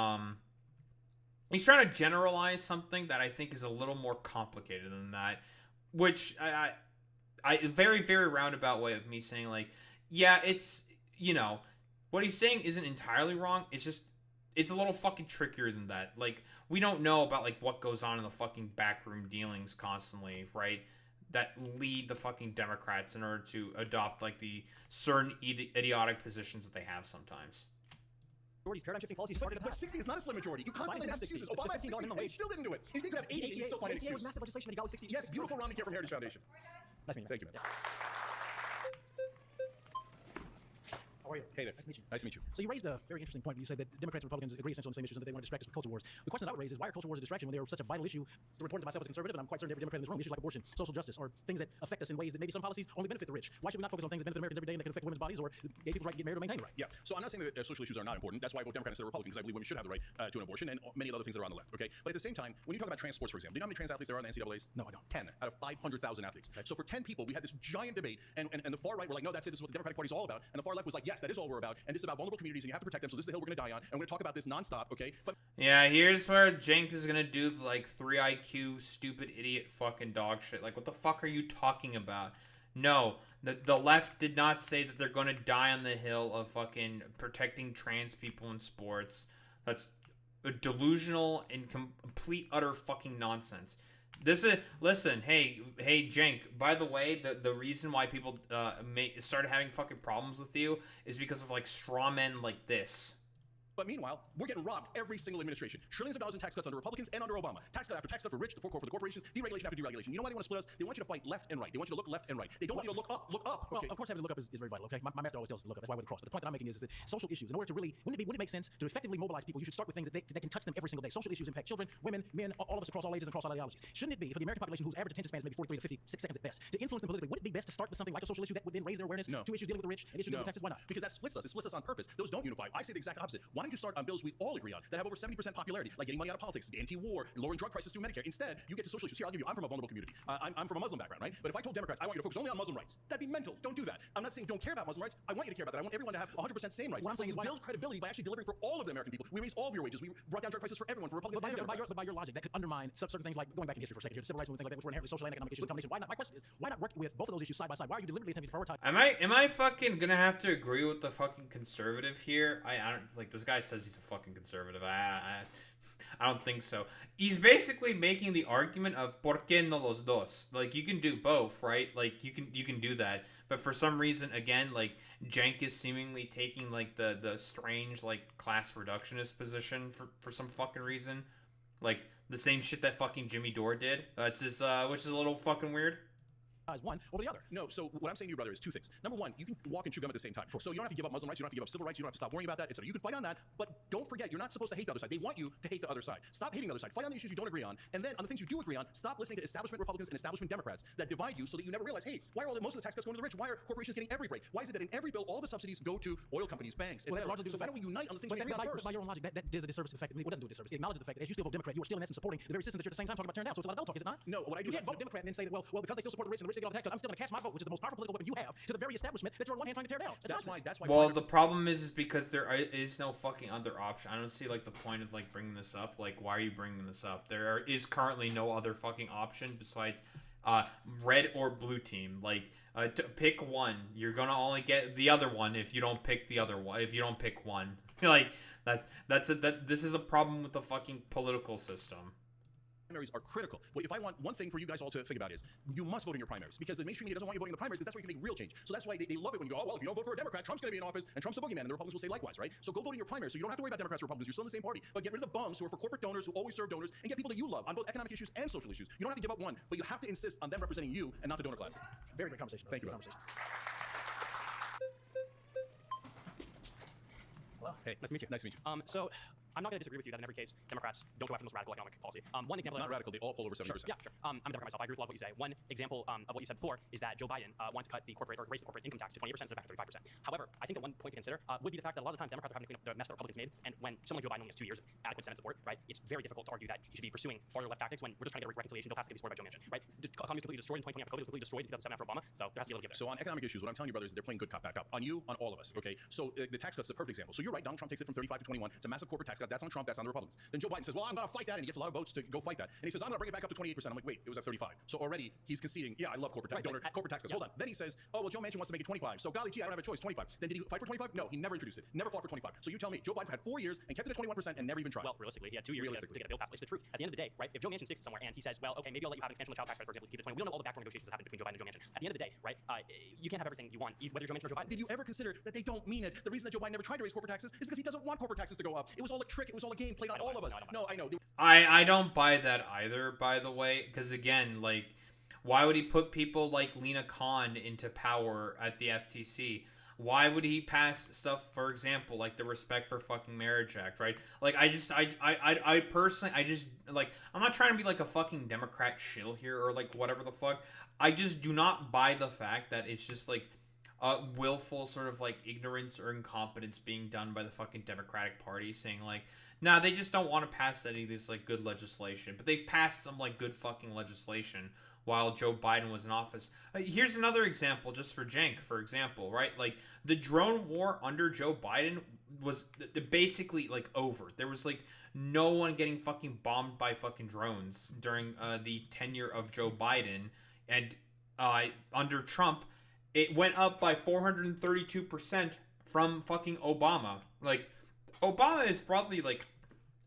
A: he's trying to generalize something that I think is a little more complicated than that, which I very, very roundabout way of me saying like, yeah, it's, you know, what he's saying isn't entirely wrong. It's just, it's a little fucking trickier than that. Like, we don't know about, like, what goes on in the fucking backroom dealings constantly, right? That lead the fucking Democrats in order to adopt, like, the certain idiotic positions that they have sometimes.
P: Paradigm shifting policies.
L: But 60 is not a slim majority. You constantly have excuses. Obama had 60 and he still didn't do it. You could have 80 and you still find an excuse.
P: was massive legislation, but he got with 60.
L: Yes, beautiful rounding care from Heritage Foundation.
P: Nice meeting you.
L: Thank you, man.
P: How are you?
L: Hey there.
P: Nice to meet you.
L: Nice to meet you.
P: So you raised a very interesting point when you said that Democrats and Republicans agree essentially on the same issues and that they want to distract us with culture wars. The question that I would raise is, why are culture wars a distraction when they are such a vital issue? It's important to myself as a conservative, and I'm quite certain every Democrat in this room, issues like abortion, social justice, or things that affect us in ways that maybe some policies only benefit the rich. Why should we not focus on things that benefit Americans every day and that can affect women's bodies or gay people's right to get married or maintain the right?
L: Yeah. So I'm not saying that social issues are not important. That's why I vote Democrat instead of Republican, because I believe women should have the right to an abortion and many other things that are on the left. Okay. But at the same time, when you talk about trans sports, for example, do you know how many trans athletes there are in the NCAA's?
P: No, I don't.
L: 10 out of 500,000 athletes. Okay. So for 10 people, we had this giant debate, and the far right were like, no, that's it. This is what the Democratic Party is all about. And the far left was like, yes, that is all we're about. And this is about vulnerable communities, and you have to protect them. So this is the hill we're going to die on. And we're going to talk about this nonstop. Okay. But
A: yeah, here's where Cenk is gonna do the, like, 3 IQ stupid idiot fucking dog shit. Like, what the fuck are you talking about? No, the left did not say that they're gonna die on the hill of fucking protecting trans people in sports. That's a delusional and complete utter fucking nonsense. This is, listen, hey Cenk, by the way, the reason why people started having fucking problems with you is because of like straw men like this.
L: But meanwhile, we're getting robbed every single administration. Trillions of dollars in tax cuts under Republicans and under Obama. Tax cut after tax cut for rich, for the corporations, deregulation after deregulation. You know why they want to split us? They want you to fight left and right. They want you to look left and right. They don't want you to look up, okay?
N: Well, of course, having to look up is very vital, okay? My master always tells us to look up. That's why we're the cross. But the point that I'm making is that social issues, in order to really, wouldn't it make sense to effectively mobilize people, you should start with things that can touch them every single day. Social issues impact children, women, men, all of us across all ages and across all ideologies. Shouldn't it be, for the American population whose average attention span is maybe 43 to 56 seconds at best, to influence them politically, wouldn't it be best to start with something like a social issue that would then raise their awareness to issues dealing with the rich and issues dealing with taxes? Why not?
L: Because that splits us. It splits us on purpose. Those don't unify. I say the exact opposite. Why don't you start on bills we all agree on that have over 70% popularity, like getting money out of politics, anti-war, lowering drug prices through Medicare. Instead, you get to social issues. Here, I'll give you. I'm from a vulnerable community. I'm from a Muslim background, right? But if I told Democrats I want you to focus only on Muslim rights, that'd be mental. Don't do that. I'm not saying don't care about Muslim rights. I want you to care about that. I want everyone to have 100% same rights.
N: What I'm saying
L: is you build credibility by actually delivering for all of the American people. We raised all of your wages. We brought down drug prices for everyone, for Republicans and Democrats.
N: But by your logic, that could undermine certain things like going back in history for a second here, civil rights and things like that, which were inherently social and economic issues of the combination. Why not? My question is, why not work with both of those issues side by side? Why are you deliberately attempting to prioritize?
A: Am I fucking gonna have to agree with the fucking conservative here? I don't like this guy says he's a fucking conservative. I don't think so. He's basically making the argument of por qué no los dos? Like you can do both, right? Like you can do that. But for some reason, again, like Cenk is seemingly taking like the strange like class reductionist position for some fucking reason. Like the same shit that fucking Jimmy Dore did. Which is a little fucking weird.
N: One over the other.
L: No, so what I'm saying to you, brother, is two things. Number one, you can walk and chew gum at the same time. So you don't have to give up Muslim rights, you don't have to give up civil rights, you don't have to stop worrying about that, etc. You can fight on that, but don't forget, you're not supposed to hate the other side. They want you to hate the other side. Stop hating the other side. Fight on the issues you don't agree on, and then on the things you do agree on, stop listening to establishment Republicans and establishment Democrats that divide you so that you never realize, hey, why are most of the tax cuts going to the rich? Why are corporations getting every break? Why is it that in every bill, all the subsidies go to oil companies, banks, etc.? So why don't we unite on the things we agree on first?
N: By your own logic, that does a disservice to the fact that it doesn't do a disservice. It acknowledges the fact that as you still vote Democrat, you are still in essence supporting the very system that you're at the same time talking about tearing down. So it's a lot of talk, is it not?
L: No, what I do
N: you can't vote Democrat and then say that, well, because they still support the rich and the rich they get all the tax cuts, I'm still going to cast my vote, which is the most powerful political weapon you have, to the very establishment that you're on one hand trying to tear down.
L: That's why.
A: Well, the problem is because there is no fucking other option. I don't see like the point of like bringing this up. Like, why are you bringing this up? There is currently no other fucking option besides red or blue team. Like, to pick one. You're gonna only get the other one if you don't pick the other one. If you don't pick one, like this is a problem with the fucking political system.
L: Primaries are critical. Well, if I want one thing for you guys all to think about is you must vote in your primaries because the mainstream media doesn't want you voting in the primaries because that's where you can make real change. So that's why they love it when you go, oh, well, if you don't vote for a Democrat, Trump's going to be in office and Trump's the boogeyman, and the Republicans will say likewise, right? So go vote in your primaries so you don't have to worry about Democrats or Republicans. You're still in the same party. But get rid of the bums who are for corporate donors who always serve donors and get people that you love on both economic issues and social issues. You don't have to give up one, but you have to insist on them representing you and not the donor class.
N: Very great conversation.
L: Thank you,
N: brother. Hello.
L: Hey,
N: nice to meet you.
L: Nice to meet you.
O: So I'm not going to disagree with you that in every case, Democrats don't go after the most radical economic policy. One example.
L: Not radical, they all pull over 70%.
O: Sure, yeah, sure. I'm a Democrat myself. I agree with a lot of what you say. One example of what you said before is that Joe Biden wants to cut raise the corporate income tax to 28% instead of back to 35%. However, I think that one point to consider would be the fact that a lot of the times Democrats are having to clean up the mess that Republicans made, and when someone like Joe Biden only has 2 years of adequate Senate support, right, it's very difficult to argue that he should be pursuing farther left tactics when we're just trying to get a reconciliation bill passed to be supported by Joe Manchin, right? The economy was completely destroyed in 2020 after COVID, was completely destroyed in 2007 after Obama, so there has to be a little give there.
L: So on economic issues, what I'm telling you, brothers, is they're playing good cop, back up. On you, on all of us, okay? So the tax cuts is a perfect example. So you're right, Donald Trump takes it from 35 to 21. It's a massive corporate tax cut. That's on Trump, that's on the Republicans. Then Joe Biden says, well, I'm going to fight that, and he gets a lot of votes to go fight that. And he says, I'm going to bring it back up to 28%. I'm like, wait, it was at 35. So already he's conceding, yeah, I love corporate tax, corporate tax cuts. Hold on. Then he says, oh, well, Joe Manchin wants to make it 25. So golly gee, I don't have a choice, 25. Then did he fight for 25? No, he never introduced it. Never fought for 25. So you tell me, Joe Biden had 4 years and kept it at 21% and never even tried.
O: Well, realistically, he had 2 years to get a bill passed. It's the truth. At the end of the day, right, if Joe Manchin sticks it somewhere and he says, well, okay, maybe I'll let you have an extension of the child tax credit, for example, to keep it 20. We don't know all the backdoor negotiations that happened between Joe Biden and Joe Manchin. At the end of the day, right, you can't have everything you want, whether Joe Manchin or Joe Biden.
L: Did you ever consider that they don't mean it? The reason that Joe Biden never tried to raise corporate taxes is because he doesn't want corporate taxes to go up. It was all a trick. It was all a game played on all of us. No, I know.
A: I don't buy that either, by the way, because again, like, why would he put people like Lena Khan into power at the FTC? Why would he pass stuff, for example, like the Respect for Fucking Marriage Act, right? Like, I personally, like, I'm not trying to be like a fucking Democrat shill here or like whatever the fuck. I just do not buy the fact that it's just like willful sort of like ignorance or incompetence being done by the fucking Democratic Party, saying like, nah, they just don't want to pass any of this like good legislation, but they've passed some like good fucking legislation while Joe Biden was in office. Here's another example, just for Cenk, for example, right? Like, the drone war under Joe Biden was basically like over. There was like no one getting fucking bombed by fucking drones during the tenure of Joe Biden, and under Trump, it went up by 432% from fucking Obama. Like, Obama is probably like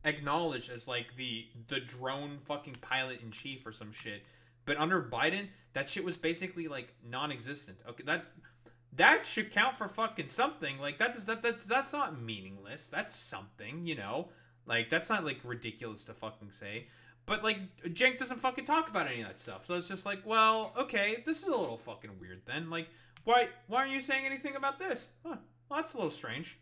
A: acknowledged as like the drone fucking pilot in chief or some shit, but under Biden, that shit was basically like non-existent. Okay, that should count for fucking something. Like, that's not meaningless. That's something, you know? Like, that's not, like, ridiculous to fucking say. But, like, Cenk doesn't fucking talk about any of that stuff. So it's just like, well, okay, this is a little fucking weird then. Like, why aren't you saying anything about this? Huh, well, that's a little strange.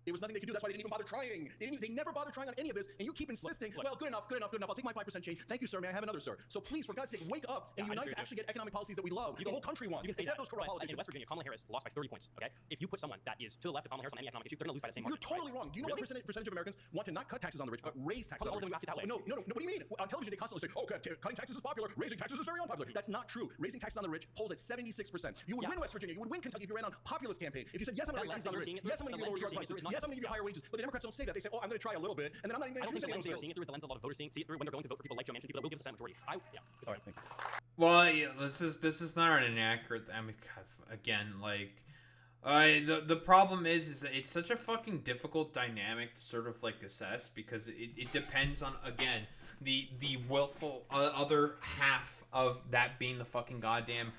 L: There was nothing they could do. That's why they didn't even bother trying. They never bothered trying on any of this, and you keep insisting, well, good enough. I'll take my 5% change. Thank you, sir. May I have another, sir? So please, for God's sake, wake up and unite to actually get economic policies that we love. The whole country wants.
O: You can say
L: Except
O: that,
L: those corrupt
O: but, like,
L: politicians.
O: in West Virginia, Kamala Harris lost by 30 points, okay? If you put someone that is to the left of Kamala Harris on any economic issue, they're going to lose by the same margin.
L: You're totally wrong. Do you know what percentage of Americans want to not cut taxes on the rich, but raise taxes on the rich? No. What do you mean? On television, they constantly say, oh, cutting taxes is popular. Raising taxes is very unpopular. That's not true. Raising taxes on the rich polls at 76%. You would win West Virginia. You would win Kentucky if you ran on populist campaign. If you said, yes, I'm going to raise taxes on the rich. Yes, I'm going to give you lower drug prices. Yes, I'm going to give you higher wages. But the Democrats don't say that. They say, oh, I'm going to try a little bit, and then I'm not even going to choose any of those bills.
O: Seeing it through is the lens a lot of voters see it through when they're going to vote for people like Joe Manchin, people that will give us a Senate majority.
L: All right, thank you.
A: Well, yeah, this is not an inaccurate. I mean, God, again, like, the problem is that it's such a fucking difficult dynamic to sort of like assess because it depends on, again, the willful other half of that being the fucking goddamn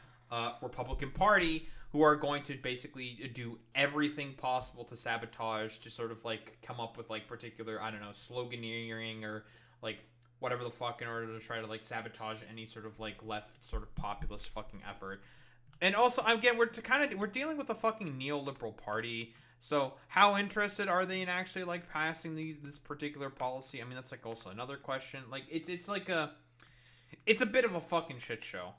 A: Republican Party, who are going to basically do everything possible to sabotage, to sort of like come up with like particular, I don't know, sloganeering or like whatever the fuck in order to try to like sabotage any sort of like left sort of populist fucking effort. And also, again, we're dealing with a fucking neoliberal party. So how interested are they in actually like passing this particular policy? I mean, that's like also another question. Like it's a bit of a fucking shit show.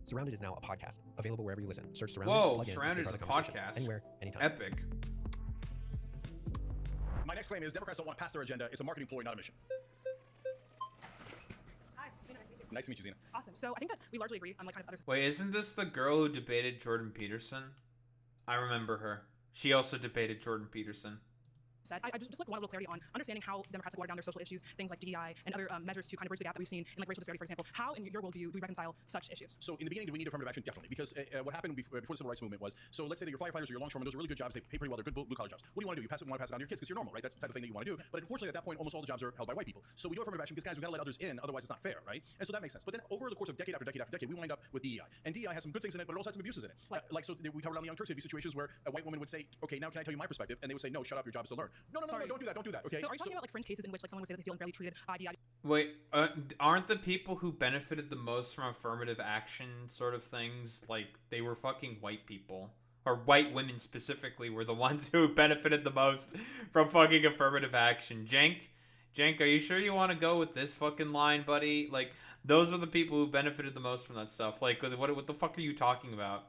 Q: Surrounded is now a podcast, available wherever you listen. Search Surrounded.
A: Whoa, Surrounded is a podcast.
Q: Anywhere, anytime.
A: Epic.
L: My next claim is Democrats don't want to pass their agenda. It's a marketing ploy, not a mission.
R: Hi,
L: Nice to meet you, Zena.
R: awesome. So I think that we largely agree on like kind of other.
A: Wait, isn't this the girl who debated Jordan Peterson? I remember her. She also debated Jordan Peterson.
R: Said. I just like want a little clarity on understanding how Democrats water down their social issues, things like DEI and other measures to kind of bridge the gap that we've seen in like racial disparity, for example. How, in your worldview, do we reconcile such issues?
L: So in the beginning, do we need affirmative action? Definitely, because what happened before the civil rights movement was, so let's say that your firefighters or your longshoremen, those are really good jobs, they pay pretty well, they're good blue collar jobs. What do you want to do? You want to pass it on to your kids because you're normal, right? That's the type of thing that you want to do. But unfortunately, at that point, almost all the jobs are held by white people. So we do affirmative action because, guys, we got to let others in, otherwise it's not fair, right? And so that makes sense. But then over the course of decade after decade after decade, we wind up with DEI. And DEI has some good things in it, but it also has some abuses in it. So we covered on the Young Turks, there'd be situations where a white woman would say, okay, now can I tell you my perspective? And they would say, no, shut up, your job's to learn. No, don't do that, don't do that, okay?
R: So are you talking about like fringe cases in which like someone would say that they feel unfairly treated by DEI?
A: Wait, aren't the people who benefited the most from affirmative action sort of things, like, they were fucking white people? Or white women specifically were the ones who benefited the most from fucking affirmative action. Cenk, are you sure you want to go with this fucking line, buddy? Like, those are the people who benefited the most from that stuff. Like, what the fuck are you talking about?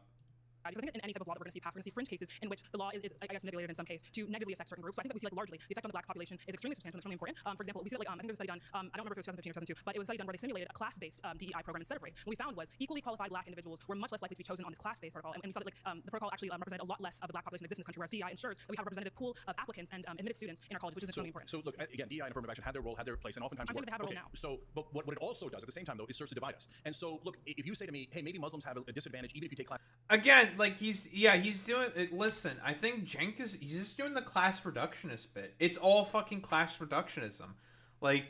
R: Because I think that in any type of law that we're going to see passed, we're going to see fringe cases in which the law is I guess, manipulated in some case to negatively affect certain groups. So I think that we see, like, largely, the effect on the black population is extremely substantial and extremely important. For example, we see that, like, I think there was a study done, I don't remember if it was 2015 or 2002, but it was a study done where they simulated a class-based DEI program instead of race. What we found was equally qualified black individuals were much less likely to be chosen on this class-based protocol, and we saw that, like, the protocol actually represented a lot less of the black population that exists in this country, whereas DEI ensures that we have a representative pool of applicants and admitted students in our college, which is extremely important.
L: So look, again, DEI and affirmative action had their role, had their place, and oftentimes
R: I'm saying
L: work.
R: they have a role now.
L: So, but what it also does at the same time, though, is serves to divide us. And so, look, if you say to me, hey, maybe Muslims have a disadvantage even if you take class.
A: Again, like, he's doing it. Listen, I think Cenk he's just doing the class reductionist bit. It's all fucking class reductionism. Like,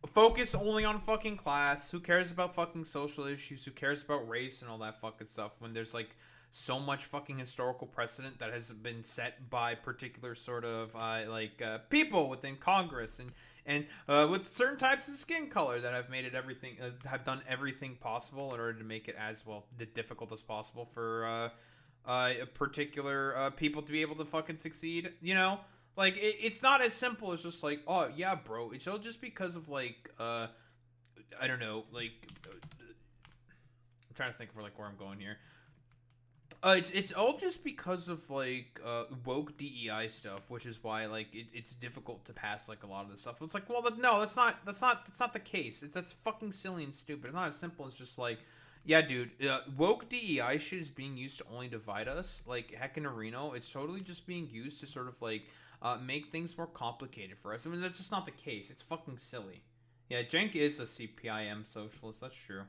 A: focus only on fucking class. Who cares about fucking social issues? Who cares about race and all that fucking stuff when there's, like, so much fucking historical precedent that has been set by particular sort of, people within Congress and with certain types of skin color that have made it have done everything possible in order to make it as, well, difficult as possible for, particular people to be able to fucking succeed, you know? Like, it's not as simple as just like, oh, yeah, bro, it's all just because of, like, I don't know, like, I'm trying to think of, like, where I'm going here. It's all just because of, like, woke DEI stuff, which is why, like, it's difficult to pass, like, a lot of this stuff. It's like, well, no, that's not the case. That's fucking silly and stupid. It's not as simple as just, like, yeah, dude, woke DEI shit is being used to only divide us. Like, heck in a Reno, it's totally just being used to sort of, like, make things more complicated for us. I mean, that's just not the case. It's fucking silly. Yeah, Cenk is a CPIM socialist. That's true.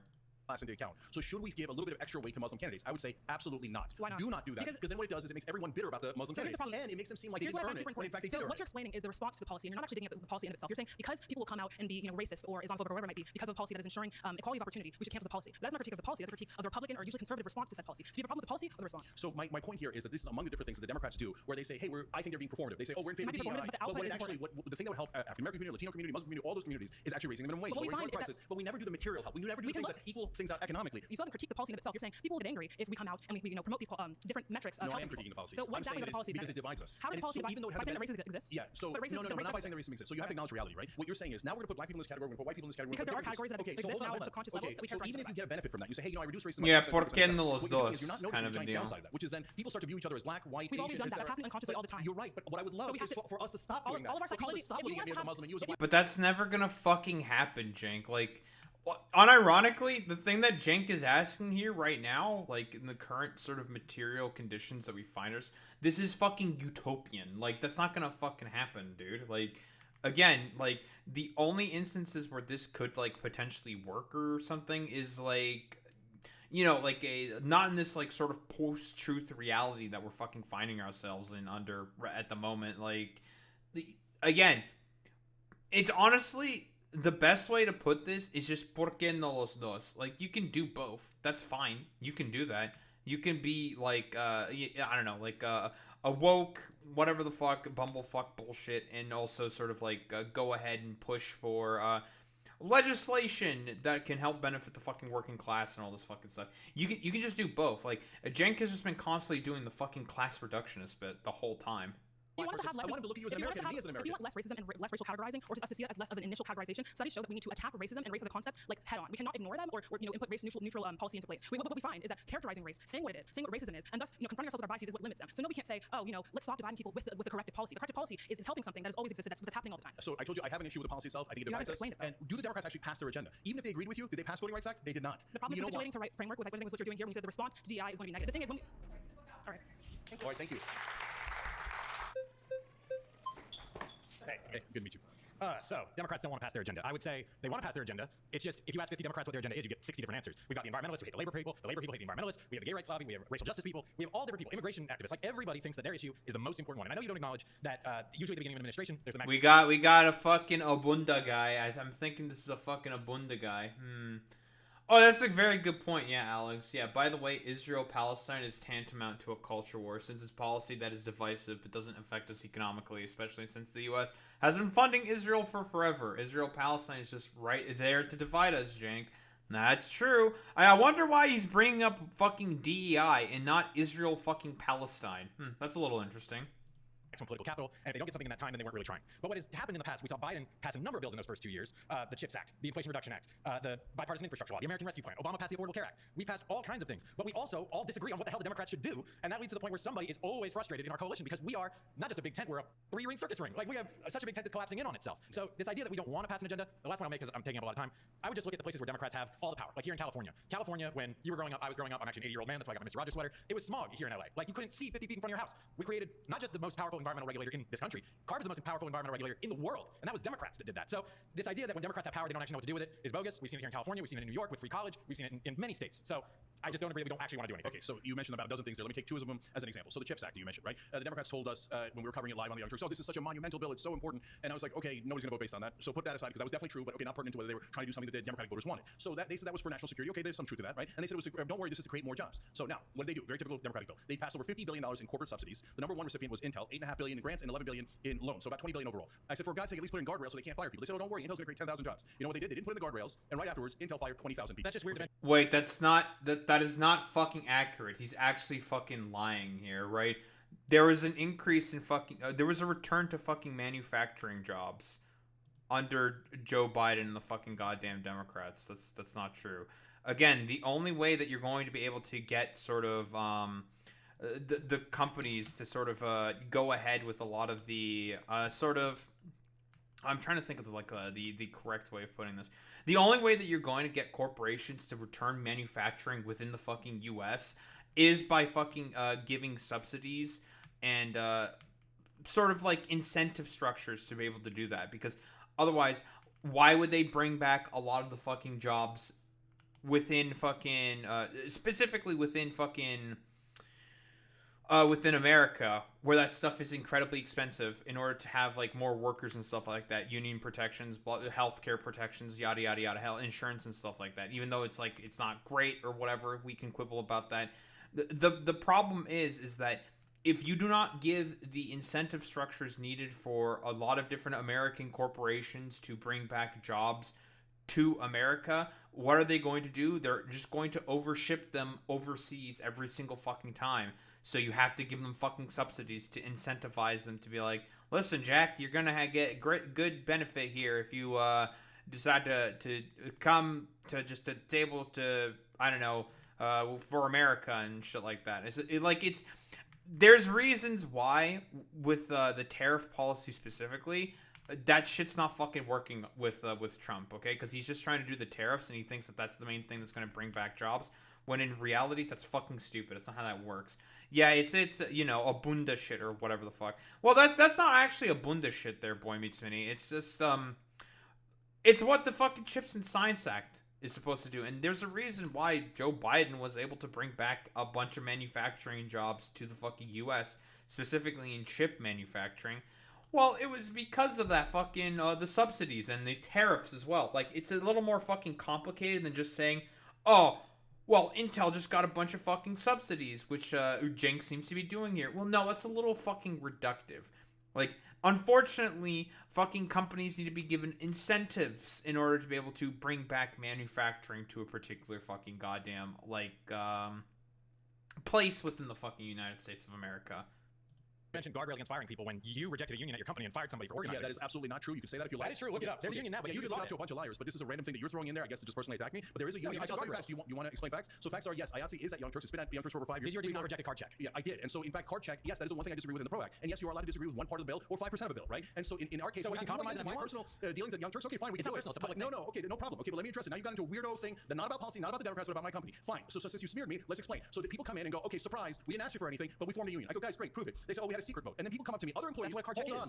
L: class into account. So should we give a little bit of extra weight to Muslim candidates? I would say absolutely not.
R: Why not?
L: Do not do that. Because then what it does is it makes everyone bitter about the Muslim
R: So here's
L: candidates.
R: the problem.
L: And it makes them seem like they
R: Here's
L: didn't
R: what I
L: earn
R: find
L: it, when in fact they
R: so
L: did earn
R: what you're
L: it.
R: explaining is the response to the policy, and you're not actually digging at the policy in itself. You're saying because people will come out and be, racist or Islamophobic or whatever it might be because of a policy that is ensuring equality of opportunity, we should cancel the policy. But that's not a critique of the policy. That's a critique of the Republican or usually conservative response to said policy. So do you have a problem with the policy or the response?
L: So my point here is that this is among the different things that the Democrats do, where they say, hey, I think they're being performative. They say, oh, we're in favor of DEI. But what it actually, the thing that would help African American community, Latino community, Muslim community, all those communities is actually raising the minimum wage, lowering drug prices. But we never do the material help. We never do the things that equal things out economically.
R: You still haven't critiqued the policy in itself. You're saying people will get angry if we come out and we promote these different metrics.
L: No, I am critiquing the policy.
R: So what exactly are the policies?
L: Because it divides us.
R: How does the policy divide?
L: Even though it
R: By saying
L: hasn't
R: that racism exists?
L: Yeah. So
R: But racism,
L: no, not by saying that racism exists. So you have to acknowledge reality, right? What you're saying is now we're going to put black people in this category, we're going to put white people in this category.
R: Because there are categories that
L: okay,
R: exist
L: so hold
R: now
L: on,
R: at a subconscious level
L: okay,
R: that we
L: so
R: try to
L: even if you get a benefit from that, you say, hey, I reduce racism.
A: Yeah, ¿por qué no los dos?
L: You're not
A: Kind
L: noticing
A: of
L: the
A: a
L: giant
A: deal.
L: downside of that, which is then people start to view each other as black, white,
R: We've always
L: Asian,
R: done that. That's
L: etc.
R: happening unconsciously all the time.
L: You're right, but what I would love is for us to stop doing that.
R: All of our psychology.
L: Stop looking at me as a Muslim and you as a black.
A: But that's never gonna fucking happen, Cenk. Like, unironically, the thing that Cenk is asking here right now, like in the current sort of material conditions that we find us, this is fucking utopian. Like, that's not gonna fucking happen, dude. Like, again, like the only instances where this could like potentially work or something is like, like a not in this like sort of post-truth reality that we're fucking finding ourselves in under at the moment. Like, again, it's honestly the best way to put this is just ¿por qué no los dos? Like, you can do both. That's fine. You can do that. You can be like I don't know, like a woke whatever the fuck bumblefuck bullshit, and also sort of like go ahead and push for legislation that can help benefit the fucking working class and all this fucking stuff. You can just do both. Like, Cenk has just been constantly doing the fucking class reductionist bit the whole time.
R: If you want us to have less,
L: I want him to look at you as an American and me as an
R: If you
L: American.
R: want less racism and less racial categorizing, or just us to see it as less of an initial categorization, studies show that we need to attack racism and race as a concept like head on. We cannot ignore them or input race neutral policy into place. What we find is that characterizing race, saying what it is, saying what racism is, and thus confronting ourselves with our biases is what limits them. So no, we can't say, oh, let's stop dividing people with the corrective policy. The corrective policy is helping something that has always existed. That's happening all the time.
L: So I told you I have an issue with the policy itself. I think it divides us. And do the Democrats actually pass their agenda? Even if they agreed with you, did they pass Voting Rights Act? They did not.
R: The problem is capitulating to right framework with what you're doing here when you said the response to DEI is going to be negative. The thing is, all right.
L: All right, thank you. Hey, good to meet you.
N: So, Democrats don't want to pass their agenda. I would say they want to pass their agenda. It's just, if you ask 50 Democrats what their agenda is, you get 60 different answers. We've got the environmentalists who hate the labor people hate the environmentalists, we have the gay rights lobby, we have racial justice people, we have all different people, immigration activists. Like, everybody thinks that their issue is the most important one. And I know you don't acknowledge that usually at the beginning of an administration, there's the
A: We got a fucking Abunda guy. I'm thinking this is a fucking Abunda guy. Oh, that's a very good point. Yeah, Alex. Yeah, by the way, Israel-Palestine is tantamount to a culture war since it's policy that is divisive but doesn't affect us economically, especially since the U.S. has been funding Israel for forever. Israel-Palestine is just right there to divide us, Cenk. That's true. I wonder why he's bringing up fucking DEI and not Israel fucking Palestine. That's a little interesting.
N: From political capital, and if they don't get something in that time, then they weren't really trying. But what has happened in the past, we saw Biden pass a number of bills in those first 2 years. The CHIPS Act, the Inflation Reduction Act, the Bipartisan Infrastructure Law, the American Rescue Plan. Obama passed the Affordable Care Act. We passed all kinds of things. But we also all disagree on what the hell the Democrats should do, and that leads to the point where somebody is always frustrated in our coalition because we are not just a big tent, we're a 3-ring circus ring. Like, we have such a big tent that's collapsing in on itself. So this idea that we don't want to pass an agenda, the last point I'll make, because I'm taking up a lot of time, I would just look at the places where Democrats have all the power. Like here in California. California, when you were growing up, I was growing up, I'm actually an 80-year-old man, that's why I got my Mr. Rogers sweater. It was smog here in LA. Like, you couldn't see 50 feet in front of your house. We created not just the most powerful environmental regulator in this country, CARB is the most powerful environmental regulator in the world, and that was Democrats that did that. So this idea that when Democrats have power, they don't actually know what to do with it is bogus. We've seen it here in California, we've seen it in New York with free college, we've seen it in many states. So I just don't agree that we don't actually want to do anything.
L: Okay, so you mentioned about a dozen things there. Let me take 2 of them as an example. So the CHIPS Act that you mentioned, right? The Democrats told us when we were covering it live on the Young Turks, oh, this is such a monumental bill, it's so important. And I was like, okay, nobody's going to vote based on that. So put that aside, because that was definitely true, but okay, not pertinent to whether they were trying to do something that the Democratic voters wanted. So that they said that was for national security. Okay, there's some truth to that, right? And they said it was, don't worry, this is to create more jobs. So now, what did they do? Very typical Democratic bill. They passed over $50 billion in corporate subsidies. The number one recipient was Intel, $8.5 billion in grants and $11 billion in loans. So about $20 billion overall. I said, for God's sake, at least put in guardrails so they can't fire people. They said, oh, don't worry, Intel's going to create 10,000 jobs. You know what they did? They didn't put in the guardrails, and right afterwards, Intel fired 20,000 people.
N: That's just weird.
A: Wait, that is not fucking accurate. He's actually fucking lying here, right? There was an increase in fucking there was a return to fucking manufacturing jobs under Joe Biden and the fucking goddamn Democrats. That's not true. Again, the only way that you're going to be able to get sort of the companies to sort of go ahead with a lot of the sort of, I'm trying to think of the correct way of putting this. The only way that you're going to get corporations to return manufacturing within the fucking U.S. is by fucking giving subsidies and sort of like incentive structures to be able to do that. Because otherwise, why would they bring back a lot of the fucking jobs within fucking specifically within fucking within America, where that stuff is incredibly expensive in order to have like more workers and stuff like that, union protections, healthcare protections, yada yada yada, health insurance and stuff like that. Even though it's like it's not great or whatever, we can quibble about that. The problem is that if you do not give the incentive structures needed for a lot of different American corporations to bring back jobs to America, what are they going to do? They're just going to overship them overseas every single fucking time. So you have to give them fucking subsidies to incentivize them to be like, listen, Jack, you're gonna get good benefit here if you decide to come to just a table to, I don't know, for America and shit like that. There's reasons why with the tariff policy specifically, that shit's not fucking working with Trump, okay? Because he's just trying to do the tariffs and he thinks that that's the main thing that's going to bring back jobs. When in reality, that's fucking stupid. It's not how that works. Yeah, it's you know, a bunda shit or whatever the fuck. Well, that's not actually a bunda shit there, Boy Meets Mini. It's just it's what the fucking Chips and Science Act is supposed to do. And there's a reason why Joe Biden was able to bring back a bunch of manufacturing jobs to the fucking US, specifically in chip manufacturing. Well, it was because of that fucking the subsidies and the tariffs as well. Like, it's a little more fucking complicated than just saying, oh, well, Intel just got a bunch of fucking subsidies, which Cenk seems to be doing here. Well, no, that's a little fucking reductive. Like, unfortunately, fucking companies need to be given incentives in order to be able to bring back manufacturing to a particular fucking goddamn, like, place within the fucking United States of America.
N: Mentioned guardrails against firing people when you rejected a union at your company and fired somebody for organizing.
L: Yeah, that is absolutely not true. You can say that if you like.
N: That is true. Look it up. There's a union now, but
L: you did talk to a bunch of liars, but this is a random thing that you're throwing in there, I guess, to just personally attack me. But there is a union. I'll tell you facts. You want to explain facts? So facts are, yes, IATSE is at Young Turks. It's been at Young Turks for over 5 years.
N: Did you already not reject a card check?
L: Yeah, I did. And so, in fact, card check, yes, that is the one thing I disagree with in the PRO Act. And yes, you are allowed to disagree with one part of the bill or 5% of a bill, right? And so, in our case,
N: so we can compromise on
L: my personal dealings at Young Turks. Okay, fine, we can do it. But no, okay, no problem. Okay, but let me address it. Now you got into a weirdo thing that not about policy, not about the Democrats, but about my company. Fine. So since you smeared me, let's explain. So that people come in and go, okay, surprise, we didn't ask you for anything, but we formed a union. I go, guys, great, prove it. They say, oh, we had a secret vote. And then people come up to me, other employees.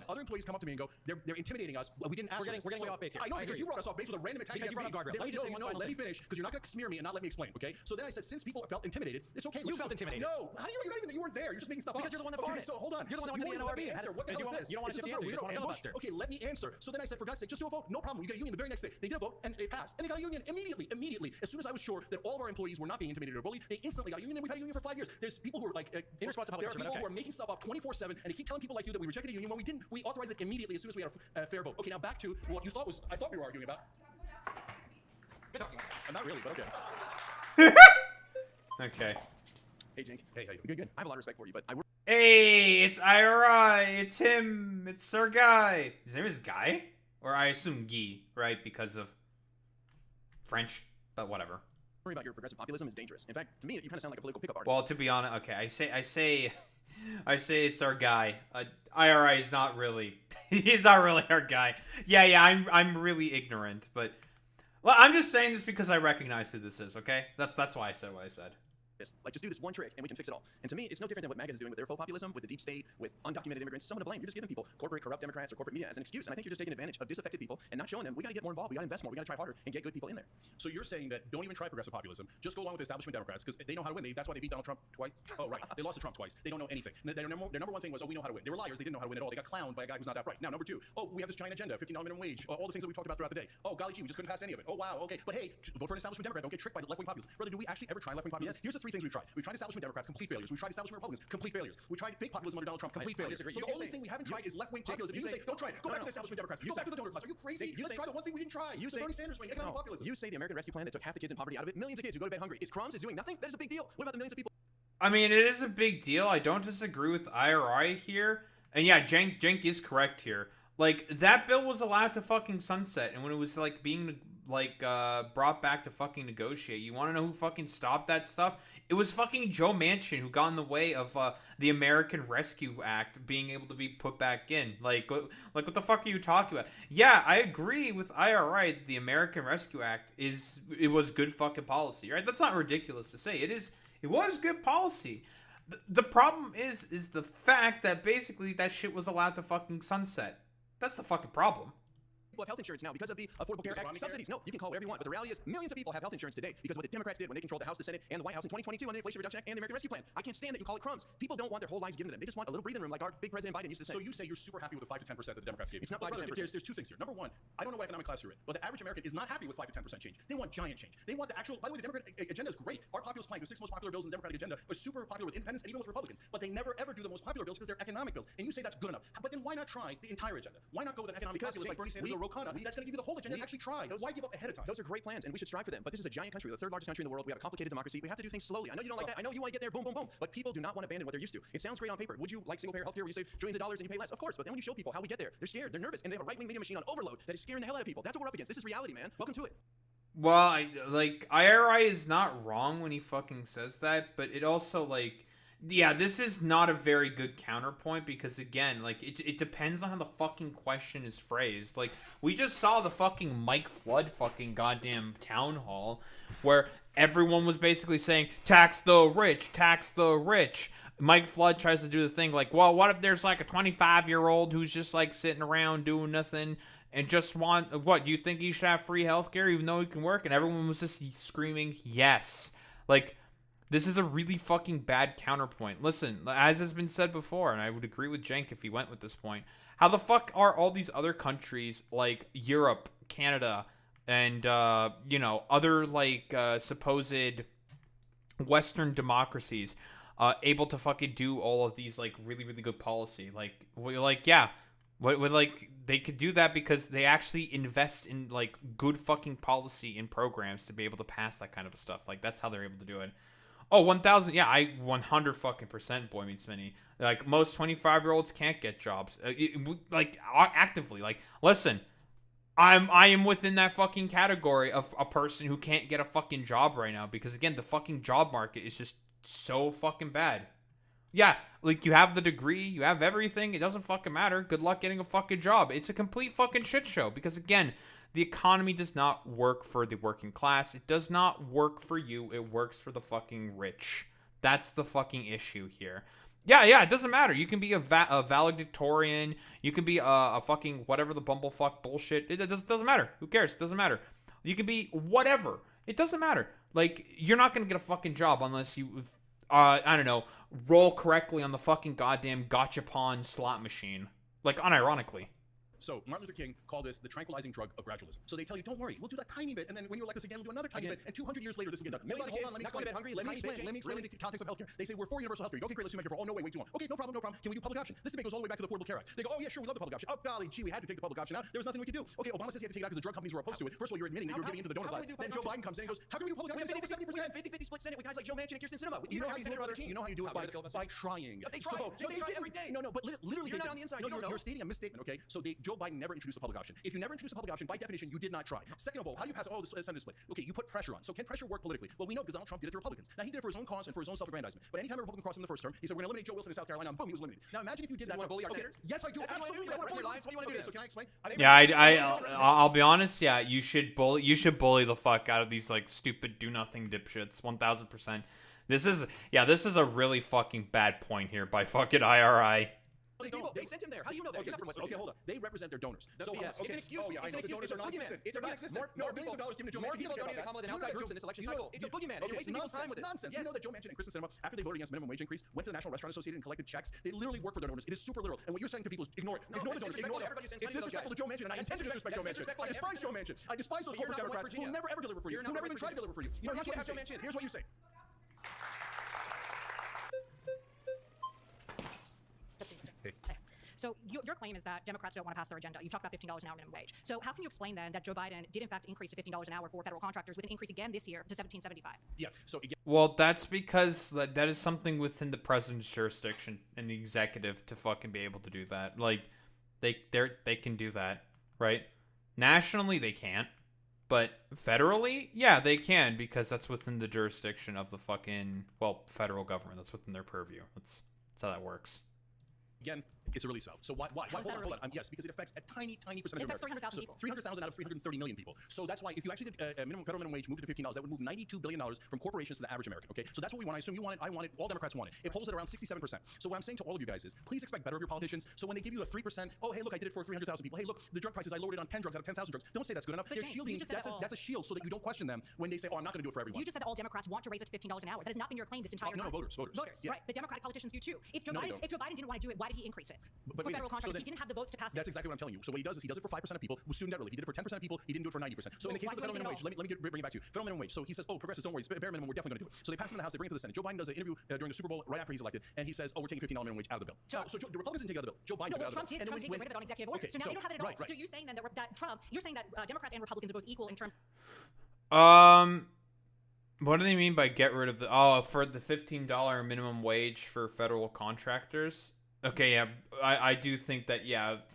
L: Other employees come up to me and go, they're intimidating us. Well, we didn't ask.
N: We're getting way off base here.
L: I know, because you brought us off base with a random attack.
N: Let me
L: finish, because you're not going to smear me and not let me explain, okay? So then I said, since people felt intimidated, it's okay.
N: You felt intimidated.
L: No. How do you know? You're not even that you weren't there. You're just making stuff up.
N: Because you're the one that fought it.
L: So hold on.
N: You're the one that went to the NLRB.
L: Answer. What the hell is this?
N: You don't want to shift the answer. You just want to filibuster.
L: Okay, let me answer. So then I said, for God's sake, just do a vote. No problem. You get a union the very next day. They did a vote and it passed. And they got a union immediately. As soon as I was sure that all of our employees were not being intimidated or bullied, they instantly got a union, and we've had a union for 5 years. There's people who are like,
N: in response to
L: there are people who are making stuff up 24/7, and they keep telling people like you that we rejected a union when we didn't. We authorized it immediately as soon as we had a fair vote. Okay, now back to what you thought was, I thought we were arguing about. Good talking. Not really, but okay.
A: Okay.
L: Hey, Cenk. Hey, how you doing?
N: Good. I have a lot of respect for you, but I work.
A: Hey, it's IRI. It's him. It's our guy. His name is Guy? Or I assume Guy, right? Because of French, but whatever.
N: Worry about your progressive populism is dangerous. In fact, to me, you kind of sound like a political pickup artist.
A: Well, to be honest, okay, I say it's our guy. IRI is not really. He's not really our guy. Yeah, I'm really ignorant, but well, I'm just saying this because I recognize who this is. Okay, that's why I said what I said.
N: Like, just do this one trick and we can fix it all. And to me, it's no different than what MAGA is doing with their faux populism, with the deep state, with undocumented immigrants. Someone to blame. You're just giving people corporate, corrupt Democrats or corporate media as an excuse. And I think you're just taking advantage of disaffected people and not showing them we got to get more involved, we got to invest more, we got to try harder and get good people in there.
L: So you're saying that don't even try progressive populism. Just go along with the establishment Democrats because they know how to win. That's why they beat Donald Trump twice. Oh, right. They lost to Trump twice. They don't know anything. Their number one thing was, oh, we know how to win. They were liars. They didn't know how to win at all. They got clowned by a guy who's not that bright. Now, number two, oh, we have this giant agenda, $15 minimum wage, all the things that we talked about throughout the day. Oh, golly gee, we just couldn't pass any of it. Oh, wow, okay. But hey, vote for an establishment Democrat. Don't get tricked by the left-wing populists. Brother, do we actually ever try left-wing populism? Yes. Here's the three things we've tried. We've tried establishment Democrats, complete failures. We've tried establishment Republicans, complete failures. We tried fake populism under Donald Trump, complete failures. So the only thing we haven't tried is left-wing populism. You say, don't try it. Go back to the establishment Democrats. Go back to the donor class. Are you crazy? Let's try the one thing we didn't try. You say Bernie Sanders wing, economic populism.
N: You say the American Rescue Plan that took half the kids in poverty out of it, millions of kids who go to bed hungry. Is crumbs is doing nothing? That is a big deal. What about the millions of people?
A: I mean, it is a big deal. I don't disagree with IRI here. And yeah, Cenk is correct here. Like, that bill was allowed to fucking sunset, and when it was like being like brought back to fucking negotiate, you want to know who fucking stopped that stuff? It was fucking Joe Manchin who got in the way of the American Rescue Act being able to be put back in. Like what the fuck are you talking about? Yeah, I agree with IRI. The American Rescue Act was good fucking policy, right? That's not ridiculous to say. It was good policy. The problem is the fact that basically that shit was allowed to fucking sunset. That's the fucking problem.
L: People have health insurance now because of the Affordable Care Act subsidies. No, you can call whatever you want, but the reality is millions of people have health insurance today because what the Democrats did when they controlled the House, the Senate, and the White House in 2022 on the Inflation Reduction Act and the American Rescue Plan. I can't stand that you call it crumbs. People don't want their whole lives given to them. They just want a little breathing room like our big President Biden used to say.
P: So you say you're super happy with the 5 to 10% that the Democrats gave you?
L: It's not 5 to 10%.
P: There's two things here. Number one, I don't know what economic class you're in, but the average American is not happy with 5 to 10% change. They want giant change. They want the actual. By the way, the Democratic agenda is great. Our populist plan, the 6 most popular bills in the Democratic agenda, are super popular with independents and even with Republicans. But they never ever do the most popular bills because they're economic bills. And you say that's good enough. But then why not try the entire agenda? Why not go with an economic populist like Bernie Sanders or Ro Khanna? That's going to give you the whole agenda and actually try. Why give up ahead of time?
L: Those are great plans, and we should strive for them. But this is a giant country, the 3rd largest country in the world. We have a complicated democracy. We have to do things slowly. I know you don't like that. I know you want to get there, boom, boom, boom. But people do not want to abandon what they're used to. It sounds great on paper. Would you like single-payer healthcare where you save trillions of dollars and you pay less? Of course. But then when you show people how we get there, they're scared, they're nervous, and they have a right-wing media machine on overload that is scaring the hell out of people. That's what we're up against. This is reality, man. Welcome to it.
A: Well, IRI is not wrong when he fucking says that, but it also, yeah, this is not a very good counterpoint because, again, it depends on how the fucking question is phrased. We just saw the fucking Mike Flood fucking goddamn town hall where everyone was basically saying, tax the rich, tax the rich. Mike Flood tries to do the thing well, what if there's a 25-year-old who's just sitting around doing nothing and just what, do you think he should have free healthcare even though he can work? And everyone was just screaming, yes. This is a really fucking bad counterpoint. Listen, as has been said before, and I would agree with Cenk if he went with this point, how the fuck are all these other countries like Europe, Canada, and, other, supposed Western democracies able to fucking do all of these, really, really good policy? Yeah. They could do that because they actually invest in, good fucking policy and programs to be able to pass that kind of stuff. That's how they're able to do it. Oh, 1,000. Yeah, I 100 fucking percent boy meets many. Most 25-year-olds can't get jobs. Actively. Listen, I am within that fucking category of a person who can't get a fucking job right now because, again, the fucking job market is just so fucking bad. Yeah, you have the degree, you have everything, it doesn't fucking matter. Good luck getting a fucking job. It's a complete fucking shit show because, again, the economy does not work for the working class. It does not work for you. It works for the fucking rich. That's the fucking issue here. Yeah, it doesn't matter. You can be a valedictorian. You can be a fucking whatever the bumblefuck bullshit. It doesn't matter. Who cares? It doesn't matter. You can be whatever. It doesn't matter. You're not going to get a fucking job unless you, I don't know, roll correctly on the fucking goddamn gachapon slot machine. Unironically.
P: So Martin Luther King called this the tranquilizing drug of gradualism. So they tell you, don't worry, we'll do that tiny bit, and then when you elect us again, we'll do another tiny bit, and 200 years later, this will get done. Hold on, let me explain. Let me explain the context of healthcare. They say we're for universal healthcare. Okay, great, let's do Medicare for all. No, wait too long. Okay, no problem. Can we do public option? This debate goes all the way back to the Affordable Care Act. They go, oh yeah, sure, we love the public option. Oh golly, gee, we had to take the public option out. There was nothing we could do. Okay, Obama says he had to take it out because the drug companies were opposed to it. First of all, you're admitting that you're giving into the donut lobby. Then Joe Biden comes in and goes, how can we do public option?
L: 50-50 split Senate with guys like Joe Manchin and Kirsten Sinema.
P: You know how you do it by trying.
L: They try every day.
P: No, but literally,
L: you're not on the inside.
P: You're stating a misstatement. Okay, so Joe Biden never introduced a public option. If you never introduced a public option, by definition, you did not try. Second of all, how do you pass? Oh, the Senate split. Okay, you put pressure on. So can pressure work politically? Well, we know because Donald Trump did it to Republicans. Now he did it for his own cause and for his own self-aggrandizement. But anytime a Republican crossed him in the first term, he said we're going to eliminate Joe Wilson in South Carolina, and boom, he was eliminated. Now imagine if you did that.
L: You want to bully our senators?
P: Yes, I do. Absolutely. I want to bully lives. What do you want to do? So can I explain?
A: I'll be honest. Yeah, you should bully the fuck out of these stupid do nothing dipshits. 1,000%. This is a really fucking bad point here by fucking IRI.
L: They sent him there. How do you know that?
P: Okay, hold on. They represent their donors.
L: So it's an excuse.
P: Oh, yeah, I know. The donors are non-existent.
L: It's non-existent.
P: More billions of dollars given to Joe Manchin.
L: More people donated to Kamala than outside groups in this election cycle. It's a boogeyman. You're wasting people's time with it.
P: Nonsense. You know that Joe Manchin and Kristen Sinema, after they voted against minimum wage increase, went to the National Restaurant Association and collected checks. They literally work for their donors. It is super literal. And what you're saying to people is ignore it. Ignore the donors. Ignore them. It's disrespectful to Joe Manchin, and I intend to disrespect Joe Manchin. I despise Joe Manchin. I despise those corporate Democrats who will never ever deliver for you. Who never even try to deliver for you. You know, here's what you say.
R: So your claim is that Democrats don't want to pass their agenda. You talked about $15 an hour minimum wage. So how can you explain then that Joe Biden did in fact increase to $15 an hour for federal contractors with an increase again this year to $17.75?
P: Yeah. So again.
A: Well, that's because that is something within the president's jurisdiction and the executive to fucking be able to do that. They can do that, right? Nationally, they can't. But federally, yeah, they can because that's within the jurisdiction of the fucking, federal government. That's within their purview. That's how that works.
L: Again, it's a release valve. So why? Hold on. Yes, because it affects a tiny percentage of Americans. So 300,000 out of 330 million people. So that's why if you actually did a federal minimum wage, move it to $15, that would move $92 billion from corporations to the average American. Okay, so that's what we want. I assume you want it. I want it. All Democrats want it. It polls at around 67%. So what I'm saying to all of you guys is, please expect better of your politicians. So when they give you a 3%, oh hey, look, I did it for 300,000 people. Hey, look, the drug prices, I lowered it on 10 drugs out of 10,000 drugs. Don't say that's good enough. They're shielding. That's a shield so that you don't question them when they say, oh, I'm not going to do it for everyone.
R: You just said that all Democrats want to raise it to $15 an hour. That has not been your claim this entire time.
L: No, voters.
R: Yeah. Right, but Democratic politicians do too. If Joe Biden didn't want to do it, why did he increase it? For federal contractors, he didn't have the votes to pass it.
L: That's exactly what I'm telling you. So what he does is he does it for 5% of people with student debt relief. He did it for 10% of people. He didn't do it for 90%. So in the case of the federal minimum wage, let me bring it back to you. Federal minimum wage. So he says, oh, progressives, don't worry, it's bare minimum. We're definitely going to do it. So they pass it in the House. They bring it to the Senate. Joe Biden does an interview during the Super Bowl right after he's elected, and he says, oh, we're taking $15 minimum wage out of the bill. So the Republicans didn't take it out of the bill. Joe Biden took it out of the bill.
R: Trump did get rid of it on executive order. So now they don't have it at all. So you're saying then that Trump, you're saying that Democrats and Republicans are both equal in terms.
A: What do they mean by get rid of the for the $15 minimum wage for federal contractors? Okay, yeah, I do think that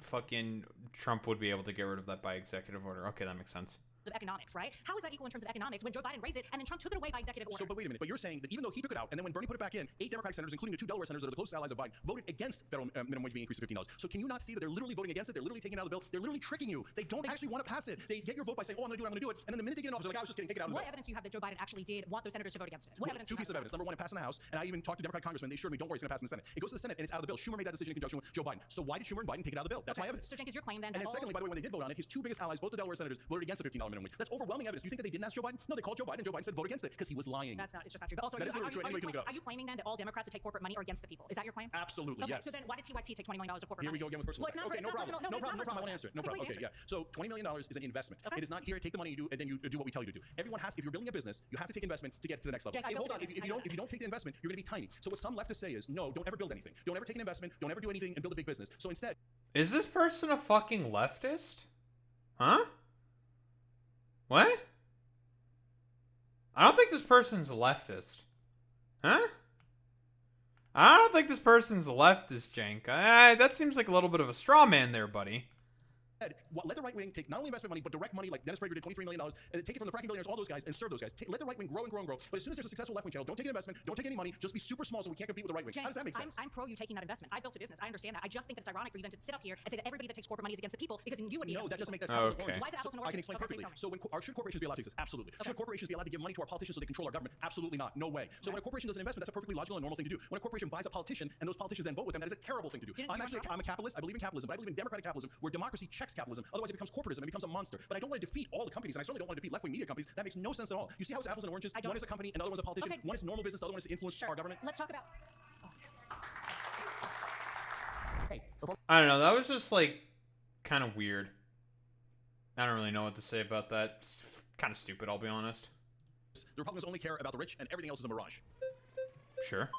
A: fucking Trump would be able to get rid of that by executive order. Okay, that makes sense.
R: Of economics, right? How is that equal in terms of economics when Joe Biden raised it and then Trump took it away by executive order?
L: So, but wait a minute. But you're saying that even though he took it out, and then when Bernie put it back in, 8 Democratic senators, including the 2 Delaware senators that are the closest allies of Biden, voted against federal minimum wage being increased to $15. So can you not see that they're literally voting against it? They're literally taking it out of the bill. They're literally tricking you. They don't actually want to pass it. They get your vote by saying, oh, I'm going to do it. And then the minute they get in office, they're like, I was just kidding, take it out of the bill.
R: What evidence do you have that Joe Biden actually did want those senators to vote against it? What evidence?
L: 2 pieces of evidence. Number 1, it passed in the House, and I even talked to Democratic congressmen. They assured me, don't worry, it's going to pass in the Senate. It goes to the Senate, and it's out of the bill. Schumer made that decision in conjunction with Joe Biden. So why did Schumer and Biden take it out of the bill? That's my evidence.
R: So Cenk, is your claim then?
L: And then secondly, by the way, when they did vote on it, his 2 biggest allies, both the Delaware senators, voted against the $15 minimum wage. That's overwhelming evidence. Do you think that they didn't ask Joe Biden? No, they called Joe Biden, and Joe Biden said vote against it because he was lying.
R: That's not. It's just not true. But also,
L: that is literally true. Anybody can look it up.
R: Are you claiming then that all Democrats that take corporate money are against the people? Is that your claim?
L: Absolutely,
R: okay,
L: yes.
R: So then why did TYT take $20 million of corporate money?
L: Here we go again with personal attacks. Okay, no problem. No problem. I want to answer it. No problem. Okay, yeah. So $20 million is an investment. Okay. It is not here, take the money and then you do what we tell you to do. Everyone has, if you're building a business, you have to take investment to get to the next level.
R: Yeah,
L: hold on, if you don't take the investment, you're going to be tiny. So what some leftists say is, no, don't ever build anything. Don't ever take an investment. Don't ever do anything and build a big business. So instead,
A: is this person a fucking leftist? Huh? What? I don't think this person's a leftist. Huh? I don't think this person's a leftist, Cenk. That seems like a little bit of a straw man there, buddy.
L: Let the right wing take not only investment money, but direct money, like Dennis Prager did $23 million, and take it from the fracking billionaires, all those guys, and serve those guys. Let the right wing grow and grow and grow. But as soon as there's a successful left wing channel, don't take an investment, don't take any money, just be super small so we can't compete with the right wing.
R: Cenk,
L: How does that make sense?
R: I'm pro you taking that investment. I built a business. I understand that. I just think that it's ironic for you then to sit up here and say that everybody that takes corporate money is against the people because then you would be.
L: No, that doesn't make that
R: apples
L: and oranges.
R: Why is it apples and
L: I can
R: oranges?
L: explain perfectly. So should corporations be allowed to exist? Absolutely. Should corporations be allowed to give money to our politicians so they control our government? Absolutely not. No way. So when a corporation does an investment, that's a perfectly logical and normal thing to do. When a corporation buys a politician and those politicians then vote with them, that is a terrible thing to do. I'm a capitalist. I believe in capitalism, but I believe in democratic capitalism where democracy checks capitalism. Otherwise, it becomes corporatism. It becomes a monster. But I don't want to defeat all the companies, and I certainly don't want to defeat left-wing media companies. That makes no sense at all. You see how it's apples and oranges? One is a company, another one's a politician. One is normal business, the other one is to influence our government.
R: Let's talk about.
A: I don't know. That was just like kind of weird. I don't really know what to say about that. It's kind of stupid, I'll be honest.
L: The Republicans only care about the rich, and everything else is a mirage.
A: Sure.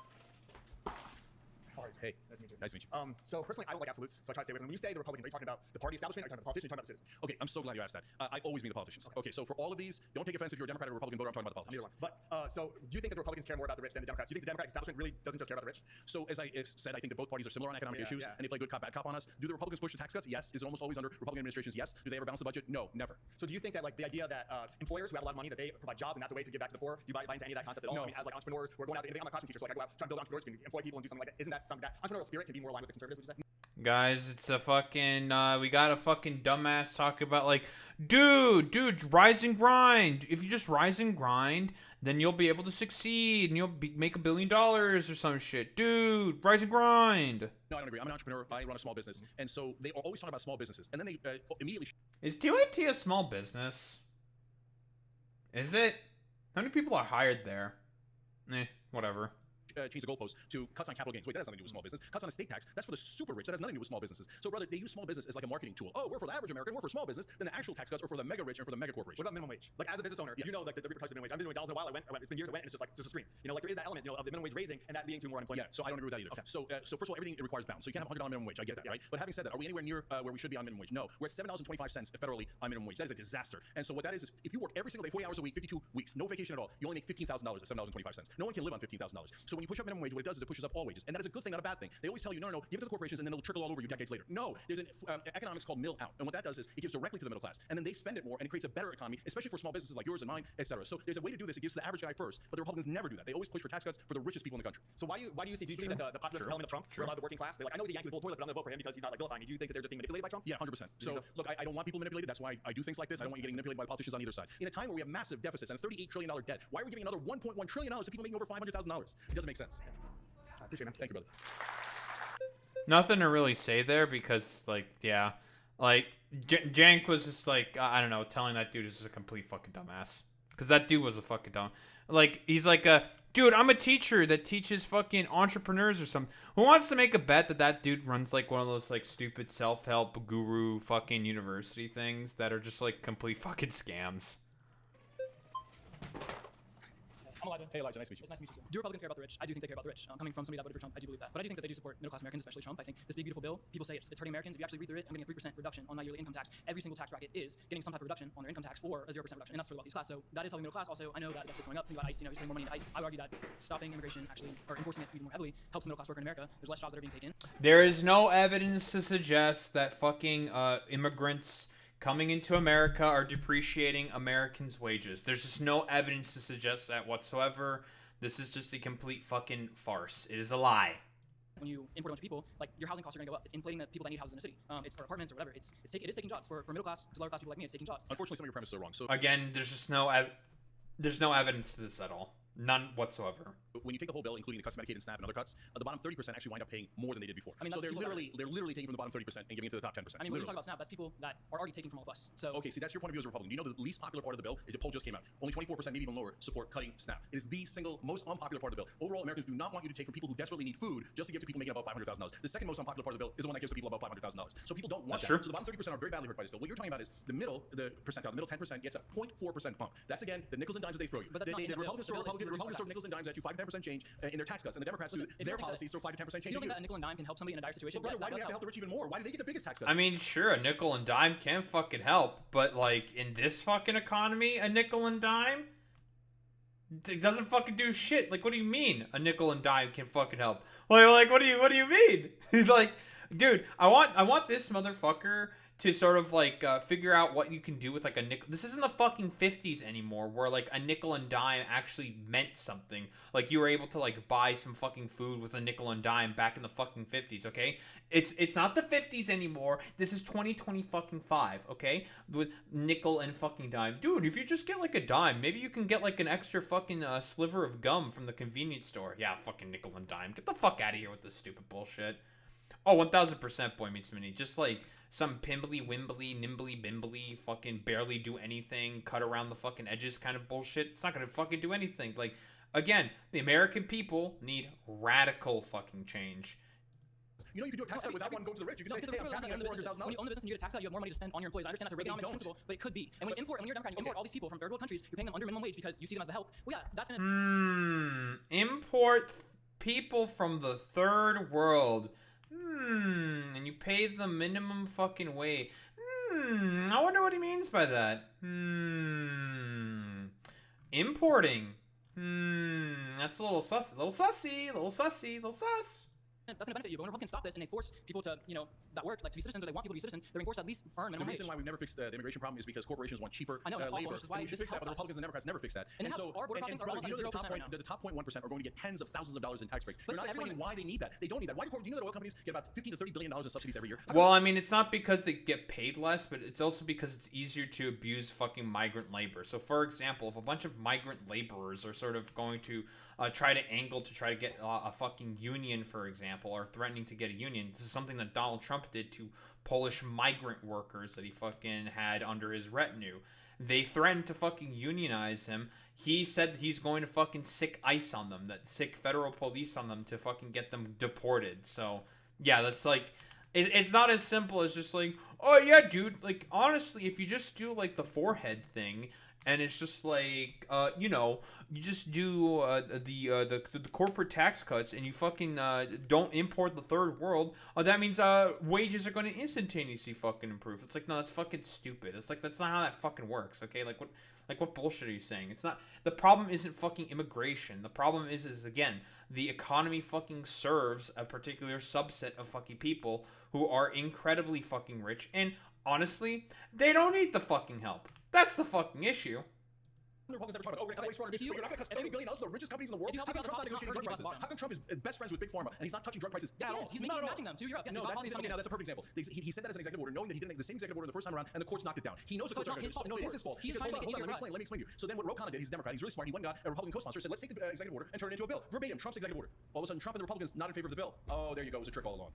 S: Hey, nice to meet you. So personally, I don't like absolutes, so I try to stay away from them. When you say the Republicans, are you talking about the party establishment, or are you talking about the politicians, or are you talking about the citizens?
L: Okay, I'm so glad you asked that. I always mean the politicians. Okay, so for all of these, don't take offense if you're a Democrat or a Republican voter. I'm talking about the politicians.
S: Neither one. But so do you think that the Republicans care more about the rich than the Democrats? Do you think the Democratic establishment really doesn't just care about the rich?
L: So as I said, I think that both parties are similar on economic issues, and they play good cop, bad cop on us. Do the Republicans push the tax cuts? Yes. Is it almost always under Republican administrations? Yes. Do they ever balance the budget? No, never.
S: So do you think that like the idea that employers who have a lot of money, that they provide jobs and that's a way to give back to the poor, do you buy into any of that concept at all?
L: No.
S: I mean, as like entrepreneurs who are going out there, I'm a classroom teacher, so like I go out trying to build entrepreneurs, can employ people and do something like that. Isn't that something that entrepreneurial spirit can be more aligned with the conservatives, would you say?
A: Guys, it's a fucking, we got a fucking dumbass talking about, like, dude, rise and grind. If you just rise and grind, then you'll be able to succeed, and you'll make $1 billion or some shit. Dude, rise and grind.
L: No, I don't agree. I'm an entrepreneur. I run a small business. And so they are always talking about small businesses. And then they immediately...
A: Is TYT a small business? Is it? How many people are hired there? Whatever.
L: Change the goalposts to cuts on capital gains. Wait, that has nothing to do with small business. Cuts on estate tax, that's for the super rich. That has nothing to do with small businesses. So, brother, they use small business as like a marketing tool. Oh, we're for the average American, we're for small business. Then the actual tax cuts are for the mega rich and for the mega corporation.
S: What about minimum wage? Like, as a business owner, you know, like the repercussions of minimum wage. I've been doing dollars a while. I went, it's been years I went, and it's just like, just a scream. You know, like there is that element, you know, of the minimum wage raising and that leading to more unemployment.
L: Yeah, so I don't agree with that either. Okay. So first of all, everything it requires bounds. So you can't have $100 minimum wage. I get that, right? But having said that, are we anywhere near where we should be on minimum wage? No. We're at $7.25 federally on minimum wage. That is a disaster. And so what that is if you work every single day, 40 hours a week, 52 weeks, no vacation at all, you only make $15,000 at $7.25. No one can live on $15,000. So when you push up minimum wage, what it does is it pushes up all wages, and that is a good thing, not a bad thing. They always tell you, no, give it to the corporations, and then it'll trickle all over you decades later. No, there's an economics called mill out, and what that does is it gives directly to the middle class, and then they spend it more, and it creates a better economy, especially for small businesses like yours and mine, etc. So there's a way to do this. It gives to the average guy first, but the Republicans never do that. They always push for tax cuts for the richest people in the country.
S: So why do you see? Do you think that the populists are helping Trump? We're allowed the working class. They're like, I know he's a Yankee with the toilet, but I'm gonna vote for him because he's not like vilifying. Do you think that they're just being manipulated by Trump?
L: Yeah, 100%. So look, I don't want people manipulated. That's why I do things like this. I don't want you getting manipulated by politicians on either side. In a time where we have massive deficits and a $38 trillion debt, why are we giving another $1.1 trillion to people making over $500,000? It doesn't make sense. I appreciate it, man. Thank you, brother.
A: Nothing to really say there because, like, yeah. Like, Cenk was just, like, I don't know, telling that dude is just a complete fucking dumbass. Because that dude was a fucking dumb. Like, he's like, dude, I'm a teacher that teaches fucking entrepreneurs or something. Who wants to make a bet that that dude runs, like, one of those, like, stupid self-help guru fucking university things that are just, like, complete fucking scams?
O: I'm Elijah.
L: Hey Elijah, nice to meet you.
O: It's nice to meet you too. Do Republicans care about the rich? I do think they care about the rich. Coming from somebody that voted for Trump, I do believe that. But I do think that they do support middle-class Americans, especially Trump. I think this big, beautiful bill, people say it's hurting Americans. If you actually read through it, I'm getting a 3% reduction on my yearly income tax. Every single tax bracket is getting some type of reduction on their income tax or a 0% reduction, and that's for the wealthiest class. So that is helping middle class. Also, I know that deficit's going up. Think about ICE, he's putting more money into ICE. I would argue that stopping immigration actually, or enforcing it even more heavily, helps the middle-class worker in America. There's less jobs that are being taken.
A: There is no evidence to suggest that fucking immigrants coming into America are depreciating Americans' wages. There's just no evidence to suggest that whatsoever. This is just a complete fucking farce. It is a lie.
O: When you import a bunch of people, like, your housing costs are going to go up. It's inflating the people that need houses in the city. It's for apartments or whatever. It is taking jobs for middle class to lower class people like me. It's taking jobs.
L: Unfortunately, some of your premises are wrong. So
A: again, there's just no evidence to this at all. None whatsoever.
L: When you take the whole bill, including the cuts to Medicaid and SNAP and other cuts, the bottom 30% actually wind up paying more than they did before.
O: I mean,
L: so they're literally taking from the bottom 30% and giving it to the top 10%.
O: I mean, when you talk about SNAP, that's people that are already taking from all of us. So
L: okay, see, that's your point of view as a Republican. Do you know the least popular part of the bill? The poll just came out. Only 24%, maybe even lower, support cutting SNAP. It is the single most unpopular part of the bill. Overall, Americans do not want you to take from people who desperately need food just to give to people making above $500,000. The second most unpopular part of the bill is the one that gives to people above $500,000. So people don't want
A: that's
L: that.
A: True.
L: So the bottom 30% are very badly hurt by this bill. What you're talking about is the middle percentile, the middle 10% gets a 0.4% bump. That's again the nickels and dimes that they throw you.
O: But that's
L: the Republicans throw nickels and dimes at you 5 to 10% change in their tax cuts, and the Democrats do their policies throw 5 to 10% change.
O: You don't think that a nickel and dime can help somebody in a dire situation?
L: Well, brother, why do they have to help the rich even more? Why do they get the biggest tax cuts?
A: I mean, sure, a nickel and dime can fucking help, but like in this fucking economy, a nickel and dime doesn't fucking do shit. Like, what do you mean a nickel and dime can fucking help? Like what do you mean? Like, dude, I want this motherfucker to sort of like figure out what you can do with like a nickel. This isn't the fucking 50s anymore where like a nickel and dime actually meant something. Like you were able to like buy some fucking food with a nickel and dime back in the fucking 50s, okay? It's not the 50s anymore. This is 2025, okay? With nickel and fucking dime. Dude, if you just get like a dime, maybe you can get like an extra fucking sliver of gum from the convenience store. Yeah, fucking nickel and dime. Get the fuck out of here with this stupid bullshit. Oh, 1000% Boy Meets Mini. Just like some pimbly, wimbly, nimbly, bimbly, fucking barely do anything, cut around the fucking edges kind of bullshit. It's not gonna fucking do anything. Like, again, the American people need radical fucking change.
L: You know, you can do a tax cut without one going to the rich. You can say, hey, I'm capping at $400,000.
O: When you own the business and you get a tax cut, you have more money to spend on your employees. I understand that's a Reaganomics principle, but it could be. And when you're a Democrat, you import all these people from third world countries, you're paying them under minimum wage because you see them as the help. Well, yeah, that's gonna
A: import people from the third world. And you pay the minimum fucking wage. I wonder what he means by that. Importing. That's a little sus. Little sus.
O: That's going to benefit you. But when Republicans stop this and they force people to, that work, like to be citizens, or they want people to be citizens, they're being forced to at least earn minimum wage.
L: The reason why we've never fixed the immigration problem is because corporations want cheaper labor.
O: Which is why
L: we should fix that, but the Republicans and Democrats never fix that.
O: And so our border crossings are almost 0% right now.
L: The top 0.1% are going to get tens of thousands of dollars in tax breaks. They're not explaining why they need that. They don't need that. Why do you know that oil companies get about $15 to $30 billion in subsidies every year?
A: Well, I mean, it's not because they get paid less, but it's also because it's easier to abuse fucking migrant labor. So, for example, if a bunch of migrant laborers are sort of going to try to get a fucking union, for example, or threatening to get a union. This is something that Donald Trump did to Polish migrant workers that he fucking had under his retinue. They threatened to fucking unionize him. He said he's going to fucking sick ICE on them, sick federal police on them to fucking get them deported. So, yeah, that's like, it's not as simple as just like, oh yeah, dude, like, honestly, if you just do like the forehead thing, And it's just like, you know, you just do the corporate tax cuts, and you fucking don't import the third world. That means wages are going to instantaneously fucking improve. It's like, no, that's fucking stupid. It's like, that's not how that fucking works. Okay, like what bullshit are you saying? It's not. The problem isn't fucking immigration. The problem is again, the economy fucking serves a particular subset of fucking people who are incredibly fucking rich, and honestly, they don't need the fucking help. That's the fucking issue.
L: The Republicans ever talk about, oh, we're going to cut waste fraud, but you're not going to cut $30 billion to the richest companies in the world? How come Trump's not negotiating drug prices? How come Trump is best friends with Big Pharma and he's not touching drug prices at all?
O: He's matching them to Europe. Yes,
L: no, that's a perfect example. He said that as an executive order, knowing that he didn't make the same executive order the first time around, and the courts knocked it down. He knows the courts are going to do it. No, it is his fault. Because hold on, let me explain to you. So then what Ro Khanna did, he's a Democrat, he's really smart. He went and got a Republican co-sponsor, said, let's take the executive order and turn it into a bill. Verbatim, Trump's executive order. All of a sudden, Trump and the Republicans not in favor of the bill. Oh, there you go. It was a trick all along.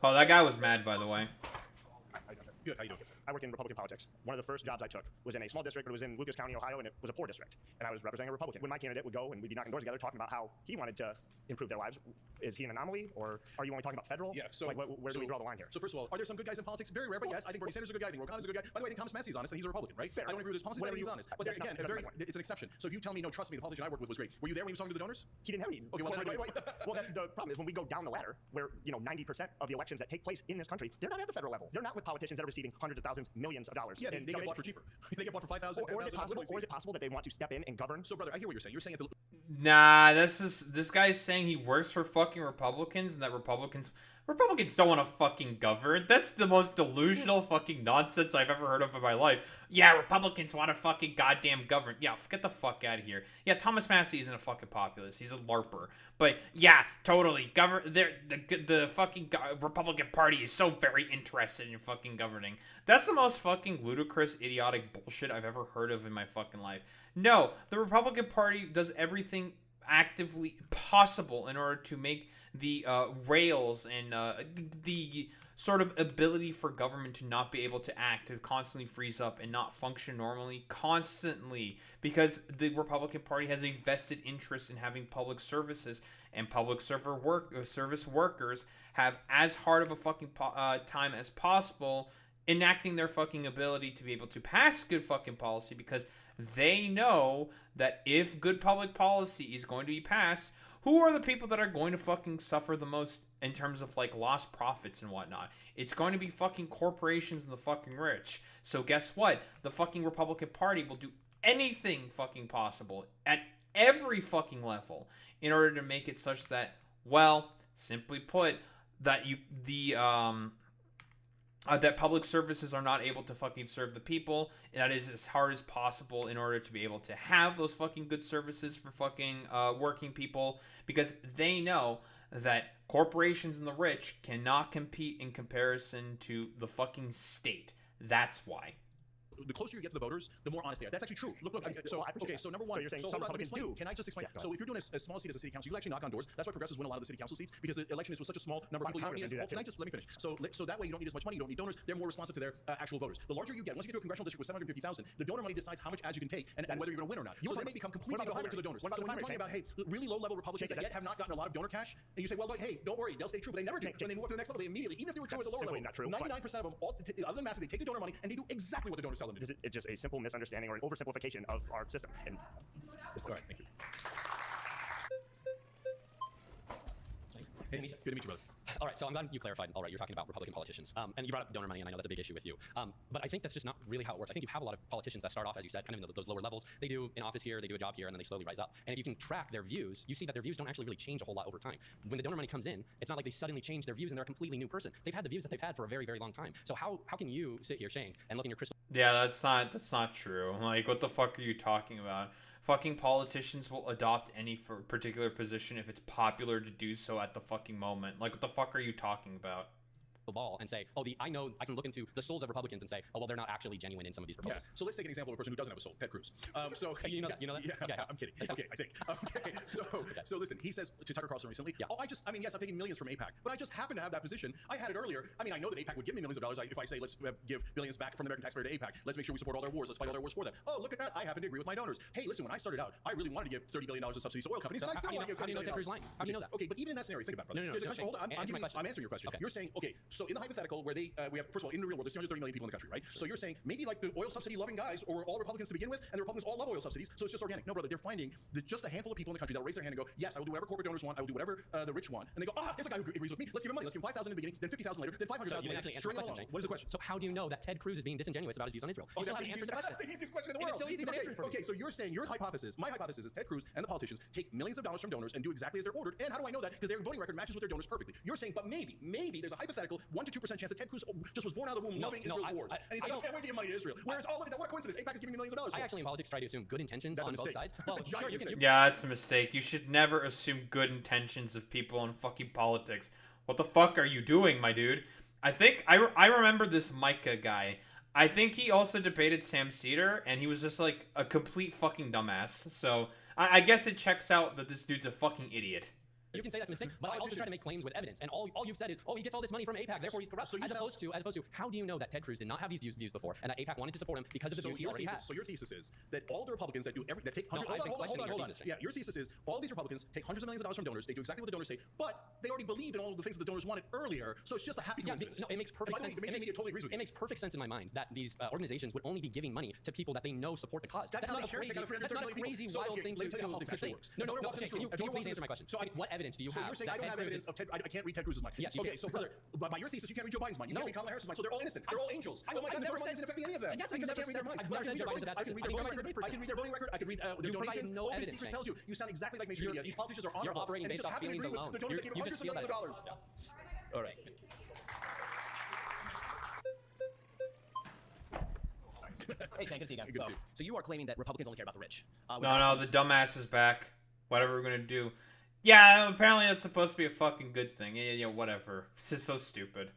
A: Oh, that guy was mad, by the way.
L: Good, how you doing?
T: I work in Republican politics. One of the first jobs I took was in a small district, but it was in Lucas County, Ohio, and it was a poor district. And I was representing a Republican. When my candidate would go and we'd be knocking doors together talking about how he wanted to improve their lives, is he an anomaly, or are you only talking about federal?
L: Yeah, so...
T: Like, where do we draw the line here?
L: So first of all, are there some good guys in politics? Very rare, but yes, I think Bernie Sanders is a good guy. I think Ro Khanna is a good guy. By the way, I think Thomas Massey is honest, and he's a Republican, right?
T: Fair.
L: I don't agree with his policies, but I think he's honest. But there, again, it's an exception. So if you tell me, no, trust me, the politician I worked with was great. Were you there when he was talking to the donors?
T: He didn't have any.
L: Okay,
T: well, that's the problem is when we go down the ladder, where 90% of the elections that take place in this country, they're not at the federal level. They're not with politicians that are receiving hundreds of thousands, millions of dollars.
L: Yeah, they get bought for cheaper. They get bought for $5,000.
T: Or is it possible that they want to step in and govern?
L: So, brother, I hear what you're saying. You're saying
A: Nah, this guy's saying he works for fucking Republicans, and that Republicans don't want to fucking govern. That's the most delusional fucking nonsense I've ever heard of in my life. Yeah, Republicans want to fucking goddamn govern. Yeah, get the fuck out of here. Yeah, Thomas Massey isn't a fucking populist. He's a LARPer. But yeah, totally. The fucking Republican Party is so very interested in fucking governing. That's the most fucking ludicrous, idiotic bullshit I've ever heard of in my fucking life. No, the Republican Party does everything actively possible in order to make the rails and the sort of ability for government to not be able to act, to constantly freeze up and not function normally, constantly, because the Republican Party has a vested interest in having public services, and public service workers have as hard of a fucking time as possible enacting their fucking ability to be able to pass good fucking policy, because they know that if good public policy is going to be passed, who are the people that are going to fucking suffer the most in terms of like lost profits and whatnot? It's going to be fucking corporations and the fucking rich. So guess what? The fucking Republican Party will do anything fucking possible at every fucking level in order to make it such that, well, simply put, that that public services are not able to fucking serve the people. That is as hard as possible in order to be able to have those fucking good services for fucking working people, because they know that corporations and the rich cannot compete in comparison to the fucking state. That's why.
L: The closer you get to the voters, the more honest they are. That's actually true. Look. So number one.
T: So you're saying some Republicans do.
L: Can I just explain?
T: Yeah,
L: so if you're doing a small seat as a city council, you actually knock on doors. That's why progressives win a lot of the city council seats, because the election is with such a small number of people. Can I just let me finish? So that way you don't need as much money. You don't need donors. They're more responsive to their actual voters. The larger you get, once you get to a congressional district with 750,000, the donor money decides how much ads you can take and whether you're going to win or not. So they may become completely beholden to the donors. So when you're talking about, hey, really low-level Republicans that yet have not gotten a lot of donor cash, and you say, well, hey, don't worry, they'll stay true, but they never do. When they move up to the next level, they immediately, even if they were true at the lower level, 99% of them, other than Massey, they take the donor money and they do exactly what the donors tell them to do.
T: It's just a simple misunderstanding or an oversimplification of our system. And
L: all right, thank you. Hey, good to meet you, brother.
O: All right, so I'm glad you clarified. All right, you're talking about Republican politicians, and you brought up donor money, and I know that's a big issue with you. But I think that's just not really how it works. I think you have a lot of politicians that start off, as you said, kind of in those lower levels. They do an office here, they do a job here, and then they slowly rise up. And if you can track their views, you see that their views don't actually really change a whole lot over time. When the donor money comes in, it's not like they suddenly change their views and they're a completely new person. They've had the views that they've had for a very, very long time. So how can you sit here, Cenk, and look in your crystal?
A: Yeah, that's not true. Like, what the fuck are you talking about? Fucking politicians will adopt any particular position if it's popular to do so at the fucking moment. Like, what the fuck are you talking about?
O: Ball and say, oh, I know I can look into the souls of Republicans and say, oh, well, they're not actually genuine in some of these proposals.
L: Yeah. So let's take an example of a person who doesn't have a soul, Ted Cruz.
O: You know that?
L: Yeah, okay. I'm kidding. Okay, I think. Okay, so listen, he says to Tucker Carlson recently, yes, I'm taking millions from AIPAC, but I just happen to have that position. I had it earlier. I mean, I know that AIPAC would give me millions of dollars if I say, let's give billions back from the American taxpayer to AIPAC. Let's make sure we support all their wars. Let's fight all their wars for them. Oh, look at that. I happen to agree with my donors. Hey, listen, when I started out, I really wanted to give $30 billion of subsidies to oil companies, and I still want to give $30 billion.
O: How do you know Ted Cruz lying? How do you know that?
L: Okay, but even in that scenariyo, think about it, brother.
O: No.
L: Hold on, I'm answering your question. Okay. You're saying, okay, So in the hypothetical where we have, first of all, in the real world, there's 230 million people in the country, right? So you're saying maybe like the oil subsidy loving guys, or all Republicans to begin with, and the Republicans all love oil subsidies, so it's just organic. No, brother, they're finding just a handful of people in the country that will raise their hand and go, yes, I will do whatever corporate donors want, I will do whatever the rich want, and they go, there's a guy who agrees with me. Let's give him money. Let's give him 5,000 in the beginning, then 50,000 later, then 500,000 later. String them along. What is the question?
N: So how do you know that Ted Cruz is being disingenuous about his views on Israel?
L: That's the easiest question in the world.
N: It's so easy to answer for me.
L: Okay, so you're saying your hypothesis, my hypothesis is Ted Cruz and the politicians take millions of dollars from donors and do exactly as they're ordered. And how do I know that? Because their voting record matches with their donors perfectly. You're saying, but maybe there's a hypothetical 1 to 2% chance that Ted Cruz just was born out of the womb loving Israel's wars. And he's like, I can't wait to give money to Israel. Whereas all of it, what a coincidence. AIPAC is giving me millions of dollars.
N: I actually in politics try to assume good intentions on both sides. Well, sure, you can.
A: Yeah, that's a mistake. You should never assume good intentions of people in fucking politics. What the fuck are you doing, my dude? I think I remember this Micah guy. I think he also debated Sam Cedar, and he was just like a complete fucking dumbass. So I guess it checks out that this dude's a fucking idiot.
N: You can say that's a mistake, but I also try to make claims with evidence. And all you've said is, he gets all this money from AIPAC, therefore he's corrupt. So as opposed to, how do you know that Ted Cruz did not have these views before, and that AIPAC wanted to support him because of the views he already has?
L: So your thesis is that all the Republicans that take hundreds... Hold on. Yeah, your thesis is all these Republicans take hundreds of millions of dollars from donors, they do exactly what the donors say, but they already believed in all of the things that the donors wanted earlier, so it's just a happy coincidence.
N: No, it makes perfect sense. It makes perfect sense in my mind that these organizations would only be giving money to people that they know support the cause. That's not a crazy, wild thing to say. No, can you please answer my question? So what evidence do you have?
L: I don't have evidence of Ted. I can't read Ted Cruz's mind.
N: Yes,
L: okay, so brother, by your thesis, you can't read Joe Biden's mind. You can't read Kamala Harris's mind. So they're all innocent. They're all angels. Oh my God, their mind doesn't affect any of them. Because I can't read their mind. I can read their voting record. I can read their voting record. I can read their donations.
N: No
L: Open
N: evidence.
L: Secrets tells you. You sound exactly like major media. These politicians are honorable.
N: You're operating based off feelings alone.
L: The donors that gave hundreds of millions of dollars.
N: All right.
P: Hey, Cenk, good to see you again.
L: Good to see you.
P: So you are claiming that Republicans only care about the rich.
A: No, the dumbass is back. Whatever we're gonna do. Yeah, apparently that's supposed to be a fucking good thing. Yeah, whatever. It's just so stupid.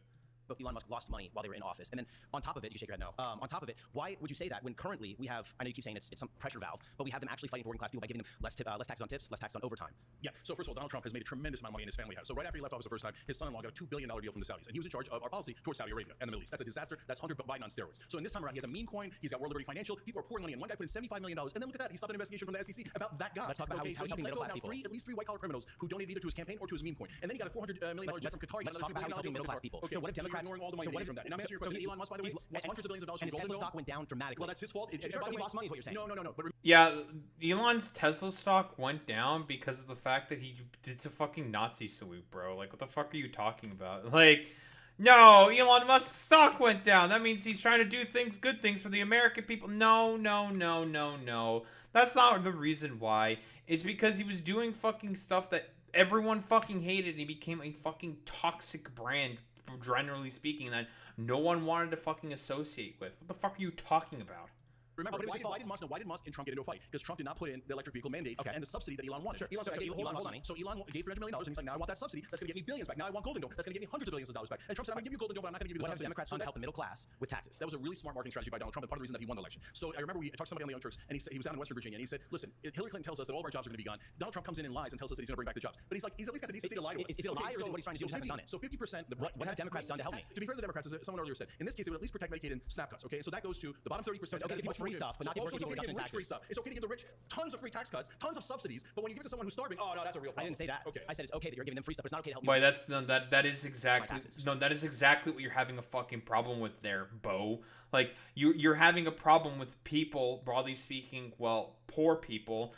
P: But Elon Musk lost money while they were in office. And then on top of it, you shake your head no. On top of it, why would you say that when currently we have, I know you keep saying it's some pressure valve, but we have them actually fighting for working class people by giving them less taxes on tips, less taxes on overtime?
L: Yeah, so first of all, Donald Trump has made a tremendous amount of money, and his family has. So right after he left office the first time, his son-in-law got a $2 billion deal from the Saudis, and he was in charge of our policy towards Saudi Arabia and the Middle East. That's a disaster. That's Hunter Biden on steroids. So in this time around, he has a meme coin, he's got World Liberty Financial, people are pouring money in. One guy put in $75 million, and then look at that, he stopped an investigation from the SEC about that guy.
P: Let's talk about how he's helping middle class people.
L: At least three white-collar criminals who donated either to his campaign or to his meme coin. And then he got a $400 million jet from Qatar.
P: Let's talk about how he's helping middle class people.
L: Okay,
P: so what if Democrats...
L: ignoring all the money from that? And I'm answering your question. Elon Musk, by the way, lost hundreds of billions of dollars from
P: and his Tesla stock went down dramatically.
L: Well, that's his fault.
P: Everybody lost money is what you're saying.
L: No. But
A: yeah, Elon's Tesla stock went down because of the fact that he did a fucking Nazi salute, bro. Like, what the fuck are you talking about? Like, no, Elon Musk's stock went down. That means he's trying to do good things for the American people. No. That's not the reason why. It's because he was doing fucking stuff that everyone fucking hated, and he became a fucking toxic brand, generally speaking, that no one wanted to fucking associate with. What the fuck are you talking about?
L: Remember, why did Musk and Trump get into a fight? Because Trump did not put in the electric vehicle mandate and the subsidy that Elon wanted.
P: Sure. Elon lost money.
L: So Elon gave $300 million, and he's like, now I want that subsidy. That's going to get me billions back. Now I want Golden Dome. That's going to get me hundreds of billions of dollars back. And Trump said, I'm going to give you Golden Dome, but I'm not going to give you the subsidy.
P: Democrats done to help the middle class with taxes.
L: That was a really smart marketing strategy by Donald Trump, and part of the reason that he won the election. So I remember I talked to somebody on the Young Turks, and he was down in Western Virginia, and he said, listen, Hillary Clinton tells us that all of our jobs are going to be gone. Donald Trump comes in and lies and tells us that he's going to bring back the jobs. But he's at least got the decency to lie to us.
P: Is it a lie, or is it what he's trying to do? Hasn't done it.
L: So 50%.
P: What have Democrats done to help me?
L: To be fair to the Democrats, as someone earlier said, in this case, they would at least protect Medicaid and SNAP cuts. Okay, so that goes to the bottom 30%.
P: It's okay to give free stuff, but not give working people reduction in taxes.
L: It's okay to give the rich tons of free tax cuts, tons of subsidies, but when you give it to someone who's starving, oh no, that's a real problem.
P: I didn't say that.
L: Okay.
P: I said it's okay that you're giving them free stuff, but it's not okay to help
A: Wait, that is exactly what you're having a fucking problem with there, Bo. Like you're having a problem with people, broadly speaking, well, poor people,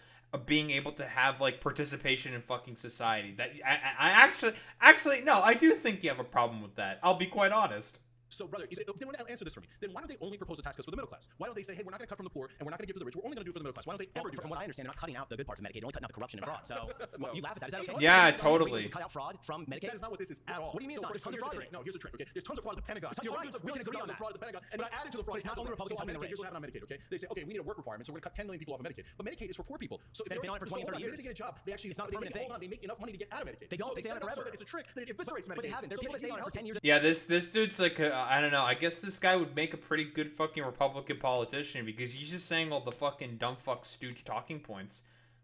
A: being able to have like participation in fucking society. That I actually no, I do think you have a problem with that. I'll be quite honest.
L: So, brother, then answer this for me. Then why don't they only propose a tax cuts for the middle class? Why don't they say, hey, we're not going to cut from the poor and we're not going to give to the rich. We're only going to do it for the middle class. Why don't they ever do that?
P: From what I understand, they're not cutting out the good parts of Medicaid. They're only cutting out the corruption and fraud. So you laugh at that. Is that okay?
A: Yeah, totally.
P: To cut out fraud from Medicaid?
L: That is not what this is at all.
P: What do you mean it's not? There's tons of fraud in it.
L: No, here's the trick, okay? There's tons of fraud at the Pentagon.
P: You're right. We can agree on that.
L: Fraud at the Pentagon, and they added to the fraud.
P: It's not only Republicans helping the rich.
L: Here's what happened on Medicaid, okay? They say, okay, we need a work requirement, so we're going to cut 10 million people off of Medicaid. But Medicaid is for poor people. So if
P: they've been on it for 20 or 30 years,
L: they get a job, they actually
P: it's not a permanent thing.
L: They make enough money to get out of Medicaid.
P: They don't. They stay on it forever.
L: It's a trick that it eviscerates Medicaid.
P: But they haven't. There are people that stay on it for 10 years.
A: Yeah, this dude's like I don't know. I guess this guy would make a pretty good fucking Republican politician because he's just saying all the fucking dumb fuck stooge talking points.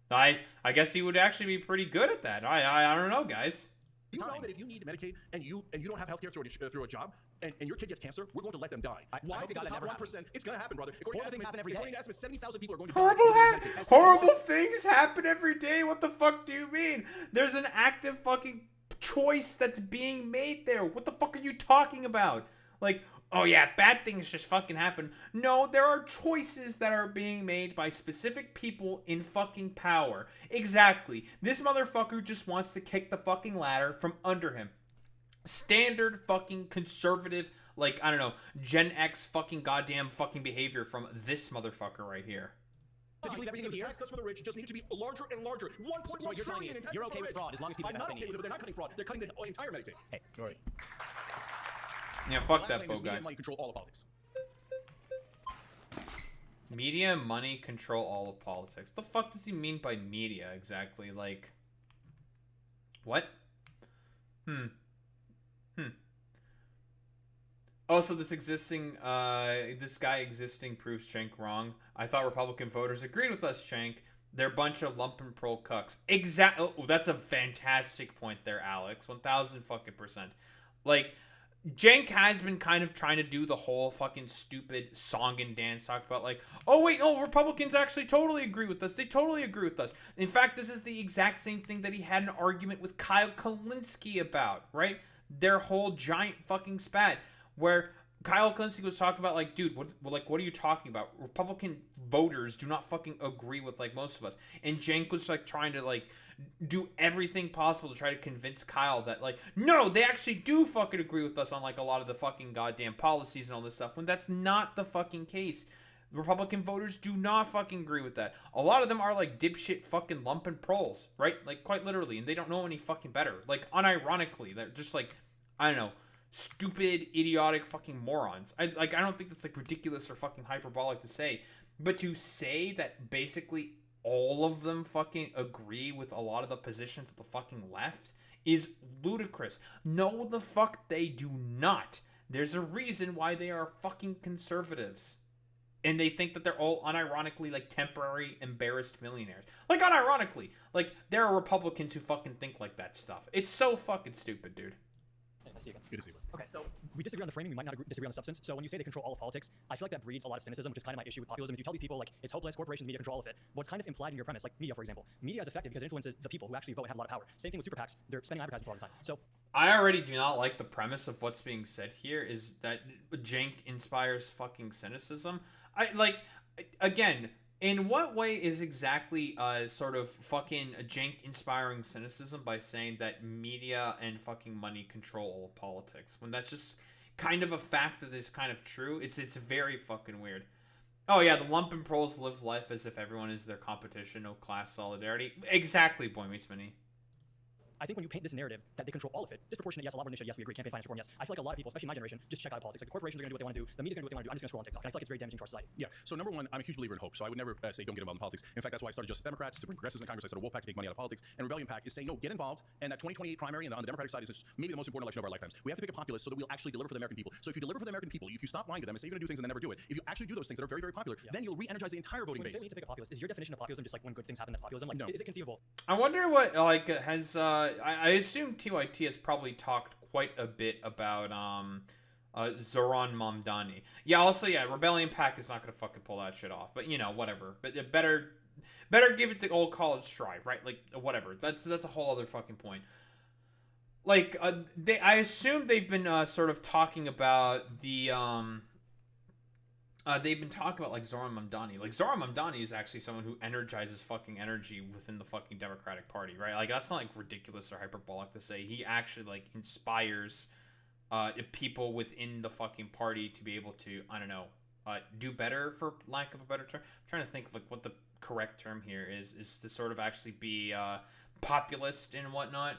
A: I guess he would actually be pretty good at that. I don't know, guys.
L: You know that if you need Medicaid and you don't have healthcare through a job and your kid gets cancer, we're going to let them die. Why? Because the top 1%. It's going to happen, brother.
P: Horrible things happen every day.
L: According to estimates, 70,000 people are going to die.
A: Horrible things happen every day. What the fuck do you mean? There's an active fucking choice that's being made there. What the fuck are you talking about? Like, oh yeah, bad things just fucking happen. No, there are choices that are being made by specific people in fucking power. Exactly. This motherfucker just wants to kick the fucking ladder from under him. Standard fucking conservative, like, I don't know, Gen X fucking goddamn fucking behavior from this motherfucker right here.
L: Did you believe everything was a tax cuts for the rich just needed to be larger and larger? 1.1
P: So you're telling me
L: trillion in taxes
P: you're
L: for
P: okay
L: the
P: with
L: rich.
P: fraud as long as people
L: I'm
P: get
L: not
P: what they
L: okay with
P: need.
L: it, but they're not cutting fraud. They're cutting the entire Medicaid.
P: Hey, all right.
A: Yeah, fuck
L: The last
A: that
L: claim
A: Bo
L: is media
A: guy.
L: and money control all of politics.
A: Media and money control all of politics. What the fuck does he mean by media exactly? Like, what? Oh, so this guy existing proves Cenk wrong. I thought Republican voters agreed with us, Cenk. They're a bunch of lumpenproll cucks. Exactly. Oh, that's a fantastic point there, Alex. 1,000 fucking percent. Like, Cenk has been kind of trying to do the whole fucking stupid song and dance talk about like, oh wait, no, Republicans actually totally agree with us. They totally agree with us. In fact, this is the exact same thing that he had an argument with Kyle Kalinske about, right? Their whole giant fucking spat where Kyle Kalinske was talking about like, dude, what are you talking about? Republican voters do not fucking agree with like most of us. And Cenk was like trying to like do everything possible to try to convince Kyle that like, no, they actually do fucking agree with us on like a lot of the fucking goddamn policies and all this stuff, when that's not the fucking case. Republican voters do not fucking agree with that. A lot of them are like dipshit fucking lumpen proles, right? Like quite literally, and they don't know any fucking better. Like unironically, they're just like, I don't know, stupid, idiotic fucking morons. I don't think that's like ridiculous or fucking hyperbolic to say, but to say that basically all of them fucking agree with a lot of the positions of the fucking left is ludicrous. No, the fuck they do not. There's a reason why they are fucking conservatives. And they think that they're all unironically like temporary embarrassed millionaires. Like unironically, like there are Republicans who fucking think like that stuff. It's so fucking stupid, dude.
P: Hey, nice to see you again.
L: Good to see you.
P: Okay, so we disagree on the framing, we might not disagree on the substance. So when you say they control all of politics, I feel like that breeds a lot of cynicism, which is kind of my issue with populism. Is you tell these people like it's hopeless, corporations, media control all of it. What's kind of implied in your premise, like media, for example, media is effective because it influences the people who actually vote and have a lot of power. Same thing with super PACs; they're spending advertising for all the time. So
A: I already do not like the premise of what's being said here. Is that Cenk inspires fucking cynicism? Again, in what way is exactly sort of fucking Cenk inspiring cynicism by saying that media and fucking money control all politics, when that's just kind of a fact that is kind of true? It's very fucking weird. Oh yeah, the lumpen proles live life as if everyone is their competition, no class solidarity. Exactly, Boy Meets Mini.
P: I think when you paint this narrative that they control all of it, disproportionate, yes, a lot more initiative, yes, we agree, campaign finance reform, yes. I feel like a lot of people, especially my generation, just check out of politics. Like the corporations are going to do what they want to do, the media's going to do what they want to do. I'm just going to scroll on TikTok. And I feel like it's very damaging to our society.
L: Yeah. So number one, I'm a huge believer in hope. So I would never say don't get involved in politics. In fact, that's why I started Justice Democrats to bring progressives in Congress. I started Wolfpack to take money out of politics, and Rebellion Pack is saying no, get involved. And that 2028 primary on the Democratic side is maybe the most important election of our lifetimes. We have to pick a populist so that we'll actually deliver for the American people. So if you deliver for the American people, if you stop lying to them and say you're going to do things and then never do it, if you actually do those things that are very, very popular, then you'll re-energize the entire voting base.
P: So when you say we need to pick a populist, is your definition of populism just like when good things happen, that's populism? Like,
L: no.
P: Is it conceivable?
A: I wonder what like has I assume TYT has probably talked quite a bit about Zoran Mamdani. Yeah, also yeah, Rebellion Pack is not gonna fucking pull that shit off. But you know, whatever. But it better give it the old college try, right? Like whatever. That's a whole other fucking point. Like I assume they've been sort of talking about the they've been talking about like Zoran Mamdani. Like Zoran Mamdani is actually someone who energizes fucking energy within the fucking Democratic Party, right? Like that's not like ridiculous or hyperbolic to say. He actually like inspires people within the fucking party to be able to, I don't know, do better, for lack of a better term. I'm trying to think of like what the correct term here is to sort of actually be populist and whatnot.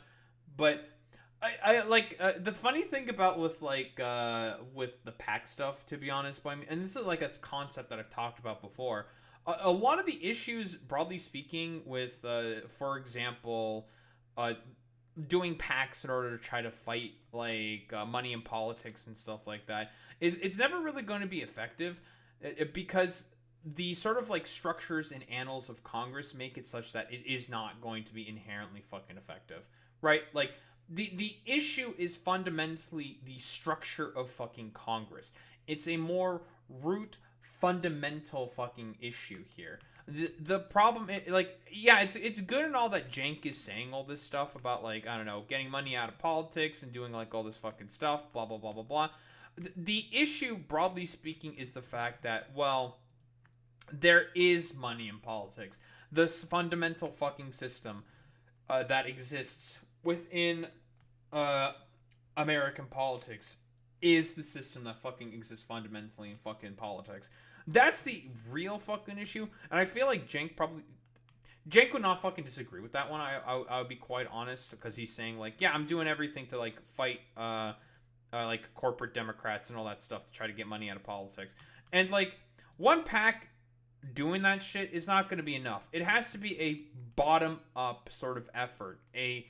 A: But I like the funny thing about with the PAC stuff, to be honest, and this is like a concept that I've talked about before. A lot of the issues, broadly speaking, with for example, doing PACs in order to try to fight like money in politics and stuff like that, is it's never really going to be effective because the sort of like structures and annals of Congress make it such that it is not going to be inherently fucking effective, right? Like. The issue is fundamentally the structure of fucking Congress. It's a more root, fundamental fucking issue here. The problem, like, yeah, it's good and all that Cenk is saying all this stuff about, like, I don't know, getting money out of politics and doing, like, all this fucking stuff, blah, blah, blah, blah, blah. The issue, broadly speaking, is the fact that, well, there is money in politics. This fundamental fucking system that exists within American politics is the system that fucking exists fundamentally in fucking politics. That's the real fucking issue, and I feel like Cenk would not fucking disagree with that one. I would be quite honest, because he's saying, like, yeah, I'm doing everything to, like, fight like corporate Democrats and all that stuff to try to get money out of politics. And, like, one PAC doing that shit is not going to be enough. It has to be a bottom up sort of effort, a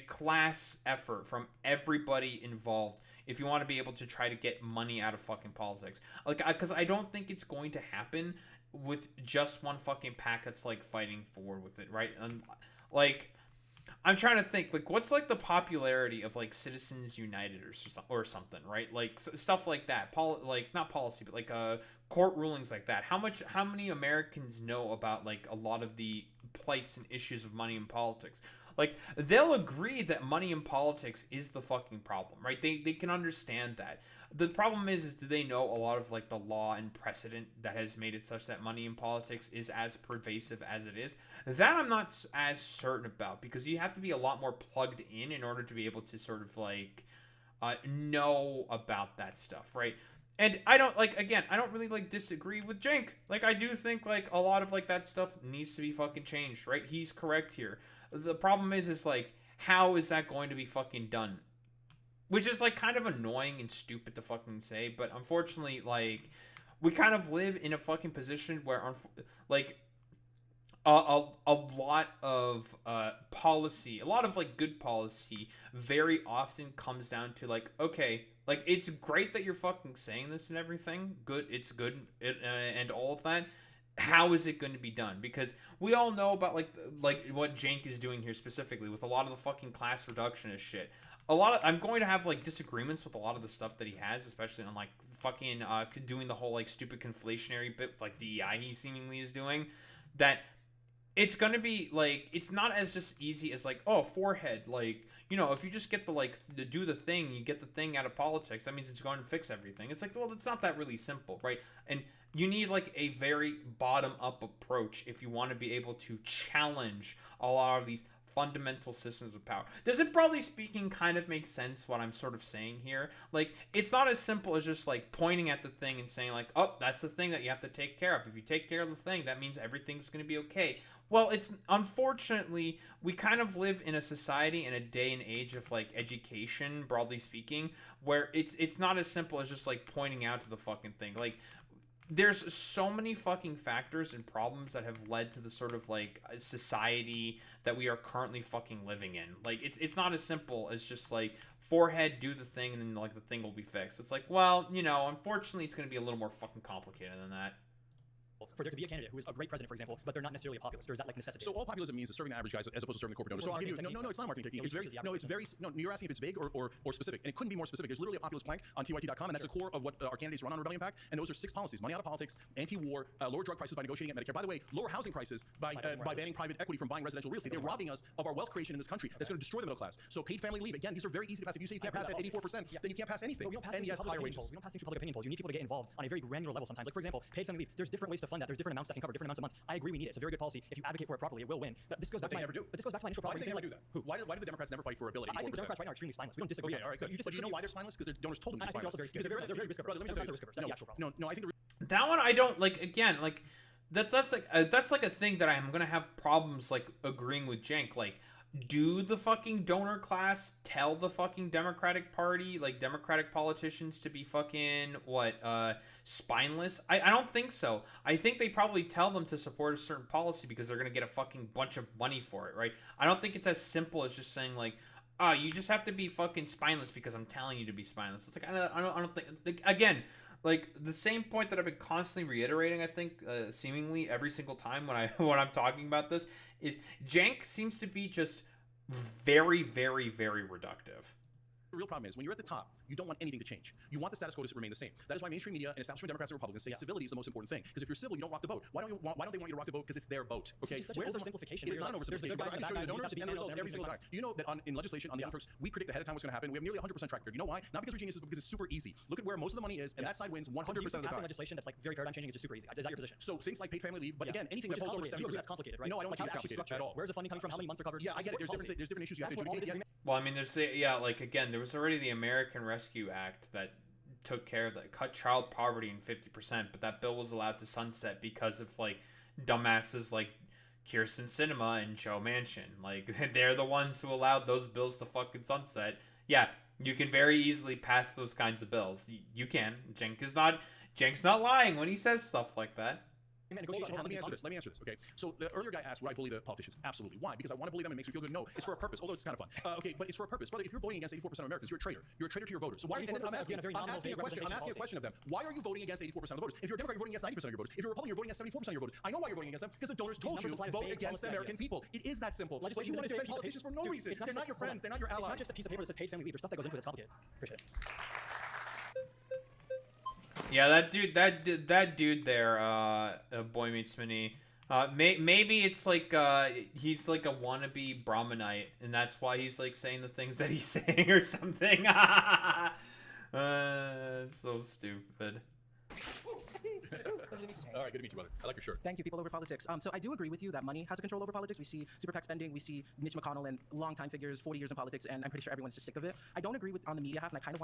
A: class effort from everybody involved if you want to be able to try to get money out of fucking politics. Like, because I don't think it's going to happen with just one fucking PAC that's, like, fighting forward with it, right? And, like, I'm trying to think, like, what's, like, the popularity of, like, Citizens United or something, right? Like, stuff like that. Like, not policy, but, like, court rulings like that. How many Americans know about, like, a lot of the plights and issues of money in politics? Like, they'll agree that money in politics is the fucking problem, right? They can understand that. The problem is do they know a lot of, like, the law and precedent that has made it such that money in politics is as pervasive as it is? That I'm not as certain about, because you have to be a lot more plugged in order to be able to sort of, like, know about that stuff, right? And I don't, like, again, I don't really, like, disagree with Cenk. Like, I do think, like, a lot of, like, that stuff needs to be fucking changed, right? He's correct here. The problem is, like, how is that going to be fucking done? Which is, like, kind of annoying and stupid to fucking say, but unfortunately, like, we kind of live in a fucking position where, like, a lot of policy, a lot of, like, good policy very often comes down to, like, okay, like, it's great that you're fucking saying this and everything. Good, it's good, and all of that. How is it going to be done? Because we all know about, like what Cenk is doing here specifically with a lot of the fucking class reductionist shit. I'm going to have, like, disagreements with a lot of the stuff that he has, especially on, like, fucking doing the whole, like, stupid conflationary bit, like, DEI he seemingly is doing. That it's going to be, like, it's not as just easy as, like, oh, forehead, like, you know, if you just get the, like, to do the thing, you get the thing out of politics, that means it's going to fix everything. It's like, well, it's not that really simple, right? And you need, like, a very bottom-up approach if you want to be able to challenge a lot of these fundamental systems of power. Does it, broadly speaking, kind of make sense what I'm sort of saying here? Like, it's not as simple as just, like, pointing at the thing and saying, like, oh, that's the thing that you have to take care of. If you take care of the thing, that means everything's going to be okay. Well, it's, unfortunately, we kind of live in a society in a day and age of, like, education, broadly speaking, where it's not as simple as just, like, pointing out to the fucking thing. Like, there's so many fucking factors and problems that have led to the sort of, like, society that we are currently fucking living in. Like, it's not as simple as just, like, forehead, do the thing, and then, like, the thing will be fixed. It's like, well, you know, unfortunately, it's going to be a little more fucking complicated than that.
P: For there to be a candidate who is a great president, for example, but they're not necessarily a populist, or is that, like, necessity?
L: So all populism means is serving the average guy as opposed to serving the corporate donors. So I'll give you, no, it's not a marketing technique. It's very, you're asking if it's vague or specific, and it couldn't be more specific. There's literally a populist plank on tyt.com, and that's the core of what our candidates run on Rebellion PAC, and those are 6 policies: money out of politics, anti-war, lower drug prices by negotiating at Medicare. By the way, lower housing prices by banning private equity from buying residential real estate. They're robbing us of our wealth creation in this country. That's going to destroy the middle class. So paid family leave, again, these are very easy to pass. If you say you can't pass at 84%, then you can't pass anything. And yes, higher wages.
P: We don't pass things through public opinion polls. You need people to get involved on a very granular level sometimes. Like, for example, paid family leave. There's different ways to fund that. There's different amounts that can cover different amounts of months. I agree, we need it. It's a very good policy. If you advocate for it properly, it will win. But this goes back to my initial problem.
L: Why do they never do that? Why do the Democrats never fight for ability?
P: I think the Democrats right now are extremely spineless. We don't disagree.
L: Okay, all right, good. But you know why they're spineless? Because their donors told them to be spineless.
P: I think they're also very scared. They're very risk averse. That's the actual problem.
L: No, I think
A: that one I don't like. Again, like that's like a thing that I'm gonna have problems, like, agreeing with Cenk. Like, do the fucking donor class tell the fucking Democratic Party, like, Democratic politicians, to be fucking spineless? I don't think so. I think they probably tell them to support a certain policy because they're gonna get a fucking bunch of money for it, right? I don't think it's as simple as just saying, like, oh, you just have to be fucking spineless because I'm telling you to be spineless. It's like, I don't think, like, again, like, the same point that I've been constantly reiterating, I think, seemingly every single time when I'm talking about this, is Cenk seems to be just very, very, very reductive.
L: The real problem is when you're at the top, you don't want anything to change. You want the status quo to remain the same. That is why mainstream media and establishment Democrats and Republicans say civility is the most important thing. Because if you're civil, you don't rock the boat. Why don't they want you to rock the boat? Because it's their boat. Okay.
O: It's such an oversimplification.
L: It is not an oversimplification. I'm going to show you the donors and the results every single time. You know that in legislation on the other perks, we predict ahead of time what's going to happen. We have nearly 100% track record. You know why? Not because we're geniuses, but because it's super easy. Look at where most of the money is, and that side wins 100% of the time.
O: Legislation that's like very paradigm changing. It's just super easy. Is that your position?
L: So things like paid family leave, but again, anything that falls over 70%.
O: That's complicated, right?
L: No, I don't think it's complicated at all.
O: Where's the funding coming from? How many months are covered?
L: Yeah, I get it. There's different issues you have to adjudicate. Yes.
A: Well, I mean, like again, there was already the American Rescue Act that took care of that, cut child poverty in 50%, but that bill was allowed to sunset because of like dumbasses like Kirsten Sinema and Joe Manchin. Like they're the ones who allowed those bills to fucking sunset. Yeah, you can very easily pass those kinds of bills. You can. Cenk's not lying when he says stuff like that.
L: Hold on, let me answer this, okay? So the earlier guy asked, would I bully the politicians? Absolutely. Why? Because I want to bully them and it makes me feel good? No, it's for a purpose, although it's kind of fun. Okay, but it's for a purpose. Brother, if you're voting against 84% of Americans, you're a traitor. You're a traitor to your voters. So why are you, I'm asking a question of them. Why are you voting against 84% of the voters? If you're a Democrat, you're voting against 90% of your voters. If you're a Republican, you're voting against 74% of your voters. I know why you're voting against them, because the donors told you, vote against the American people. It is that simple. But you want to defend politicians for no reason. They're not your friends. They're not your allies.
O: It's not just a piece of paper that says paid family leave. There's stuff that goes into it that's complicated. Appreciate it.
A: Yeah, that dude there, Boy Meets Minnie. Maybe it's like he's like a wannabe Brahmanite, and that's why he's like saying the things that he's saying or something. So stupid.
L: All right, good to meet you, brother. I like your shirt.
N: Thank you, people over politics. So I do agree with you that money has a control over politics. We see super PAC spending, we see Mitch McConnell and longtime figures, 40 years in politics, and I'm pretty sure everyone's just sick of it. I don't agree with on the media half, and I kind of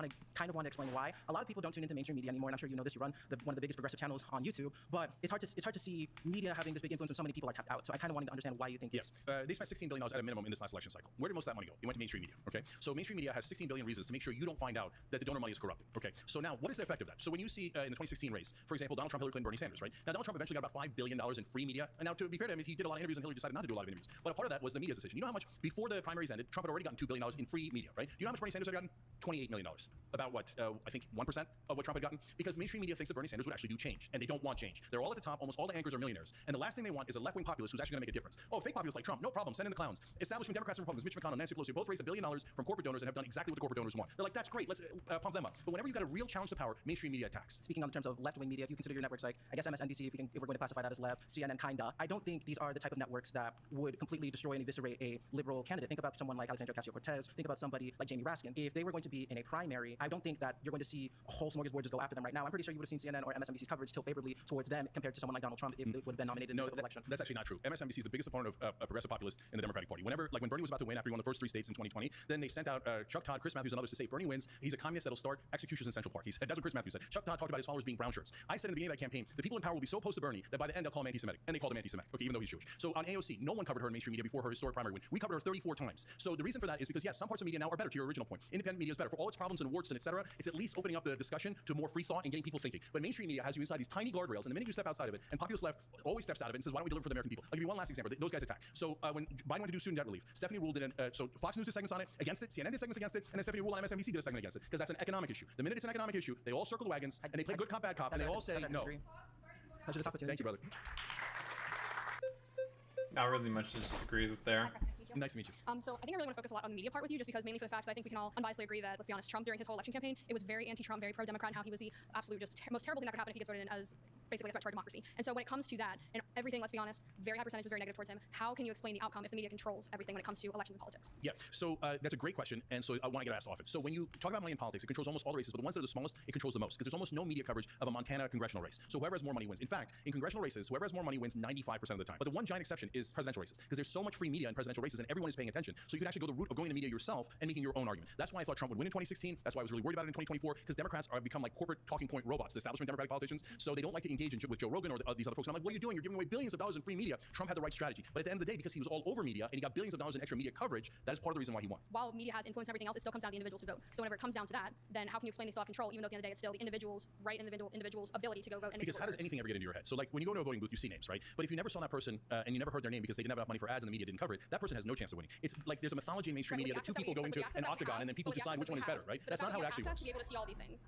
N: want to explain why. A lot of people don't tune into mainstream media anymore, and I'm sure you know this. You run one of the biggest progressive channels on YouTube, but it's hard to see media having this big influence when so many people are tapped out. So I kind of wanted to understand why you think it's.
L: They spent $16 billion at a minimum in this last election cycle. Where did most of that money go? It went to mainstream media. Okay, so mainstream media has 16 billion reasons to make sure you don't find out that the donor money is corrupted. Okay, so now what is the effect of that? So when you see in the 2016 race, for example, Donald Trump, Hillary Clinton, Bernie Sanders, right? Now Donald Trump eventually got about $5 billion in free media, and now to be fair to him, he did a lot of interviews, and Hillary decided not to do a lot of interviews. But a part of that was the media's decision. You know how much before the primaries ended, Trump had already gotten $2 billion in free media, right? You know how much Bernie Sanders had gotten? $28 million. About what? I think 1% of what Trump had gotten, because mainstream media thinks that Bernie Sanders would actually do change, and they don't want change. They're all at the top. Almost all the anchors are millionaires, and the last thing they want is a left-wing populist who's actually going to make a difference. Oh, fake populists like Trump, no problem. Send in the clowns. Establishment Democrats and Republicans, Mitch McConnell, Nancy Pelosi, both raised $1 billion from corporate donors and have done exactly what the corporate donors want. They're like, that's great. Let's pump them up. But whenever you've got a real challenge to power, mainstream media attacks.
N: Speaking on the terms of left-wing media, if you consider your networks like, I guess MSNBC, if we're going to classify that as left, CNN kinda. I don't think these are the type of networks that would completely destroy and eviscerate a liberal candidate. Think about someone like Alexandria Ocasio-Cortez. Think about somebody like Jamie Raskin. If they were going to be in a primary, I don't think that you're going to see a whole smorgasbord just go after them right now. I'm pretty sure you would have seen CNN or MSNBC's coverage tilt favorably towards them compared to someone like Donald Trump if it would have been nominated in the election.
L: That's actually not true. MSNBC is the biggest opponent of a progressive populist in the Democratic Party. Whenever, like when Bernie was about to win after he won the first 3 states in 2020, then they sent out Chuck Todd, Chris Matthews, and others to say if Bernie wins, he's a communist that'll start executions in Central Park. That's what Chris Matthews said. Chuck Todd talked about his followers being brown shirts. I said in the beginning of that campaign, the people in power will be so opposed to Bernie that by the end they'll call him anti-Semitic, and they called him anti-Semitic. Okay, even though he's Jewish. So on AOC, no one covered her in mainstream media before her historic primary win. We covered her 34 times. So the reason for that is because yes, some parts of media now are better. To your original point, independent media is better for all its problems and warts and etc. It's at least opening up the discussion to more free thought and getting people thinking. But mainstream media has you inside these tiny guardrails, and the minute you step outside of it, and populist left always steps out of it and says, "Why don't we deliver for the American people?" I'll give you one last example. Those guys attack. So when Biden went to do student debt relief, Stephanie Rule did an so Fox News did segments on it against it, CNN did segments against it, and then Stephanie Rule on MSNBC did a segment against it because that's an economic issue. The minute it's an economic issue, they all circle the wagons and they play good cop bad cop, and they all say no. Thank you, brother.
A: Not really much to disagree with there.
L: Nice to meet you.
U: So I think I really want to focus a lot on the media part with you, just because mainly for the fact that I think we can all unbiasedly agree that, let's be honest, Trump during his whole election campaign, it was very anti-Trump, very pro-Democrat, and how he was the absolute just most terrible thing that could happen if he gets voted in as basically a threat to our democracy. And so when it comes to that, and everything, let's be honest, very high percentage was very negative towards him. How can you explain the outcome if the media controls everything when it comes to elections and politics?
L: Yeah, so that's a great question, and so I want to get asked often. So when you talk about money in politics, it controls almost all the races, but the ones that are the smallest, it controls the most, because there's almost no media coverage of a Montana congressional race. So whoever has more money wins. In fact, in congressional races, whoever has more money wins 95% of the time. But the one giant exception is presidential races, because there's so much free media in presidential races, and everyone is paying attention. So you can actually go the route of going to media yourself and making your own argument. That's why I thought Trump would win in 2016. That's why I was really worried about it in 2024, because Democrats are become like corporate talking point robots, the establishment Democratic politicians. So they don't like to engage with Joe Rogan or these other folks. And I'm like, what are you doing? You're giving away billions of dollars in free media. Trump had the right strategy. But at the end of the day, because he was all over media and he got billions of dollars in extra media coverage, that is part of the reason why he won.
U: While media has influence and everything else, it still comes down to the individuals who vote. So whenever it comes down to that, then how can you explain they still have control, even though at the end of the day it's still the individual's right and the individual's ability to go vote? And
L: because how does anything ever get into your head? So like when you go to a voting booth, you see names, right? But if you never saw that person and you never heard their name because they didn't have enough money for ads and the media didn't cover it, that person has no chance of winning. It's like there's a mythology in mainstream media that two people go into an octagon and then people decide which one is better, right? That's not how it actually works.
U: To be able to see all these things.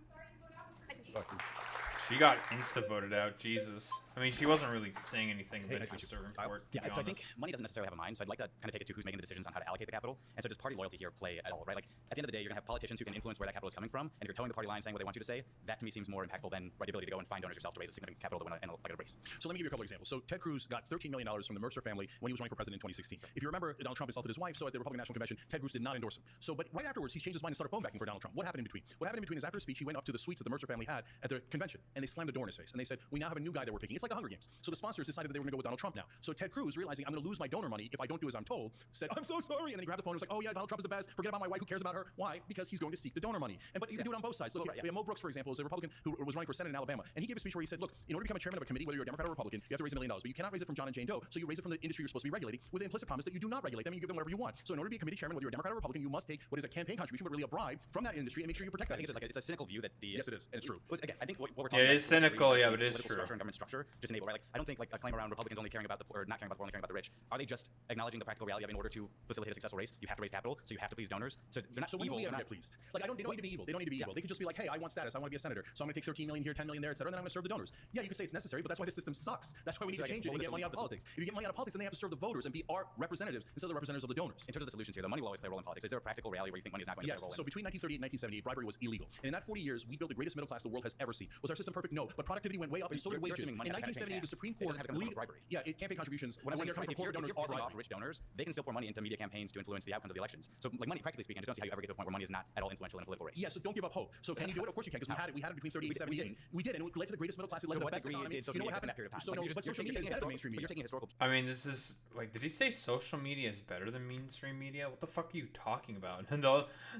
A: She got insta voted out. Jesus. I mean, she wasn't really saying anything
P: Hey,
A: that
P: nice to
A: was
P: meet you.
A: super important.
P: Yeah,
A: to be
P: so I
A: honest.
P: think money doesn't necessarily have a mind, so I'd like to kind of take it to who's making the decisions on how to allocate the capital. And so does party loyalty here play at all, right? Like, at the end of the day, you're going to have politicians who can influence where that capital is coming from, and if you're towing the party line saying what they want you to say, that to me seems more impactful than the ability to go and find donors yourself to raise a significant capital to win a race.
L: So let me give you a couple examples. So Ted Cruz got $13 million from the Mercer family when he was running for president in 2016. If you remember, Donald Trump insulted his wife, so at the Republican National Convention, Ted Cruz did not endorse him. So, but right afterwards, he changed his mind and started phone backing for Donald Trump. What happened in between? What happened in between is after his speech, he went up to the suites that the Mercer family had at the convention, and they slammed a door in his face. And they said, we now have a new guy that we're picking. It's like the Hunger Games. So the sponsors decided that they were going to go with Donald Trump now. So Ted Cruz, realizing I'm going to lose my donor money if I don't do as I'm told, said, I'm so sorry. And then he grabbed the phone and was like, oh yeah, Donald Trump is the best. Forget about my wife. Who cares about her? Why? Because he's going to seek the donor money. And but you can do it on both sides. Look, Mo Brooks, for example, is a Republican who was running for Senate in Alabama, and he gave a speech where he said, look, in order to become a chairman of a committee, whether you're a Democrat or Republican, you have to raise $1 million, but you cannot raise it from John and Jane Doe. So you raise it from the industry you're supposed to be regulating with the implicit promise that you do not regulate them and you give them whatever you want. So in order to be a committee chairman, whether you're a Democrat or Republican, you must take what is a campaign contribution, but really a bribe from that industry and make sure you protect that.
P: I think it's a cynical view that the
L: yes, it is, and it's true.
P: Again, I think what we're talking
A: It
P: about
A: is cynical, yeah, but it is
P: political
A: true.
P: Structure and government structure just enable, right? Like, I don't think like a claim around Republicans only caring about the poor, or not caring about the poor, only caring about the rich. Are they just acknowledging the practical reality of in order to facilitate a successful race, you have to raise capital, so you have to please donors. So they're not
L: so
P: evil.
L: When do we ever
P: not
L: get pleased? Like, they don't need to be evil. They don't need to be evil. They could just be like, hey, I want status. I want to be a senator. So I'm going to take 13 million here, 10 million there, et cetera, and then I'm going to serve the donors. Yeah, you could say it's necessary, but that's why the system sucks. That's why we need to change it and get money out of politics. If you get money out of politics, then they have to serve the voters and be our representatives instead of the representatives of the donors.
P: In terms of the solutions here, the money will always play a role in politics. Is there a practical reality where you think money is not going to play a role?
L: Yes. So between 1938 and 1978, bribery was illegal. And in that 40 years, we built the greatest middle class the world has ever seen. Was our system perfect? No. But productivity went way up, and so did wages. In 1978, the Supreme Court
P: bribery.
L: Yeah, campaign contributions.
P: When
L: you're
P: if you're
L: donors
P: pissing off rich donors, they can still pour money into media campaigns to influence the outcomes of the elections. So, like money, practically speaking, I just don't see how you ever get to a point where money is not at all influential in a political race.
L: Yeah. So don't give up hope. So can you do it? Of course you can, because we had it between 38 and 78. We did, and it led to the greatest middle class. It led to the best economy. You know what happened? So no, but social media is better than mainstream media.
P: You're taking historical.
A: I mean, this is like, did he say social media is better than mainstream media? What the fuck are you talking about?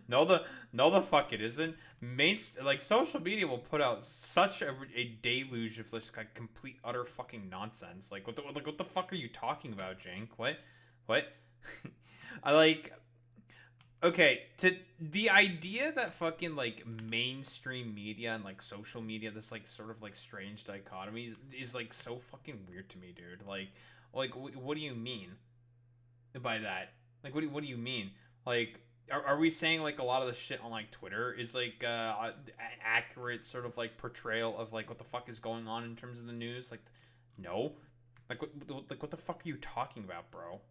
A: No, the fuck it isn't. Like, social media will put out such a deluge of just like complete utter fucking nonsense. Like, what the fuck are you talking about, Cenk? What? I like. Okay, to the idea that fucking like mainstream media and like social media, this like sort of like strange dichotomy is like so fucking weird to me, dude. Like what do you mean by that? Like what do you mean? Like are we saying like a lot of the shit on like Twitter is like an accurate sort of like portrayal of like what the fuck is going on in terms of the news? Like no. Like what the fuck are you talking about, bro?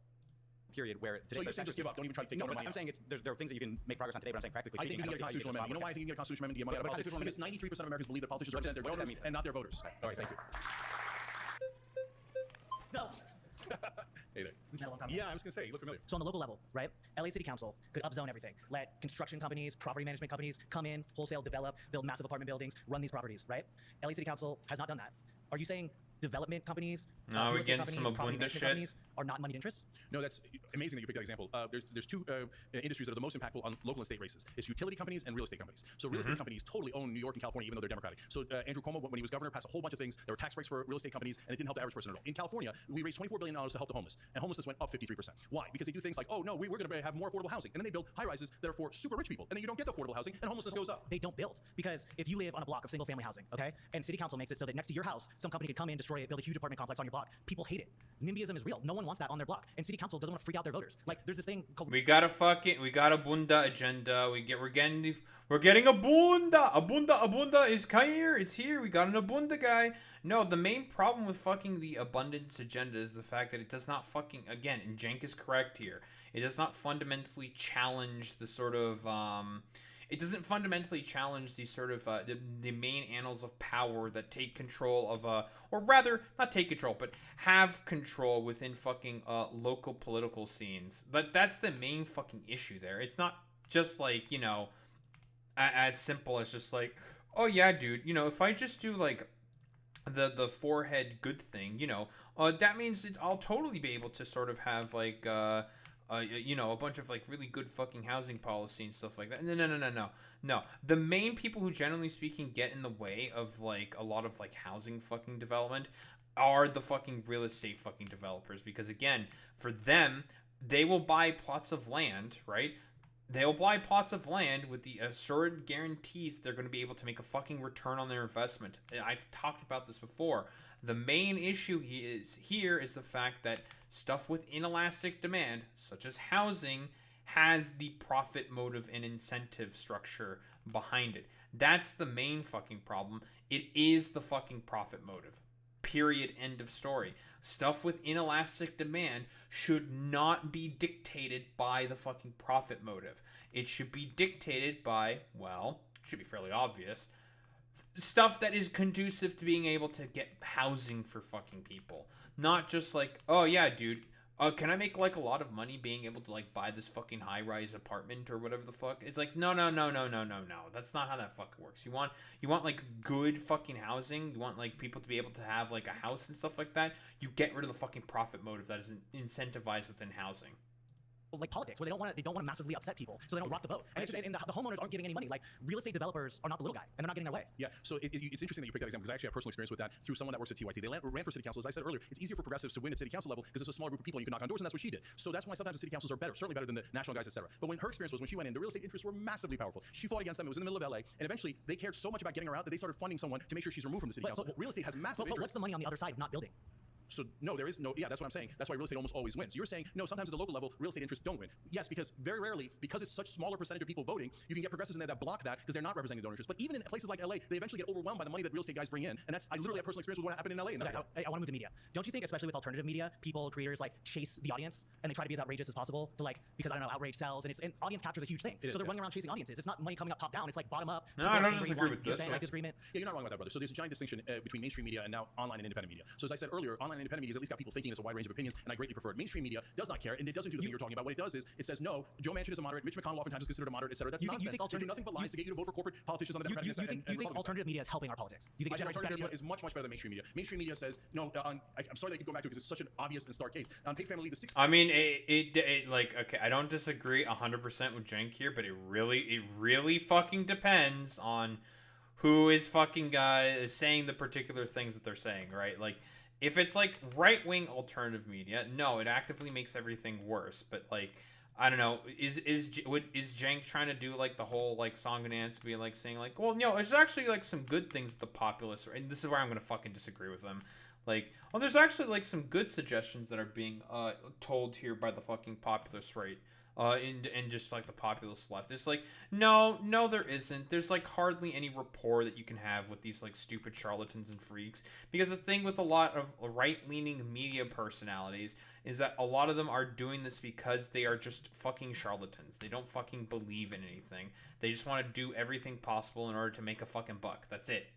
P: Period where today,
L: so you say just give up, don't even try to take money.
P: I'm saying there are things that you can make progress on today, but I'm saying practically
L: I think
P: speaking,
L: you can get a constitutional amendment. You know why I think you can get a constitutional amendment to get money out of politics? Because 93% of Americans believe that politicians represent their donors and not their voters. All right, thank you.
B: No.
L: Hey there.
B: We've met a long time.
L: Yeah, I was gonna say, you look familiar.
B: So on the local level, right? LA City Council could upzone everything. Let construction companies, property management companies come in, wholesale develop, build massive apartment buildings, run these properties, right? LA City Council has not done that. Are you saying development companies,
A: no, we're getting
B: companies,
A: some
B: property
A: Abunda
B: management
A: shit.
B: companies are not moneyed interests?
L: No, that's amazing that you picked that example. There's two industries that are the most impactful on local and state races. It's utility companies and real estate companies. So real estate companies totally own New York and California, even though they're Democratic. So Andrew Cuomo, when he was governor, passed a whole bunch of things. There were tax breaks for real estate companies, and it didn't help the average person at all. In California, we raised $24 billion to help the homeless, and homelessness went up 53%. Why? Because they do things like, oh no, we're going to have more affordable housing, and then they build high rises that are for super rich people, and then you don't get the affordable housing, and homelessness goes up.
B: They don't build, because if you live on a block of single family housing, okay, and city council makes it so that next to your house, some company could come in, destroy it, build a huge apartment complex on your block, people hate it. NIMBYism is real. No one wants that on their block, and city council doesn't want to freak out their voters. Like, there's this thing called
A: we got a Bunda agenda. We're getting a Bunda is here. It's here. We got an Abunda guy. No, the main problem with fucking the abundance agenda is the fact that it does not fucking, again, and Cenk is correct here, it does not fundamentally challenge the sort of it doesn't fundamentally challenge the sort of the main annals of power that take control of or rather not take control, but have control within fucking local political scenes. That's the main fucking issue there. It's not just like, you know, as simple as just like, oh yeah, dude, you know, if I just do like the forehead good thing, you know, that means I'll totally be able to sort of have like you know, a bunch of like really good fucking housing policy and stuff like that. No. The main people who generally speaking get in the way of like a lot of like housing fucking development are the fucking real estate fucking developers, because again, for them, they will buy plots of land, right? They'll buy plots of land with the assured guarantees they're going to be able to make a fucking return on their investment. I've talked about this before. The main issue here is the fact that stuff with inelastic demand, such as housing, has the profit motive and incentive structure behind it. That's the main fucking problem. It is the fucking profit motive. Period. End of story. Stuff with inelastic demand should not be dictated by the fucking profit motive. It should be dictated by, well, it should be fairly obvious, stuff that is conducive to being able to get housing for fucking people. Not just like, oh yeah, dude, can I make like a lot of money being able to like buy this fucking high-rise apartment or whatever the fuck? It's like, no. That's not how that fucking works. You want like good fucking housing. You want like people to be able to have like a house and stuff like that. You get rid of the fucking profit motive that is incentivized within housing.
B: Like politics, where they don't want to massively upset people, so they don't rock the boat. And the homeowners aren't giving any money. Like real estate developers are not the little guy, and they're not getting their way.
L: Yeah, so it's interesting that you picked that example because I actually have personal experience with that through someone that works at TYT. They ran for city council. As I said earlier, it's easier for progressives to win at city council level because it's a smaller group of people and you can knock on doors, and that's what she did. So that's why sometimes the city councils are better, certainly better than the national guys, etc. But when her experience was when she went in, the real estate interests were massively powerful. She fought against them. It was in the middle of LA, and eventually they cared so much about getting her out that they started funding someone to make sure she's removed from the city council. Real estate has massive.
B: But what's the money on the other side of not building?
L: So no, there is no. Yeah, that's what I'm saying. That's why real estate almost always wins. You're saying no. Sometimes at the local level, real estate interests don't win. Yes, because very rarely, because it's such smaller percentage of people voting, you can get progressives in there that block that because they're not representing donor interests. But even in places like LA, they eventually get overwhelmed by the money that real estate guys bring in, and that's I literally have personal experience with what happened in LA.
B: I want to move to media. Don't you think, especially with alternative media, people, creators like chase the audience and they try to be as outrageous as possible to like because I don't know, outrage sells and audience capture is a huge thing. So they're running around chasing audiences. It's not money coming up top down. It's like bottom up.
A: No, I don't disagree with this.
B: Like disagreement.
L: Yeah, you're not wrong about that, brother. So there's a giant distinction between mainstream media and now online and independent media. So as I said earlier, online and independent media has at least got people thinking it's a wide range of opinions, and I greatly prefer it. Mainstream media does not care, and it doesn't do the thing you're talking about. What it does is it says no, Joe Manchin is a moderate, Mitch McConnell oftentimes is considered a moderate, etc. That's nonsense. They do nothing but lies to get you to vote for corporate politicians on the Democratic side.
B: You think alternative media is helping our politics? You think
L: alternative media is much better than mainstream media. Mainstream media says no. I'm sorry that I keep going back to it because it's such an obvious and stark case. On Paid Family Leave, the 6.
A: I mean, it like okay, I don't disagree 100% with Cenk here, but it really fucking depends on who is fucking saying the particular things that they're saying, right? Like, if it's like right-wing alternative media, no, it actively makes everything worse. But like, I don't know, is Cenk trying to do like the whole like song and dance, be like saying like, well, no, there's actually like some good things the populace, and this is where I'm gonna fucking disagree with them. Like, oh, there's actually like some good suggestions that are being told here by the fucking populace right. And just like the populist left. It's like, no, there isn't. There's like hardly any rapport that you can have with these like stupid charlatans and freaks. Because the thing with a lot of right-leaning media personalities is that a lot of them are doing this because they are just fucking charlatans. They don't fucking believe in anything. They just want to do everything possible in order to make a fucking buck. That's it.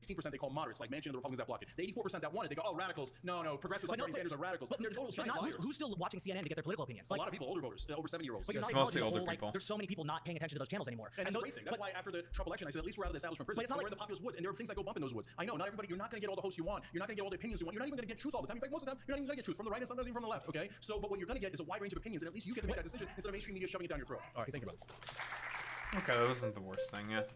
L: 16% they call moderates, like Manchin and the Republicans that block it. The 84% that want it, they go, oh, radicals. No, progressives like Bernie Sanders are radicals.
B: But they're total straight liars. Who's still watching CNN to get their political opinions?
L: A lot of people, older voters, over 70-year-olds.
B: But you're not
A: mostly older
B: whole,
A: people.
B: There's so many people not paying attention to those channels anymore.
L: And that's the great thing. That's why after the Trump election, I said, at least we're out of the establishment prison. We're in the populist woods, and there are things that go bump in those woods. I know, not everybody, you're not going to get all the hosts you want. You're not going to get all the opinions you want. You're not even going to get truth all the time. In fact, most of the time, you're not even going to get truth from the right and sometimes even from the left, okay? So, but what you're going to get is a wide range of opinions, and at least you get to make that decision instead of mainstream media shoving it down your throat. All right, thank you, brother.
A: Okay, that wasn't the worst thing, yeah.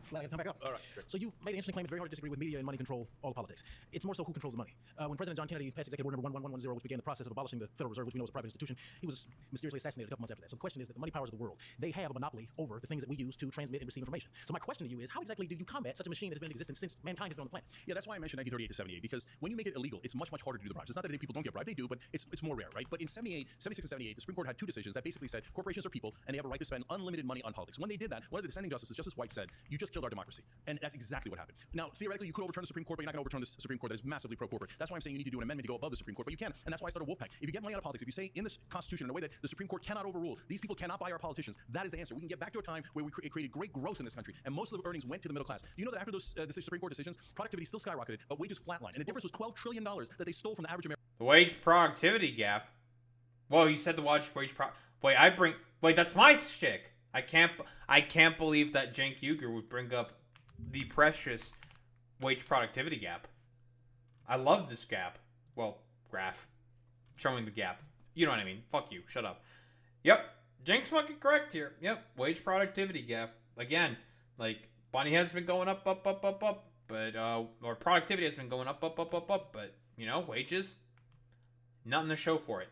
N: Come back up.
L: All right.
N: So you made an interesting claim. It's very hard to disagree with media and money control all of politics. It's more so who controls the money. When President John Kennedy passed Executive Order Number 1110, which began the process of abolishing the Federal Reserve, which we know is a private institution, he was mysteriously assassinated a couple months after that. So the question is that the money powers of the world, they have a monopoly over the things that we use to transmit and receive information. So my question to you is, how exactly do you combat such a machine that has been in existence since mankind has been on the planet?
L: Yeah, that's why I mentioned 1938 to 78, because when you make it illegal, it's much harder to do the bribes. It's not that people don't get bribed, they do, but it's more rare, right? But in 76 and 78, the Supreme Court had two decisions that basically said corporations are people and they have a right to spend unlimited money on politics. When they did that, one of the dissenting justices, Justice White, said, you just killed our democracy. And that's exactly what happened. Now, theoretically, you could overturn the Supreme Court, but you're not going to overturn the Supreme Court that is massively pro-corporate. That's why I'm saying you need to do an amendment to go above the Supreme Court, but you can. And that's why I started Wolfpack. If you get money out of politics, if you say in the Constitution in a way that the Supreme Court cannot overrule, these people cannot buy our politicians, that is the answer. We can get back to a time where we created great growth in this country, and most of the earnings went to the middle class. You know that after those Supreme Court decisions, productivity still skyrocketed, but wages flatlined. And the difference was $12 trillion that they stole from the average American.
A: The wage productivity gap. Well, you said the wage Wait, that's my shtick. I can't believe that Cenk Uygur would bring up the precious wage productivity gap. I love this gap. Well, graph. Showing the gap. You know what I mean. Fuck you. Shut up. Yep. Cenk's fucking correct here. Yep. Wage productivity gap. Again, like, money has been going up, but, or productivity has been going up, but, you know, wages, nothing to show for it.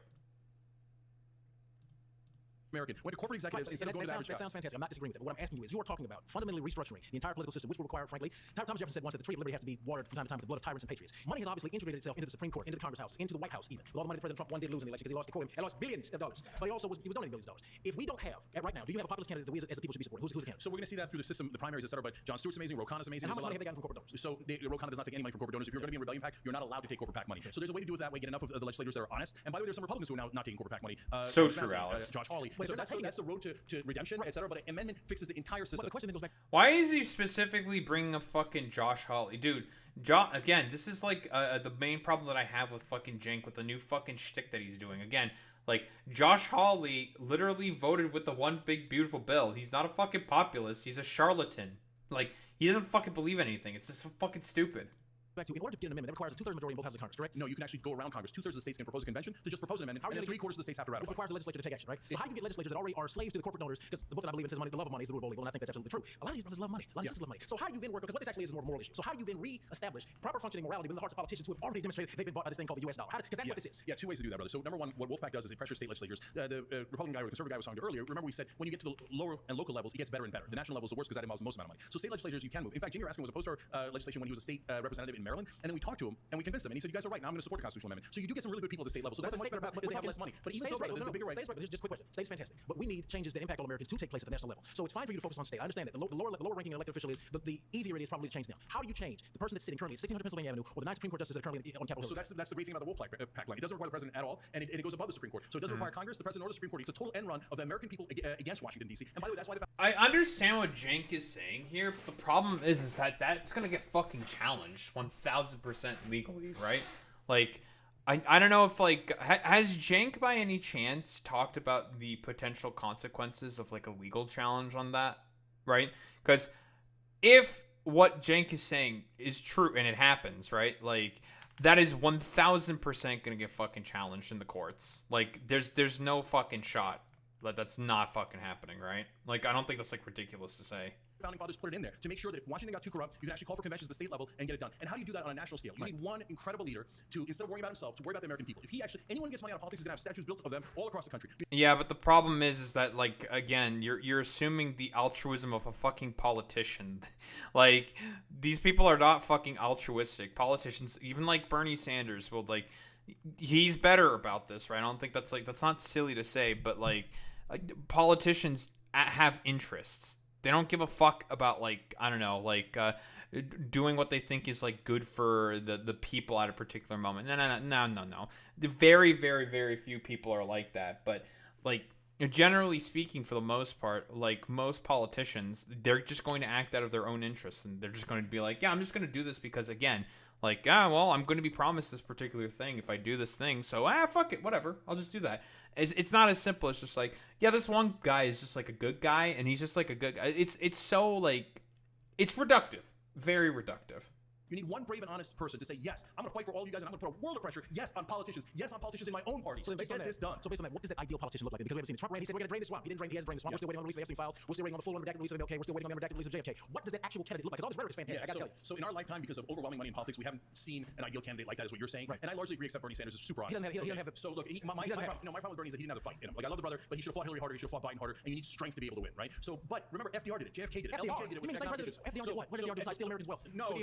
L: American. When the corporate executives, instead of going to the average
N: that sounds fantastic. I'm not disagreeing with it. What I'm asking you is, you are talking about fundamentally restructuring the entire political system, which will require, frankly, Thomas Jefferson said once that the tree of liberty has to be watered from time to time with the blood of tyrants and patriots. Money has obviously integrated itself into the Supreme Court, into the Congress houses, into the White House even. With all the money that President Trump won did lose in the election because he lost to quote him, and lost billions of dollars. But he was donating billions of dollars. If we don't have, right now, do you have a populist candidate that we as a people should be supporting? Who's the candidate?
L: So we're going to see that through the system, the primaries, etc. But Jon Stewart's amazing, Ro Khanna's amazing.
N: And how much money have they gotten from corporate donors?
L: So Ro Khanna does not take any money from corporate donors. If you're going to be in Rebellion PAC, you're not allowed to take corporate PAC money. So there's a way to do it that way, get enough of the legislators that are honest. And by the way, there's some Republicans who are now not taking corporate PAC money.
A: So true, Alex.
L: Josh Hawley.
N: Wait,
L: so that's the road to redemption, etc. But an amendment fixes the entire system.
N: But the question then goes back.
A: Why is he specifically bringing up fucking Josh Hawley? Dude, again, this is like the main problem that I have with fucking Cenk with the new fucking shtick that he's doing. Again, like, Josh Hawley literally voted with the one big beautiful bill. He's not a fucking populist. He's a charlatan. Like, he doesn't fucking believe anything. It's just fucking stupid.
N: Back to, in order to get an amendment, that requires a 2/3 majority in both houses of Congress, correct?
L: No, you can actually go around Congress. 2/3 of the states can propose a convention to just propose an amendment, and then 3/4 of the states have to ratify.
N: Which requires the legislature to take action, right? So how do you get legislatures that already are slaves to the corporate donors? Because the book that I believe in says money, the love of money is the root of all evil, and I think that's absolutely true. A lot of these brothers love money. A lot of sisters love money. So how do you then work? Because what this actually is more of a moral issue. So how do you then re-establish proper functioning morality within the hearts of politicians who have already demonstrated they've been bought by this thing called the U.S. dollar? Because that's what this is.
L: Yeah, two ways to do that, brother. So number one, what Wolfpack does is they pressure state legislatures. The Republican guy or the conservative guy was talking to earlier. Remember we said when you get to the lower and local levels, it gets better and better. The national level is the worst because that involves the most amount of money. So state legislatures you can move. In fact, Junior Raskin was opposed to our legislation when he was a state representative in Maryland, and then we talked to him and we convinced him, and he said, "You guys are right. Now I'm going to support the constitutional amendment." So you do get some really good people at the state level. So that's a much better path because they have less money. But even so, brother, there's a bigger way.
N: Here's just a quick question. State's fantastic, but we need changes that impact all Americans to take place at the national level. So it's fine for you to focus on state. I understand that the lower ranking elected official is, the easier it is probably to change them. How do you change the person that's sitting currently at 1600 Pennsylvania Avenue or the 9 Supreme Court justices that are currently on Capitol Hill?
L: So that's the great thing about the Wolfpack line. It doesn't require the president at all, and it goes above the Supreme Court. So it doesn't require Congress, the president, or the Supreme Court. It's a total end run of the American people against Washington D.C. And by the way, that's why
A: I understand what Cenk is saying here, but the problem is that that's gonna get fucking challenged 1000% legally, right? Like, I don't know if, like, has Cenk by any chance talked about the potential consequences of, like, a legal challenge on that, right? Because if what Cenk is saying is true and it happens, right, like, that is 1000% gonna get fucking challenged in the courts. Like, there's no fucking shot that that's not fucking happening, right? Like, I don't think that's, like, ridiculous to say.
L: Founding fathers put it in there to make sure that if Washington got too corrupt, you can actually call for conventions at the state level and get it done. And how do you do that on a national scale? You need one incredible leader to, instead of worrying about himself, to worry about the American people. If anyone who gets money out of politics is going to have statues built of them all across the country.
A: Yeah, but the problem is that, like, again, you're assuming the altruism of a fucking politician. Like, these people are not fucking altruistic. Politicians, even like Bernie Sanders, will, like, he's better about this, right? I don't think that's not silly to say, but, like politicians have interests. They don't give a fuck about, like, I don't know, like, doing what they think is, like, good for the people at a particular moment. No. The very, very, very few people are like that. But, like, generally speaking, for the most part, like, most politicians, they're just going to act out of their own interests. And they're just going to be like, yeah, I'm just going to do this because, again, like, well, I'm going to be promised this particular thing if I do this thing. So, fuck it, whatever. I'll just do that. It's not as simple as just like, yeah, this one guy is just like a good guy, and he's just like a good guy. It's so, like, it's reductive. Very reductive.
L: You need one brave and honest person to say, yes, I'm going to fight for all you guys, and I'm going to put a world of pressure, yes, on politicians in my own party,
N: so
L: to get this done.
N: So based on that, what does that ideal politician look like? Because we haven't seen it. Trump ran, he said, we're going to drain this swamp. He hasn't drained the swamp. We're still waiting on the release of Epstein files. We're still waiting on the full unredacted release of MLK. We're still waiting on the unredacted release of JFK. What does that actual candidate look like? Because all this rhetoric is fantastic, I got to tell you.
L: So in our lifetime, because of overwhelming money in politics, we haven't seen an ideal candidate like that, is what you're saying. Right. And I largely agree, except Bernie Sanders is super honest.
N: He doesn't have the...
L: So look, my problem with Bernie is that he didn't have the fight in him. Like, I love the brother, but he should have fought Hillary harder, he should have fought Biden harder, and you need strength to be able to win, right? So, but remember, FDR did it, JFK did it, LBJ did it.
N: You mean FDR did what? What did FDR do besides steal Americans' wealth?
L: No.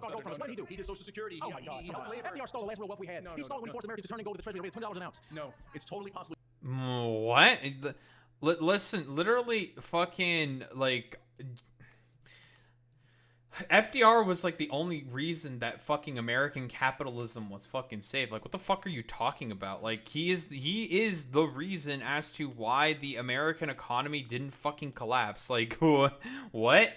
N: What did he do?
L: He did Social Security.
N: Oh my God. FDR stole the last real wealth we had. He stole when he forced Americans to turn and go to the treasury and pay $20 an ounce.
L: No, it's totally possible.
A: What? Listen, literally fucking, like, FDR was, like, the only reason that fucking American capitalism was fucking saved. Like, what the fuck are you talking about? Like, he is the reason as to why the American economy didn't fucking collapse. Like, what?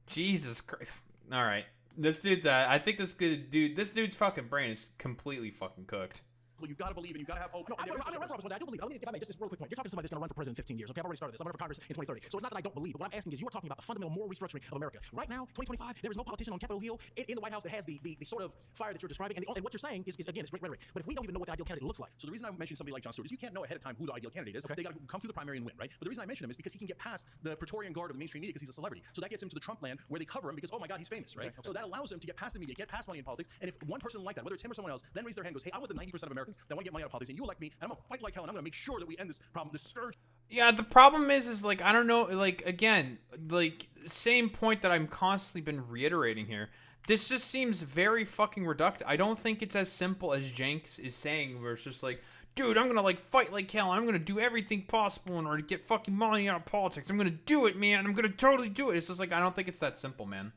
A: Jesus Christ. All right. This dude's, I think this dude's fucking brain is completely fucking cooked.
L: You've got to believe and you've got to have hope.
N: No, I do believe. If I may, just real quick point. You're talking to somebody that's going to run for president in 15 years. Okay, I've already started this. I'm running for Congress in 2030. So it's not that I don't believe. But what I'm asking is, you are talking about the fundamental moral restructuring of America. Right now, 2025, there is no politician on Capitol Hill in the White House that has the sort of fire that you're describing. And what you're saying is again, it's great rhetoric. But if we don't even know what the ideal candidate looks like.
L: So the reason I mentioned somebody like Jon Stewart is you can't know ahead of time who the ideal candidate is. Okay. They got to come through the primary and win, right? But the reason I mention him is because he can get past the Praetorian Guard of the mainstream media because he's a celebrity. So that gets him to the Trump land where they cover him because, oh my God, he's famous, right? Okay. So that allows him to get past the media, get past money in politics. And if one person like that, whether it's him or someone else, then raise their hand and goes, hey, I'm with the 90% of Americans that want to get money out of politics, and you elect me, and I'm going to fight like hell, and I'm going to make sure that we end this problem, this scourge.
A: Yeah, the problem is like, I don't know, like, again, like, same point that I'm constantly been reiterating here. This just seems very fucking reductive. I don't think it's as simple as Jenks is saying, where it's just like, dude, I'm gonna, like, fight like hell. I'm gonna do everything possible in order to get fucking money out of politics. I'm gonna do it, man. I'm gonna totally do it. It's just like, I don't think it's that simple, man.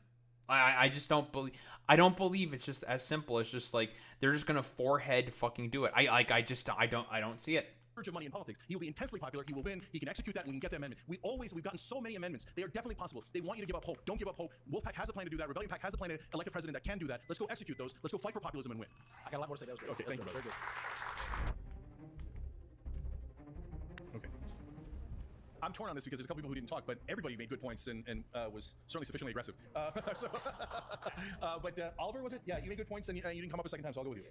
A: I just don't believe. I don't believe it's just as simple as just like they're just gonna forehead fucking do it. I don't see it.
L: Of money in politics. He will be intensely popular. He will win. He can execute that, and we can get the amendment. We've gotten so many amendments. They are definitely possible. They want you to give up hope. Don't give up hope. Wolfpack has a plan to do that. Rebellion Pack has a plan to elect a president that can do that. Let's go execute those. Let's go fight for populism and win.
N: I got a lot more to say. That was good.
L: Okay, thank you, brother. Okay. I'm torn on this because there's a couple people who didn't talk, but everybody made good points and was certainly sufficiently aggressive. Oliver, was it? Yeah, you made good points and you didn't come up a second time, so I'll go with you.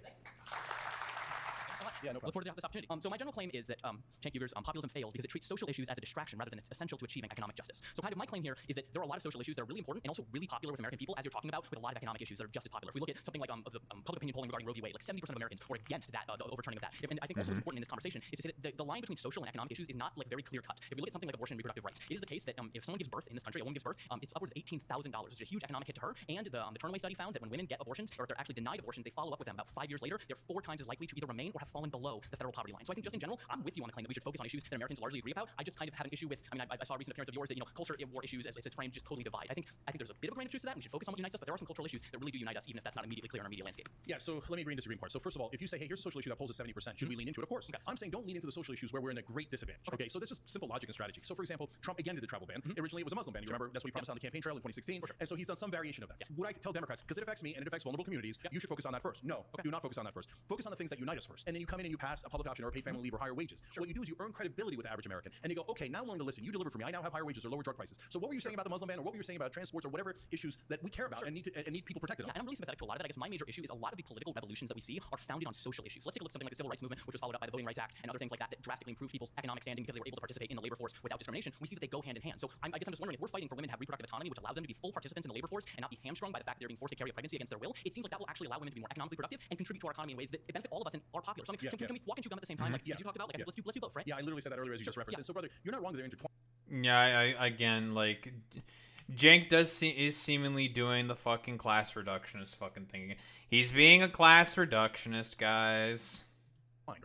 L: Yeah, no problem.
O: Look forward to this opportunity. So my general claim is that Cenk Uyghur's populism fails because it treats social issues as a distraction rather than it's essential to achieving economic justice. So kind of my claim here is that there are a lot of social issues that are really important and also really popular with American people, as you're talking about, with a lot of economic issues that are just as popular. If we look at something like the public opinion polling regarding Roe v. Wade, like 70% of Americans were against that, the overturning of that. And I think also what's important in this conversation is to say that the line between social and economic issues is not like very clear cut. If we look at something like abortion and reproductive rights, it is the case that if someone gives birth in this country, a woman gives birth, it's upwards of $18,000, which is a huge economic hit to her. And the Turnaway study found that when women get abortions, or if they're actually denied abortions, they follow up with them about 5 years later, they're 4 times as likely to either remain or have fallen below the federal poverty line. So I think just in general, I'm with you on the claim that we should focus on issues that Americans largely agree about. I just kind of have an issue with, I mean, I saw a recent appearance of yours that, culture war issues as it's framed just totally divide. I think there's a bit of a grain of truth to that, and we should focus on what unites us, but there are some cultural issues that really do unite us, even if that's not immediately clear in our media landscape.
L: Yeah, so let me agree and disagree in part. So first of all, if you say, hey, here's a social issue that polls at 70%, should we lean into it? Of course.
O: Okay.
L: I'm saying don't lean into the social issues where we're in a great disadvantage. Okay, so this is simple logic and strategy. So for example, Trump again did the travel ban. Originally it was a Muslim ban. You remember that's what he promised on the campaign trail in 2016. And so he's done some variation of that. Would I tell Democrats, because it affects me and it affects vulnerable communities, you should focus on that first? No, do not focus on that first. Focus on the things that unite us first. And then you come in and you pass a public option or a paid family leave or higher wages. What you do is you earn credibility with the average American. And you go, okay, now I'm willing to listen. You delivered for me. I now have higher wages or lower drug prices. So what were you saying about the Muslim ban, or what were you saying about transports, or whatever issues that we care about and need people protected on?
O: And I'm really sympathetic to a lot of that. I guess my major issue is a lot of the political revolutions that we see are founded on social issues. Let's take a look at something like the Civil Rights Movement, which was followed up by the Voting Rights Act and other things like that drastically improved people's economic standing because they were able to participate in the labor force without discrimination. We see that they go hand in hand. So I guess I'm just wondering, if we're fighting for women to have reproductive autonomy, which allows them to be full participants in the labor force and not be hamstrung by the fact that they're being forced to carry a pregnancy against their will, it seems like that will actually allow women to be more economically productive and contribute to our economy in ways that benefit all of us and are popular. So I mean, can we walk and chew gum at the same time? Like you talked about, like let's do both, right?
L: Yeah, I literally said that earlier as you just referenced. And so brother, you're not wrong that they're intertwined.
A: Yeah, again, like, Cenk is seemingly doing the fucking class reductionist fucking thing again. He's being a class reductionist, guys.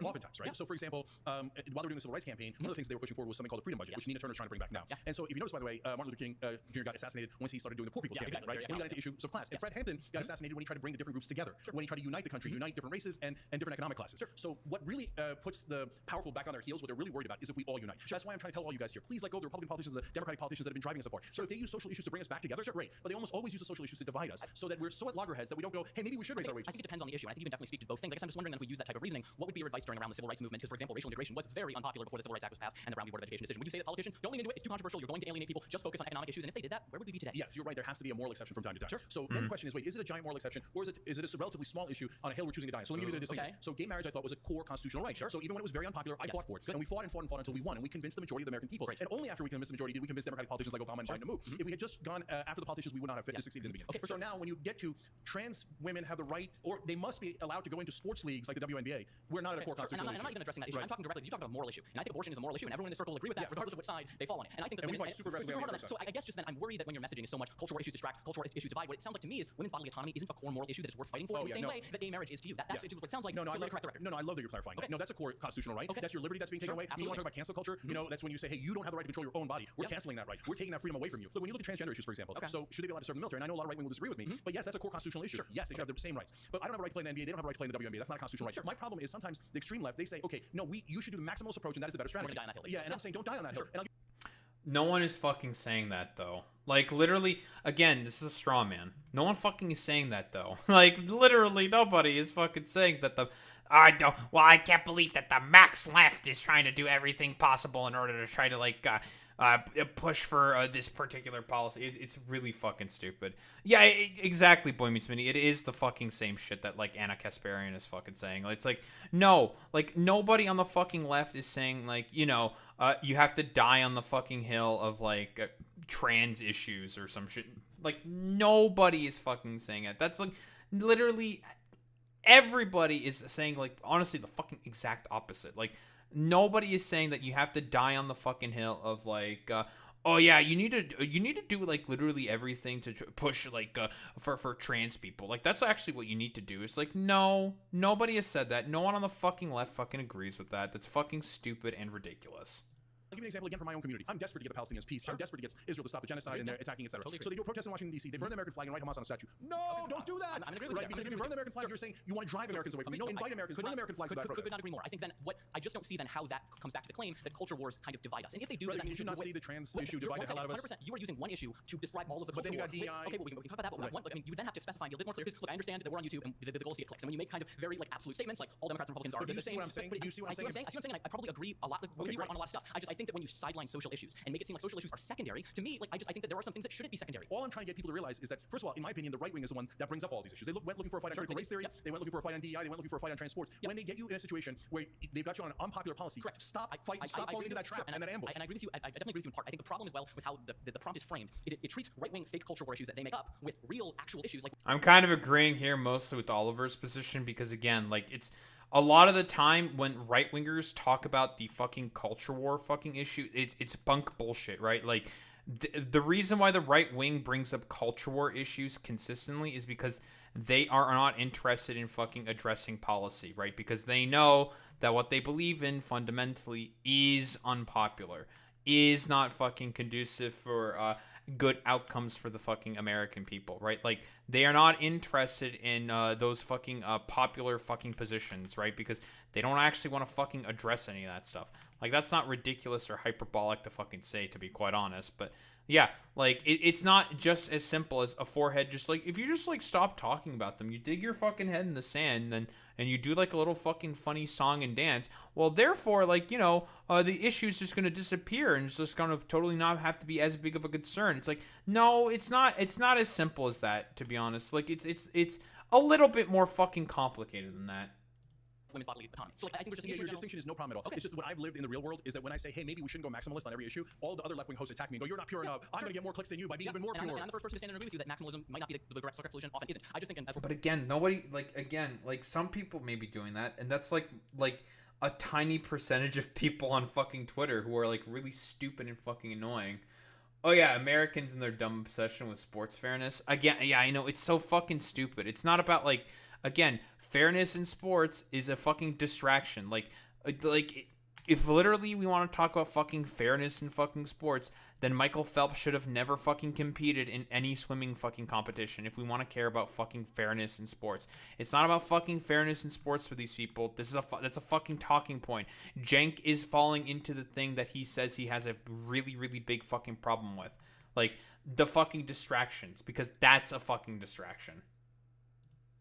L: Oftentimes, right? So, for example, while they were doing the civil rights campaign, one of the things they were pushing for was something called the freedom budget, which Nina Turner's trying to bring back now. And so, if you notice, by the way, Martin Luther King Jr. got assassinated once he started doing the poor people's campaign, right? And we got into issues of class. And Fred Hampton got assassinated when he tried to bring the different groups together, when he tried to unite the country, unite different races and different economic classes. So, what really puts the powerful back on their heels, what they're really worried about, is if we all unite. That's why I'm trying to tell all you guys here, please let go of the Republican politicians, the Democratic politicians that have been driving us apart. So, if they use social issues to bring us back together, great. But they almost always use the social issues to divide us, so that we're so at loggerheads that we don't go, hey, maybe we should raise our wages.
O: I think it depends on the issue. And I think you can definitely speak to both things. I guess I'm just wondering that if we use that type of reasoning, what would be your advice during around the civil rights movement? Because, for example, racial integration was very unpopular before the Civil Rights Act was passed and the Brown v. Board of Education decision. Would you say that politicians don't lean into it? It's too controversial. You're going to alienate people. Just focus on economic issues. And if they did that, where would we be today?
L: Yes, you're right. There has to be a moral exception from time to time. So then the question is, wait, is it a giant moral exception, or is it a relatively small issue on a hill we're choosing to die on? So let me give you the distinction. So gay marriage, I thought, was a core constitutional right. So even when it was very unpopular, I fought for it, and we fought and fought and fought until we won, and we convinced the majority of the American people. And only after we convinced the majority did we convince Democratic politicians like Obama and Biden to move. If we had just gone after the politicians, we would not have succeeded in the beginning. So now, when you get to trans women have the right, or they must be allowed to go into sports leagues like the WNBA, we're not at a core constitutional issue.
O: And I'm not even addressing that issue. I'm talking directly. You talk about a moral issue, and I think abortion is a moral issue, and everyone in this circle will agree with that, regardless of what side they fall on it. And I think that women, so I guess just then I'm worried that when your messaging is so much cultural issues distract, cultural issues divide. What it sounds like to me is women's bodily autonomy isn't a core moral issue that is worth fighting for in the same way that gay marriage is to you. That's what it sounds like.
L: No, I love that you're clarifying. No, that's a core constitutional right. That's your liberty that's being taken away. You want to talk about cancel culture? That's when you say, hey, you don't have the right to control your own body. We're canceling that right. We're taking that freedom away from you. Look, when you look at transgender issues, for example, so should they be allowed to serve in the military? And I know a lot of right wing will disagree with me, but yes, that's a core constitutional issue. Yes, they should have the same rights. But I don't have a right to play in the NBA. They don't have a right to play in the WNBA. That's not a constitutional right. My problem is sometimes the extreme left, they say, okay, no, you should do the maximalist approach, and that is the better strategy. Yeah, and I'm saying don't die on that hill.
A: No one is fucking saying that, though. Like, literally, again, this is a straw man. No one fucking is saying that, though. Like, literally, nobody is fucking saying that I can't believe that the max left is trying to do everything possible in order to try to, like, push for this particular policy. It's really fucking stupid. Yeah, exactly, Boy Meets Mini. It is the fucking same shit that, like, Anna Kasparian is fucking saying. It's like, no. Like, nobody on the fucking left is saying, like, you have to die on the fucking hill of, like, trans issues or some shit. Like, nobody is fucking saying it. That's, like, literally everybody is saying, like, honestly, the fucking exact opposite. Like, nobody is saying that you have to die on the fucking hill of like, oh yeah, you need to do like literally everything to push like for trans people. Like that's actually what you need to do. It's like, no, nobody has said that. No one on the fucking left fucking agrees with that. That's fucking stupid and ridiculous.
L: I'll give you an example again from my own community. I'm desperate to get the Palestinians peace. I'm desperate to get Israel to stop the genocide and their attacking, etc. So they do a protest in Washington, D.C. They burn the American flag and write Hamas on a statue. No, don't do that.
O: I'm agree with
L: right?
O: you.
L: Because if you burn the American flag, you're saying you want to drive Americans away from it. No, invite Americans. Bring American flags to that protest.
O: Could not agree more. I think then I just don't see then how that comes back to the claim that culture wars kind of divide us. And if they do,
L: right, you should not see the trans issue divide the hell out of us.
O: 100%. You are using one issue to describe all of the culture.
L: But then you got DEI.
O: Okay, well, we can talk about that. But one, I mean, you would then have to specify and be a bit more clear. Because look, I understand that we're on YouTube and the goal is to get clicks. And when you make kind of very like absolute statements, like all Democrats and Republicans are the same.
L: What I'm saying? You see what I'm saying?
O: I see what I'm saying. I probably agree a lot with you on a lot of stuff. I think that when you sideline social issues and make it seem like social issues are secondary, to me, like I think that there are some things that shouldn't be secondary.
L: All I'm trying to get people to realize is that, first of all, in my opinion, the right wing is the one that brings up all these issues. They went looking for a fight on critical race theory. They went looking for a fight on DEI. They went looking for a fight on trans sports. When they get you in a situation where they've got you on an unpopular policy, stop fighting, stop falling into that trap and that ambush.
O: And I agree with you. I definitely agree with you in part. I think the problem as well with how the prompt is framed is it treats right-wing fake culture war issues that they make up with real actual issues. Like
A: I'm kind of agreeing here mostly with Oliver's position because again, like it's a lot of the time when right-wingers talk about the fucking culture war fucking issue, it's bunk bullshit, right? Like the reason why the right wing brings up culture war issues consistently is because they are not interested in fucking addressing policy, right? Because they know that what they believe in fundamentally is unpopular, is not fucking conducive for good outcomes for the fucking American people, right? Like they are not interested in those fucking popular fucking positions, right? Because they don't actually want to fucking address any of that stuff. Like that's not ridiculous or hyperbolic to fucking say, to be quite honest. But yeah, like it's not just as simple as a forehead. Just like if you just like stop talking about them, you dig your fucking head in the sand, and you do like a little fucking funny song and dance. Well, therefore, like you know, the issue's just gonna disappear and it's just gonna totally not have to be as big of a concern. It's like no, it's not. It's not as simple as that, to be honest. Like it's a little bit more fucking complicated than that.
O: Women's bodily autonomy. So like, I think we're just
L: your distinction is no problem at all. Okay. It's just what I've lived in the real world is that when I say, hey, maybe we shouldn't go maximalist on every issue, all the other left-wing hosts attack me and go, you're not pure enough. I'm going to get more clicks than you by being even more pure.
O: And I'm the first person to stand and agree with you that maximalism might not be the correct solution. Often isn't. I just think.
A: But again, nobody like some people may be doing that, and that's like a tiny percentage of people on fucking Twitter who are like really stupid and fucking annoying. Oh yeah, Americans and their dumb obsession with sports fairness. Again, yeah, I know it's so fucking stupid. It's not about like. Again, fairness in sports is a fucking distraction. Like if literally we want to talk about fucking fairness in fucking sports, then Michael Phelps should have never fucking competed in any swimming fucking competition if we want to care about fucking fairness in sports. It's not about fucking fairness in sports for these people. That's a fucking talking point. Cenk is falling into the thing that he says he has a really, really big fucking problem with. Like, the fucking distractions, because that's a fucking distraction.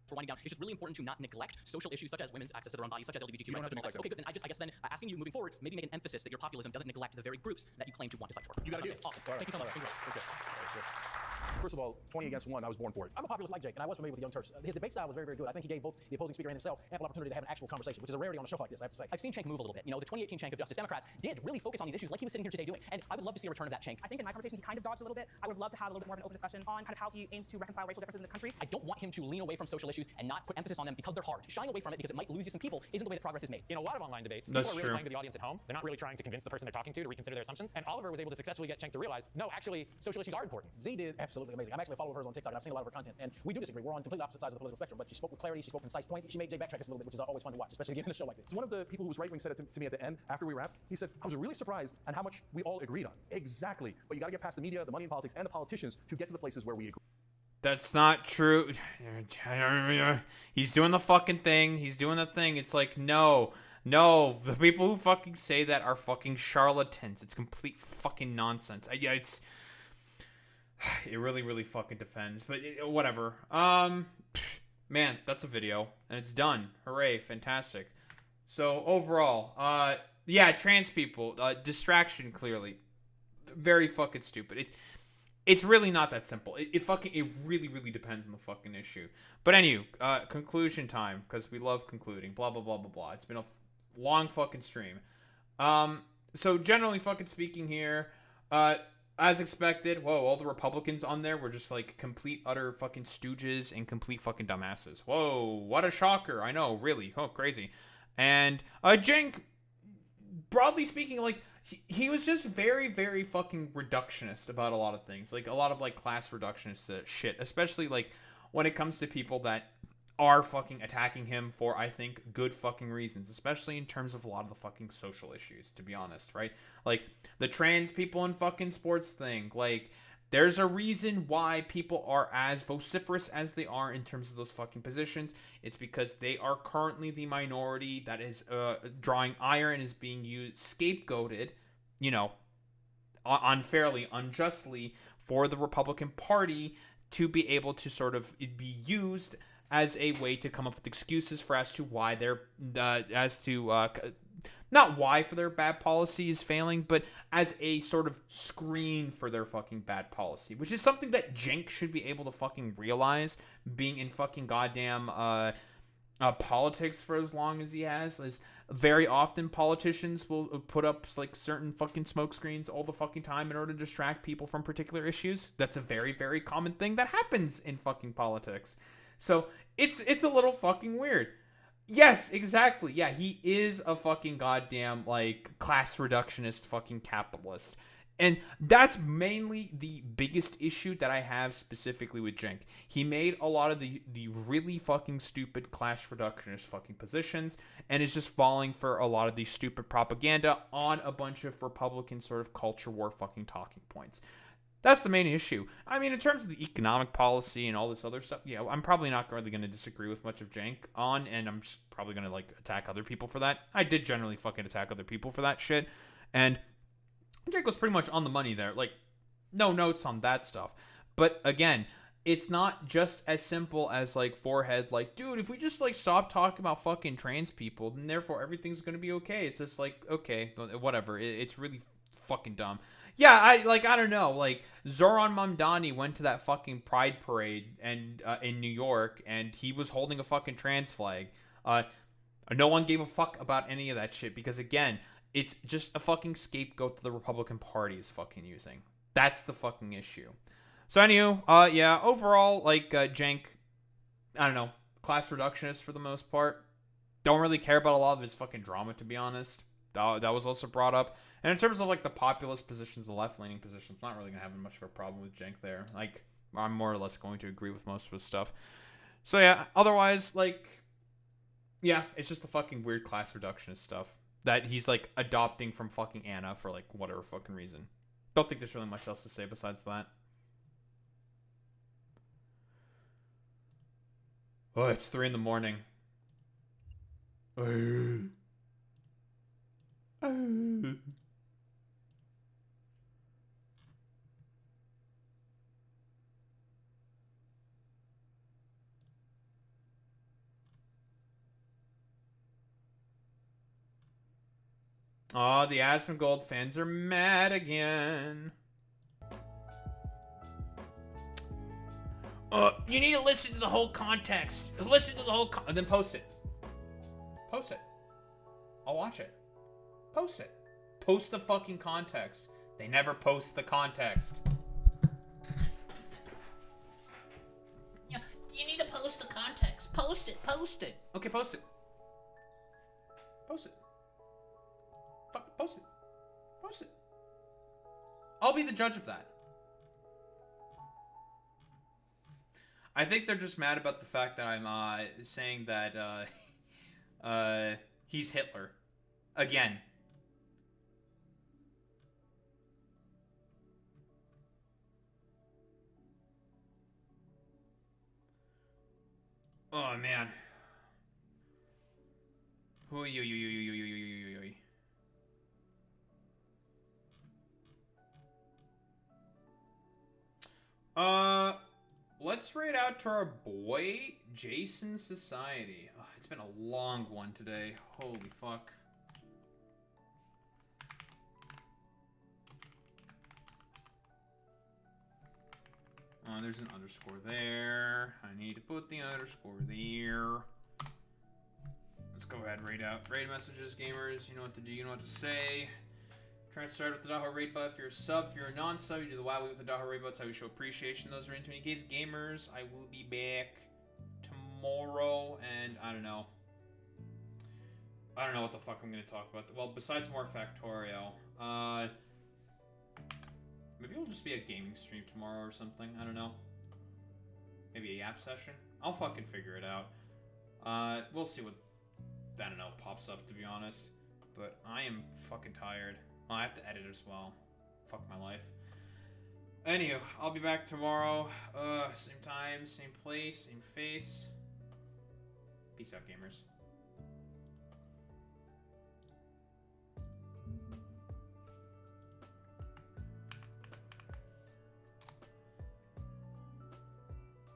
O: For winding down, it's just really important to not neglect social issues such as women's access to their own bodies, such as LGBTQ rights. Okay, good. Then I guess then asking you moving forward, maybe make an emphasis that your populism doesn't neglect the very groups that you claim to want to fight for.
L: You got to do.
O: Awesome.
L: Right.
O: Thank you so much.
L: Okay. First of all, 20 against 1, I was born for it.
N: I'm a populist like Jake, and I was familiar with the Young Turks. His debate style was very, very good. I think he gave both the opposing speaker and himself ample opportunity to have an actual conversation, which is a rarity on a show like this, I have to say.
O: I've seen Cenk move a little bit. You know, the 2018 Cenk of Justice Democrats did really focus on these issues like he was sitting here today doing, and I would love to see a return of that Cenk.
R: I think in my conversation he kind of dodged a little bit. I would love to have a little bit more of an open discussion on kind of how he aims to reconcile racial differences in this country.
O: I don't want him to lean away from social issues and not put emphasis on them because they're hard. Shying away from it because it might lose you some people isn't the way that progress is made.
S: In a lot of online debates,
A: That's
S: people are really
A: true.
S: playing to the audience at home. They're not really trying to convince the person they're talking to reconsider their assumptions. And Oliver was able to successfully get Cenk to realize, no, actually, social issues are important.
N: Z did absolutely amazing. I'm actually a follower of hers on TikTok, and I've seen a lot of her content, and we do disagree. We're on completely opposite sides of the political spectrum, but she spoke with clarity, she spoke concise points, she made Jay backtrack us a little bit, which is always fun to watch, especially in a show like this.
L: So one of the people who was right-wing said it to me at the end, after we wrapped, he said, I was really surprised at how much we all agreed on. Exactly. But you got to get past the media, the money in politics, and the politicians to get to the places where we agree.
A: That's not true. He's doing the fucking thing. He's doing the thing. It's like, no. The people who fucking say that are fucking charlatans. It's complete fucking nonsense. Yeah, it really, really fucking depends. But whatever. Man, that's a video. And it's done. Hooray. Fantastic. So, overall, yeah, trans people. Distraction, clearly. Very fucking stupid. It's really not that simple. It really, really depends on the fucking issue. But anyway, conclusion time, because we love concluding. Blah, blah, blah, blah, blah. It's been a long fucking stream. So generally fucking speaking here, as expected, whoa, all the Republicans on there were just like complete, utter fucking stooges and complete fucking dumbasses. Whoa, what a shocker. I know, really. Oh, crazy. And Cenk broadly speaking, like, he was just very, very fucking reductionist about a lot of things. Like, a lot of, like, class reductionist shit. Especially, like, when it comes to people that are fucking attacking him for, I think, good fucking reasons. Especially in terms of a lot of the fucking social issues, to be honest, right? Like, the trans people in fucking sports thing. Like, there's a reason why people are as vociferous as they are in terms of those fucking positions. It's because they are currently the minority that is drawing ire and is being scapegoated, you know, unfairly, unjustly for the Republican Party to be able to sort of be used as a way to come up with excuses for as to why they're not why for their bad policy is failing, but as a sort of screen for their fucking bad policy, which is something that Cenk should be able to fucking realize, being in fucking goddamn politics for as long as he has. Is very often politicians will put up like certain fucking smoke screens all the fucking time in order to distract people from particular issues. That's a very, very common thing that happens in fucking politics. So it's a little fucking weird. Yes, exactly. Yeah, he is a fucking goddamn, like, class reductionist fucking capitalist. And that's mainly the biggest issue that I have specifically with Cenk. He made a lot of the really fucking stupid class reductionist fucking positions and is just falling for a lot of the stupid propaganda on a bunch of Republican sort of culture war fucking talking points. That's the main issue. I mean, in terms of the economic policy and all this other stuff, yeah, I'm probably not really going to disagree with much of Cenk on, and I'm just probably going to, like, attack other people for that. I did generally fucking attack other people for that shit, and Cenk was pretty much on the money there. Like, no notes on that stuff. But, again, it's not just as simple as, like, forehead, like, dude, if we just, like, stop talking about fucking trans people, then therefore everything's going to be okay. It's just like, okay, whatever. It's really fucking dumb. Yeah, I don't know, like, Zoran Mamdani went to that fucking Pride Parade and in New York, and he was holding a fucking trans flag. No one gave a fuck about any of that shit, because, again, it's just a fucking scapegoat that the Republican Party is fucking using. That's the fucking issue. So, anywho, yeah, overall, like, Cenk, I don't know, class reductionist for the most part. Don't really care about a lot of his fucking drama, to be honest. That was also brought up. And in terms of, like, the populist positions, the left-leaning positions, not really going to have much of a problem with Cenk there. Like, I'm more or less going to agree with most of his stuff. So, yeah, otherwise, like, yeah, it's just the fucking weird class reductionist stuff that he's, like, adopting from fucking Anna for, like, whatever fucking reason. Don't think there's really much else to say besides that. Oh, it's 3 in the morning. Oh, the Asmongold fans are mad again.
C: You need to listen to the whole context. Listen to the whole
A: And then post it. Post it. I'll watch it. Post it. Post the fucking context. They never post the context.
C: Yeah, you need to post the context. Post it. Post it.
A: Okay, post it. Post it. Fuck, post it. Post it. I'll be the judge of that. I think they're just mad about the fact that I'm saying that he's Hitler. Again. Oh, man. Let's raid out to our boy, Jason Society. Oh, it's been a long one today. Holy fuck. Oh, there's an underscore there. I need to put the underscore there. Let's go ahead and raid out. Raid messages, gamers. You know what to do. You know what to say. Try to start with the Daho raid buff. If you're a sub, if you're a non-sub, you do the WoW with the Daho raid buff. That's how we show appreciation. Those are in 20Ks. Gamers, I will be back tomorrow, and I don't know. I don't know what the fuck I'm gonna talk about. Well, besides more Factorio, maybe it'll just be a gaming stream tomorrow or something. I don't know. Maybe a yap session. I'll fucking figure it out. We'll see what, I don't know, pops up, to be honest. But I am fucking tired. Well, I have to edit as well. Fuck my life. Anywho, I'll be back tomorrow. Same time, same place, same face. Peace out, gamers.